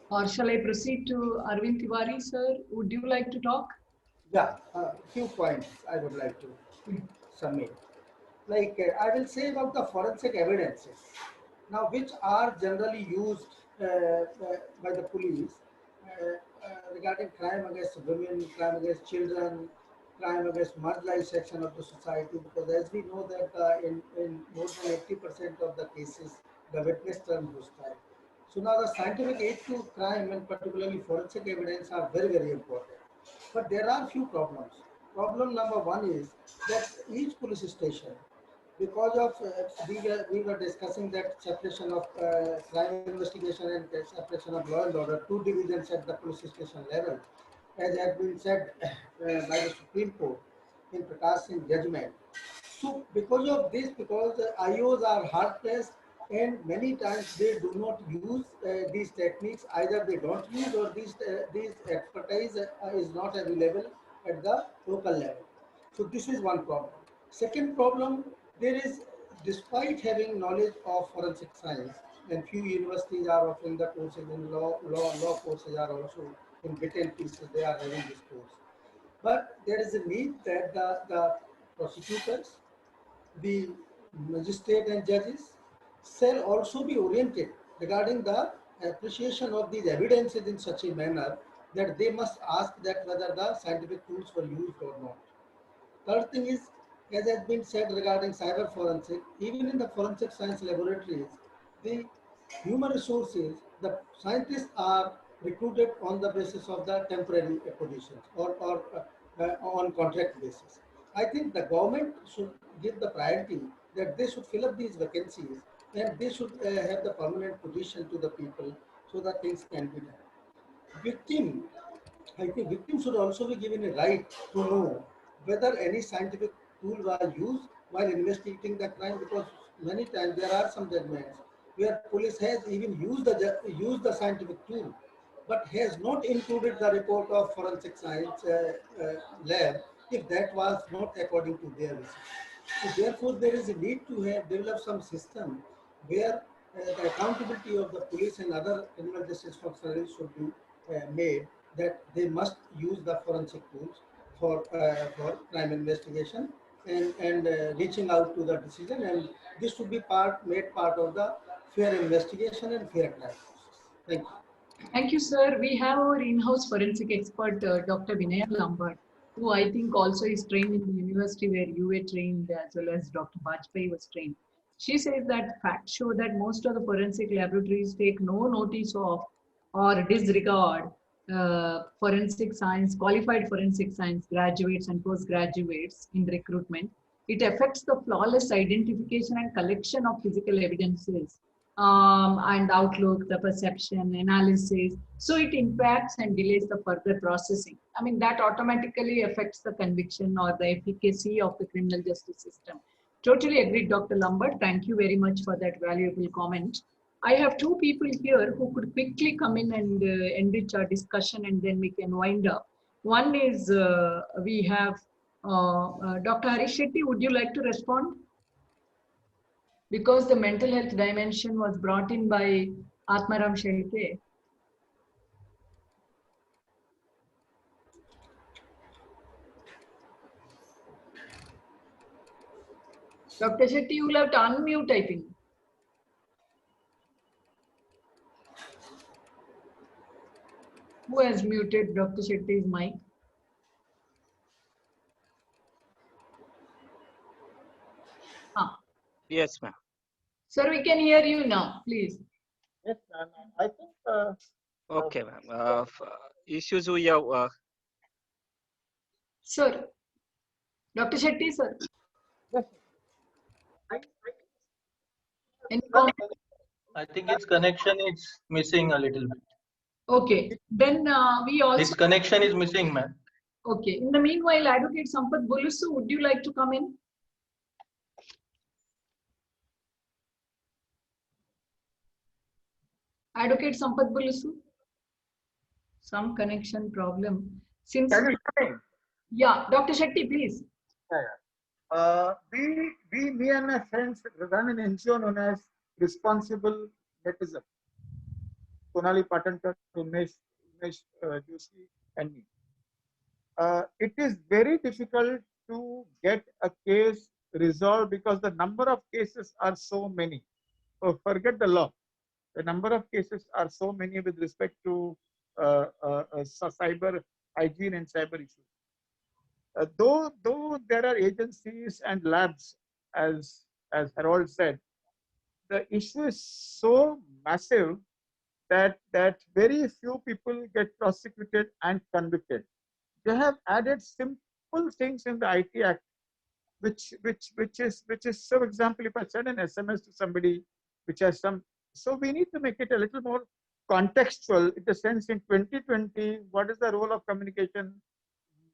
Or shall I proceed to Arvind Tiwari, sir? Would you like to talk? Yeah, a few points I would like to submit. Like I will say about the forensic evidences, now which are generally used by the police regarding crime against women, crime against children, crime against marginalized section of the society, because as we know that in more than 80% of the cases, the witness turn hostile. So now the scientific aid to crime and particularly forensic evidence are very, very important. But there are few problems. Problem number one is that each police station because of we were discussing that separation of crime investigation and separation of law and order, two divisions at the police station level, as had been said by the Supreme Court in Prakash Singh's judgment. So because of this, because IOs are hard pressed and many times they do not use these techniques, either they don't use or these expertise is not available at the local level. So this is one problem. Second problem, there is, despite having knowledge of forensic science, and few universities are offering the courses in law courses are also in bit and pieces, they are having this course. But there is a need that the prosecutors, the magistrate and judges shall also be oriented regarding the appreciation of these evidences in such a manner that they must ask that whether the scientific tools were used or not. Third thing is, as has been said regarding cyber forensic, even in the forensic science laboratories, the human resources, the scientists are recruited on the basis of the temporary positions or on contract basis. I think the government should give the priority that they should fill up these vacancies and they should have the permanent position to the people so that things can be done. Victim, I think victims should also be given a right to know whether any scientific tool was used while investigating the crime, because many times there are some judgments where police has even used the scientific tool but has not included the report of forensic science lab if that was not according to their research. So therefore, there is a need to have develop some system where the accountability of the police and other criminal justice functionaries should be made, that they must use the forensic tools for crime investigation and reaching out to the decision, and this should be made part of the fair investigation and fair crime process. Thank you. Thank you, sir. We have our in-house forensic expert, Dr. Vinaya Lambert, who I think also is trained in the university where you were trained, as well as Dr. Bajpai was trained. She says that facts show that most of the forensic laboratories take no notice of or disregard forensic science, qualified forensic science graduates and postgraduates in recruitment. It affects the flawless identification and collection of physical evidences and outlook, the perception, analysis. So it impacts and delays the further processing. I mean, that automatically affects the conviction or the efficacy of the criminal justice system. Totally agreed, Dr. Lambert. Thank you very much for that valuable comment. I have two people here who could quickly come in and enrich our discussion, and then we can wind up. One is we have Dr. Harish Shetty. Would you like to respond? Because the mental health dimension was brought in by Atmaram Shelke. Dr. Shetty, you will have to unmute, I think. Who has muted Dr. Shetty's mic? Yes, ma'am. Sir, we can hear you now, please. Yes, ma'am. I think. Okay, ma'am. Issues we have. Sir, Dr. Shetty, sir. Yes. Any comment? I think its connection is missing a little bit. Okay, then we also. Its connection is missing, ma'am. Okay. In the meanwhile, Advocate Sampath Bulusu, would you like to come in? Advocate Sampath Bulusu? Some connection problem. Since Can you hear me? Yeah, Dr. Shetty, please. Me and my friends run an NGO known as Responsible Netism. Sonali Patankar, Umesh Joshi, and me. It is very difficult to get a case resolved because the number of cases are so many. So forget the law. The number of cases are so many with respect to cyber hygiene and cyber issues. Though there are agencies and labs, as Harold said, the issue is so massive that very few people get prosecuted and convicted. They have added simple things in the IT Act which is, so example, if I send an SMS to somebody which has some, so we need to make it a little more contextual in the sense in 2020, what is the role of communication,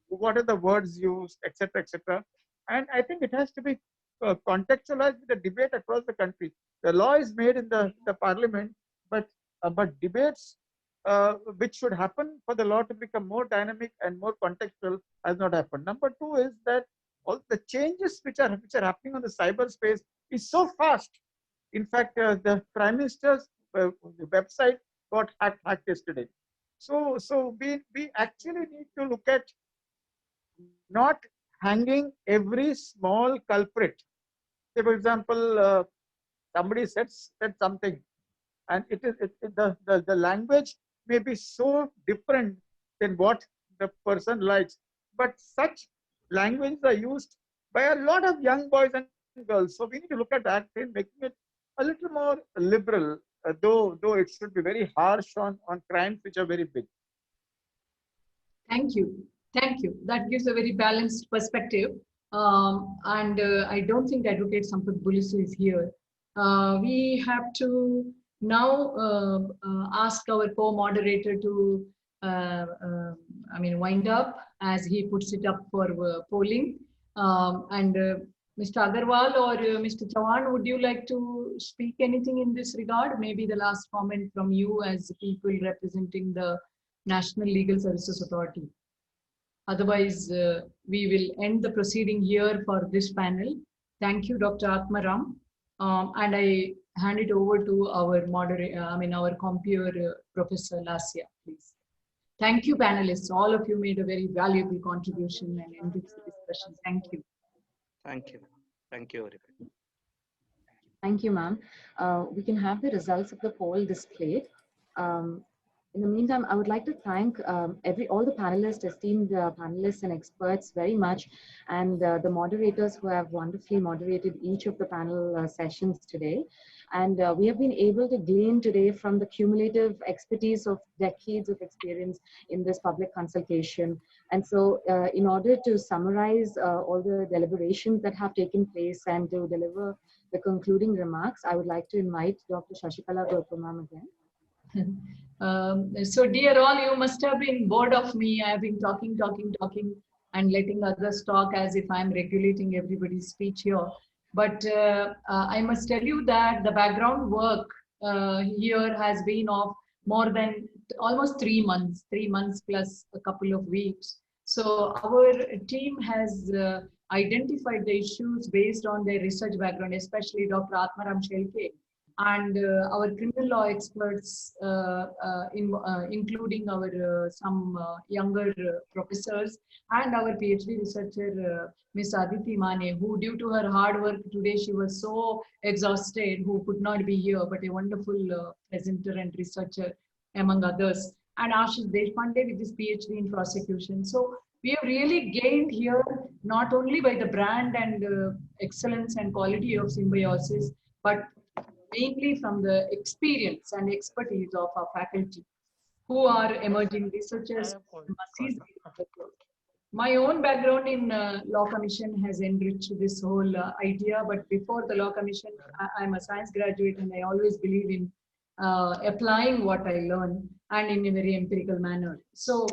what are the words used, etc., etc. And I think it has to be contextualized with the debate across the country. The law is made in the parliament, but debates which should happen for the law to become more dynamic and more contextual has not happened. Number two is that all the changes which are happening on the cyberspace is so fast. In fact, the Prime Minister's website got hacked yesterday. So we actually need to look at not hanging every small culprit. Say, for example, somebody said something, and the language may be so different than what the person likes, but such languages are used by a lot of young boys and girls. So we need to look at that in making it a little more liberal, though it should be very harsh on crimes which are very big. Thank you. Thank you. That gives a very balanced perspective. And I don't think Advocate Sampath Bulisu is here. We have to now ask our co-moderator to wind up as he puts it up for polling. Mr. Agarwal or Mr. Chavan, would you like to speak anything in this regard? Maybe the last comment from you as people representing the National Legal Services Authority. Otherwise, we will end the proceeding here for this panel. Thank you, Dr. Atmaram. And I hand it over to our moderator, our compeer, Professor Lasya, please. Thank you, panelists. All of you made a very valuable contribution and enriched the discussion. Thank you. Thank you. Thank you, everybody. Thank you, ma'am. We can have the results of the poll displayed. In the meantime, I would like to thank all the panelists, esteemed panelists and experts very much, and the moderators who have wonderfully moderated each of the panel sessions today. And we have been able to glean today from the cumulative expertise of decades of experience in this public consultation. And so in order to summarize all the deliberations that have taken place and to deliver the concluding remarks, I would like to invite Dr. Shashikala Gopamam again. So dear all, you must have been bored of me. I have been talking and letting others talk as if I'm regulating everybody's speech here. But I must tell you that the background work here has been of more than almost 3 months plus a couple of weeks. So our team has identified the issues based on their research background, especially Dr. Atmaram Shelke and our criminal law experts, including our some younger professors and our PhD researcher, Ms. Aditi Mane, who due to her hard work today, she was so exhausted, who could not be here, but a wonderful presenter and researcher among others. And Ashish Deshpande with his PhD in prosecution. So we have really gained here, not only by the brand and excellence and quality of Symbiosis, but mainly from the experience and expertise of our faculty, who are emerging researchers. My own background in Law Commission has enriched this whole idea, but before the Law Commission, I'm a science graduate and I always believe in applying what I learn and in a very empirical manner. So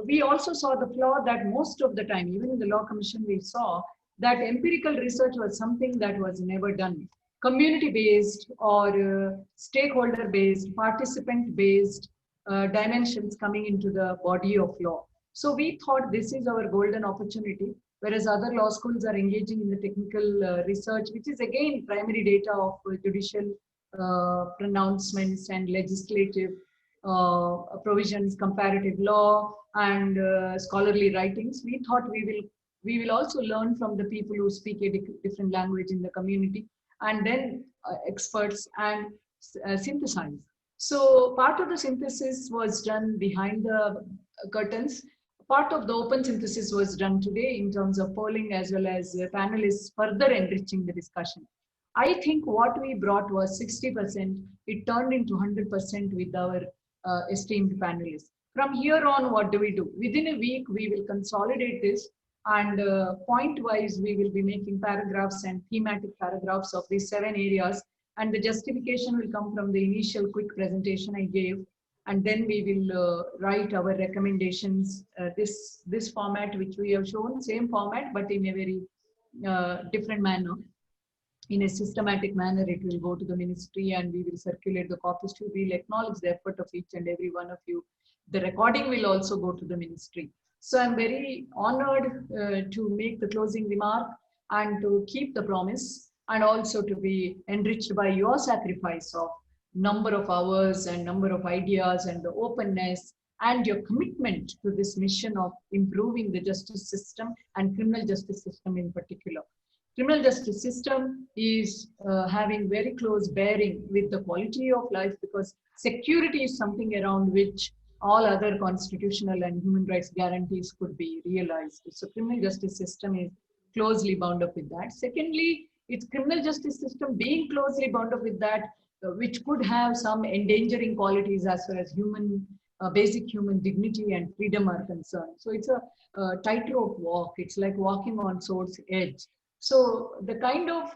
we also saw the flaw that most of the time, even in the Law Commission, we saw that empirical research was something that was never done. Community-based or stakeholder-based, participant-based dimensions coming into the body of law. So we thought this is our golden opportunity, whereas other law schools are engaging in the technical research, which is again primary data of judicial pronouncements and legislative provisions, comparative law, and scholarly writings. We thought we will also learn from the people who speak a different language in the community, and then experts and synthesize. So part of the synthesis was done behind the curtains. Part of the open synthesis was done today in terms of polling as well as panelists further enriching the discussion. I think what we brought was 60%. It turned into 100% with our esteemed panelists. From here on, what do? Within a week, we will consolidate this And point-wise, we will be making paragraphs and thematic paragraphs of these 7 areas. And the justification will come from the initial quick presentation I gave. And then we will write our recommendations. This format which we have shown, same format, but in a very different manner. In a systematic manner, it will go to the ministry and we will circulate the copies to. We'll acknowledge the effort of each and every one of you. The recording will also go to the ministry. So I'm very honored to make the closing remark and to keep the promise, and also to be enriched by your sacrifice of number of hours and number of ideas and the openness and your commitment to this mission of improving the justice system and criminal justice system in particular. Criminal justice system is having very close bearing with the quality of life, because security is something around which all other constitutional and human rights guarantees could be realized. So criminal justice system is closely bound up with that. Secondly, it's criminal justice system being closely bound up with that, which could have some endangering qualities as far as human, basic human dignity and freedom are concerned. So it's a tightrope walk. It's like walking on sword's edge. So the kind of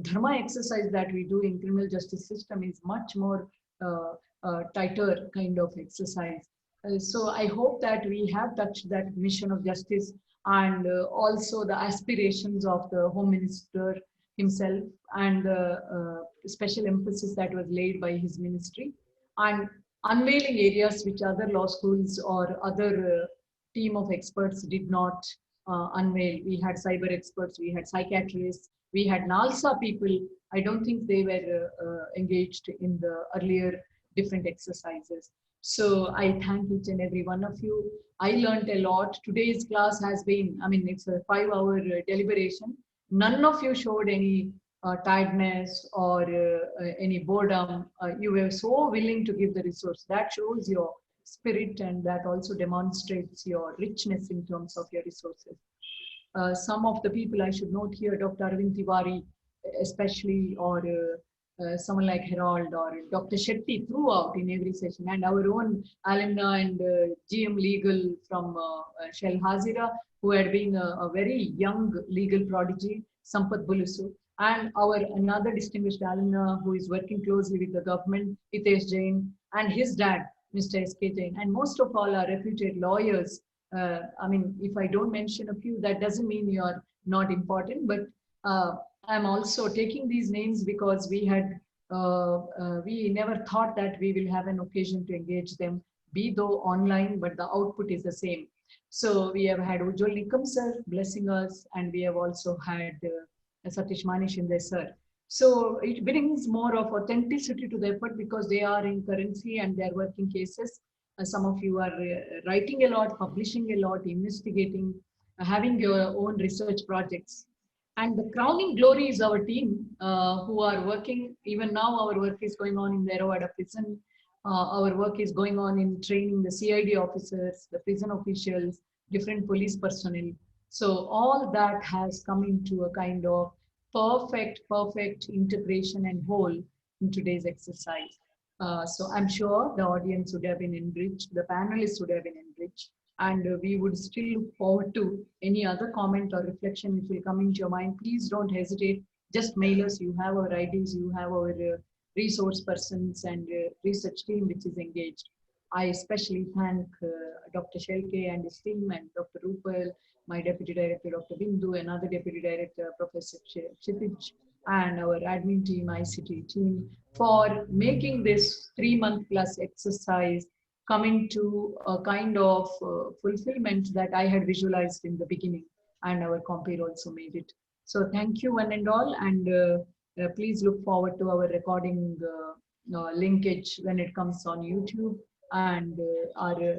dharma exercise that we do in criminal justice system is much more tighter kind of exercise. So I hope that we have touched that mission of justice, and also the aspirations of the Home Minister himself, and the special emphasis that was laid by his ministry, and unveiling areas which other law schools or other team of experts did not unveil. We had cyber experts, we had psychiatrists, we had NALSA people. I don't think they were engaged in the earlier different exercises. So I thank each and every one of you. I learned a lot. Today's class has been, I mean, it's a 5-hour deliberation. None of you showed any tiredness or any boredom. You were so willing to give the resource. That shows your spirit, and that also demonstrates your richness in terms of your resources. Some of the people I should note here, Dr. Arvind Tiwari especially, or someone like Harold or Dr. Shetty throughout in every session, and our own alumna and GM legal from Shell Hazira, who had been a very young legal prodigy, Sampath Bulusu, and our another distinguished alumna who is working closely with the government, Hitesh Jain, and his dad, Mr. S.K. Jain, and most of all are reputed lawyers. I mean, if I don't mention a few, that doesn't mean you are not important, but I'm also taking these names because we had, we never thought that we will have an occasion to engage them, be though online, but the output is the same. So we have had Ujjwal Nikam sir blessing us, and we have also had Satish Manishinde sir. So it brings more of authenticity to the effort, because they are in currency and they are working cases. Some of you are writing a lot, publishing a lot, investigating, having your own research projects. And the crowning glory is our team who are working. Even now our work is going on in the Eravada prison. Our work is going on in training the CID officers, the prison officials, different police personnel. So all that has come into a kind of perfect integration and whole in today's exercise. So I'm sure the audience would have been enriched, the panelists would have been enriched, and we would still look forward to any other comment or reflection which will come into your mind. Please don't hesitate. Just mail us. You have our IDs, you have our resource persons and research team which is engaged. I especially thank Dr. Shelke and his team, and Dr. Rupal, my Deputy Director, Dr. Bindu, another Deputy Director, Professor Kshitij, and our admin team, ICT team, for making this 3-month plus exercise coming to a kind of fulfillment that I had visualized in the beginning, and our compere also made it. So thank you one and all, and please look forward to our recording linkage when it comes on YouTube, and our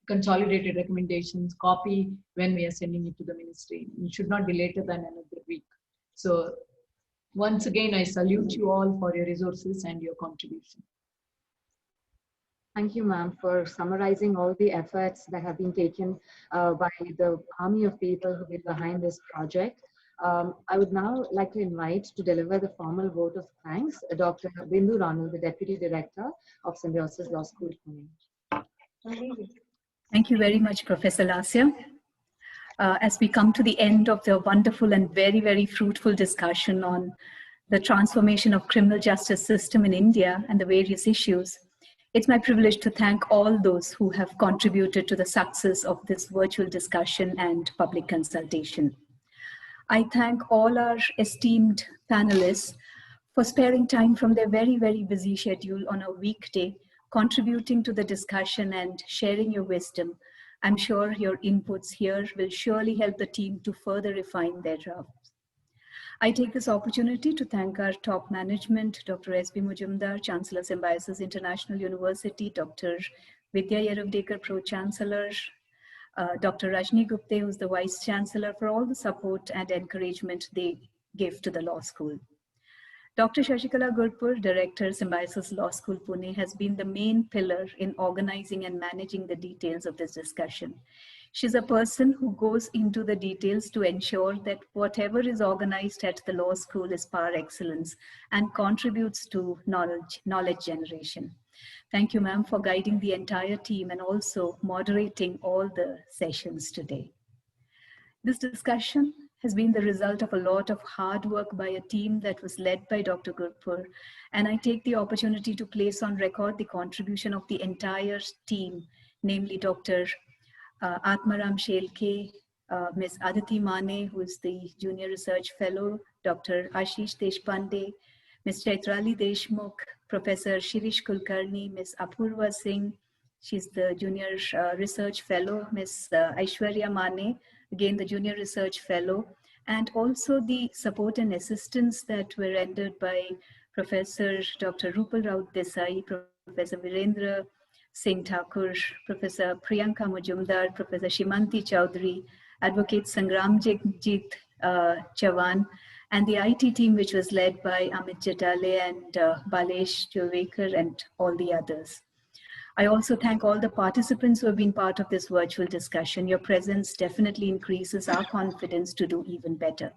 consolidated recommendations copy when we are sending it to the ministry. It should not be later than another week. So once again, I salute you all for your resources and your contribution. Thank you, ma'am, for summarizing all the efforts that have been taken by the army of people who are behind this project. I would now like to invite to deliver the formal vote of thanks, Dr. Bindu Ranul, the Deputy Director of Symbiosis Law School, Pune. Thank you very much, Professor Lasya. as we come to the end of the wonderful and very, very fruitful discussion on the transformation of criminal justice system in India and the various issues. It's my privilege to thank all those who have contributed to the success of this virtual discussion and public consultation. I thank all our esteemed panelists for sparing time from their very, very busy schedule on a weekday, contributing to the discussion and sharing your wisdom. I'm sure your inputs here will surely help the team to further refine their drafts. I take this opportunity to thank our top management, Dr. S.B. Mujumdar, Chancellor Symbiosis International University, Dr. Vidya Yeruvdekar, Pro-Chancellor, Dr. Rajni Gupte, who's the Vice Chancellor, for all the support and encouragement they give to the law school. Dr. Shashikala Gurpur, Director, Symbiosis Law School, Pune, has been the main pillar in organizing and managing the details of this discussion. She's a person who goes into the details to ensure that whatever is organized at the law school is par excellence and contributes to knowledge generation. Thank you, ma'am, for guiding the entire team and also moderating all the sessions today. This discussion has been the result of a lot of hard work by a team that was led by Dr. Gurpur, and I take the opportunity to place on record the contribution of the entire team, namely Dr. Atmaram Shelke, Ms. Aditi Mane, who is the Junior Research Fellow, Dr. Ashish Deshpande, Ms. Chaitrali Deshmukh, Professor Shirish Kulkarni, Ms. Apurva Singh, she's the Junior Research Fellow, Ms. Aishwarya Mane, again the Junior Research Fellow, and also the support and assistance that were rendered by Professor Dr. Rupal Raut Desai, Professor Virendra Singh Thakur, Professor Priyanka Mujumdar, Professor Shimanti Chowdhury, Advocate Sangramjit Chavan, and the IT team, which was led by Amit Jatale and Balesh Jolvekar and all the others. I also thank all the participants who have been part of this virtual discussion. Your presence definitely increases our confidence to do even better.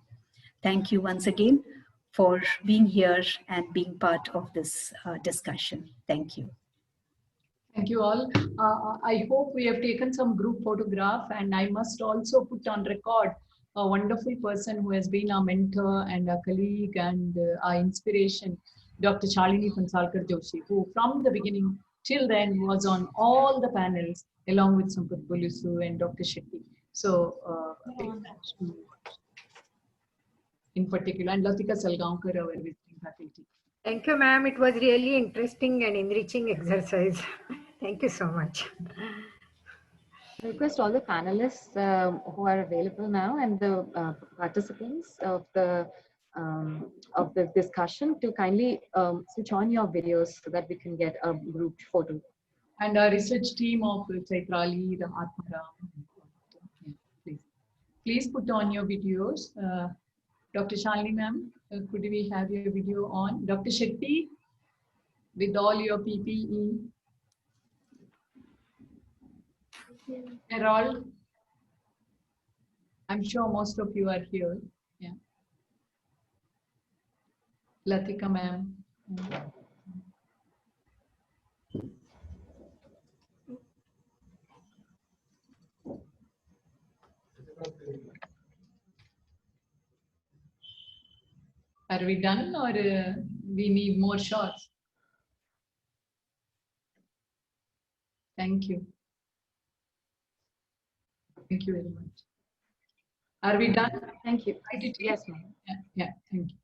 Thank you once again for being here and being part of this discussion. Thank you. Thank you all. I hope we have taken some group photograph, and I must also put on record a wonderful person who has been our mentor and our colleague and our inspiration, Dr. Shalini Phansalkar Joshi, who from the beginning till then was on all the panels along with Sampath Bolusu and Dr. Shetty. So in particular, and Latika Salgaonkar, our visiting faculty. Thank you, ma'am. It was really interesting and enriching exercise. Thank you so much. I request all the panelists who are available now and the participants of the discussion to kindly switch on your videos so that we can get a group photo. And our research team of Chaitrali, the Atmaram. Please put on your videos. Dr. Shalini ma'am, could we have your video on? Dr. Shetty, with all your PPE. Harold, I'm sure most of you are here. Yeah. Latika ma'am. Are we done or we need more shots? Thank you. Thank you very much. Are we done? Thank you. Yes, ma'am. Yeah, thank you.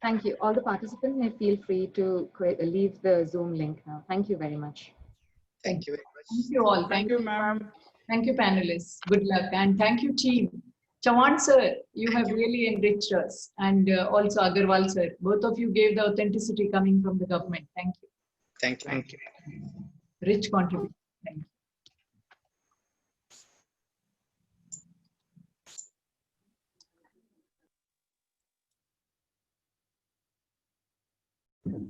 Thank you. All the participants may feel free to leave the Zoom link now. Thank you very much. Thank you very much. Thank you all. Thank you, ma'am. Thank you, panelists. Good luck. And thank you, team. Chavan sir, you have really enriched us. And also Agarwal sir, both of you gave the authenticity coming from the government. Thank you. Thank you. Thank you. Rich contribution. Thank you.